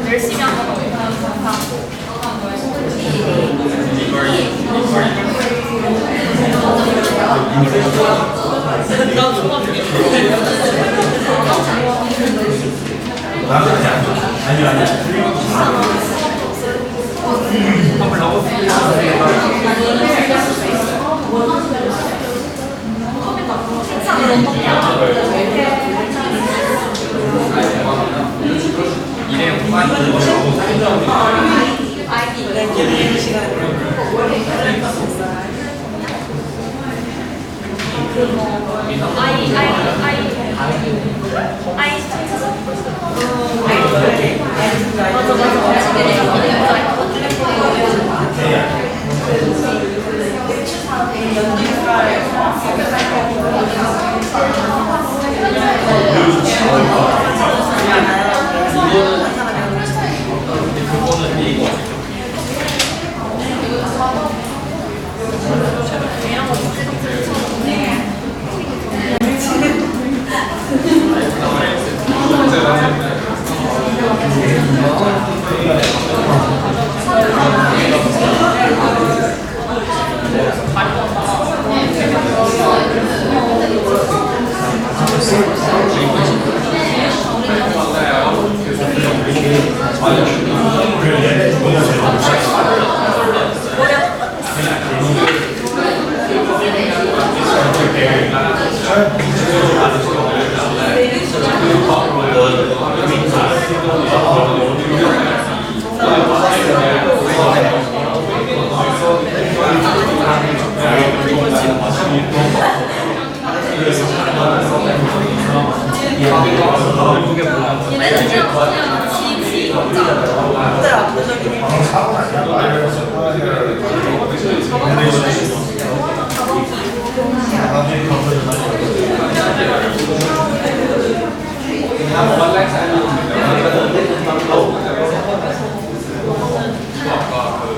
열심히 한 거.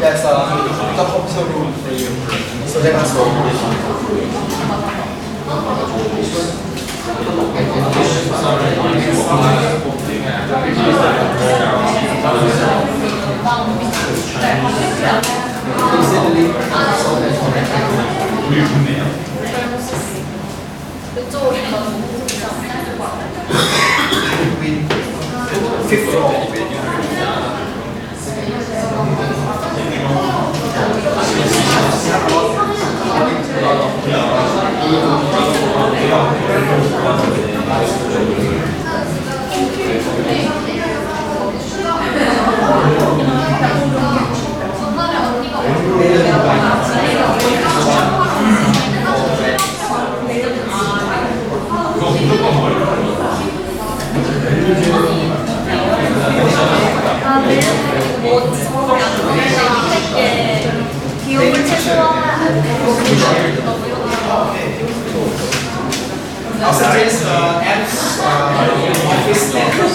Yes, the hospital room for you. So let us go. Fifth floor. I suggest apps, office apps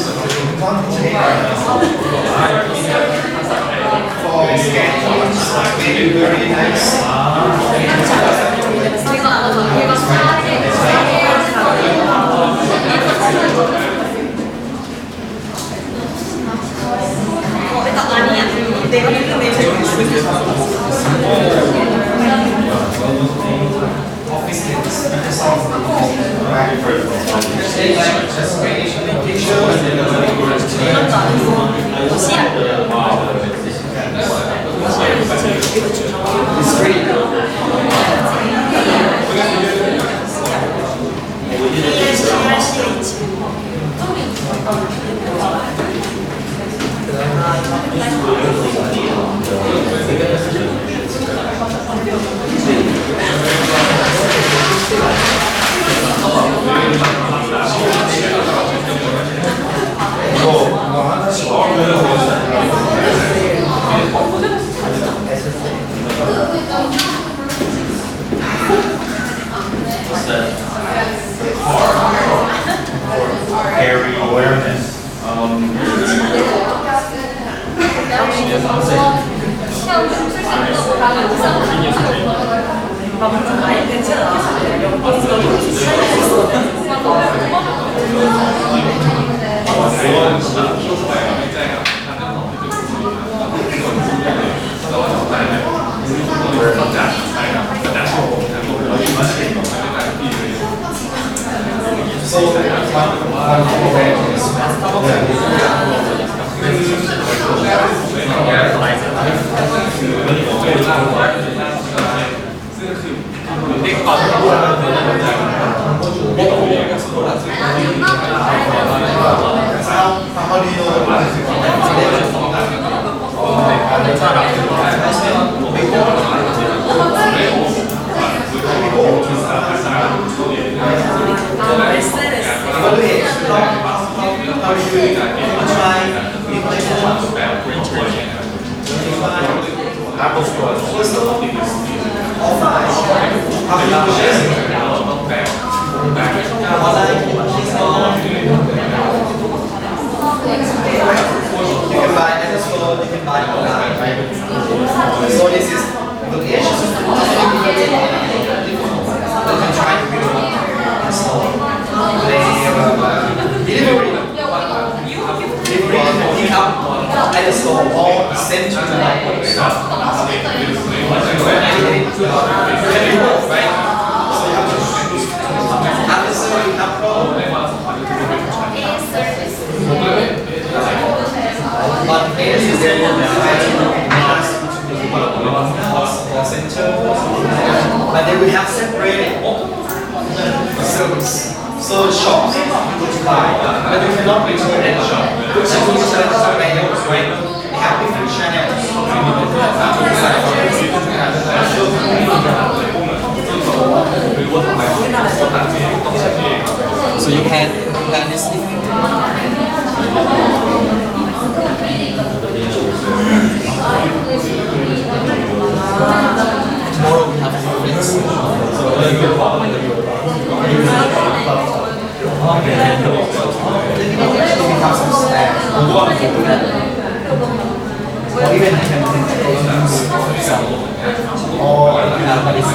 for scanning, very, very nice. 내가 믿는 내 제일 Area awareness. How do you Apple Store. All five. How do you You can buy at the store, you can buy online, right? So this is the Asian. You can try to build a store. Delivery pick up at the store or send to the right? So you have to after serving you have problem. But AS is there center, but they will have separate service. So the shops you would buy, but you cannot return at the shop. So you select the manuals, right? They have different channels. So you can plan this thing. Tomorrow we have friends. We have some snacks. Or even I can use some. Or but it's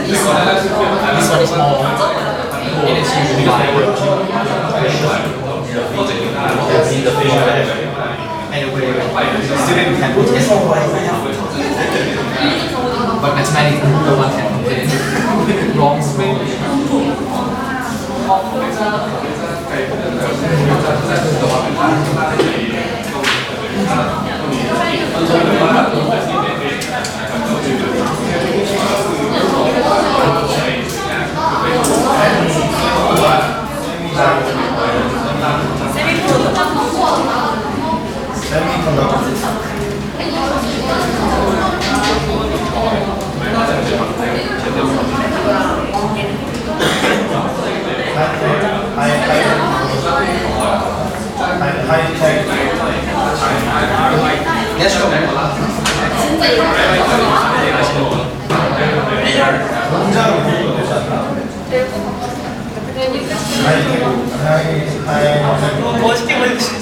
This one is more it's usually like anyway, the student can put yes, but mathematics no one can complete it. Wrong spring. 멋있게 보여주시죠.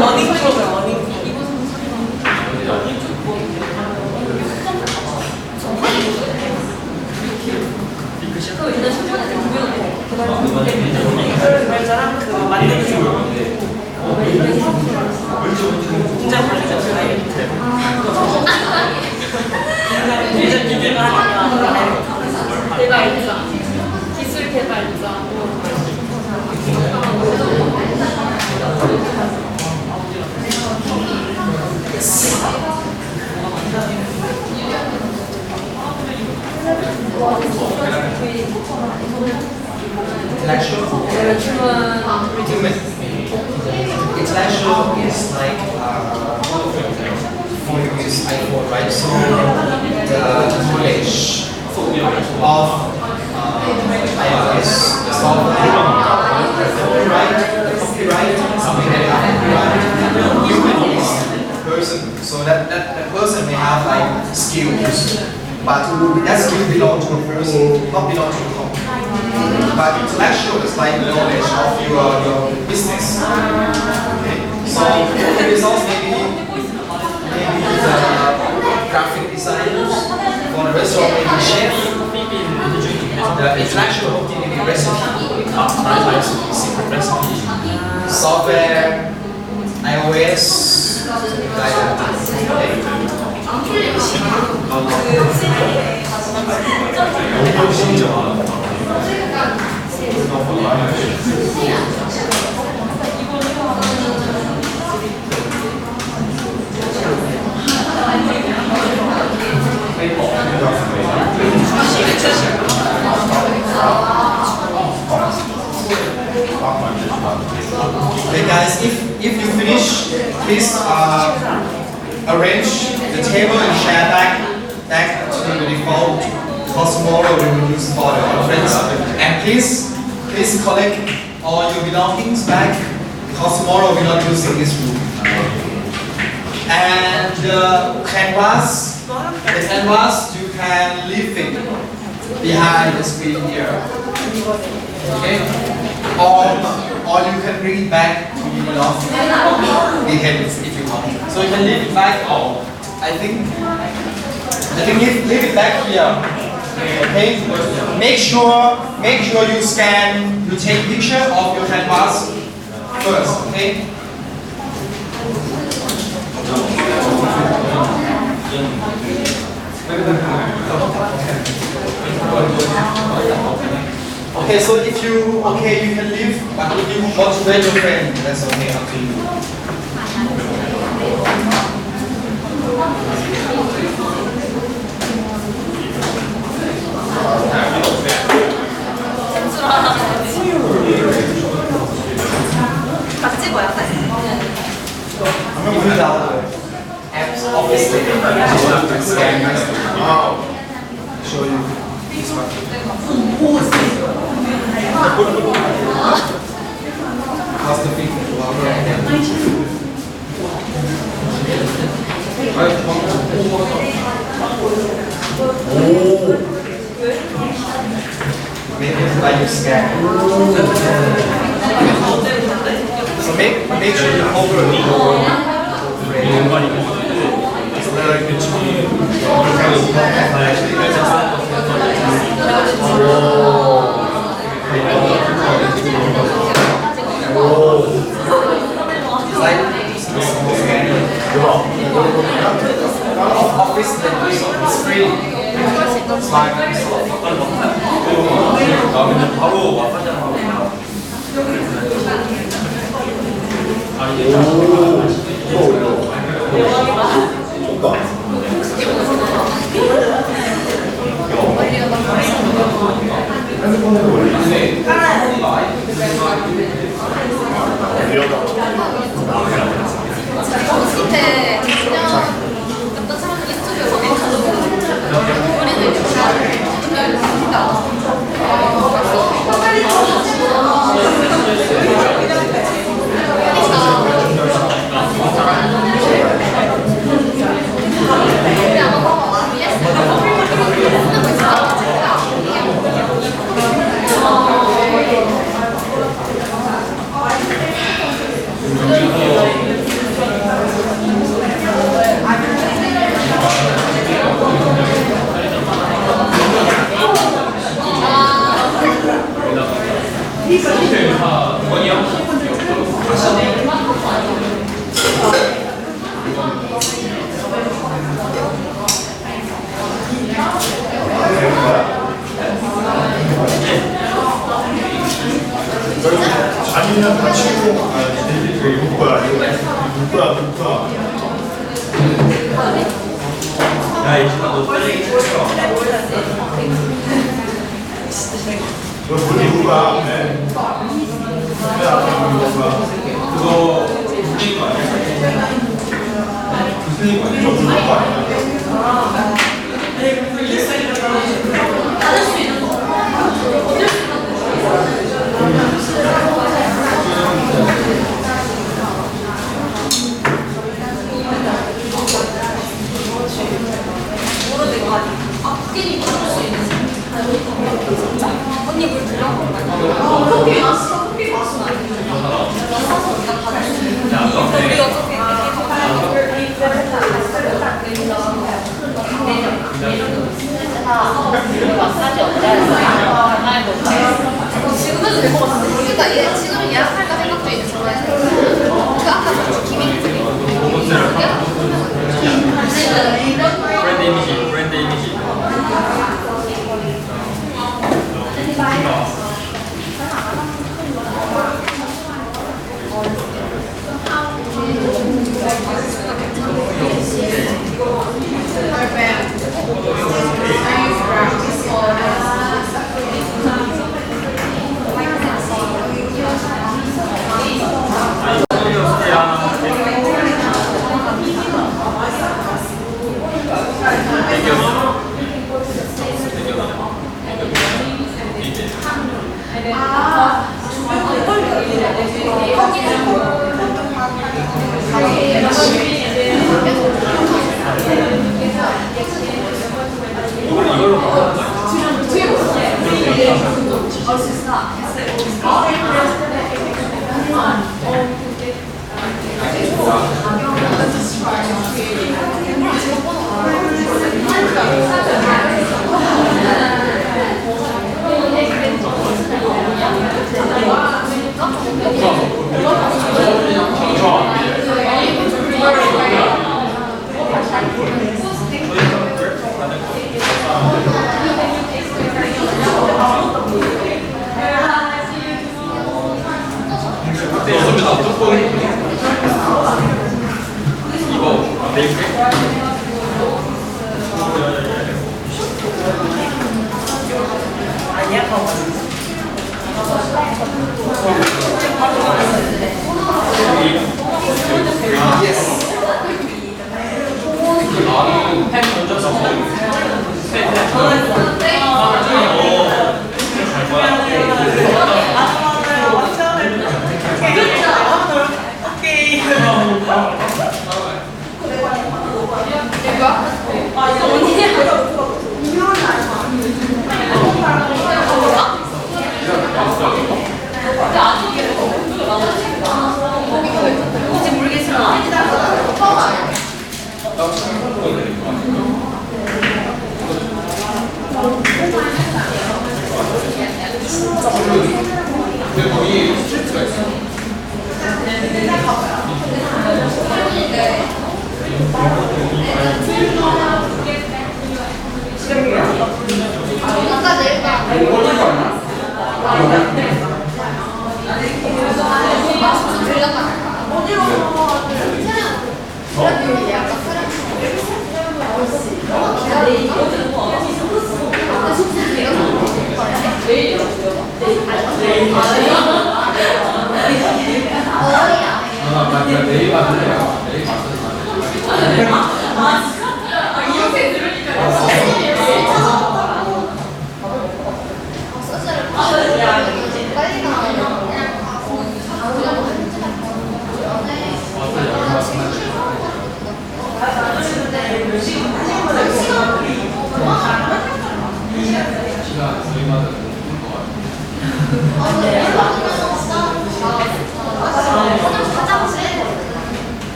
러닝 프로그램, 러닝. 말자랑 그 만드는 거. 굉장히 다르죠. 개발자, 기술 개발자. Intellectual? Intellectual is like for you use iPhone, right? So the knowledge of iOS, the software, copyright, something like that. Human is person, so that person may have like skills, but that skill belongs to a person, not belong to a company. But intellectual is like knowledge of your business. Okay? So the results maybe the graphic designers, for the rest of maybe chef, the intellectual maybe recipe, secret recipe, software, iOS, like that. Okay guys, if you finish, please arrange the table and share back to the default, because tomorrow we will use for the conference. And please collect all your belongings back, because tomorrow we're not using this room. And the canvas you can leave it behind the screen here. Okay? Or you can bring it back to your belongings if you want. So you can leave it back, or I think leave it back here. Okay? Make sure you take picture of your canvas first. Okay? Okay, so if you you can leave, but if you want to rate your friend, that's okay, up to you. 같이 찍어야 돼. Apps obviously scan show you this one. how's the feedback? Maybe like you scan. So make sure you hover the So that I can change. Office is free. 그냥 바로 마사지하고 밑에 그냥 어떤 사람 유튜브에서 우리는 이렇게 아니면 다 치고 누구야 누구야 야, 이 시간 너 빨리 너 누구가 네. 왜 앞에 누구가 그거 무슨 거 아니야? 무슨 거 아니야? 저 누구가 아니야 받을 수 있는 거. 앞뒤 받을 수 있는 언니 물 들어? 커피 마시고 커피 마시면 안 돼. 사서 우리가 받을 수 있는 우리 어떻게 마사지 언제 할 거야? 지금 해도 될 것 같은데. 그러니까 얘 지금 예약할까 생각 중이야. 그 아까 김이 브랜드 이미지, 브랜드 이미지.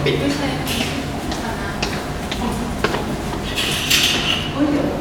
ปิด